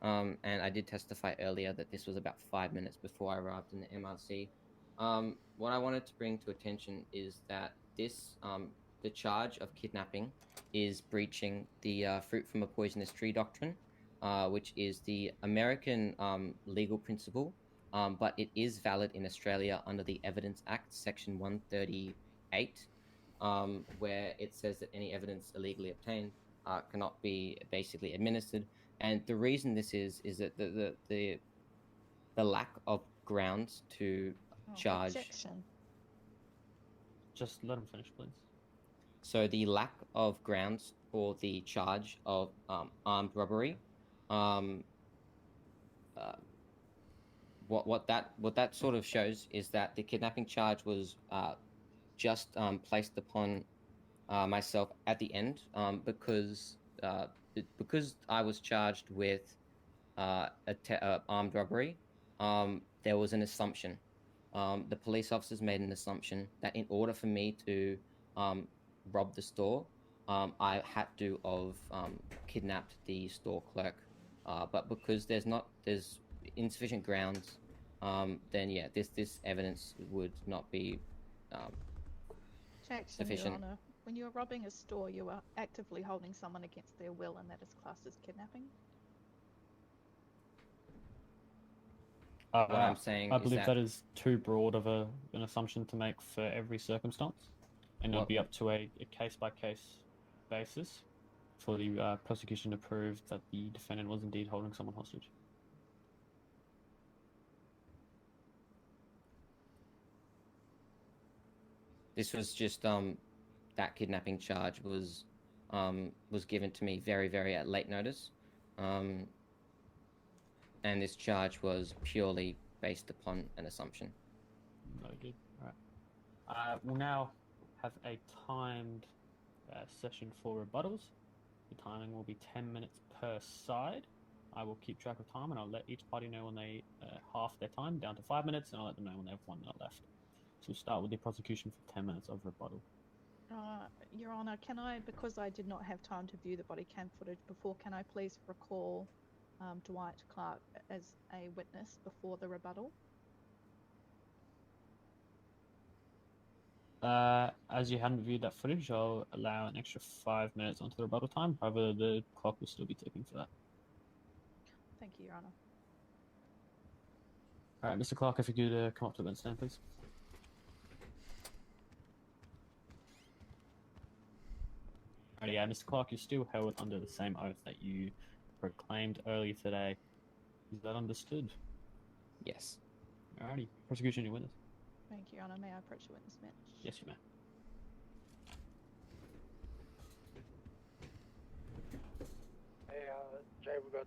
And I did testify earlier that this was about 5 minutes before I arrived in the MRC. What I wanted to bring to attention is that this, the charge of kidnapping is breaching the fruit from a poisonous tree doctrine, which is the American legal principle, but it is valid in Australia under the Evidence Act, Section 138, where it says that any evidence illegally obtained cannot be basically administered. And the reason this is that the lack of grounds to charge. Objection. Just let him finish, please. So the lack of grounds for the charge of armed robbery, what that sort of shows is that the kidnapping charge was just placed upon myself at the end, because I was charged with armed robbery. There was an assumption. The police officers made an assumption that in order for me to rob the store, I had to have kidnapped the store clerk. But because there's insufficient grounds, then yeah, this evidence would not be Jackson, sufficient. Your Honour, when you are robbing a store, you are actively holding someone against their will, and that is classed as kidnapping. What I'm saying I is believe that is too broad of an assumption to make for every circumstance, and it'll be up to a case-by-case basis for the prosecution to prove that the defendant was indeed holding someone hostage. This was just that kidnapping charge was given to me very, very at late notice, and this charge was purely based upon an assumption. Noted. Right. We'll now have a timed session for rebuttals. The timing will be 10 minutes per side. I will keep track of time, and I'll let each party know when they half their time down to 5 minutes, and I'll let them know when they have 1 minute left. So we'll start with the prosecution for 10 minutes of rebuttal. Your Honour, can I, because I did not have time to view the body cam footage before, can I please recall Dwight Clark as a witness before the rebuttal? As you hadn't viewed that footage, I'll allow an extra 5 minutes onto the rebuttal time. However, the clock will still be ticking for that. Thank you, Your Honour. Alright, Mr. Clark, if you could come up to the bench stand, please. Alrighty, Mr. Clark, you're still held under the same oath that you proclaimed earlier today. Is that understood? Yes. Alrighty, prosecution, your witness. Thank you, Your Honour. May I approach the witness bench? Yes, you may. Hey, Jay, we've got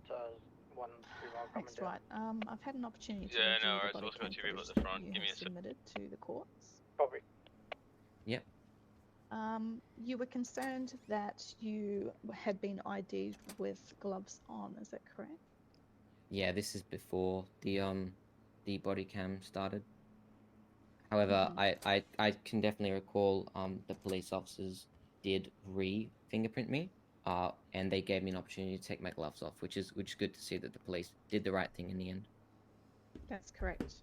one female coming Thanks, down. Dwight. I've had an opportunity to Yeah, review no the worries. body Also got cam two people at footage the that front. you Give me have a sec. submitted to the courts. Copy. Yep. You were concerned that you had been ID'd with gloves on, is that correct? Yeah, this is before the body cam started. However, I can definitely recall the police officers did fingerprint me, and they gave me an opportunity to take my gloves off, which is good to see that the police did the right thing in the end. That's correct.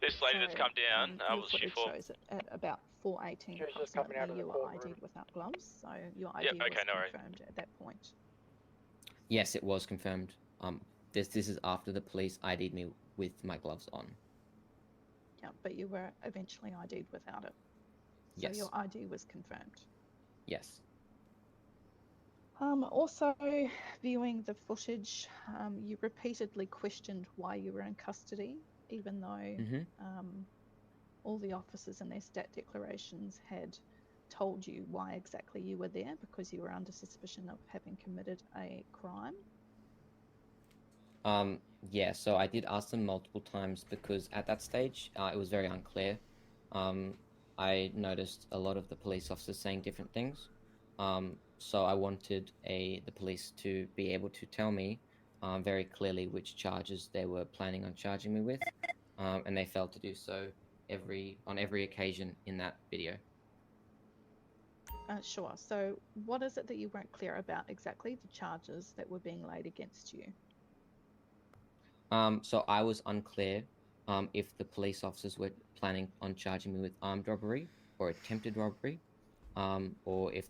This lady that's come down, your was she footage for? shows it at about 4:18 She was just coming out of approximately the you were courtroom. ID'd without gloves, so your ID Yep, was okay, no worries. confirmed at that point. Yes, it was confirmed. This is after the police ID'd me with my gloves on. Yeah, but you were eventually ID'd without it. So Yes. your ID was confirmed. Yes. Also, viewing the footage, you repeatedly questioned why you were in custody, even though all the officers in their stat declarations had told you why exactly you were there, because you were under suspicion of having committed a crime. Yeah, so I did ask them multiple times because at that stage, it was very unclear. I noticed a lot of the police officers saying different things. So I wanted the police to be able to tell me very clearly which charges they were planning on charging me with, and they failed to do so on every occasion in that video. Sure. So, what is it that you weren't clear about exactly the charges that were being laid against you? So I was unclear if the police officers were planning on charging me with armed robbery or attempted robbery, or if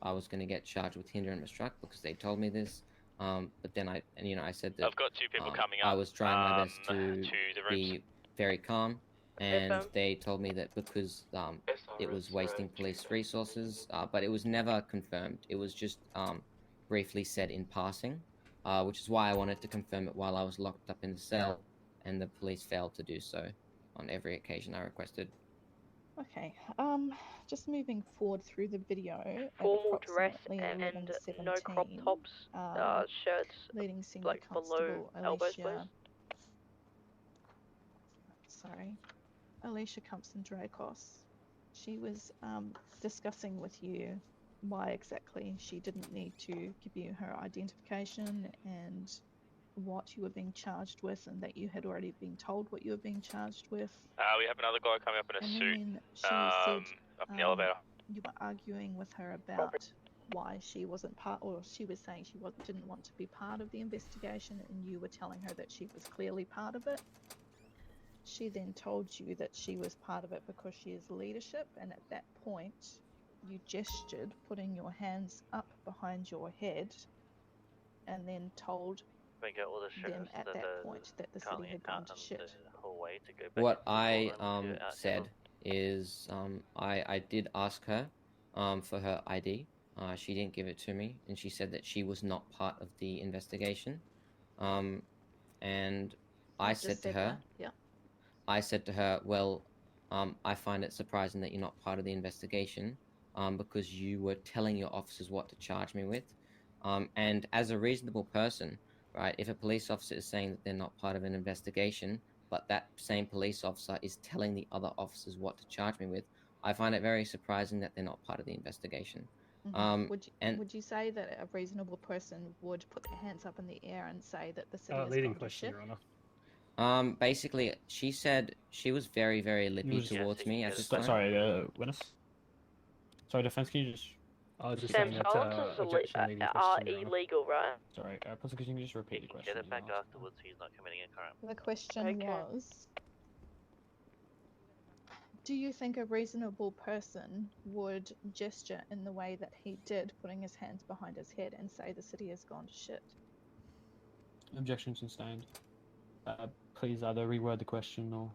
I was going to get charged with hinder and obstruct because they told me this. But then I said that I've got 2 people coming up. I was trying my best to the rooms. be very calm, and they told me that because it was wasting police resources, but it was never confirmed. It was just briefly said in passing, which is why I wanted to confirm it while I was locked up in the cell, and the police failed to do so on every occasion I requested. Okay. Just moving forward through the video. Formal dress and no crop tops, shirts leading Senior like below Constable elbows, Alicia. please. Sorry, Alicia Compson Dracos. She was discussing with you why exactly she didn't need to give you her identification and what you were being charged with, and that you had already been told what you were being charged with. We have another guy coming up in a And suit. then she said Up in the elevator. you were arguing with her about why she wasn't part, or she was saying she didn't want to be part of the investigation, and you were telling her that she was clearly part of it. She then told you that she was part of it because she is leadership, and at that point you gestured, putting your hands up behind your head, and then told We get all the them sheriffs at that point that the city had gone to shit. hallway to go back What into the I courtroom to said is I did ask her for her ID. She didn't give it to me, and she said that she was not part of the investigation. And I said to her, yeah. I said to her, well, I find it surprising that you're not part of the investigation because you were telling your officers what to charge me with. And as a reasonable person, right, if a police officer is saying that they're not part of an investigation, but that same police officer is telling the other officers what to charge me with, I find it very surprising that they're not part of the investigation. Would you say that a reasonable person would put their hands up in the air and say that the city has Leading gone to question, shit? Your Honor. Basically, she said she was very, very lippy towards me at this time. Sorry, witness. Sorry, defense. Can you just? I was just Sam, saying that's silences objection leading are question. Your Honor. illegal, right? Sorry, Professor, can you just repeat the question? Get it back afterwards, he's not committing a crime. The question was, do you think a reasonable person would gesture in the way that he did, putting his hands behind his head, and say the city has gone to shit? Objection sustained. Please either reword the question or.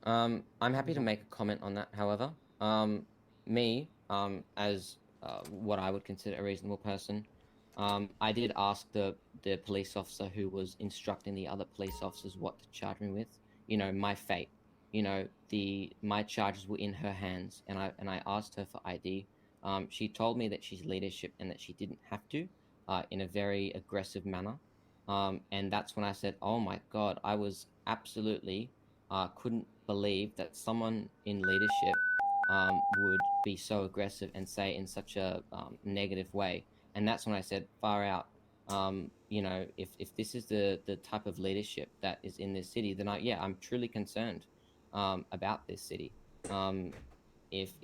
I'm happy to make a comment on that. However, as what I would consider a reasonable person, I did ask the police officer who was instructing the other police officers what to charge me with. You know, my fate. You know, my charges were in her hands, and I asked her for ID. She told me that she's leadership and that she didn't have to, in a very aggressive manner. And that's when I said, "Oh my God!" I was absolutely couldn't believe that someone in leadership would be so aggressive and say in such a negative way. And that's when I said, "Far out." You know, if this is the type of leadership that is in this city, then I'm truly concerned about this city. If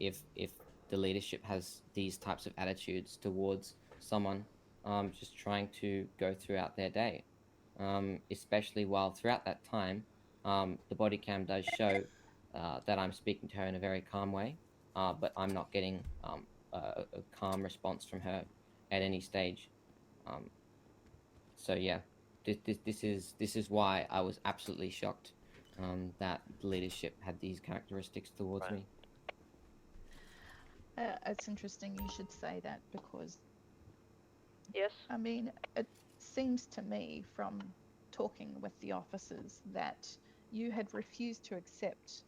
the leadership has these types of attitudes towards someone just trying to go throughout their day, especially while throughout that time, the body cam does show that I'm speaking to her in a very calm way, but I'm not getting a calm response from her at any stage. So yeah, this is why I was absolutely shocked that the leadership had these characteristics towards me. It's interesting you should say that, because yes, I mean, it seems to me from talking with the officers that you had refused to accept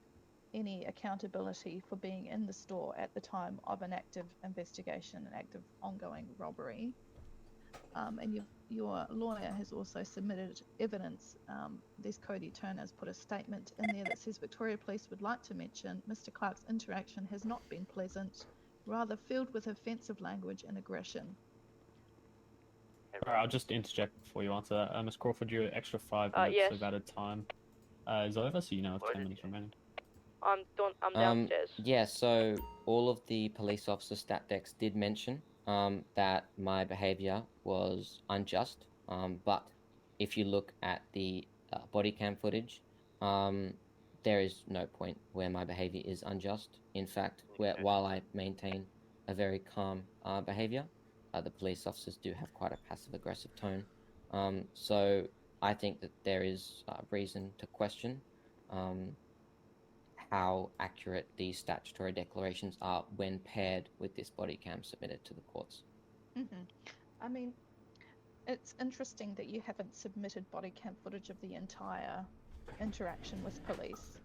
any accountability for being in the store at the time of an active investigation, an active ongoing robbery, and you've your lawyer has also submitted evidence. There's Cody Turner's put a statement in there that says Victoria Police would like to mention Mr. Clark's interaction has not been pleasant, rather filled with offensive language and aggression. Alright, I'll just interject before you answer that. Ms. Crawford, your extra 5 minutes yes. of added time is over, so you now have 10 minutes remaining. I'm downstairs. Yeah, so all of the police officer stat decks did mention that my behavior was unjust, but if you look at the body cam footage, there is no point where my behavior is unjust. In fact, while I maintain a very calm behavior, the police officers do have quite a passive-aggressive tone. So I think that there is reason to question how accurate these statutory declarations are when paired with this body cam submitted to the courts. I mean, it's interesting that you haven't submitted body cam footage of the entire interaction with police.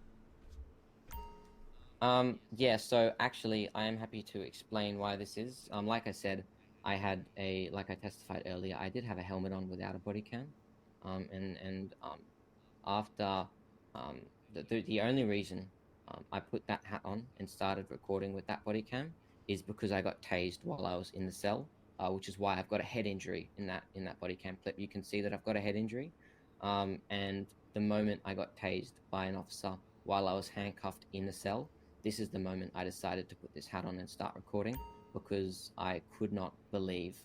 Yeah, so actually I am happy to explain why this is. Like I said, like I testified earlier, I did have a helmet on without a body cam. After the only reason I put that hat on and started recording with that body cam is because I got tased while I was in the cell, which is why I've got a head injury in that body cam clip. You can see that I've got a head injury, and the moment I got tased by an officer while I was handcuffed in the cell, this is the moment I decided to put this hat on and start recording, because I could not believe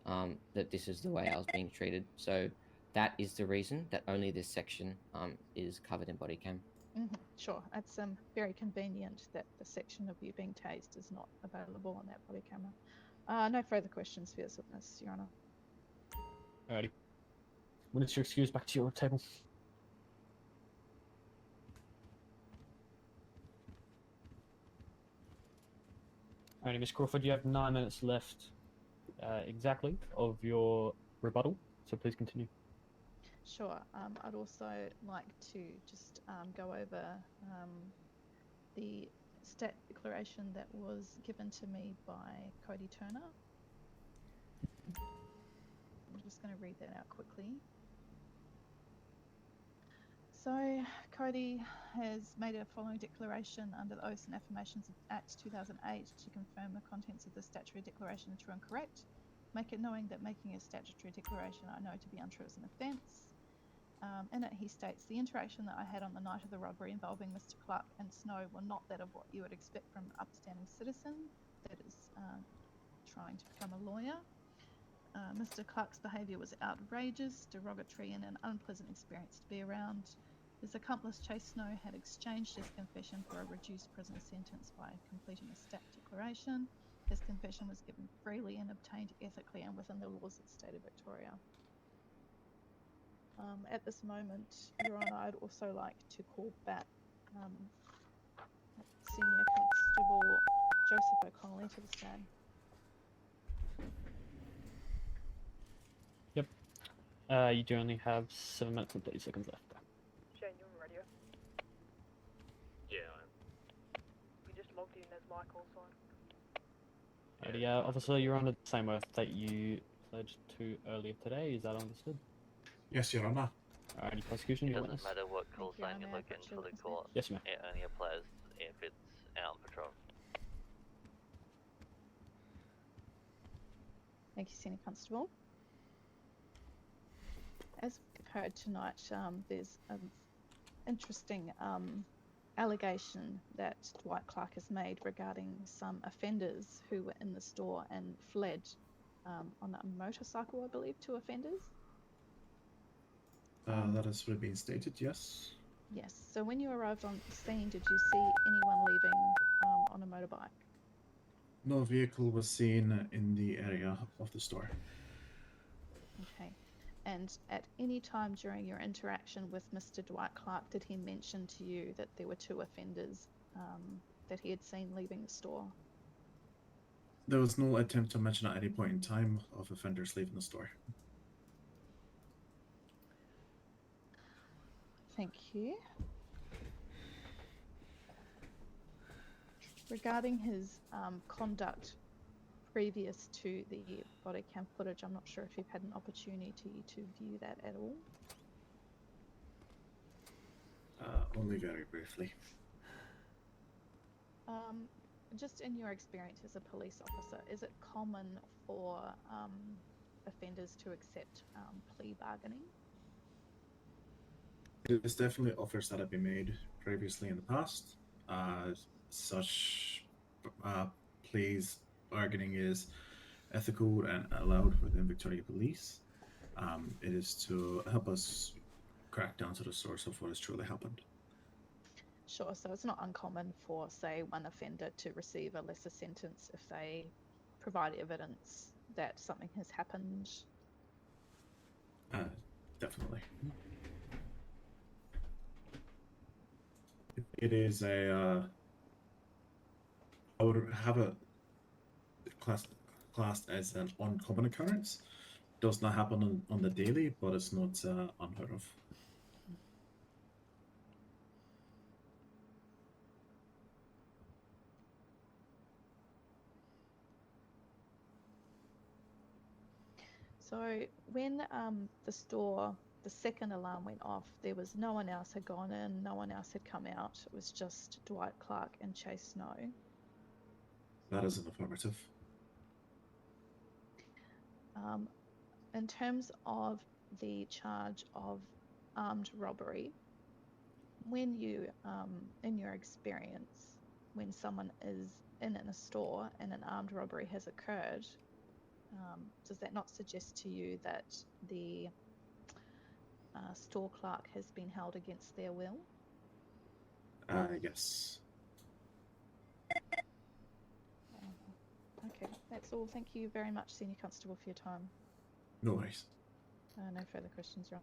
that this is the way I was being treated. So that is the reason that only this section is covered in body cam. Sure, it's very convenient that the section of you being tased is not available on that body camera. No further questions for this witness, Your Honour. Alrighty. Witness, you're excused back to your table. Alrighty, Miss Crawford, you have 9 minutes left exactly of your rebuttal, so please continue. Sure. I'd also like to just go over the stat declaration that was given to me by Cody Turner. I'm just going to read that out quickly. So, Cody has made a following declaration under the Oaths and Affirmations Act 2008 to confirm the contents of the statutory declaration are true and correct. Make it knowing that making a statutory declaration I know to be untrue is an offence. In it, he states, the interaction that I had on the night of the robbery involving Mr. Clark and Snow were not that of what you would expect from an upstanding citizen that is trying to become a lawyer. Mr. Clark's behaviour was outrageous, derogatory, and an unpleasant experience to be around. His accomplice, Chase Snow, had exchanged his confession for a reduced prison sentence by completing a stat declaration. His confession was given freely and obtained ethically and within the laws of the state of Victoria. At this moment, Your Honour, I'd also like to call back Senior Constable Joseph O'Connelly to the stand. Yep. You do only have 7 minutes and 30 seconds left. Shane, you're on radio. Yeah, We just logged in as Michael, so Alrighty, officer, you're under the same oath that you pledged to earlier today. Is that understood? Yes, Your Honour. Alrighty, prosecution, It your doesn't witness. matter what call sign you look in for the court. Yes, ma'am. It only applies if it's out on patrol. Thank you, Senior Constable. As we've heard tonight, there's an interesting allegation that Dwight Clark has made regarding some offenders who were in the store and fled on a motorcycle, I believe, 2 offenders. That has already been stated, yes. Yes. So when you arrived on the scene, did you see anyone leaving on a motorbike? No vehicle was seen in the area of the store. Okay. And at any time during your interaction with Mr. Dwight Clark, did he mention to you that there were 2 offenders that he had seen leaving the store? There was no attempt to mention at any point in time of offenders leaving the store. Thank you. Regarding his conduct previous to the body cam footage. I'm not sure if you've had an opportunity to view that at all. Only very briefly. Just in your experience as a police officer, is it common for offenders to accept plea bargaining? There's definitely offers that have been made previously in the past. Such pleas bargaining is ethical and allowed within Victoria Police. It is to help us crack down to the source of what has truly happened. Sure, so it's not uncommon for, say, one offender to receive a lesser sentence if they provide evidence that something has happened. Definitely. It is a. I would have a classed as an uncommon occurrence. Does not happen on the daily, but it's not unheard of. So when the second alarm went off, there was no one else had gone in, no one else had come out. It was just Dwight Clark and Chase Snow. That is an affirmative. In terms of the charge of armed robbery, when you, in your experience, when someone is in a store and an armed robbery has occurred, does that not suggest to you that the store clerk has been held against their will? Yes. Okay, that's all. Thank you very much, Senior Constable, for your time. No worries. No further questions, Rob.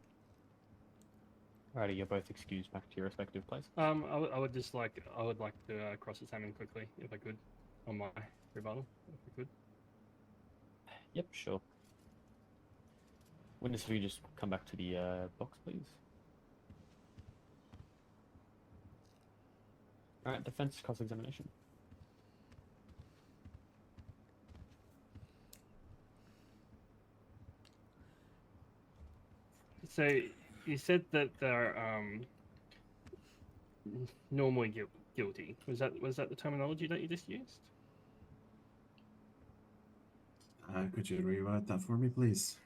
Alrighty, you're both excused back to your respective places. I would like to cross-examine quickly, if I could, on my rebuttal, if I could. Yep, sure. Witness, if you just come back to the box, please. Alright, defense cross-examination. So, you said that they're normally guilty. Was that the terminology that you just used? Could you rewrite that for me, please?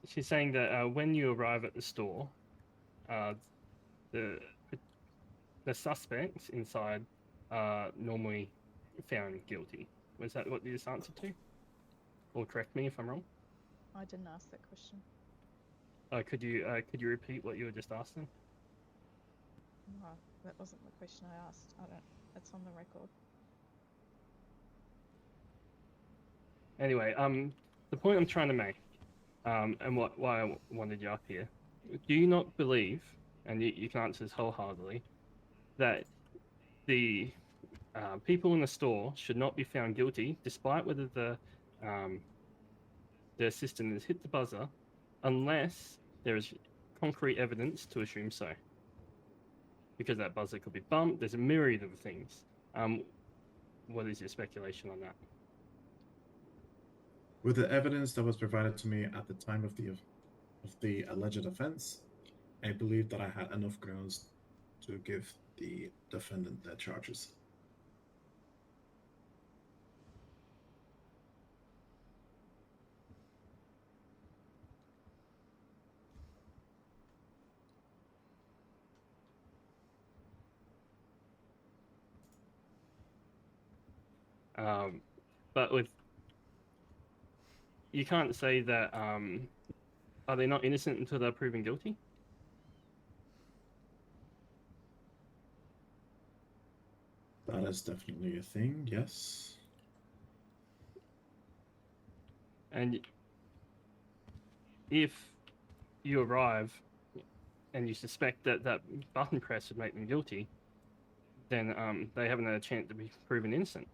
She's saying that when you arrive at the store, the suspects inside are normally found guilty. Was that what you just answered to? Or correct me if I'm wrong. I didn't ask that question. Could you repeat what you were just asking? No, that wasn't the question I asked. It's on the record. Anyway, the point I'm trying to make, and why I wanted you up here, do you not believe, and you can answer this wholeheartedly, that the people in the store should not be found guilty, despite whether the assistant has hit the buzzer, unless there is concrete evidence to assume so? Because that buzzer could be bumped. There's a myriad of things. What is your speculation on that? With the evidence that was provided to me at the time of the alleged offense, I believe that I had enough grounds to give the defendant their charges. But you can't say that, are they not innocent until they're proven guilty? That is definitely a thing, yes. And if you arrive and you suspect that that button press would make them guilty, then they haven't had a chance to be proven innocent.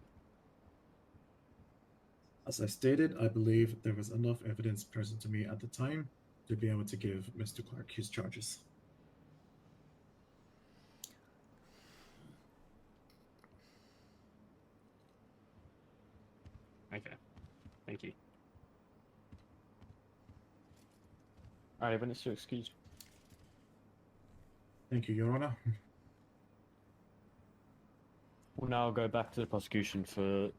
As I stated, I believe there was enough evidence present to me at the time to be able to give Mr. Clark his charges. Thank you. Alright, witness, you're excused. Thank you, Your Honor. We'll now go back to the prosecution for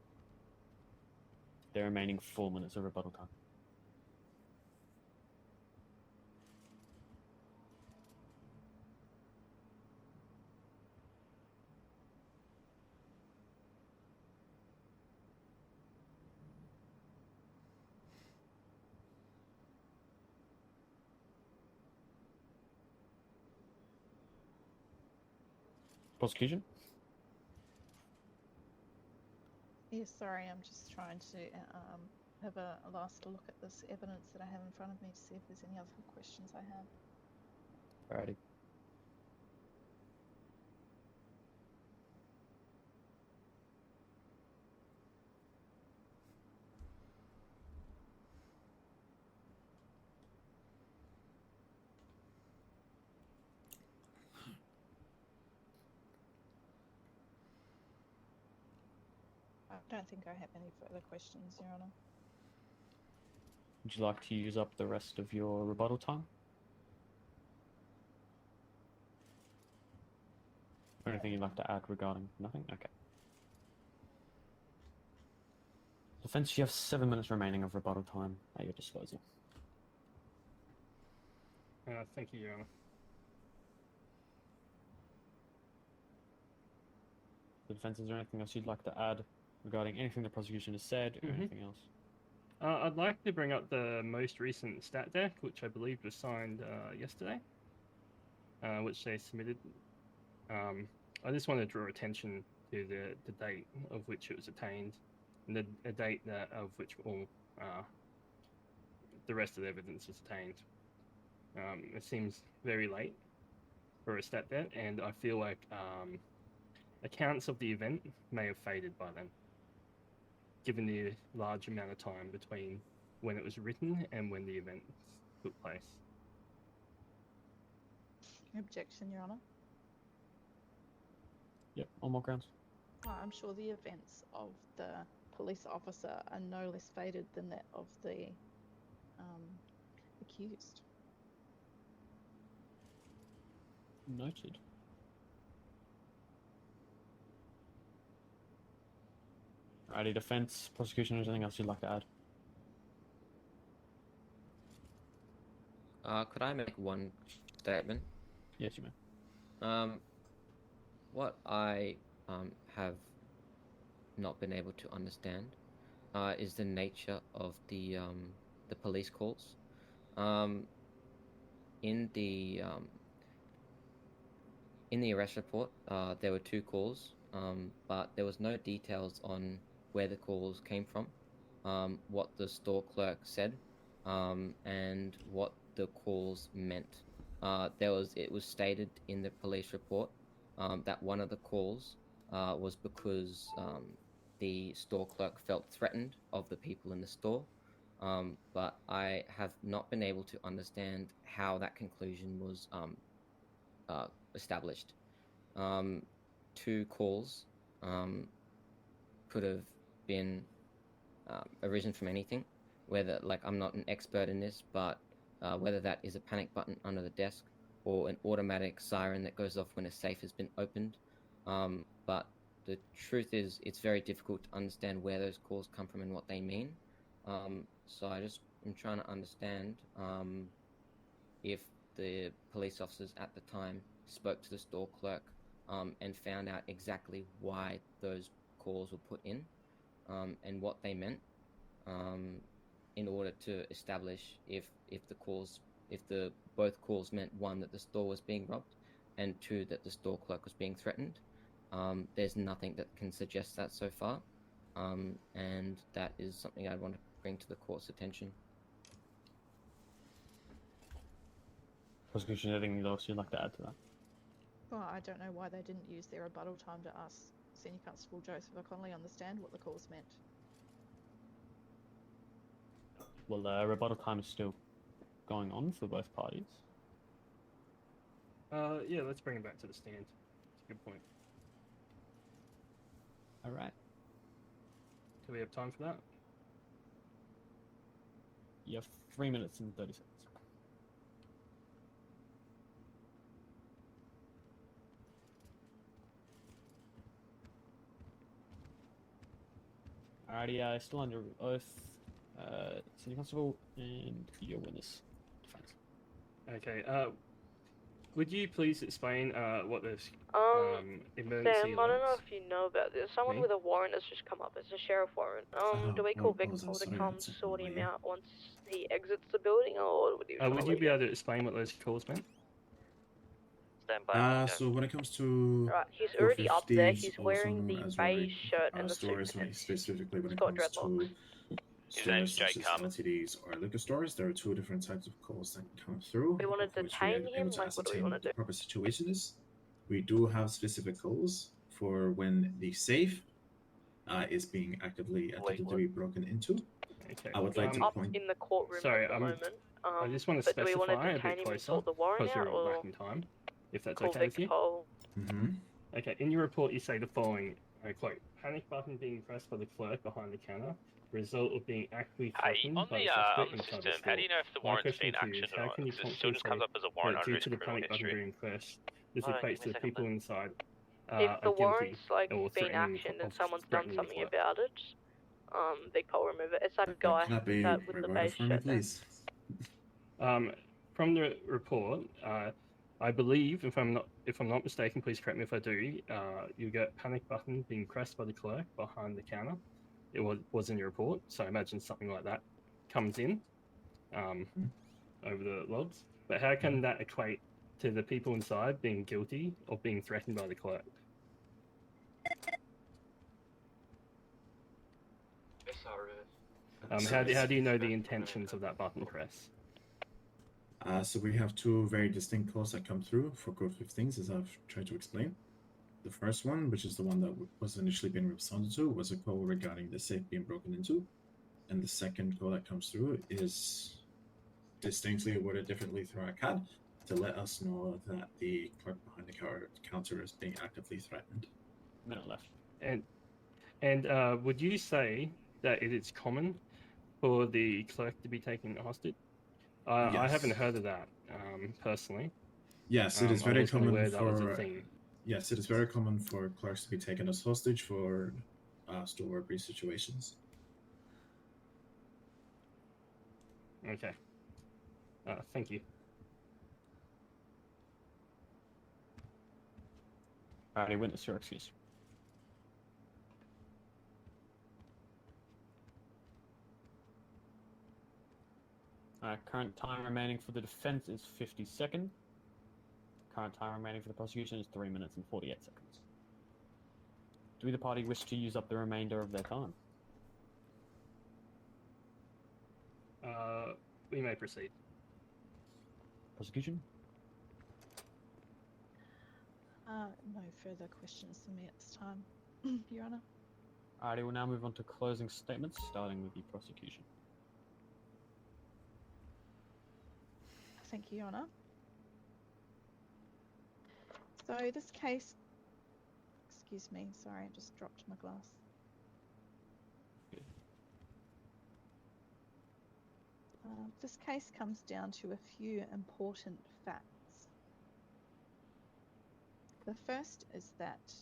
the remaining 4 minutes of rebuttal time. Prosecution? Yeah, sorry, I'm just trying to have a last look at this evidence that I have in front of me to see if there's any other questions I have. Alrighty. I don't think I have any further questions, Your Honor. Would you like to use up the rest of your rebuttal time? Anything you'd like to add regarding nothing? Okay. Defense, you have 7 minutes remaining of rebuttal time at your disposal. Thank you, Your Honor. The defense, is there anything else you'd like to add regarding anything the prosecution has said or anything else? I'd like to bring up the most recent stat deck, which I believe was signed yesterday, which they submitted. I just want to draw attention to the date of which it was attained, and the date of which all the rest of the evidence was attained. It seems very late for a stat deck, and I feel like accounts of the event may have faded by then, given the large amount of time between when it was written and when the event took place. Objection, Your Honor. Yep, on more grounds. I'm sure the events of the police officer are no less faded than that of the accused. Noted. Alrighty, defense, prosecution, is there anything else you'd like to add? Could I make one statement? Yes, you may. What I have not been able to understand is the nature of the police calls. In the arrest report, there were 2 calls, but there was no details on where the calls came from, what the store clerk said, and what the calls meant. It was stated in the police report that one of the calls was because the store clerk felt threatened of the people in the store, but I have not been able to understand how that conclusion was established. 2 calls could have been arisen from anything, whether, like, I'm not an expert in this, but whether that is a panic button under the desk or an automatic siren that goes off when a safe has been opened. But the truth is, it's very difficult to understand where those calls come from and what they mean. So I'm trying to understand if the police officers at the time spoke to the store clerk and found out exactly why those calls were put in and what they meant, in order to establish if both calls meant, 1, that the store was being robbed, and 2, that the store clerk was being threatened. There's nothing that can suggest that so far, and that is something I want to bring to the court's attention. Prosecution, anything else you'd like to add to that? Well, I don't know why they didn't use their rebuttal time to ask Senior Constable Joseph O'Connolly understand what the calls meant. Well, rebuttal time is still going on for both parties. Yeah, let's bring it back to the stand. It's a good point. Alright. Do we have time for that? You have 3 minutes and 30 seconds. Alrighty, still under oath. City Constable and your witness. Defense. Okay. Would you please explain what this emergency Sam, I don't know alerts? if you know about this. Someone Me? with a warrant has just come up. It's a sheriff warrant. Do we call Victor to come sort him out once he exits the building, or would you? Would you be able to explain what those calls meant? Stand by. So when it comes to Right, he's already up there. 450s, He's also wearing the known as beige shirt and the stores, suit. when specifically when it got comes to His name's stores such Jake as Carmen. LTDs or liquor stores, there are two different types of calls that come through. We want to of which we are detain able him. to Like, what do we ascertain want what to the do? proper situation is. We do have specific calls for when the safe is being actively attempted to be broken into. Okay. I would like to up point. in the courtroom Sorry, at the moment. I just want to but do we want to specify a detain bit him and closer sort the warrant because out, we're or lacking time. If that's call okay with you. Victor? Mm-hmm. Okay, in your report you say the following, I quote, panic button being pressed by the clerk behind the counter, result of being actively Hey, threatened on by the suspect on the inside system, store. how do you know if the My warrant's question been to you is, actioned or how not? can you 'Cause it confidently still just comes say up as a warrant that under due his to the criminal panic button history? being pressed, this Hold on, equates give to me the a second, people inside If are the guilty warrant's like or been threatening actioned and of someone's done threatening the something clerk. about it, Big Paul remove it. It's that guy Can that be that with the reworded beige for me, shirt there. please? From the report, I believe, if I'm not mistaken, please correct me if I do. You get panic button being pressed by the clerk behind the counter. It was in your report, so I imagine something like that comes in over the logs. But how can that equate to the people inside being guilty of being threatened by the clerk? How do you know the intentions of that button press? So we have two very distinct calls that come through for Code 15s, as I've tried to explain. The first one, which is the one that was initially being responded to, was a call regarding the safe being broken into. And the second call that comes through is distinctly worded differently through our CAD to let us know that the clerk behind the counter is being actively threatened. Minute left. And would you say that it is common for the clerk to be taken hostage? I Yes. haven't heard of that personally. Yes, it is I very wasn't common aware that was a for. thing. Yes, it is very common for clerks to be taken as hostage for store robbery situations. Okay. Thank you. Alrighty, witness your excuse. Current time remaining for the defense is 50 seconds. Current time remaining for the prosecution is 3 minutes and 48 seconds. Do either party wish to use up the remainder of their time? We may proceed. Prosecution? No further questions for me at this time, Your Honour. Alrighty, we'll now move on to closing statements, starting with the prosecution. Thank you, Your Honour. So this case, excuse me, sorry, I just dropped my glass. This case comes down to a few important facts. The first is that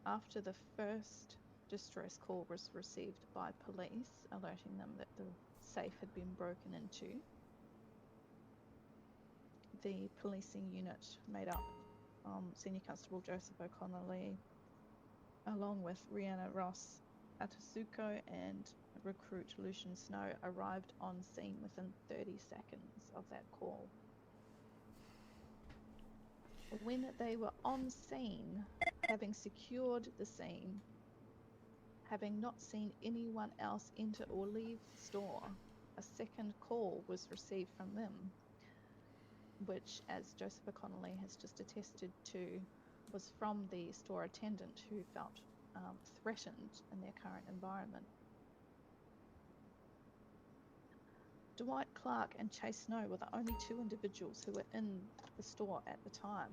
after the first distress call was received by police alerting them that the safe had been broken into, the policing unit made up Senior Constable Joseph O'Connelly, along with Rihanna Ross Atasuko and recruit Lucian Snow, arrived on scene within 30 seconds of that call. When they were on scene, having secured the scene, having not seen anyone else enter or leave the store, a second call was received from them, which, as Joseph O'Connelly has just attested to, was from the store attendant who felt threatened in their current environment. Dwight Clark and Chase Snow were the only two individuals who were in the store at the time.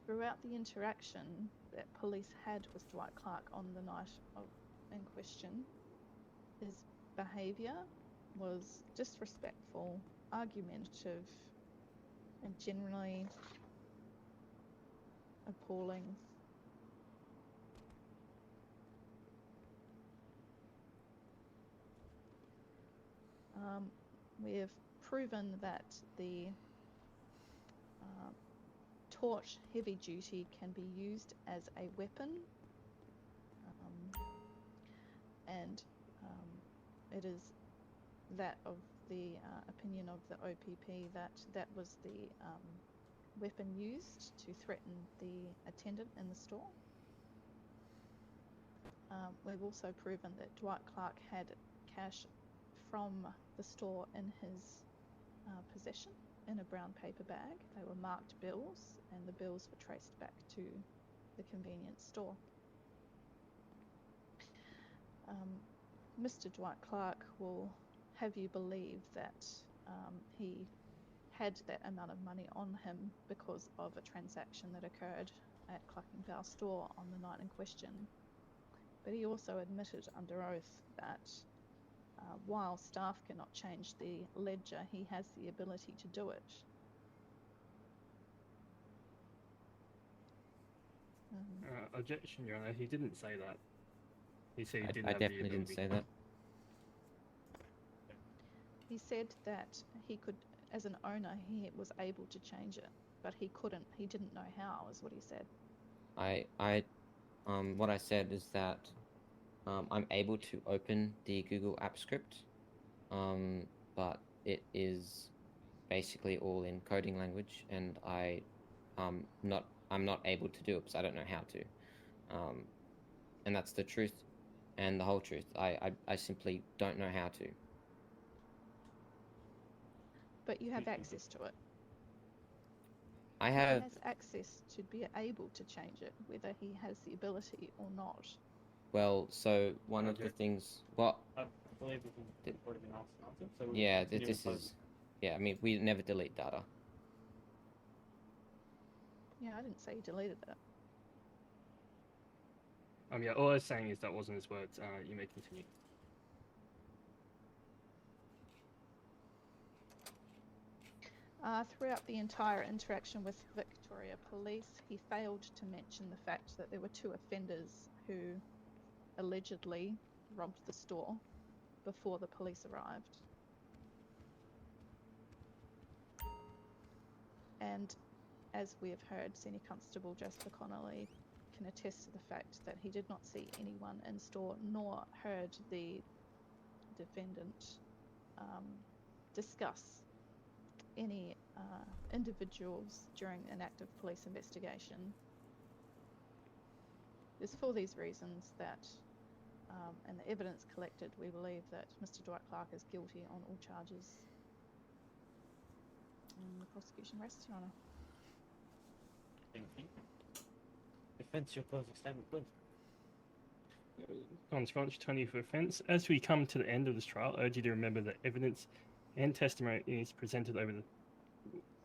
Throughout the interaction that police had with Dwight Clark on the night in question, his behaviour was disrespectful, argumentative, and generally appalling. We have proven that the torch heavy duty can be used as a weapon, and it is that of the opinion of the OPP that that was the weapon used to threaten the attendant in the store. We've also proven that Dwight Clark had cash from the store in his possession in a brown paper bag. They were marked bills, and the bills were traced back to the convenience store. Mr. Dwight Clark will have you believe that he had that amount of money on him because of a transaction that occurred at Clerkenwell store on the night in question. But he also admitted under oath that while staff cannot change the ledger, he has the ability to do it. Objection, Your Honor. He didn't say that. He said he didn't I have the definitely didn't ability. say that. He said that he could, as an owner, he was able to change it, but he couldn't. He didn't know how, is what he said. What I said is that I'm able to open the Google App Script, but it is basically all in coding language, and I'm not able to do it because I don't know how to, and that's the truth, and the whole truth. I simply don't know how to. But you have access to it. I He have. has access to be able to change it, whether he has the ability or not. Well, so one of the things. What? I believe we've already been answered. So we'll Yeah, continue this with is. Yeah, I mean, we never delete data. Yeah, I didn't say he deleted it. Yeah, all I was saying is that wasn't his words. You may continue. Throughout the entire interaction with Victoria Police, he failed to mention the fact that there were two offenders who allegedly robbed the store before the police arrived. And as we have heard, Senior Constable Jasper Connolly can attest to the fact that he did not see anyone in store nor heard the defendant discuss any individuals during an active police investigation. It's for these reasons that, and the evidence collected, we believe that Mr. Dwight Clark is guilty on all charges. And the prosecution rests, Your Honour. Thank you. Defence, your closing statement, please. On Sponge 20 for offence. As we come to the end of this trial, I urge you to remember that evidence and testimony is presented over the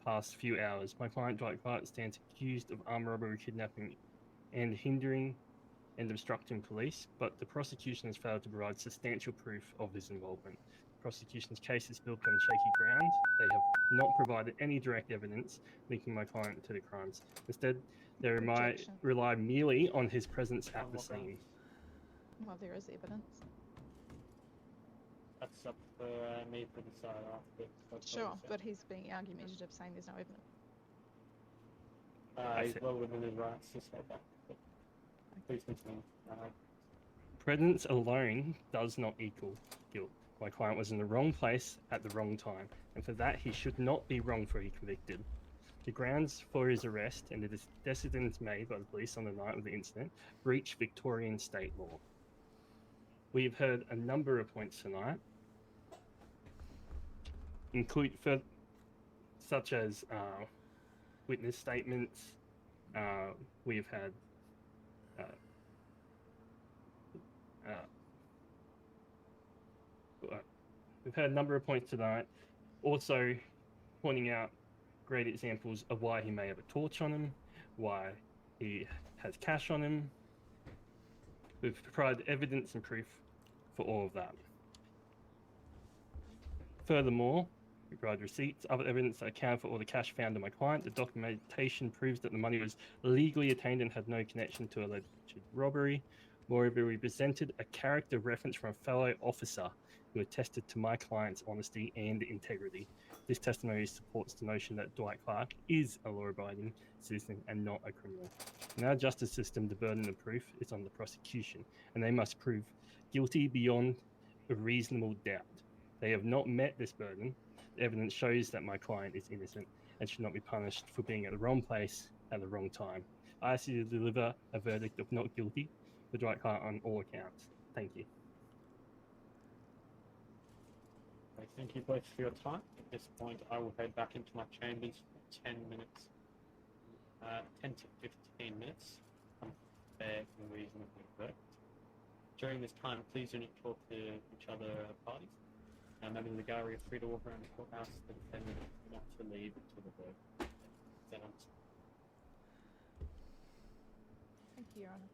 past few hours. My client, Dwight Clark, stands accused of armed robbery, kidnapping, and hindering and obstructing police, but the prosecution has failed to provide substantial proof of his involvement. The prosecution's case is built on shaky ground. They have not provided any direct evidence linking my client to the crimes. Instead, they rely merely on his presence at the scene. Well, there is evidence. That's up for me to decide after. Sure, but he's being argumentative, saying there's no evidence. He's well within his rights to say that. But please continue. Presence alone does not equal guilt. My client was in the wrong place at the wrong time, and for that he should not be wrongfully convicted. The grounds for his arrest and the decisions made by the police on the night of the incident breach Victorian state law. We have heard a number of points tonight, such as witness statements. We have had we've had a number of points tonight, also pointing out great examples of why he may have a torch on him, why he has cash on him. We've provided evidence and proof for all of that. Furthermore, we provide receipts, other evidence that account for all the cash found on my client. The documentation proves that the money was legally attained and had no connection to alleged robbery. Moreover, we presented a character reference from a fellow officer who attested to my client's honesty and integrity. This testimony supports the notion that Dwight Clark is a law-abiding citizen and not a criminal. In our justice system, the burden of proof is on the prosecution, and they must prove guilty beyond a reasonable doubt. They have not met this burden. The evidence shows that my client is innocent and should not be punished for being at the wrong place at the wrong time. I ask you to deliver a verdict of not guilty for Dwight Clark on all accounts. Thank you. Thank you both for your time. At this point, I will head back into my chambers for 10 minutes. 10 to 15 minutes. I'm fair and reasonably correct. During this time, please do not talk to each other parties. Members of the gallery are free to walk around the courthouse, the defendant not to leave until the vote. Then Thank you, Your Honour.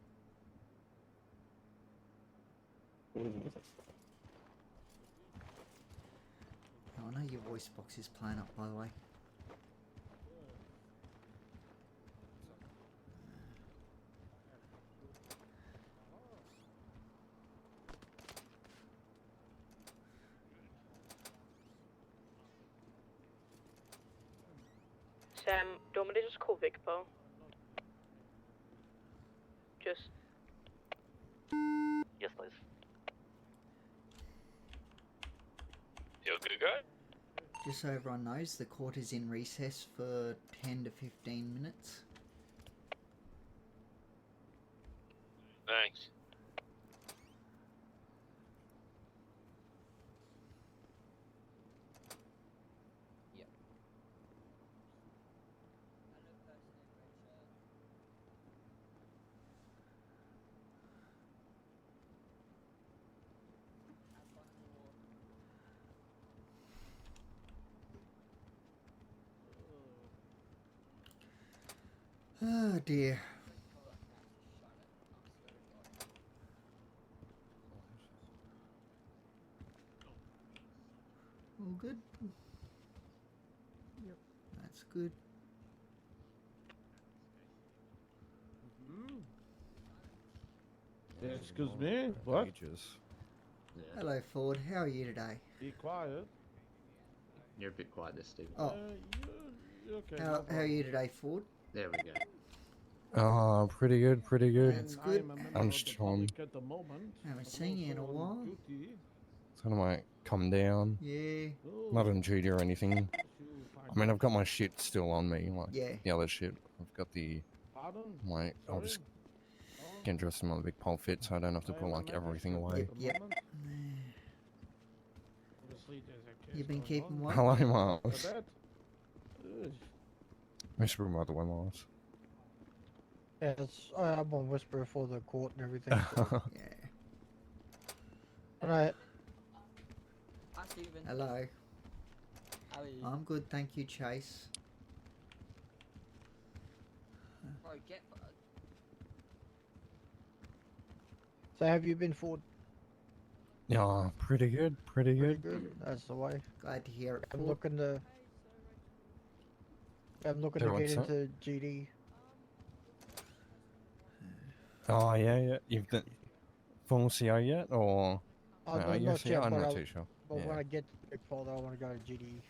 Oh, I know your voice box is playing up, by the way. Sam, do you want me to just call Vicpo? Just... Yes, please. You're good to go? Just so everyone knows, the court is in recess for 10 to 15 minutes. Thanks. Oh dear. All good? Yep. That's good. Excuse me? What? Hello, Ford. How are you today? Be quiet. You're a bit quiet there, Steve. Oh. Okay, How are you today, Ford? There we go. Oh, pretty good, pretty good. That's good. I'm just chilling. Haven't seen you in a while. Sort of might come down. Yeah. Not on duty or anything. I mean, I've got my shit still on me, like Yeah. the other shit. I've got the, like, I'll just get dressed in my big pole fit so I don't have to put, like, everything away. Yep. You been keeping well? Hello, Miles. Whisper by the way, Miles. Yes, I'm on Whisper for the court and everything. So. Yeah. Alright. Hi, Stephen. Hello. How are you? I'm good, thank you, Chase. Bro, get... So have you been forward? Yeah, pretty good, pretty good. That's the way. Glad to hear it. I'm Ford. looking to. I'm looking Do to what, get sir? into GD. Oh, yeah, yeah. You've done full CO yet, or? Oh, no, you're not CO? yet, I'm but not I'll- too sure. But Yeah. when I get to Big Folder, I want to go to GD.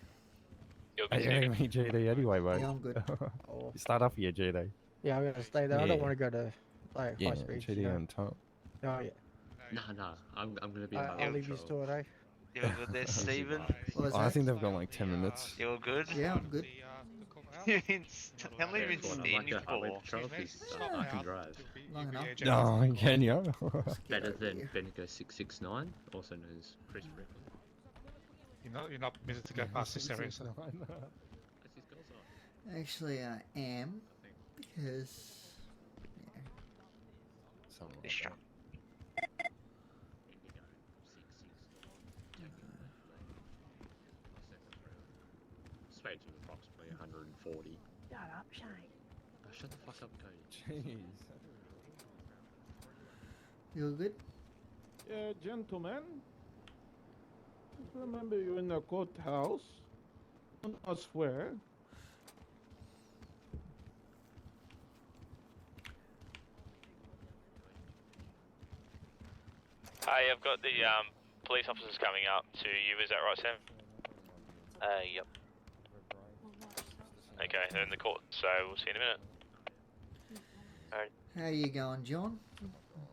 You're Hey, good, you're Stephen. gonna be GD anyway, mate. Yeah, I'm good. You start off your GD. Yeah, I'm gonna stay there. I don't want to go to like Yeah, high speed. GD you know? on top. Oh yeah. No, I'm gonna be. I'll leave you to it, eh? You're good there, Stephen. I think they've got like 10 minutes. You're good? Yeah, I'm good. You've been how long have you been Well, staying I'm like a highway for? patrol 'cause I can drive. Long enough. No, can you? Better than Benico 669, also known as Chris Ripley. You're not permitted to go past this area, so. Actually, I am. Because. Yeah. Something like that. Straight to approximately 140. Shut up, Shane. Oh, shut the fuck up, Cody. Jeez. You all good? Yeah, gentlemen. remember you in the courthouse. I swear. Hey, I've got the police officers coming up to you. Is that right, Sam? Yep. Okay, they're in the court, so we'll see you in a minute. Alright. How you going, John?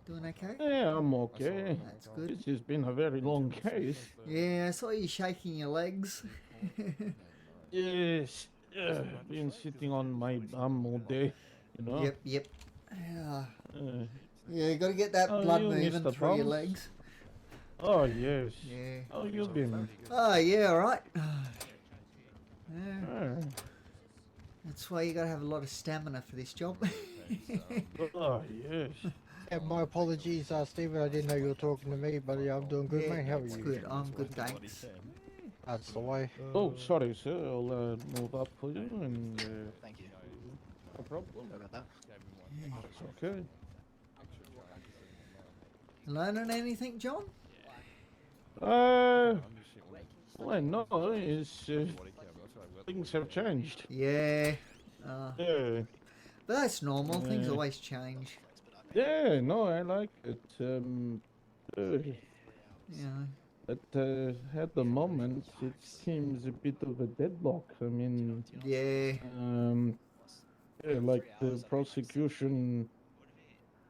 Doing okay? Yeah, I'm okay. That's good. This has been a very long case. Yeah, I saw you shaking your legs. Yes. Yeah, been sitting on my bum all day, you know. Yep, yep. Yeah. Yeah, you got to get that blood you moving Mr. through your Bums? legs. Oh, yes. Yeah. How you been? Oh, yeah, all right. Yeah. Ah. That's why you got to have a lot of stamina for this job. Oh, yes. Yeah, my apologies, Stephen. I didn't know you were talking to me, but yeah, I'm doing good, Yeah, mate. How are it's you? good. I'm good, thanks. That's the way. Oh, sorry, sir. I'll move up for you and. Thank you. No problem. About that. It's okay. Learning anything, John? Well, no, it's things have changed. Yeah. Yeah. But that's normal. Things Yeah. always change. Yeah, no, I like it. Yeah. But at the moment, it seems a bit of a deadlock. I mean, Yeah. Yeah, like the prosecution,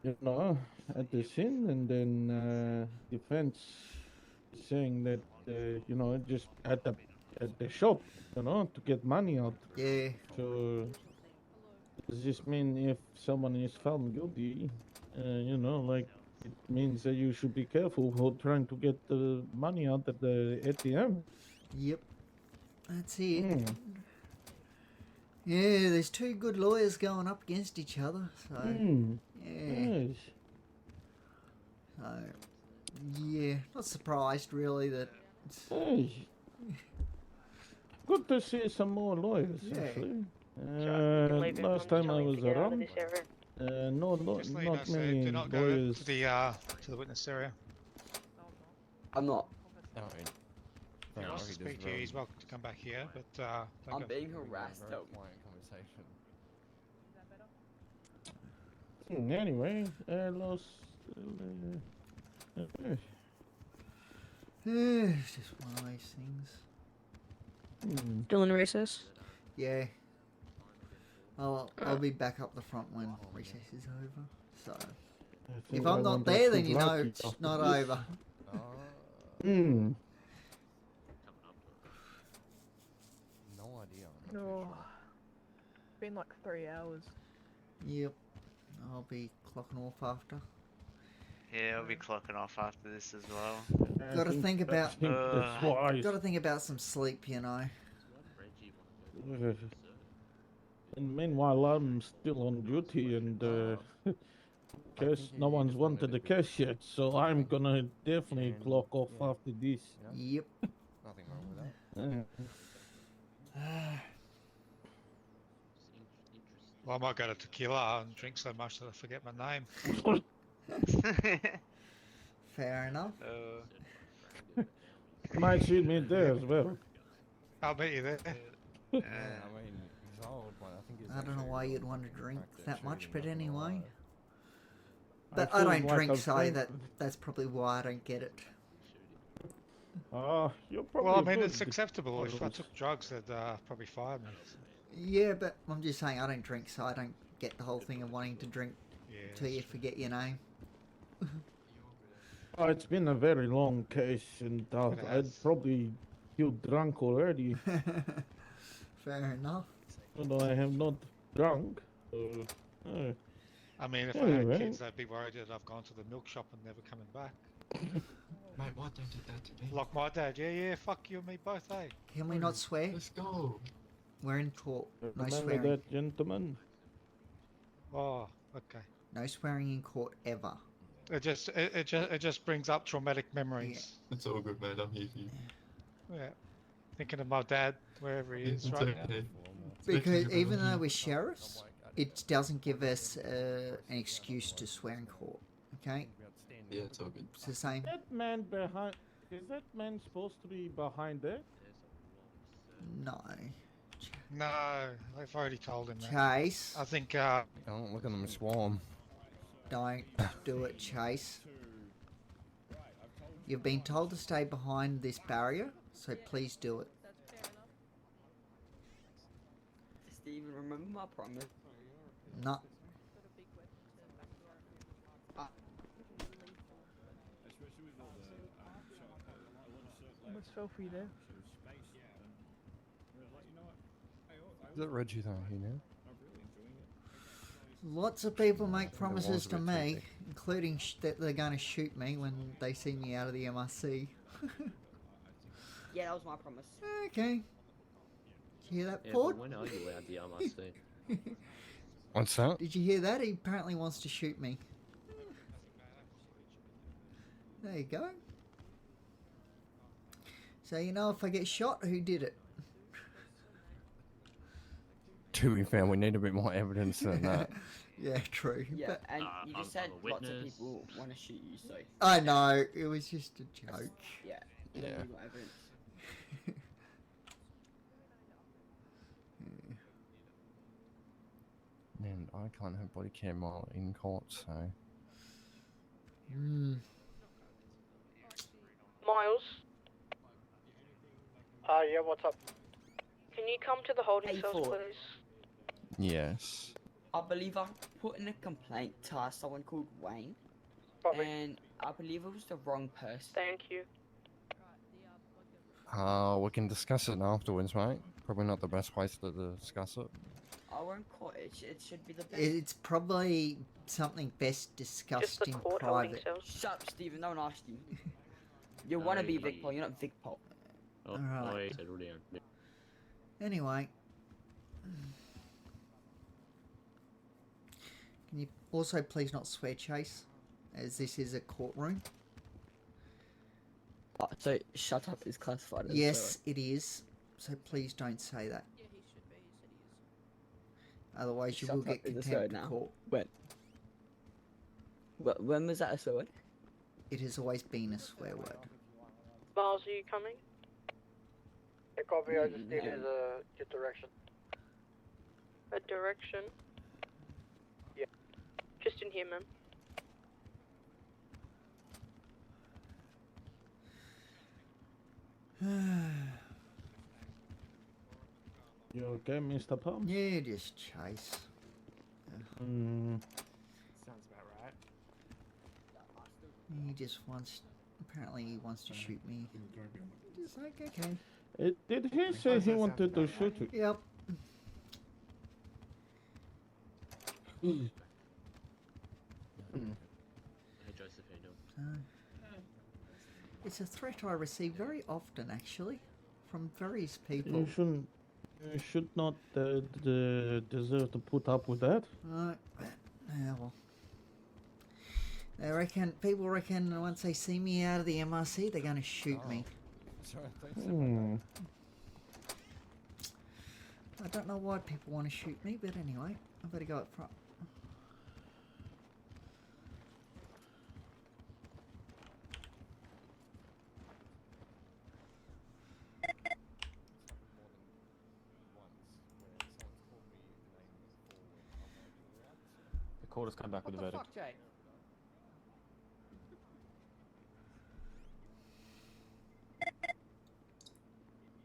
you know, at the scene, and then defense saying that you know, just at the shop, you know, to get money out. Yeah. So does this mean if someone is found guilty, you know, like it means that you should be careful for trying to get the money out at the ATM? Yep. That's it. Hmm. Yeah, there's two good lawyers going up against each other, so Hmm. yeah. Yes. So yeah, not surprised really that. Hey. Good to see some more lawyers, Yeah. actually. Leave it Last on time I telling was to get out of around, this area. Just let you know, not sir, many do not go lawyers. to the witness area. I'm not. If he wants to speak to you, he's welcome to come back here, but don't I'm go. being harassed. Help. Anyway, lost. It's just one of those things. Still in recess? Yeah. I'll be back up the front when recess is over. So if I'm not there, then you know it's not over. Hmm. No idea. Oh, been like 3 hours. Yep. I'll be clocking off after. Yeah, I'll be clocking off after this as well. Got to think about. That's wise. Got to think about some sleep, you know. And meanwhile, I'm still on duty, and case no one's wanted the case yet, so I'm gonna definitely clock off after this. Yep. Nothing wrong with that. Well, I might go to tequila and drink so much that I forget my name. Fair enough. Might suit me there as well. I'll meet you there. I mean, he's old, but I think he's I don't know why you'd want to drink that much, but anyway. I But I feel don't like drink, I've so drank- that's probably why I don't get it. You're probably Well, I mean, good it's acceptable. If I bottles. took drugs, they'd probably fire me. Yeah, but I'm just saying I don't drink, so I don't get the whole thing of wanting to drink till you forget your name. Oh, it's been a very long case, and I'd probably feel drunk already. Fair enough. Although I have not drunk. I mean, if I Anyway. had kids, they'd be worried that I've gone to the milk shop and never coming back. Mate, why don't do that to me? Like my dad, yeah, fuck you and me both, eh? Can we not swear? Let's go. We're in court. No Remember swearing. that, gentleman? Oh, okay. No swearing in court ever. It just brings up traumatic memories. It's all good, mate. I'm here for you. Yeah. Thinking of my dad, wherever he is It's right okay. Because even though we're sheriffs, it doesn't give us an excuse to swear in court. Okay? Yeah, it's all good. It's the same. That man behind. is that man supposed to be behind it? No. No, I've already told him that. Chase. I think, Oh, look at them swarm. Don't do it, Chase. You've been told to stay behind this barrier, so please do it. Steven, remember my promise? No. Almost fell for you there. Is that Reggie though, you know? Lots of people make was promises a to bit me, tricky. including that they're going to shoot me when they see me out of the MRC. Yeah, that was my promise. Okay. Did you hear that, Yeah, Ford? but when are you allowed the MRC? What's that? Did you hear that? He apparently wants to shoot me. There you go. So you know if I get shot, who did it? To be fair, we need a bit more evidence than that. Yeah, true. Yeah, but- and you just said I'm a lots of witness. people want to shoot you, so. I know, it was just a joke. Yeah, you don't Yeah. need more evidence. And I can't have body cam while in court, so. Miles, Yeah, what's up? can you come to the holding Hey, cells, Ford. please? Yes. I believe I put in a complaint to someone called Wayne, and I believe it was the wrong person. Thank you. We can discuss it afterwards, mate. Probably not the best place to discuss it. I won't call it. It should be the best. It's probably something best discussed in private. Shut up, Steven. No one asked you. You want to be Vic Paul. You're not Vic Paul. Oh, Alright. I settled down. Yeah. Anyway. Can you also please not swear, Chase? As this is a courtroom. Oh, so shut up is classified as Yes, it is. So please don't say that. Otherwise you Shut will up get is a contempt word of now. court. When was that a sword? It has always been a swear word. Miles, are you coming? Yeah, copy, I just needed your direction. A direction? Yeah. Just in here, ma'am. You okay, Mr. Palm? Yeah, just Chase. Mm, Sounds about right. He just wants... Apparently he wants to shoot me. Just like, okay. did he say he wanted to shoot you? Yep. Hey, Joseph, how you doing? It's a threat I receive very often, actually, from various people. You shouldn't. You should not deserve to put up with that. Yeah, well. People reckon once they see me out of the MRC, they're going to shoot me. Hmm. I don't know why people want to shoot me, but anyway, I better go up front. The court has come back with a verdict. Fuck, Jake.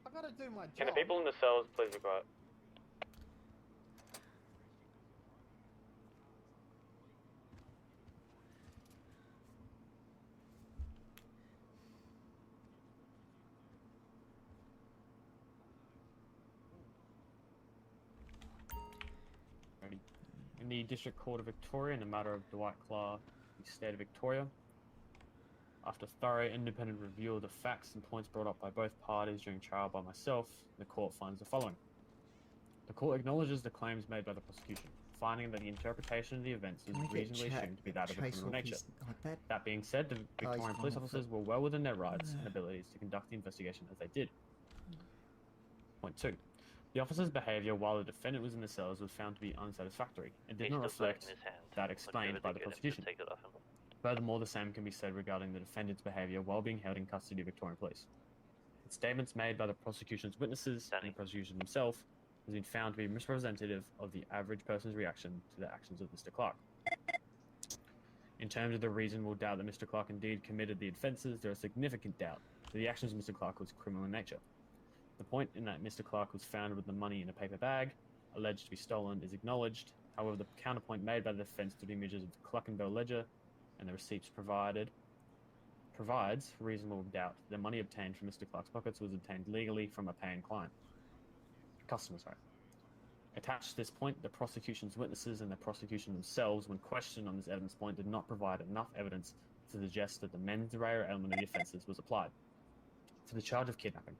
I gotta do my job. Can the people in the cells please be quiet? In the District Court of Victoria, in the matter of Dwight Clark, the State of Victoria, after thorough independent review of the facts and points brought up by both parties during trial by myself, the court finds the following. The court acknowledges the claims made by the prosecution, finding that the interpretation of the events is Can we get reasonably Chase assumed to be that of a criminal off nature. his iPad? That being said, the Victorian gone police off officers it. were well within their rights and abilities to conduct the investigation as they did. Point 2. The officer's behaviour while the defendant was in the cells was found to be unsatisfactory and did He's not still reflect floating his hand. that explained by the prosecution. Take it off him. Furthermore, the same can be said regarding the defendant's behaviour while being held in custody of Victorian Police. The statements made by the prosecution's witnesses and the prosecution himself has been found to be misrepresentative of the average person's reaction to the actions of Mr. Clark. In terms of the reasonable doubt that Mr. Clark indeed committed the offences, there is significant doubt that the actions of Mr. Clark was criminal in nature. The point in that Mr. Clark was found with the money in a paper bag, alleged to be stolen, is acknowledged. However, the counterpoint made by the defence to the images of the Clerkenwell ledger and the receipts provides reasonable doubt that the money obtained from Mr. Clark's pockets was obtained legally from a paying customer. Attached to this point, the prosecution's witnesses and the prosecution themselves, when questioned on this evidence point, did not provide enough evidence to suggest that the mens rea element of the offences was applied. For the charge of kidnapping,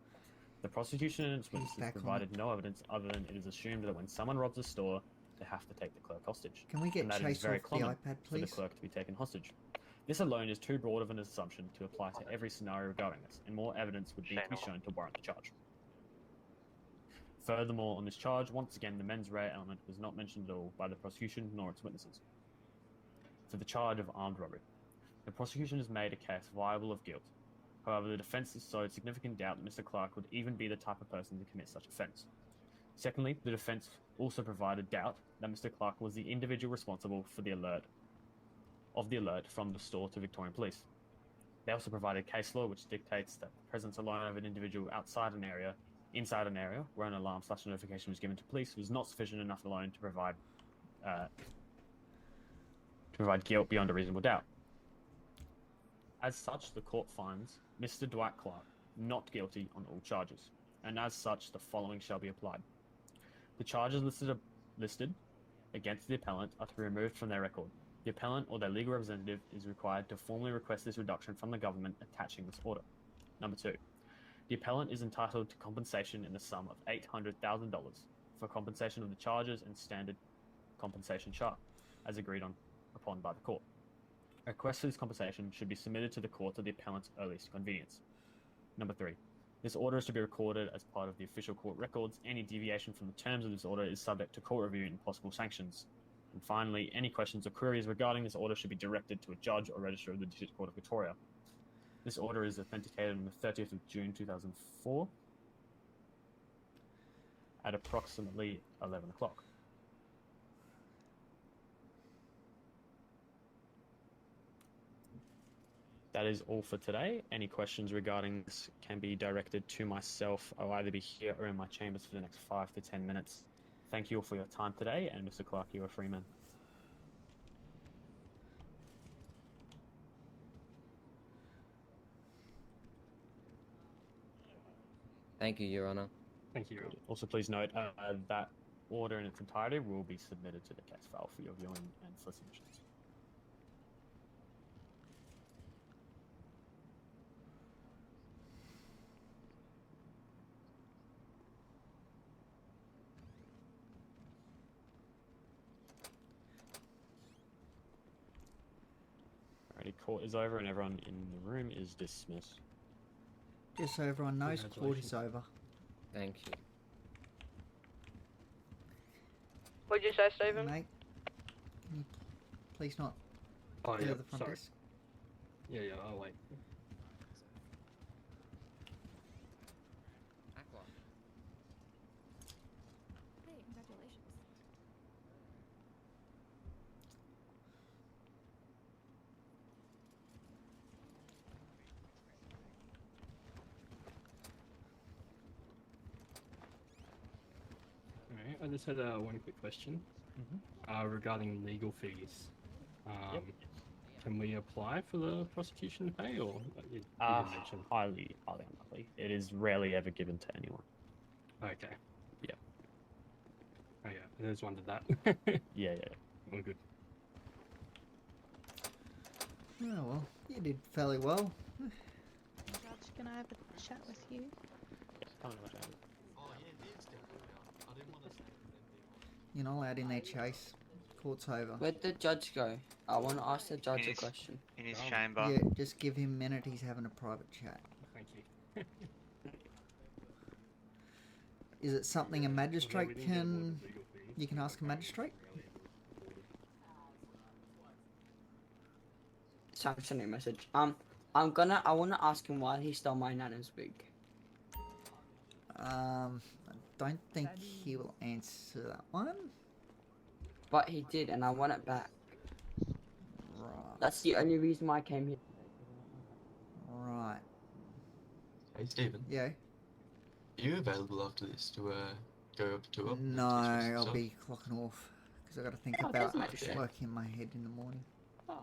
the prosecution and its witnesses provided no evidence other than it is assumed that when someone robs a store, they have to take the clerk hostage. Can we get and that Chase is very off the common iPad, for the please? clerk to be taken hostage. This alone is too broad of an assumption to apply to every scenario regarding this, and more evidence would need to be shown to warrant the charge. Furthermore, on this charge, once again, the mens rea element was not mentioned at all by the prosecution nor its witnesses. For the charge of armed robbery, the prosecution has made a case viable of guilt. However, the defence has sowed significant doubt that Mr. Clark would even be the type of person to commit such offence. Secondly, the defence also provided doubt that Mr. Clark was the individual responsible for the alert from the store to Victorian Police. They also provided case law which dictates that the presence alone of an individual inside an area where an alarm/notification was given to police was not sufficient enough alone to provide guilt beyond a reasonable doubt. As such, the court finds Mr. Dwight Clark not guilty on all charges, and as such, the following shall be applied. The charges listed against the appellant are to be removed from their record. The appellant or their legal representative is required to formally request this reduction from the government attaching this order. Number 2. The appellant is entitled to compensation in the sum of $800,000 for compensation of the charges and standard compensation chart, as agreed upon by the court. A request for this compensation should be submitted to the court at the appellant's earliest convenience. Number 3. This order is to be recorded as part of the official court records. Any deviation from the terms of this order is subject to court review and possible sanctions. And finally, any questions or queries regarding this order should be directed to a judge or registrar of the District Court of Victoria. This order is authenticated on the 30th of June 2004 at approximately 11 o'clock. That is all for today. Any questions regarding this can be directed to myself. I'll either be here or in my chambers for the next 5 to 10 minutes. Thank you all for your time today, and Mr. Clark, you are a free man. Thank you, Your Honour. Thank you. Also, please note that order in its entirety will be submitted to the case file for your viewing and for submissions. Alrighty, court is over and everyone in the room is dismissed. Just so everyone knows, court is over. Thank you. What'd you say, Stephen? Mate, can you please not Oh, go yeah, to the front sorry. desk? Yeah, I'll wait. Hey, congratulations. Alright, I just had one quick question regarding legal fees. Can we apply for the prosecution to pay, or you didn't mention? Highly unlikely. It is rarely ever given to anyone. Okay. Yeah. Oh yeah, I just wondered that. Yeah. All good. Oh well, you did fairly well. Judge, can I have a chat with you? You're not allowed in there, Chase. Court's over. Where'd the judge go? I want to ask the judge a question. In his chamber. Yeah, just give him a minute. He's having a private chat. Thank you. Is it something a magistrate can... You can ask a magistrate? So I'm sending a message. I wanna ask him why he stole my nana's wig. I don't think he will answer that one. But he did, and I want it back. Right. That's the only reason why I came here. Right. Hey, Stephen. Yeah. Are you available after this to go up to up? No, I'll be clocking off because I got to think Oh, about doesn't matter. working my head in the morning. Oh,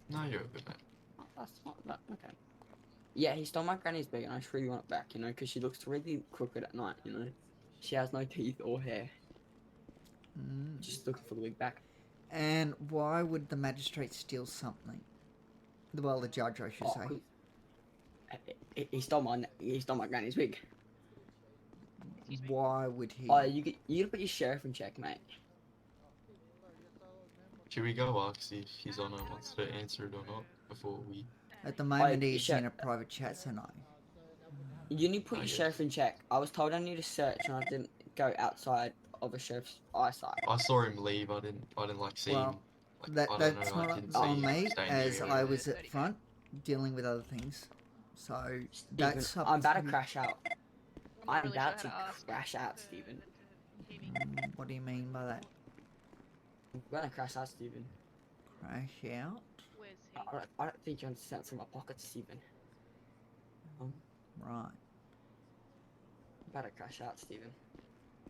No, you're good, mate. that's not that. Okay. Yeah, he stole my granny's wig, and I just really want it back, you know, because she looks really crooked at night, you know. She has no teeth or hair. Just looking for the wig back. And why would the magistrate steal something? Well, the judge, I should say. He stole my granny's wig. Why would he? Oh, you gotta put your sheriff in check, mate. Should we go ask if his honour wants to answer it or not before we? At the moment, you he's should- in a private chat, so no. You need to put your sheriff in check. I was told I need to search, and I didn't go outside of a sheriff's eyesight. I saw him leave. I didn't like see him. Well, Like, I don't that's know, I not didn't see on him me, stay in the as area. I was at front dealing with other things. So that's Stephen, up I'm about to me. crash out. I'm really about sure to how to ask. crash out, Stephen. What do you mean by that? I'm gonna crash out, Stephen. Crash out? I don't think you understand from my pocket, Stephen. Right. I'm about to crash out, Stephen.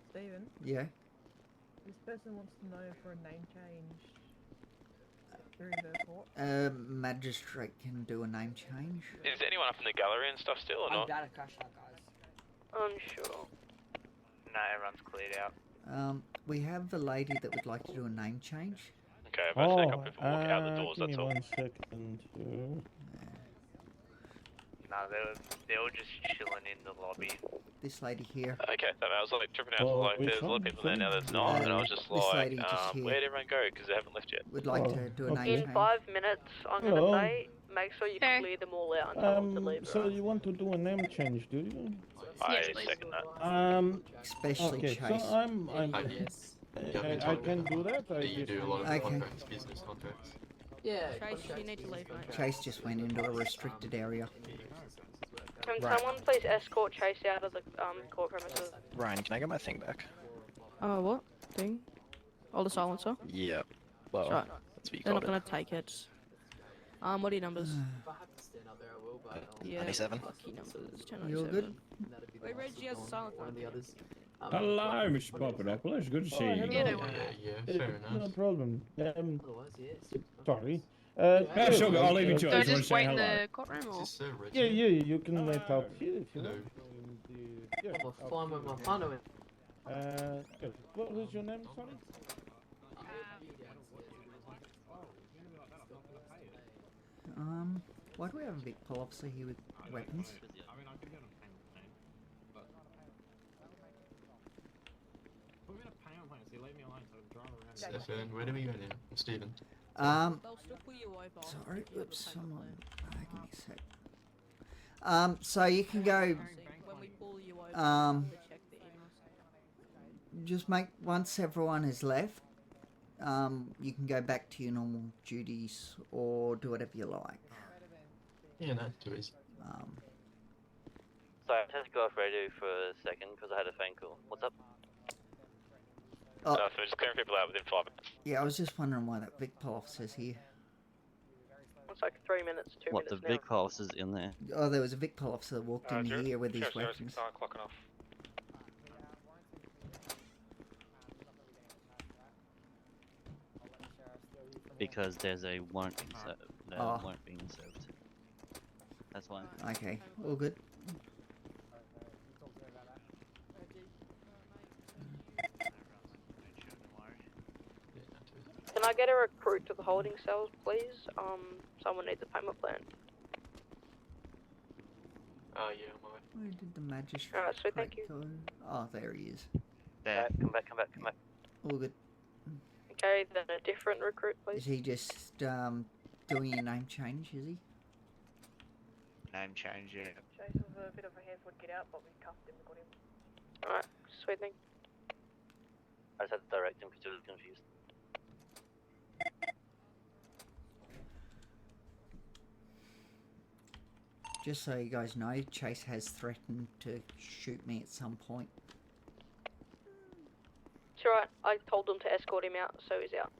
Stephen, Yeah. this person wants to know for a name change through the court. Magistrate can do a name change. Is anyone up in the gallery and stuff still or I'm not? about to crash out, guys. Unsure. No, everyone's cleared out. We have the lady that would like to do a name change. Okay, I've about to say a couple people walking out the doors, give me that's all. 1 second. No, they were just chilling in the lobby. This lady here. Okay, that I was like tripping out, Oh, like which there's a lot of one? people there now that's not, and I was just This like, lady just here. where'd everyone go? Because they haven't left yet. Would like to do a name In change. 5 minutes, I'm gonna Hello. say, make sure you clear them all out and tell them to leave. So you want to do a name change, do you? I second that. Especially Okay, Chase. so I'm I can do that. Do you do a lot of Okay. contracts, business contracts? Yeah. Trace, you need to leave, mate. Chase just went into a restricted area. Can someone please escort Chase out of the court premises? Ryan, can I get my thing back? Oh, what? Thing? Oh, the silencer? Yep. Well, Right. that's what you They're called not gonna take it. What are your numbers? Yeah. 97. Lucky numbers. You all good? Wait, Reggie has a silence on. Hello, Mr. Papadopoulos. Good to see you. Yeah, fair enough. No problem. Sorry. Yeah, sure, I'll leave it to you. So I just want to just say wait in hello. the courtroom or? Yeah, you can wait out here if you want. Yeah, out here. Good. What was your name, sorry? Why do we have a big pull officer here with weapons? Stefan, where do we go now? Stephen. They'll still pull you over. Sorry, oops, someone. Give me a sec. So you can go. When we pull you over, Um, they check the emails. Just make once everyone has left. You can go back to your normal duties or do whatever you like. Yeah, no, too easy. Sorry, I had to go off radio for a second because I had a phone call. What's up? Oh. So we're just clearing people out within 5 minutes. Yeah, I was just wondering why that big pull officer's here. It's like 3 minutes, 2 What, the minutes big officer's in there? Oh, there was a Vic pull officer that walked in here with his weapons. Clocking off. Because there's a warrant being served. Oh. Warrant being served. That's why. Okay, all good. Can I get a recruit to the holding cells, please? Someone needs a payment plan. Yeah, I'm alright. Where did the magistrate Alright, so thank you. go? Oh, there he is. There. Come back, come back, come back. All good. Okay, then a different recruit, Is please. he just doing a name change, is he? Name change, yeah. Chase was a bit of a handful to get out, but we cuffed him and got him. Alright, sweet thing. I just had to direct him because he was confused. Just so you guys know, Chase has threatened to shoot me at some point. It's alright. I told them to escort him out, so he's out.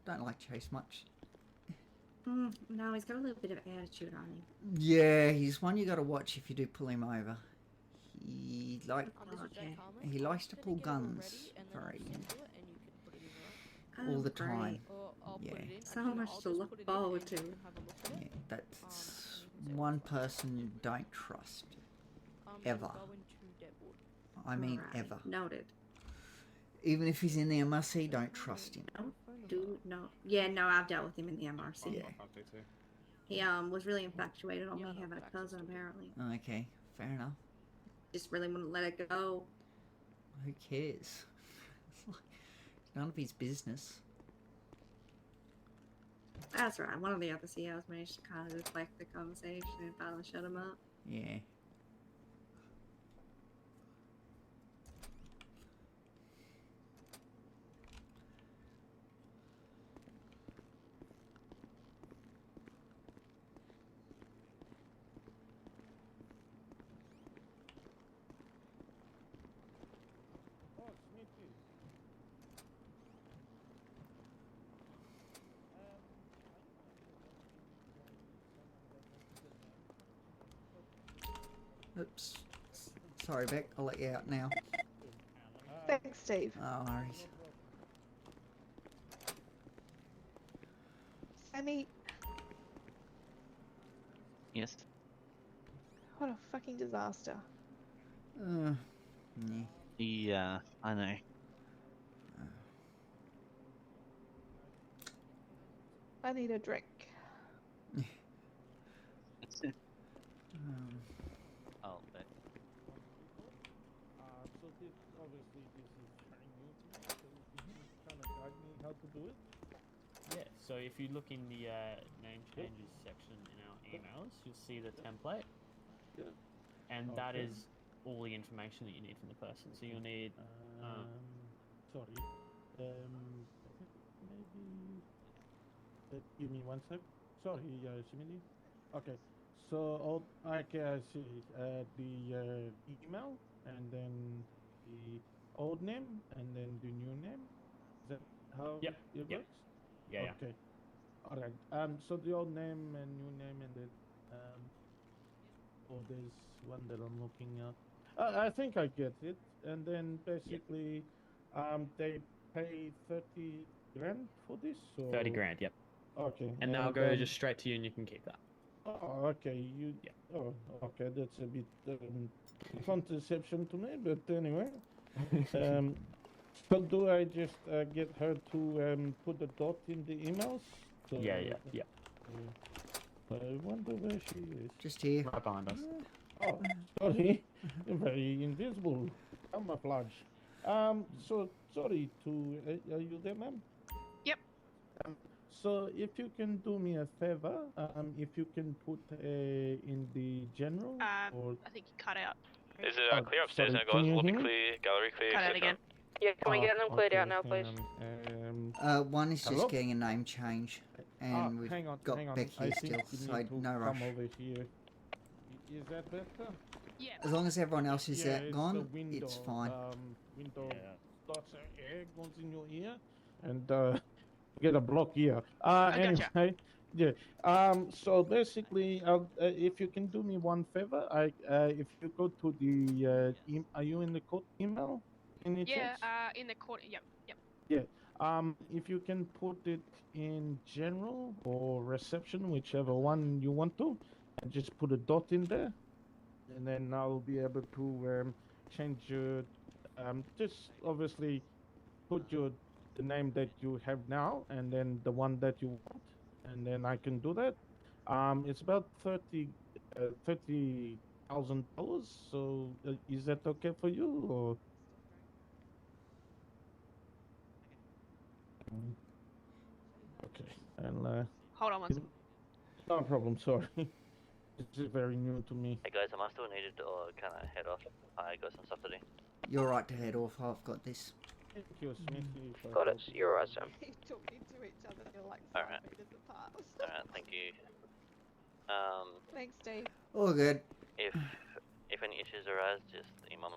Don't like Chase much. No, he's got a little bit of attitude on him. Yeah, he's one you got to watch if you do pull him over. He likes to pull guns all the time. Yeah. So much to look forward to. Yeah, that's one person you don't trust. Ever. I mean, Alright, ever. Noted. Even if he's in the MRC, don't trust him. Yeah, no, I've dealt with him in the MRC. Yeah. He was really infatuated on me having a cousin apparently. Okay, fair enough. Just really wouldn't let it go. Who cares? It's none of his business. That's right. One of the other CEOs managed to kind of deflect the conversation and finally shut him up. Yeah. Oops. Sorry, Beck. I'll let you out now. Thanks, Steve. Oh, worries. Sammy, Yes. what a fucking disaster. Yeah. Yeah, I know. I need a drink. Oh, but So this, obviously, this is very new to me, so can you kind of guide me how to do it? Yeah, so if you look in the name changes section in our emails, you'll see the template. Yeah. And that Okay. is all the information that you need from the person. So you'll need. Sorry. Maybe. Give me one sec. Sorry, Simili. Okay. So, I see the email, and then the old name, and then the new name. Is that how it works? Yeah. Okay. All right. So the old name and new name, and then there's one that I'm looking at. I think I get it. And then basically, they pay 30 grand for this. Or... 30 grand, yep. Okay. And they'll go just straight to you, and you can keep that. Oh, okay. Oh, okay. That's a bit contraception to me, but anyway. So do I just get her to put a dot in the emails? So Yeah. I wonder where she is. Just here. Right behind us. Oh, sorry. You're very invisible. Camouflage. So sorry to. Are you there, ma'am? Yep. So if you can do me a favor, if you can put in the general or I think you cut out. Is it clear upstairs sorry, now, can guys? you Lobby hear me? clear, gallery clear, Cut out etc. again. Yeah, can we get them cleared out now, okay, please? One is just hello? getting a name change, and we've hang on, got hang on. Beck I here think still, you so need to no rush. come over here. Is that better? Yeah. As long as everyone else is it's the gone, window, it's fine. Window starts air goes in your ear, and get a block ear. gotcha. Anyway, yeah. So basically, if you can do me one favor, if you go to the are you in the court email? Any chance? In the court. Yep. Yeah. If you can put it in general or reception, whichever one you want to, and just put a dot in there, and then I'll be able to change your. Just obviously put the name that you have now, and then the one that you want, and then I can do that. It's about $30,000. So is that okay for you, or? Okay, and Hold on one second. no problem. Sorry, this is very new to me. Hey guys, am I still needed or can I head off? I got some stuff to do. You're right to head off. I've got this. Thank you, Smithy. for Got it. helping. You're right, Sam. Keep talking to each other. They're like Alright. 5 meters apart. Alright, thank you. Thanks, Steve. All good. If any issues arise, just email me.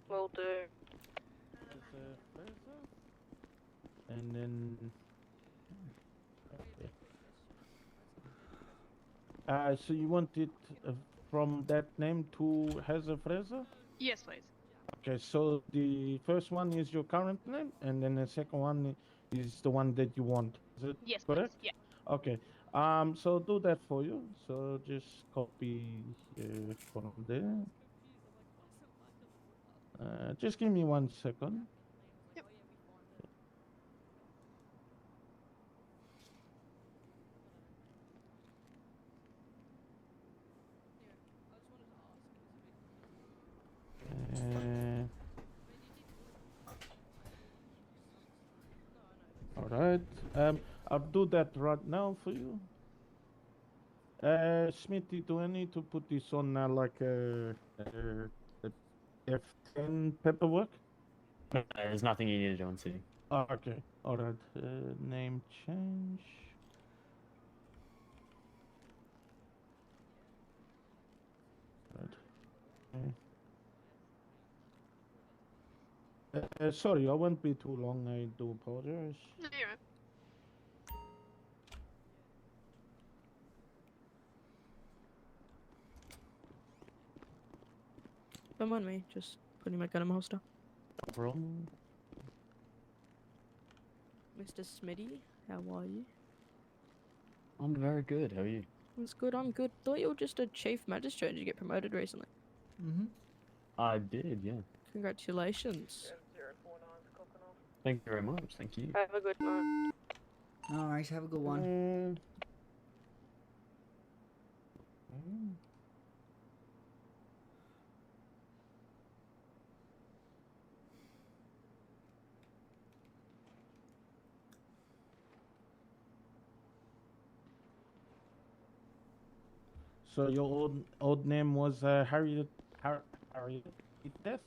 Will do. And then. Okay. So you want it from that name to Hazel Fraser? Yes, please. Okay, so the first one is your current name, and then the second one is the one that you want. Is it Yes, please. correct? Yeah. Okay. So do that for you. So just copy from there. Just give me 1 second. Yep. All right. I'll do that right now for you. Smithy, do I need to put this on like a F10 paperwork? No, there's nothing you need to do on City. Oh, okay. All right. Name change. Right. Sorry, I won't be too long. I do apologize. No, you're right. Don't mind me, just putting my gun in my holster. No problem. Mr. Smitty, how are you? I'm very good. How are you? That's good, I'm good. Thought you were just a chief magistrate. Did you get promoted recently? Mm-hmm. I did, yeah. Congratulations. Thank you very much. Thank you. Have a good night. No worries, have a good one. So your old name was Harriet Death,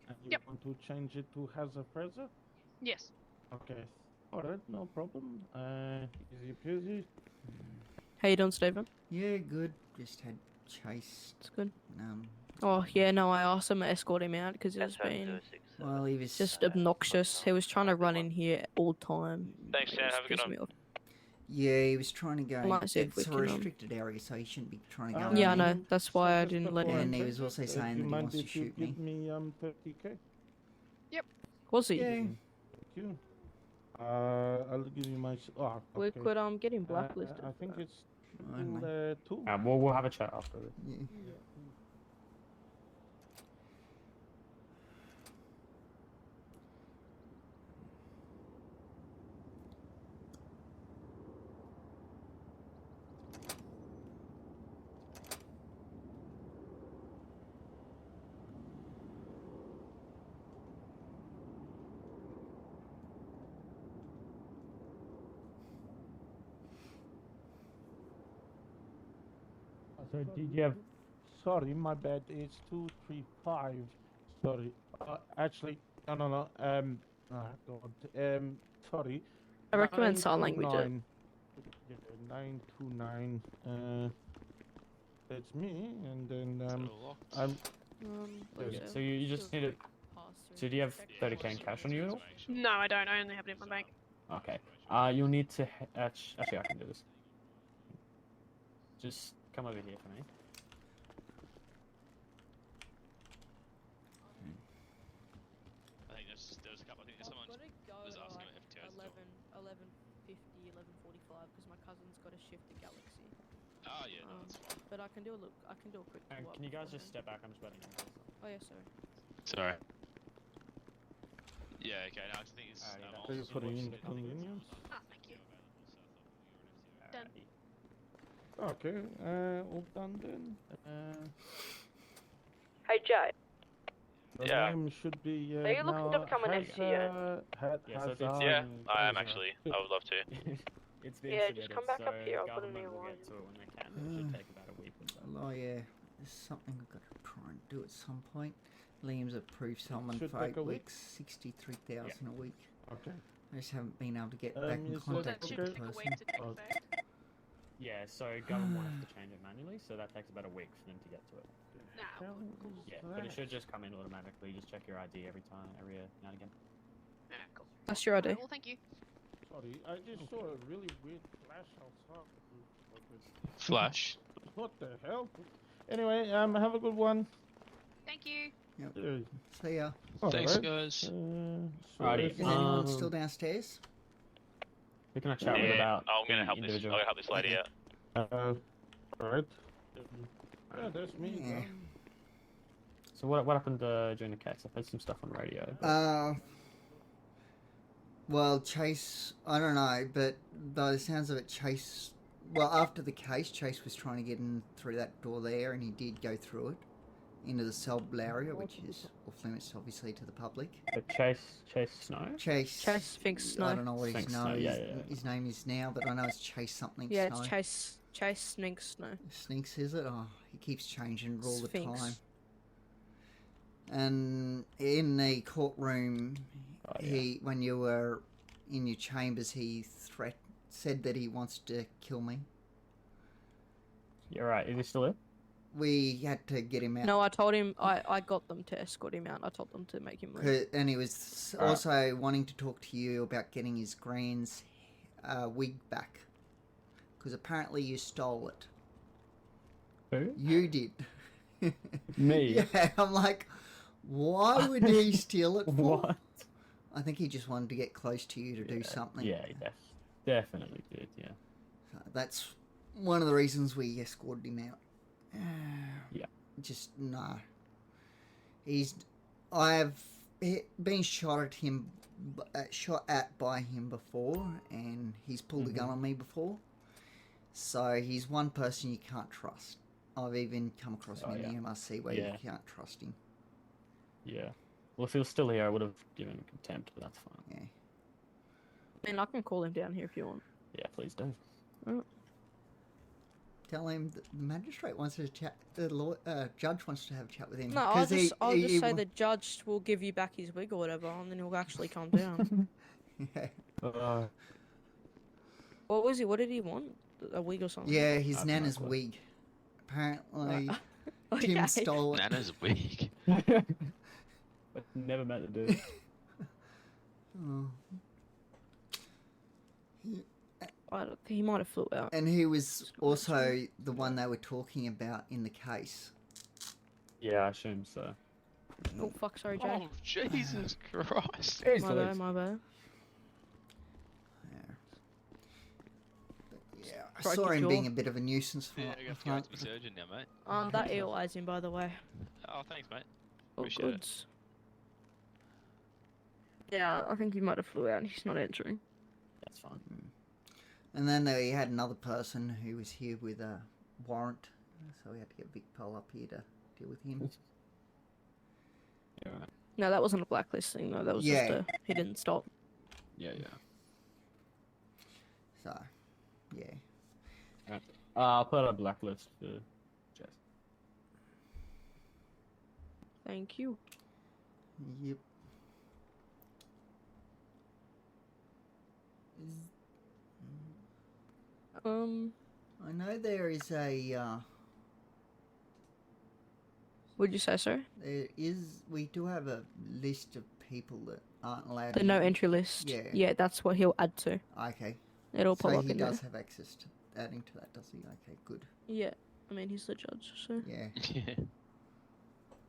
and you want to change it to Hazel Fraser? Yes. Okay. All right, no problem. Easy peasy. How you doing, Stephen? Yeah, good. Just had chased. It's good. Um, Oh, yeah, no, I asked him to escort him out because he was being well, he was just obnoxious. He was trying to run in here all the time. Thanks, Sam. Have a good one. Yeah, he was trying to go. Might see if we It's a can, restricted area, so he shouldn't be trying to go. Yeah, I in. know. That's why I didn't let him. And he was also saying that he wants to shoot me. Give me 30k. Yep. Was he? Yeah. Thank you. I'll give you my. Oh, We okay. could get him blacklisted. I think it's I don't know. 2. We'll have a chat after this. Yeah. So did you have? Sorry, my bad. It's 235. Sorry. Actually, no. God. Sorry. I recommend sign language. 929. That's me, and then I'm. So you just need it. So do you have 30k in cash on you at all? No, I don't. I only have it in my bank. Okay. You'll need to. Actually, I can do this. Just come over here for me. I think there was a couple. I think someone was asking about FTOs as well. 11:50, 11:45 because my cousin's got a shift at Galaxy. Oh yeah, no, that's fine. But I can do a look. I can do a quick. Can you guys just step back? I'm just about to get this. Oh yeah, sorry. Sorry. Yeah, okay, no, I think it's... So you put it in the convenience. Ah, thank you. Done. Okay. All done then. Hey, Jay. The Yeah. name should be. Are you looking to become an FTO? Yeah, I am actually. I would love to. It's been Yeah, submitted, just come back so up here. I'll put it in government your will line. get to it when they can. It should take about a week or so. Oh yeah. There's something I've got to try and do at some point. Liam's approved someone Should for take 8 a week. weeks, 63,000 a week. Okay. I just haven't been able to get back in is that contact with the okay? person. Yeah, so government wants to change it manually, so that takes about a week for them to get to it. Yeah, but it should just come in automatically. Just check your ID every now and again. That's your ID. Well, thank you. Sorry, I just saw a really weird flash outside. Flash? What the hell? Anyway, have a good one. Thank you. Yep. See ya. Thanks, guys. Alrighty. Is anyone still downstairs? We can chat with about. I'm gonna the help this. I'm individual. gonna help this lady out. Alright. Yeah, that's me. Yeah. So what happened during the case? I've heard some stuff on radio. but- Well, Chase, I don't know, but by the sounds of it, Chase, well, after the case, Chase was trying to get in through that door there, and he did go through it into the cell area, which is off limits, obviously, to the public. Chase Snow. Chase Sphinx Snow. I don't know what Sphinx his Snow, name, yeah. his name is now, but I know it's Chase something. Yeah, Snow. it's Chase Sphinx Snow. Sphinx, is it? Oh, he keeps changing it all the Sphinx. time. And in the courtroom, when you were in your chambers, he said that he wants to kill me. You're right. Is he still there? We had to get him out. No, I told him. I got them to escort him out. I told them to make him leave. And he was also wanting to talk to you about getting his grand's wig back. Because apparently you stole it. Who? You did. Me? Yeah, I'm like, why would he steal it for? What? I think he just wanted to get close to you to do something. Yeah, he definitely did. Yeah. So that's one of the reasons we escorted him out. Yeah. Just no. I've been shot at by him before, and he's pulled a gun on me before. So he's one person you can't trust. I've even come across him in the MRC where you can't trust him. Yeah. Well, if he was still here, I would have given him contempt, but that's fine. Yeah. I mean, I can call him down here if you want. Yeah, please do. Tell him that the magistrate wants to chat. The judge wants to have a chat with him. No, I'll just say the judge will give you back his wig or whatever, and then he'll actually calm down. Yeah. What was he? What did he want? A wig or something? Yeah, his Nana's wig. Apparently, Tim Okay. stole it. Nana's wig. Never met the dude. Oh. He might have flew out. And he was also the one they were talking about in the case. Yeah, I assume so. Oh fuck! Sorry, Jay. Oh, Jesus Christ. My bad. My bad. Yeah, I Broke saw your him jaw. being a bit of a nuisance for Yeah, I have to go to the surgeon now, mate. That EOI's him, by the way. Oh, thanks, mate. Oh, Appreciate it. goods. Yeah, I think he might have flew out and he's not answering. That's fine. And then they had another person who was here with a warrant, so we had to get Vic Pole up here to deal with him. Yeah, right. No, that wasn't a blacklist thing though. That was just a he didn't stop. Yeah. So, yeah. Right. I'll put a blacklist for Jess. Thank you. Yep. I know there is a. Would you say so? There is. We do have a list of people that aren't allowed. The to no entry list. Yeah. Yeah, that's what he'll add to. Okay. It'll pop so up he in does there. have access to adding to that, does he? Okay, good. Yeah, I mean he's the judge, so Yeah. Yeah.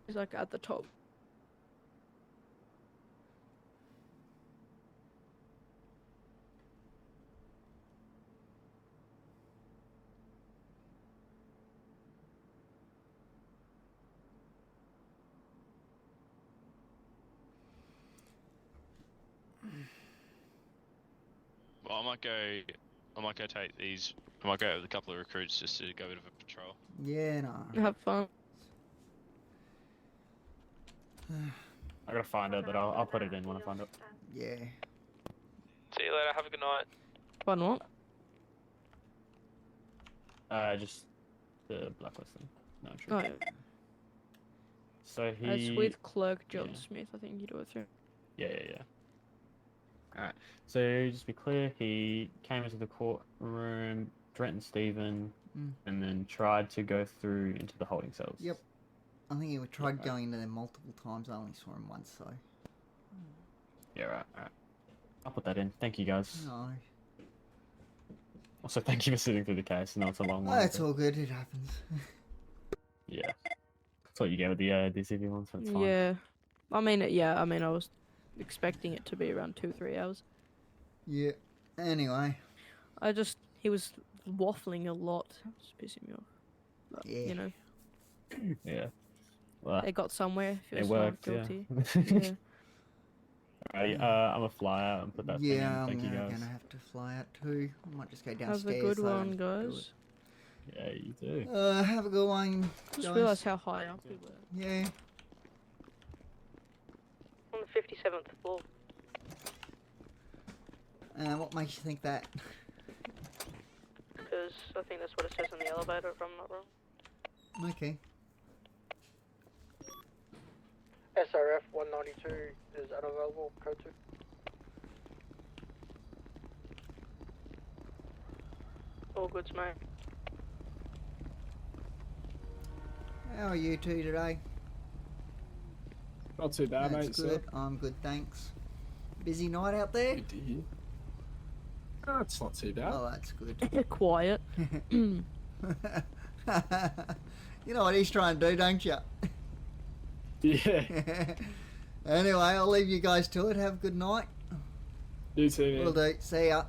he's like at the top. Well, I might go take these. I might go with a couple of recruits just to go a bit of a patrol. Yeah, no. Have fun. I gotta find it, but I'll put it in when I find it. Yeah. See you later. Have a good night. Fun what? Just the blacklisting. No, Oh, true. yeah. So he. It's with clerk John yeah. Smith. I think you do it through. Yeah. Alright. So just to be clear, he came into the courtroom, threatened Stephen, Mm. and then tried to go through into the holding cells. Yep. I think he tried going into there multiple times. I only saw him once, so. Yeah, right. I'll put that in. Thank you, guys. No. Also, thank you for sitting through the case. I know it's a long one. Oh, it's but- all good. It happens. Yeah. That's what you get with the DCV one, so it's fine. Yeah. I mean, I was expecting it to be around 2-3 hours. Yeah. Anyway. He was waffling a lot. It's pissing me off. But, Yeah. You know, Yeah. Well, they got somewhere. If it it's not worked, guilty. yeah. Yeah. Alright, I'm a flyer and put that thing in. Yeah, I'm Thank you, guys. gonna have to fly out too. I might just go Have downstairs. a good so I one, don't do guys. Yeah, you do. it. Have a good one. Just guys. realised how high up we were. Yeah. On the 57th floor. What makes you think that? Because I think that's what it says in the elevator, if I'm not wrong. Okay. SRF 192 is unavailable. Code 2. All goods, mate. How are you two today? Not too bad, That's mate. good. I'm good, thanks. Busy night out there? Good to hear. Oh, it's not too bad. Oh, that's good. Quiet. You know what he's trying to do, don't you? Yeah. Anyway, I'll leave you guys to it. Have a good night. You too, man. Will do. See ya.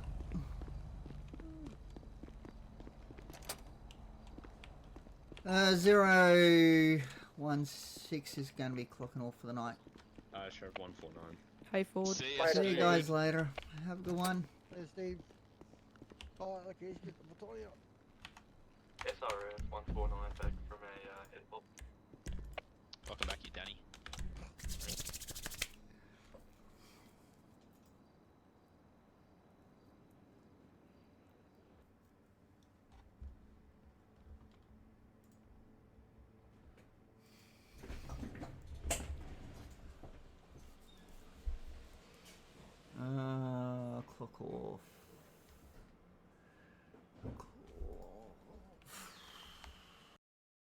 Uh, 016 is going to be clocking off for the night. Sheriff 149. Pay forward. See you guys later. Have a good one. There's Steve. Oh, okay, he's getting the battalion. SRF 149 back from a head pop.